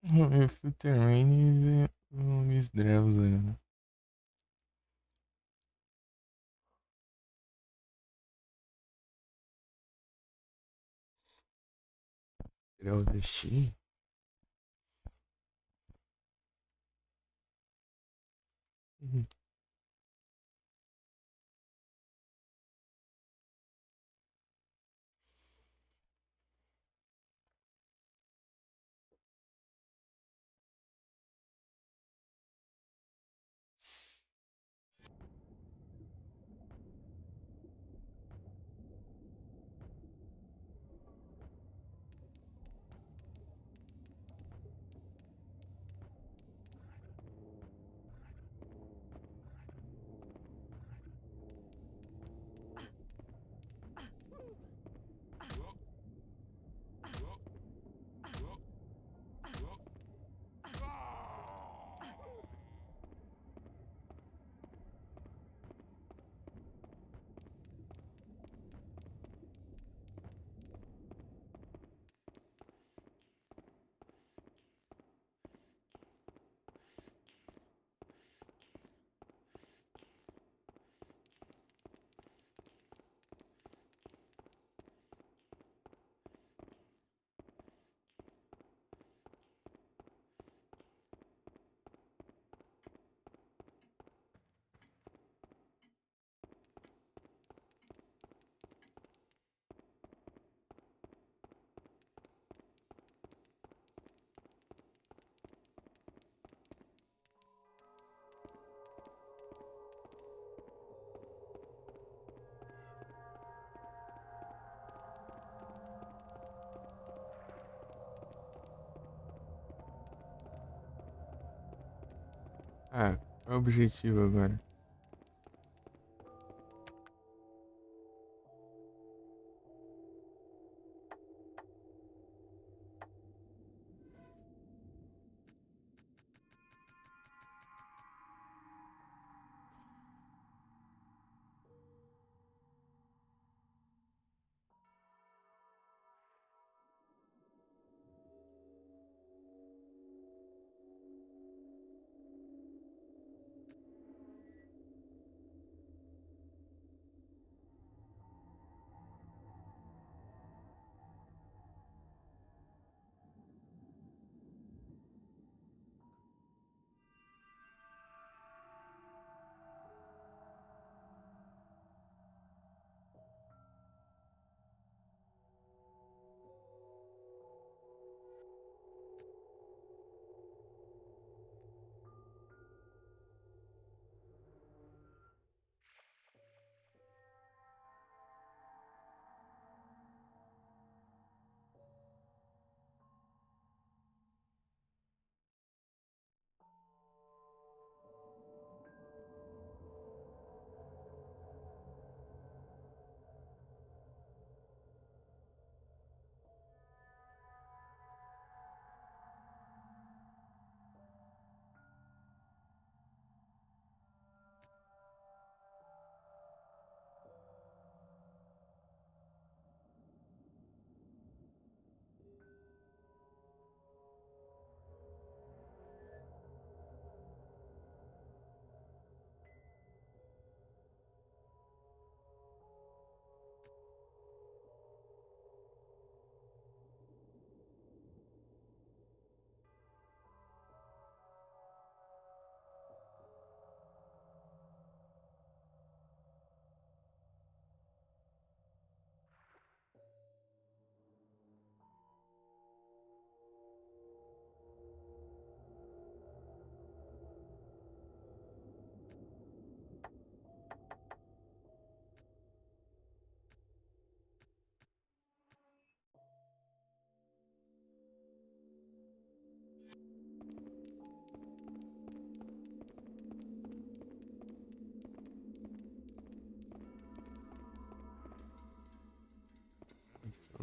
If the terrain is drewzem. Drewzem. Ah, qual é o objetivo agora?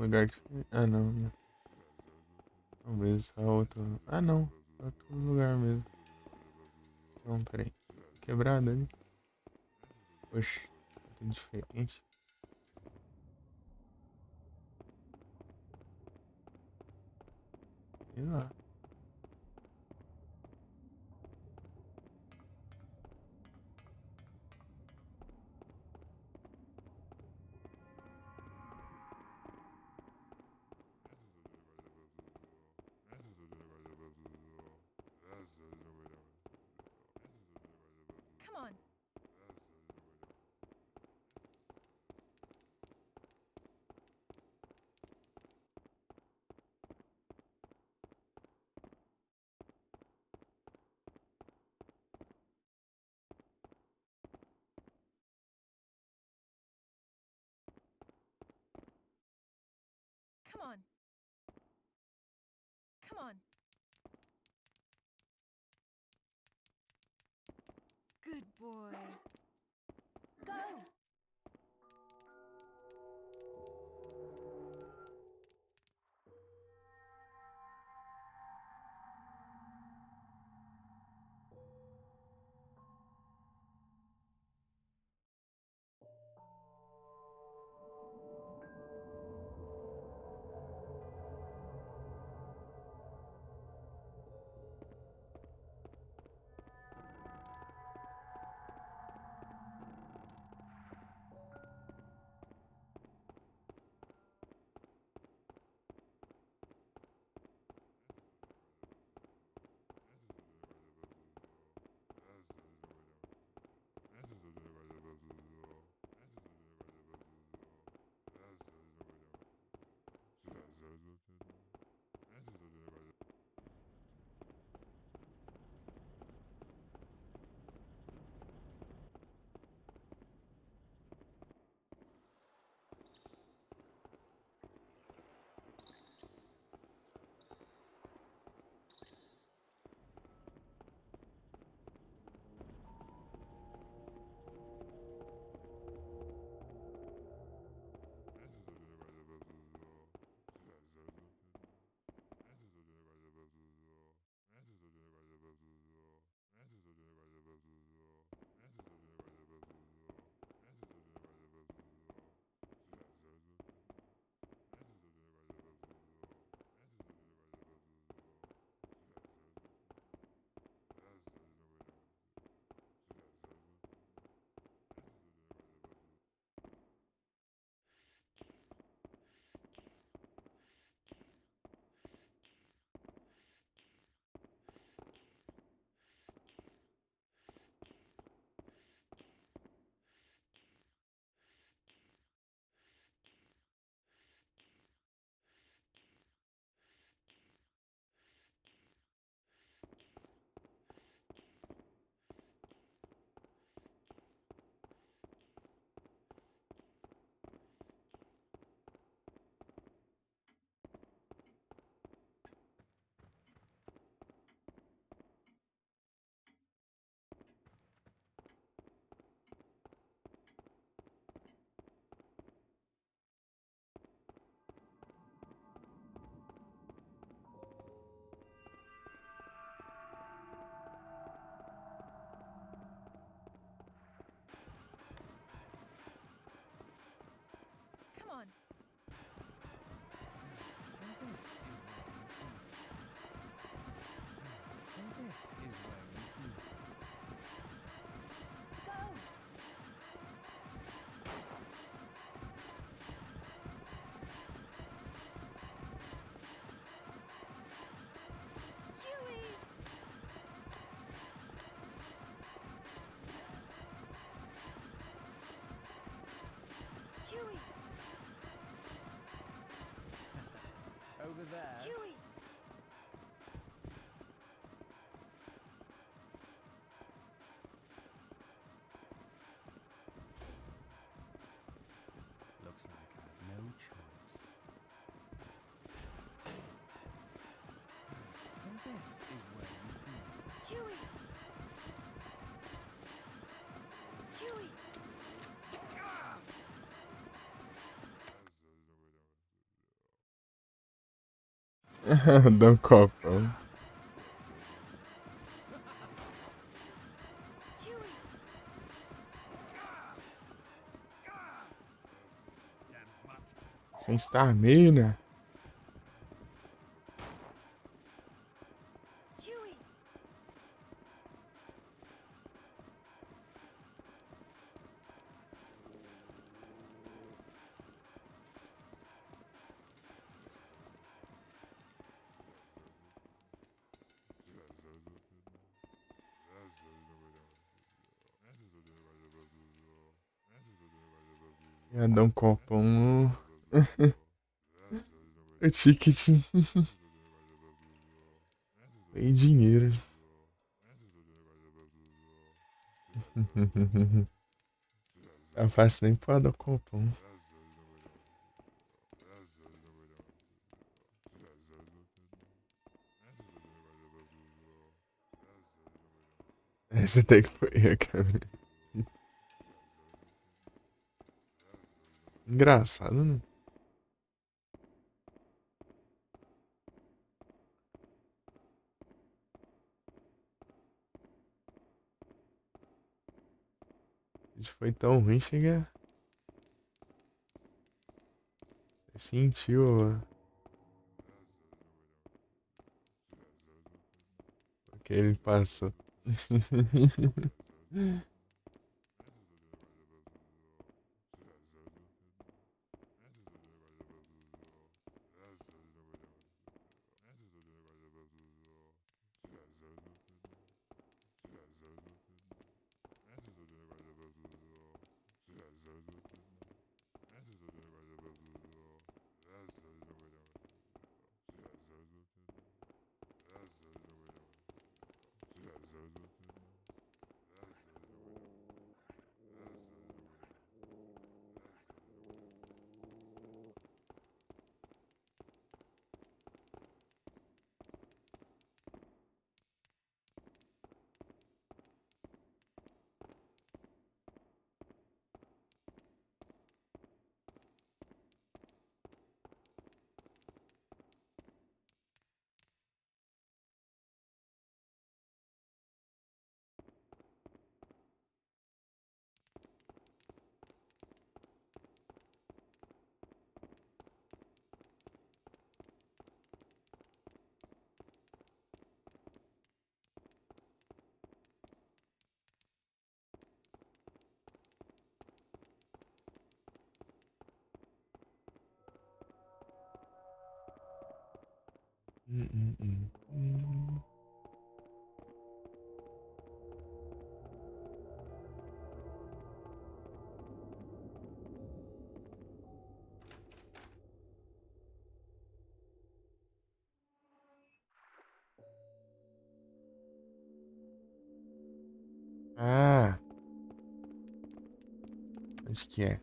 Lugar diferente. Ah, não, não. Talvez a outra. Ah, não. Outro lugar mesmo. Não, peraí. Quebrada ali. Oxe, tudo diferente. Sei lá. Come on. Come on. Come on. Good boy. Go. over there. Huey! Looks like I have no choice. So this is where you be. Huey! Huey! Dá um copão. Huey! Sem estamina. Huey! Ia dar um copão. O ticket. Tem dinheiro. Tá fácil nem pra dar copão. Essa tem que foi a câmera. Engraçado, né? Foi tão ruim chegar. Sentiu o que ele passou. Hum. Ah, acho que é.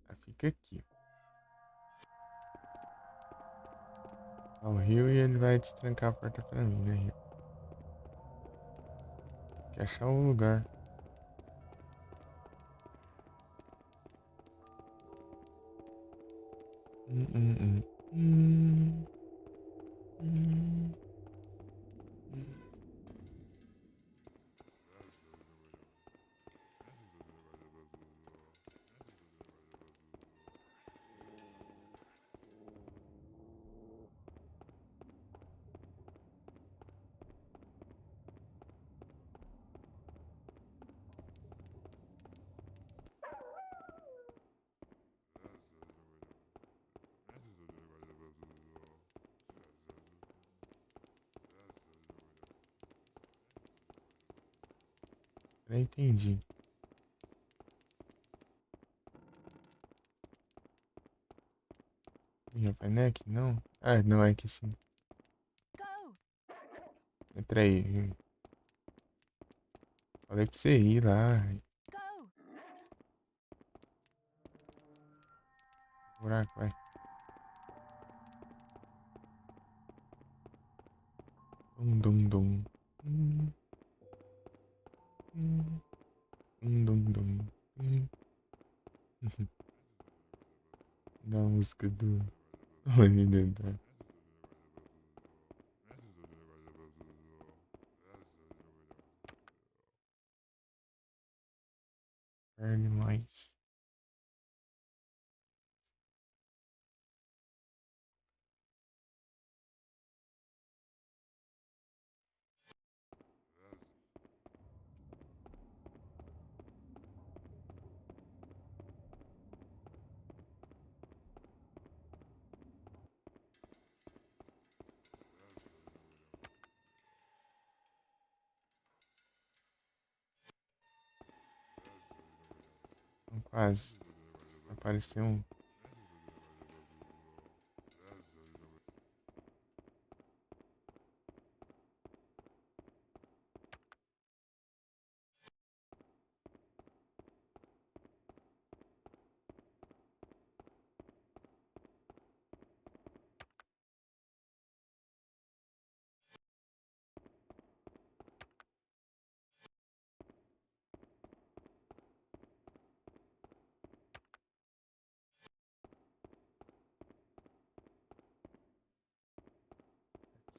Ah, fica aqui. Ao Rio e ele vai destrancar a porta pra mim, né, Rio? Tem que achar o lugar. Hum, hum, hum. Hum, hum, hum. Eu entendi. Ih, rapaz, não é aqui não? Ah, não, é aqui sim. Go! Entra aí. Falei pra você ir lá. Go! Buraco, vai. Dum, dum, dum. Hum, hum, dum, dum. Da música do Rony Dedé. Early mais. Quase. Apareceu um.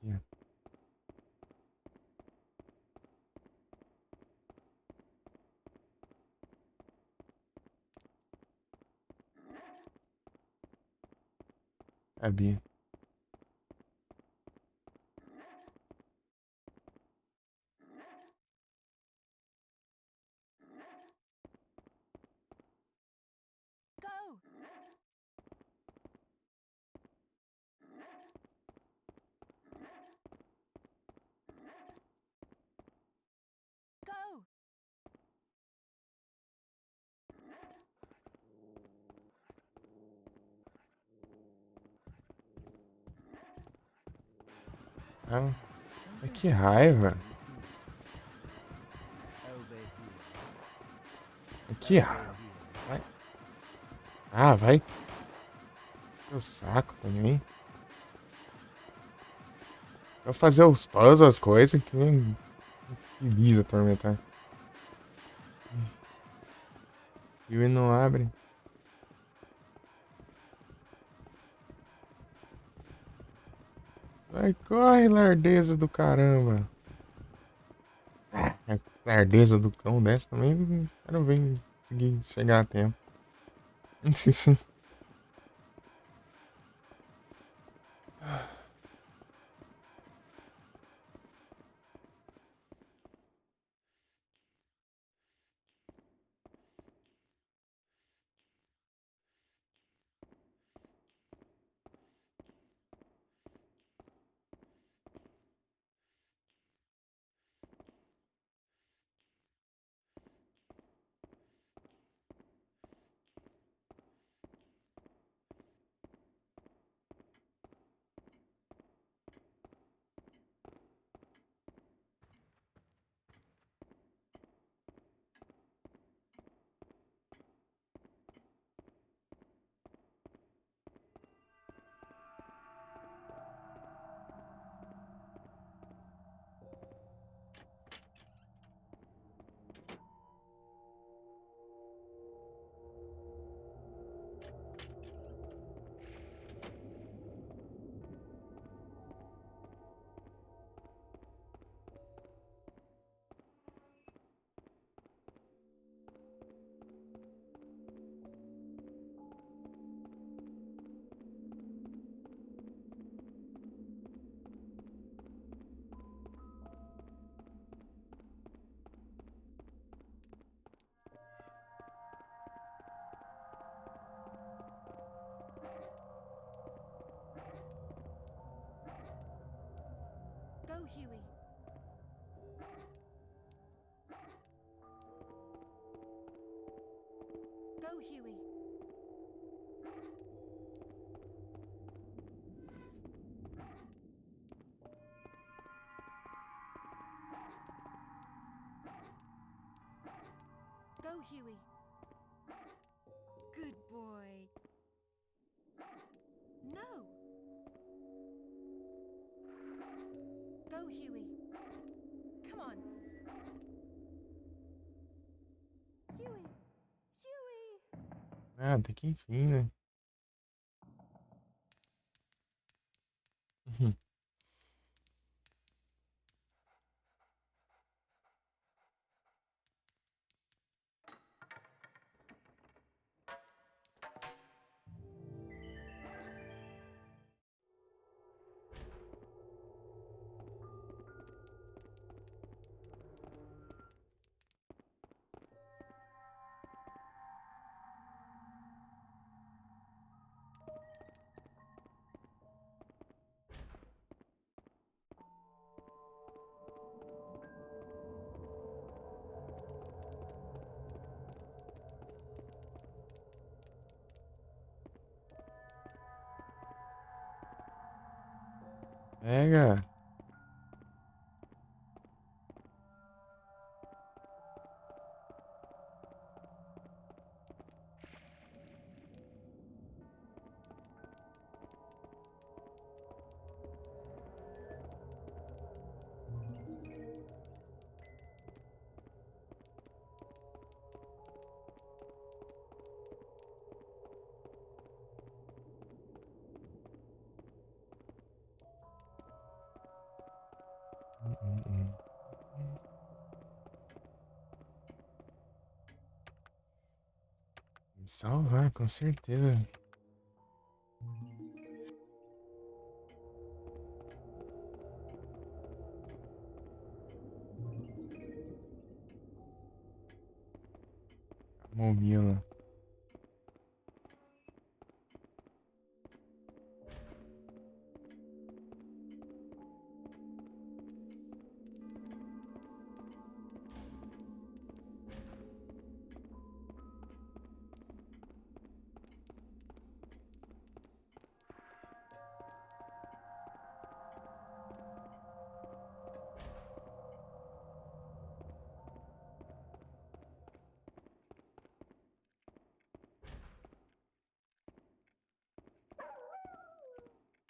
Aqui, ó. Sabia. Go! Go! Ah, mas que raiva. Over here. Que raiva. Vai. Ah, vai. Meu saco também. Vou fazer os puzzles, as coisas que me feliz atormentar. E ele não abre. Vai, corre, lardeza do caramba. A lardeza do cão dessa também. Quero ver conseguir chegar a tempo. Go, Huey. Go, Huey. Go, Huey. Good boy. No. Go, Huey. Come on. Huey. Huey. Ah, até que enfim, né? Uhum. Pega. Hum. Salvar, com certeza. Camomila.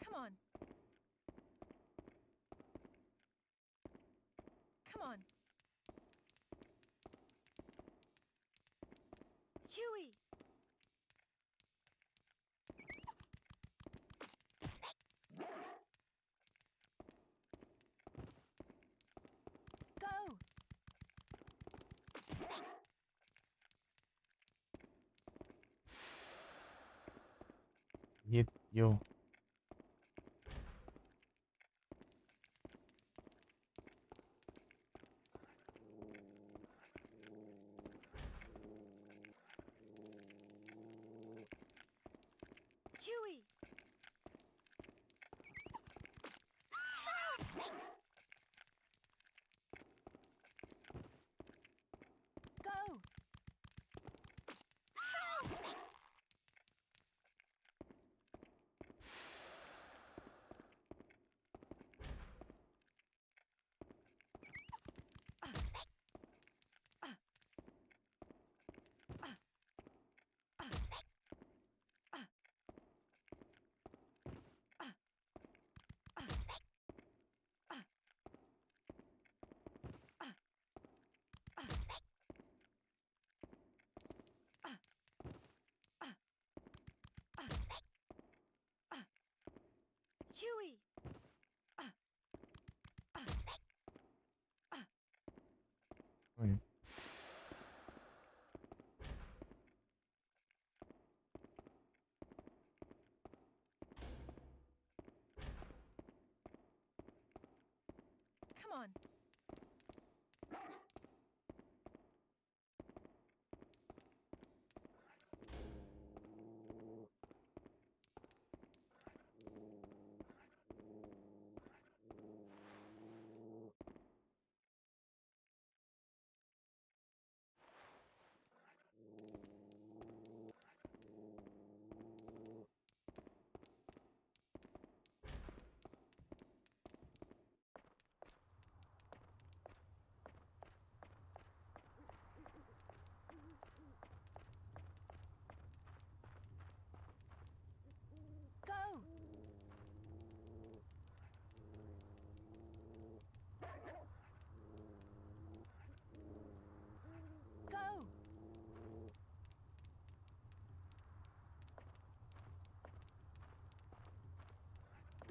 Come on. Come on. Huey. Go. E eu. Huey. Go.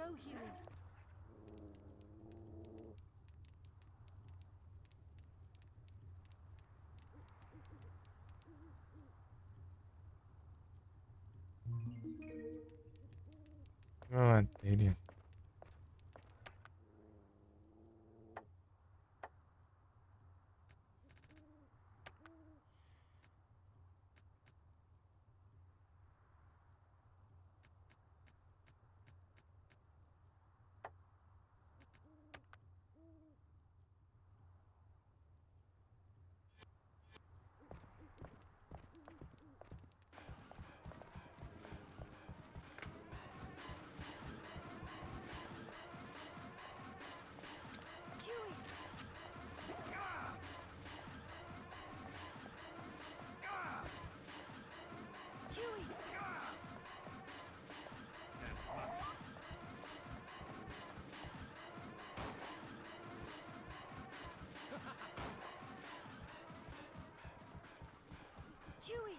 Go, Huey. Uma matéria. Huey. Huey. Huey.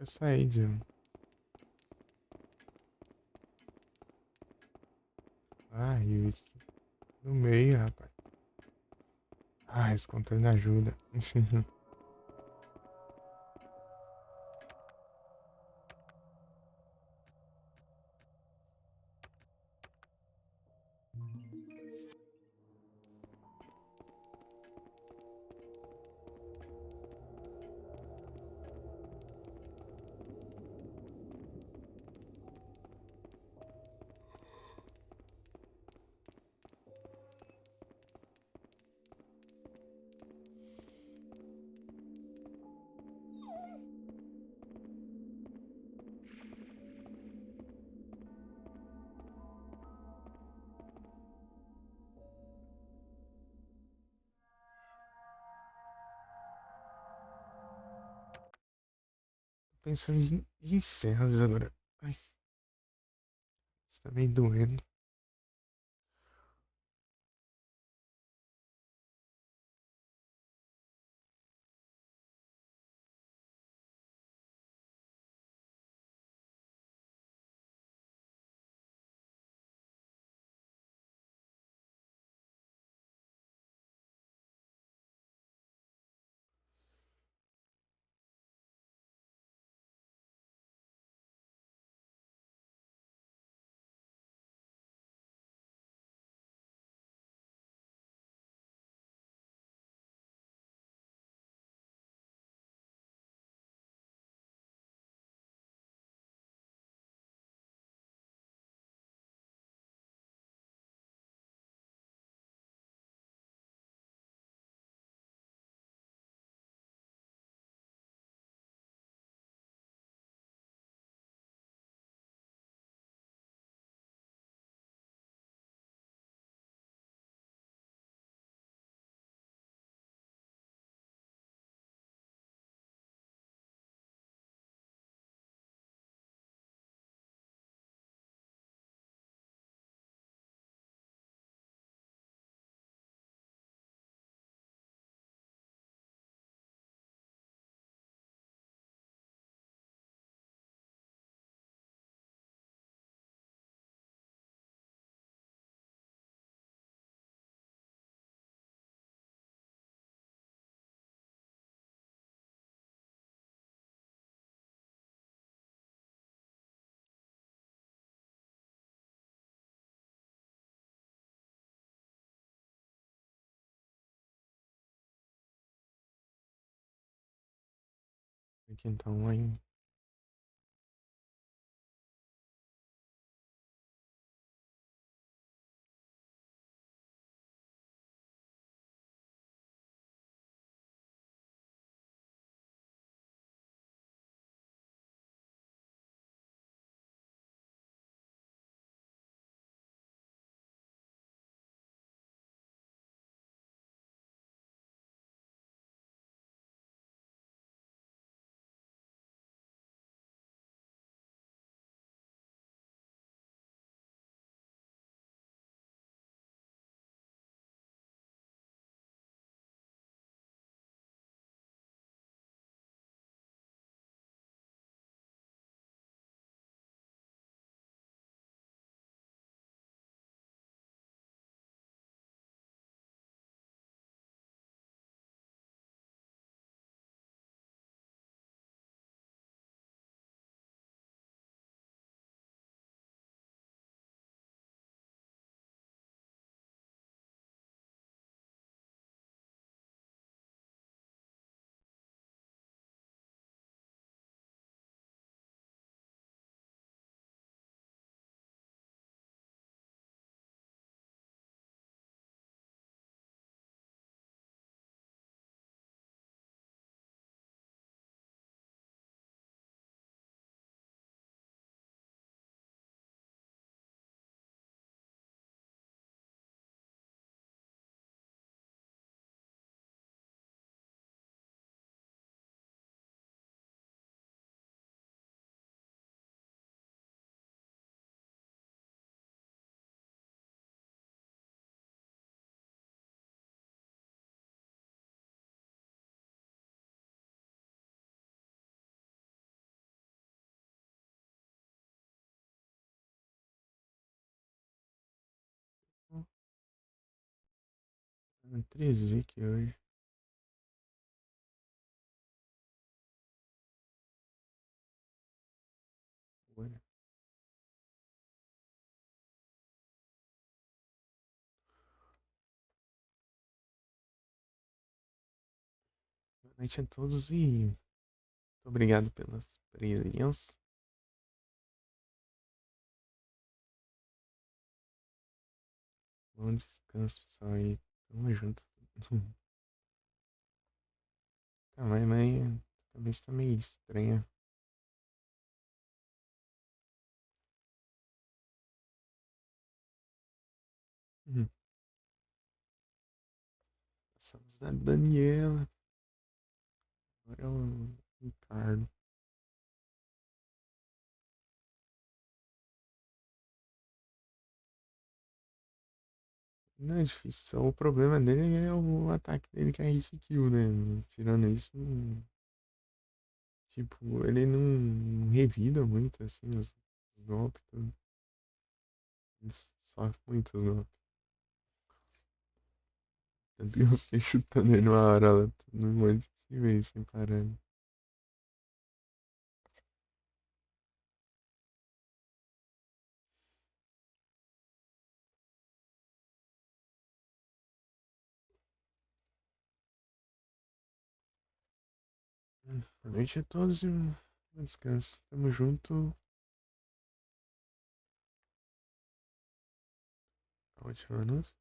Eu saí de. Ah, Yuri. No meio, rapaz. Ah, esse controle não ajuda. Pensando em cenas agora. Ai, isso tá meio doendo. Aqui então, hein? 13 aqui hoje. Ué. Boa noite a todos e muito obrigado pelas presenças. Bom descanso, pessoal. E tamo junto. Calma aí, mãe. A cabeça tá meio estranha. Hum. Passamos da Daniela. Agora é o Ricardo. Não é difícil. Só o problema dele é o ataque dele que é hit kill, né? Tirando isso, tipo, ele não revida muito, assim, os golpes. Tudo. Ele sofre muito os golpes. Tanto que eu fiquei chutando ele uma hora lá, um monte de vezes sem parar. Boa noite a todos e bom descanso. Tamo junto. Ótima noite.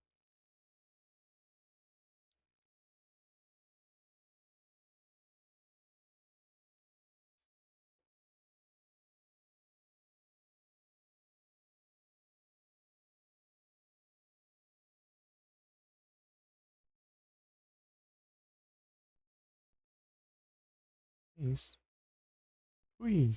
É isso. Fui.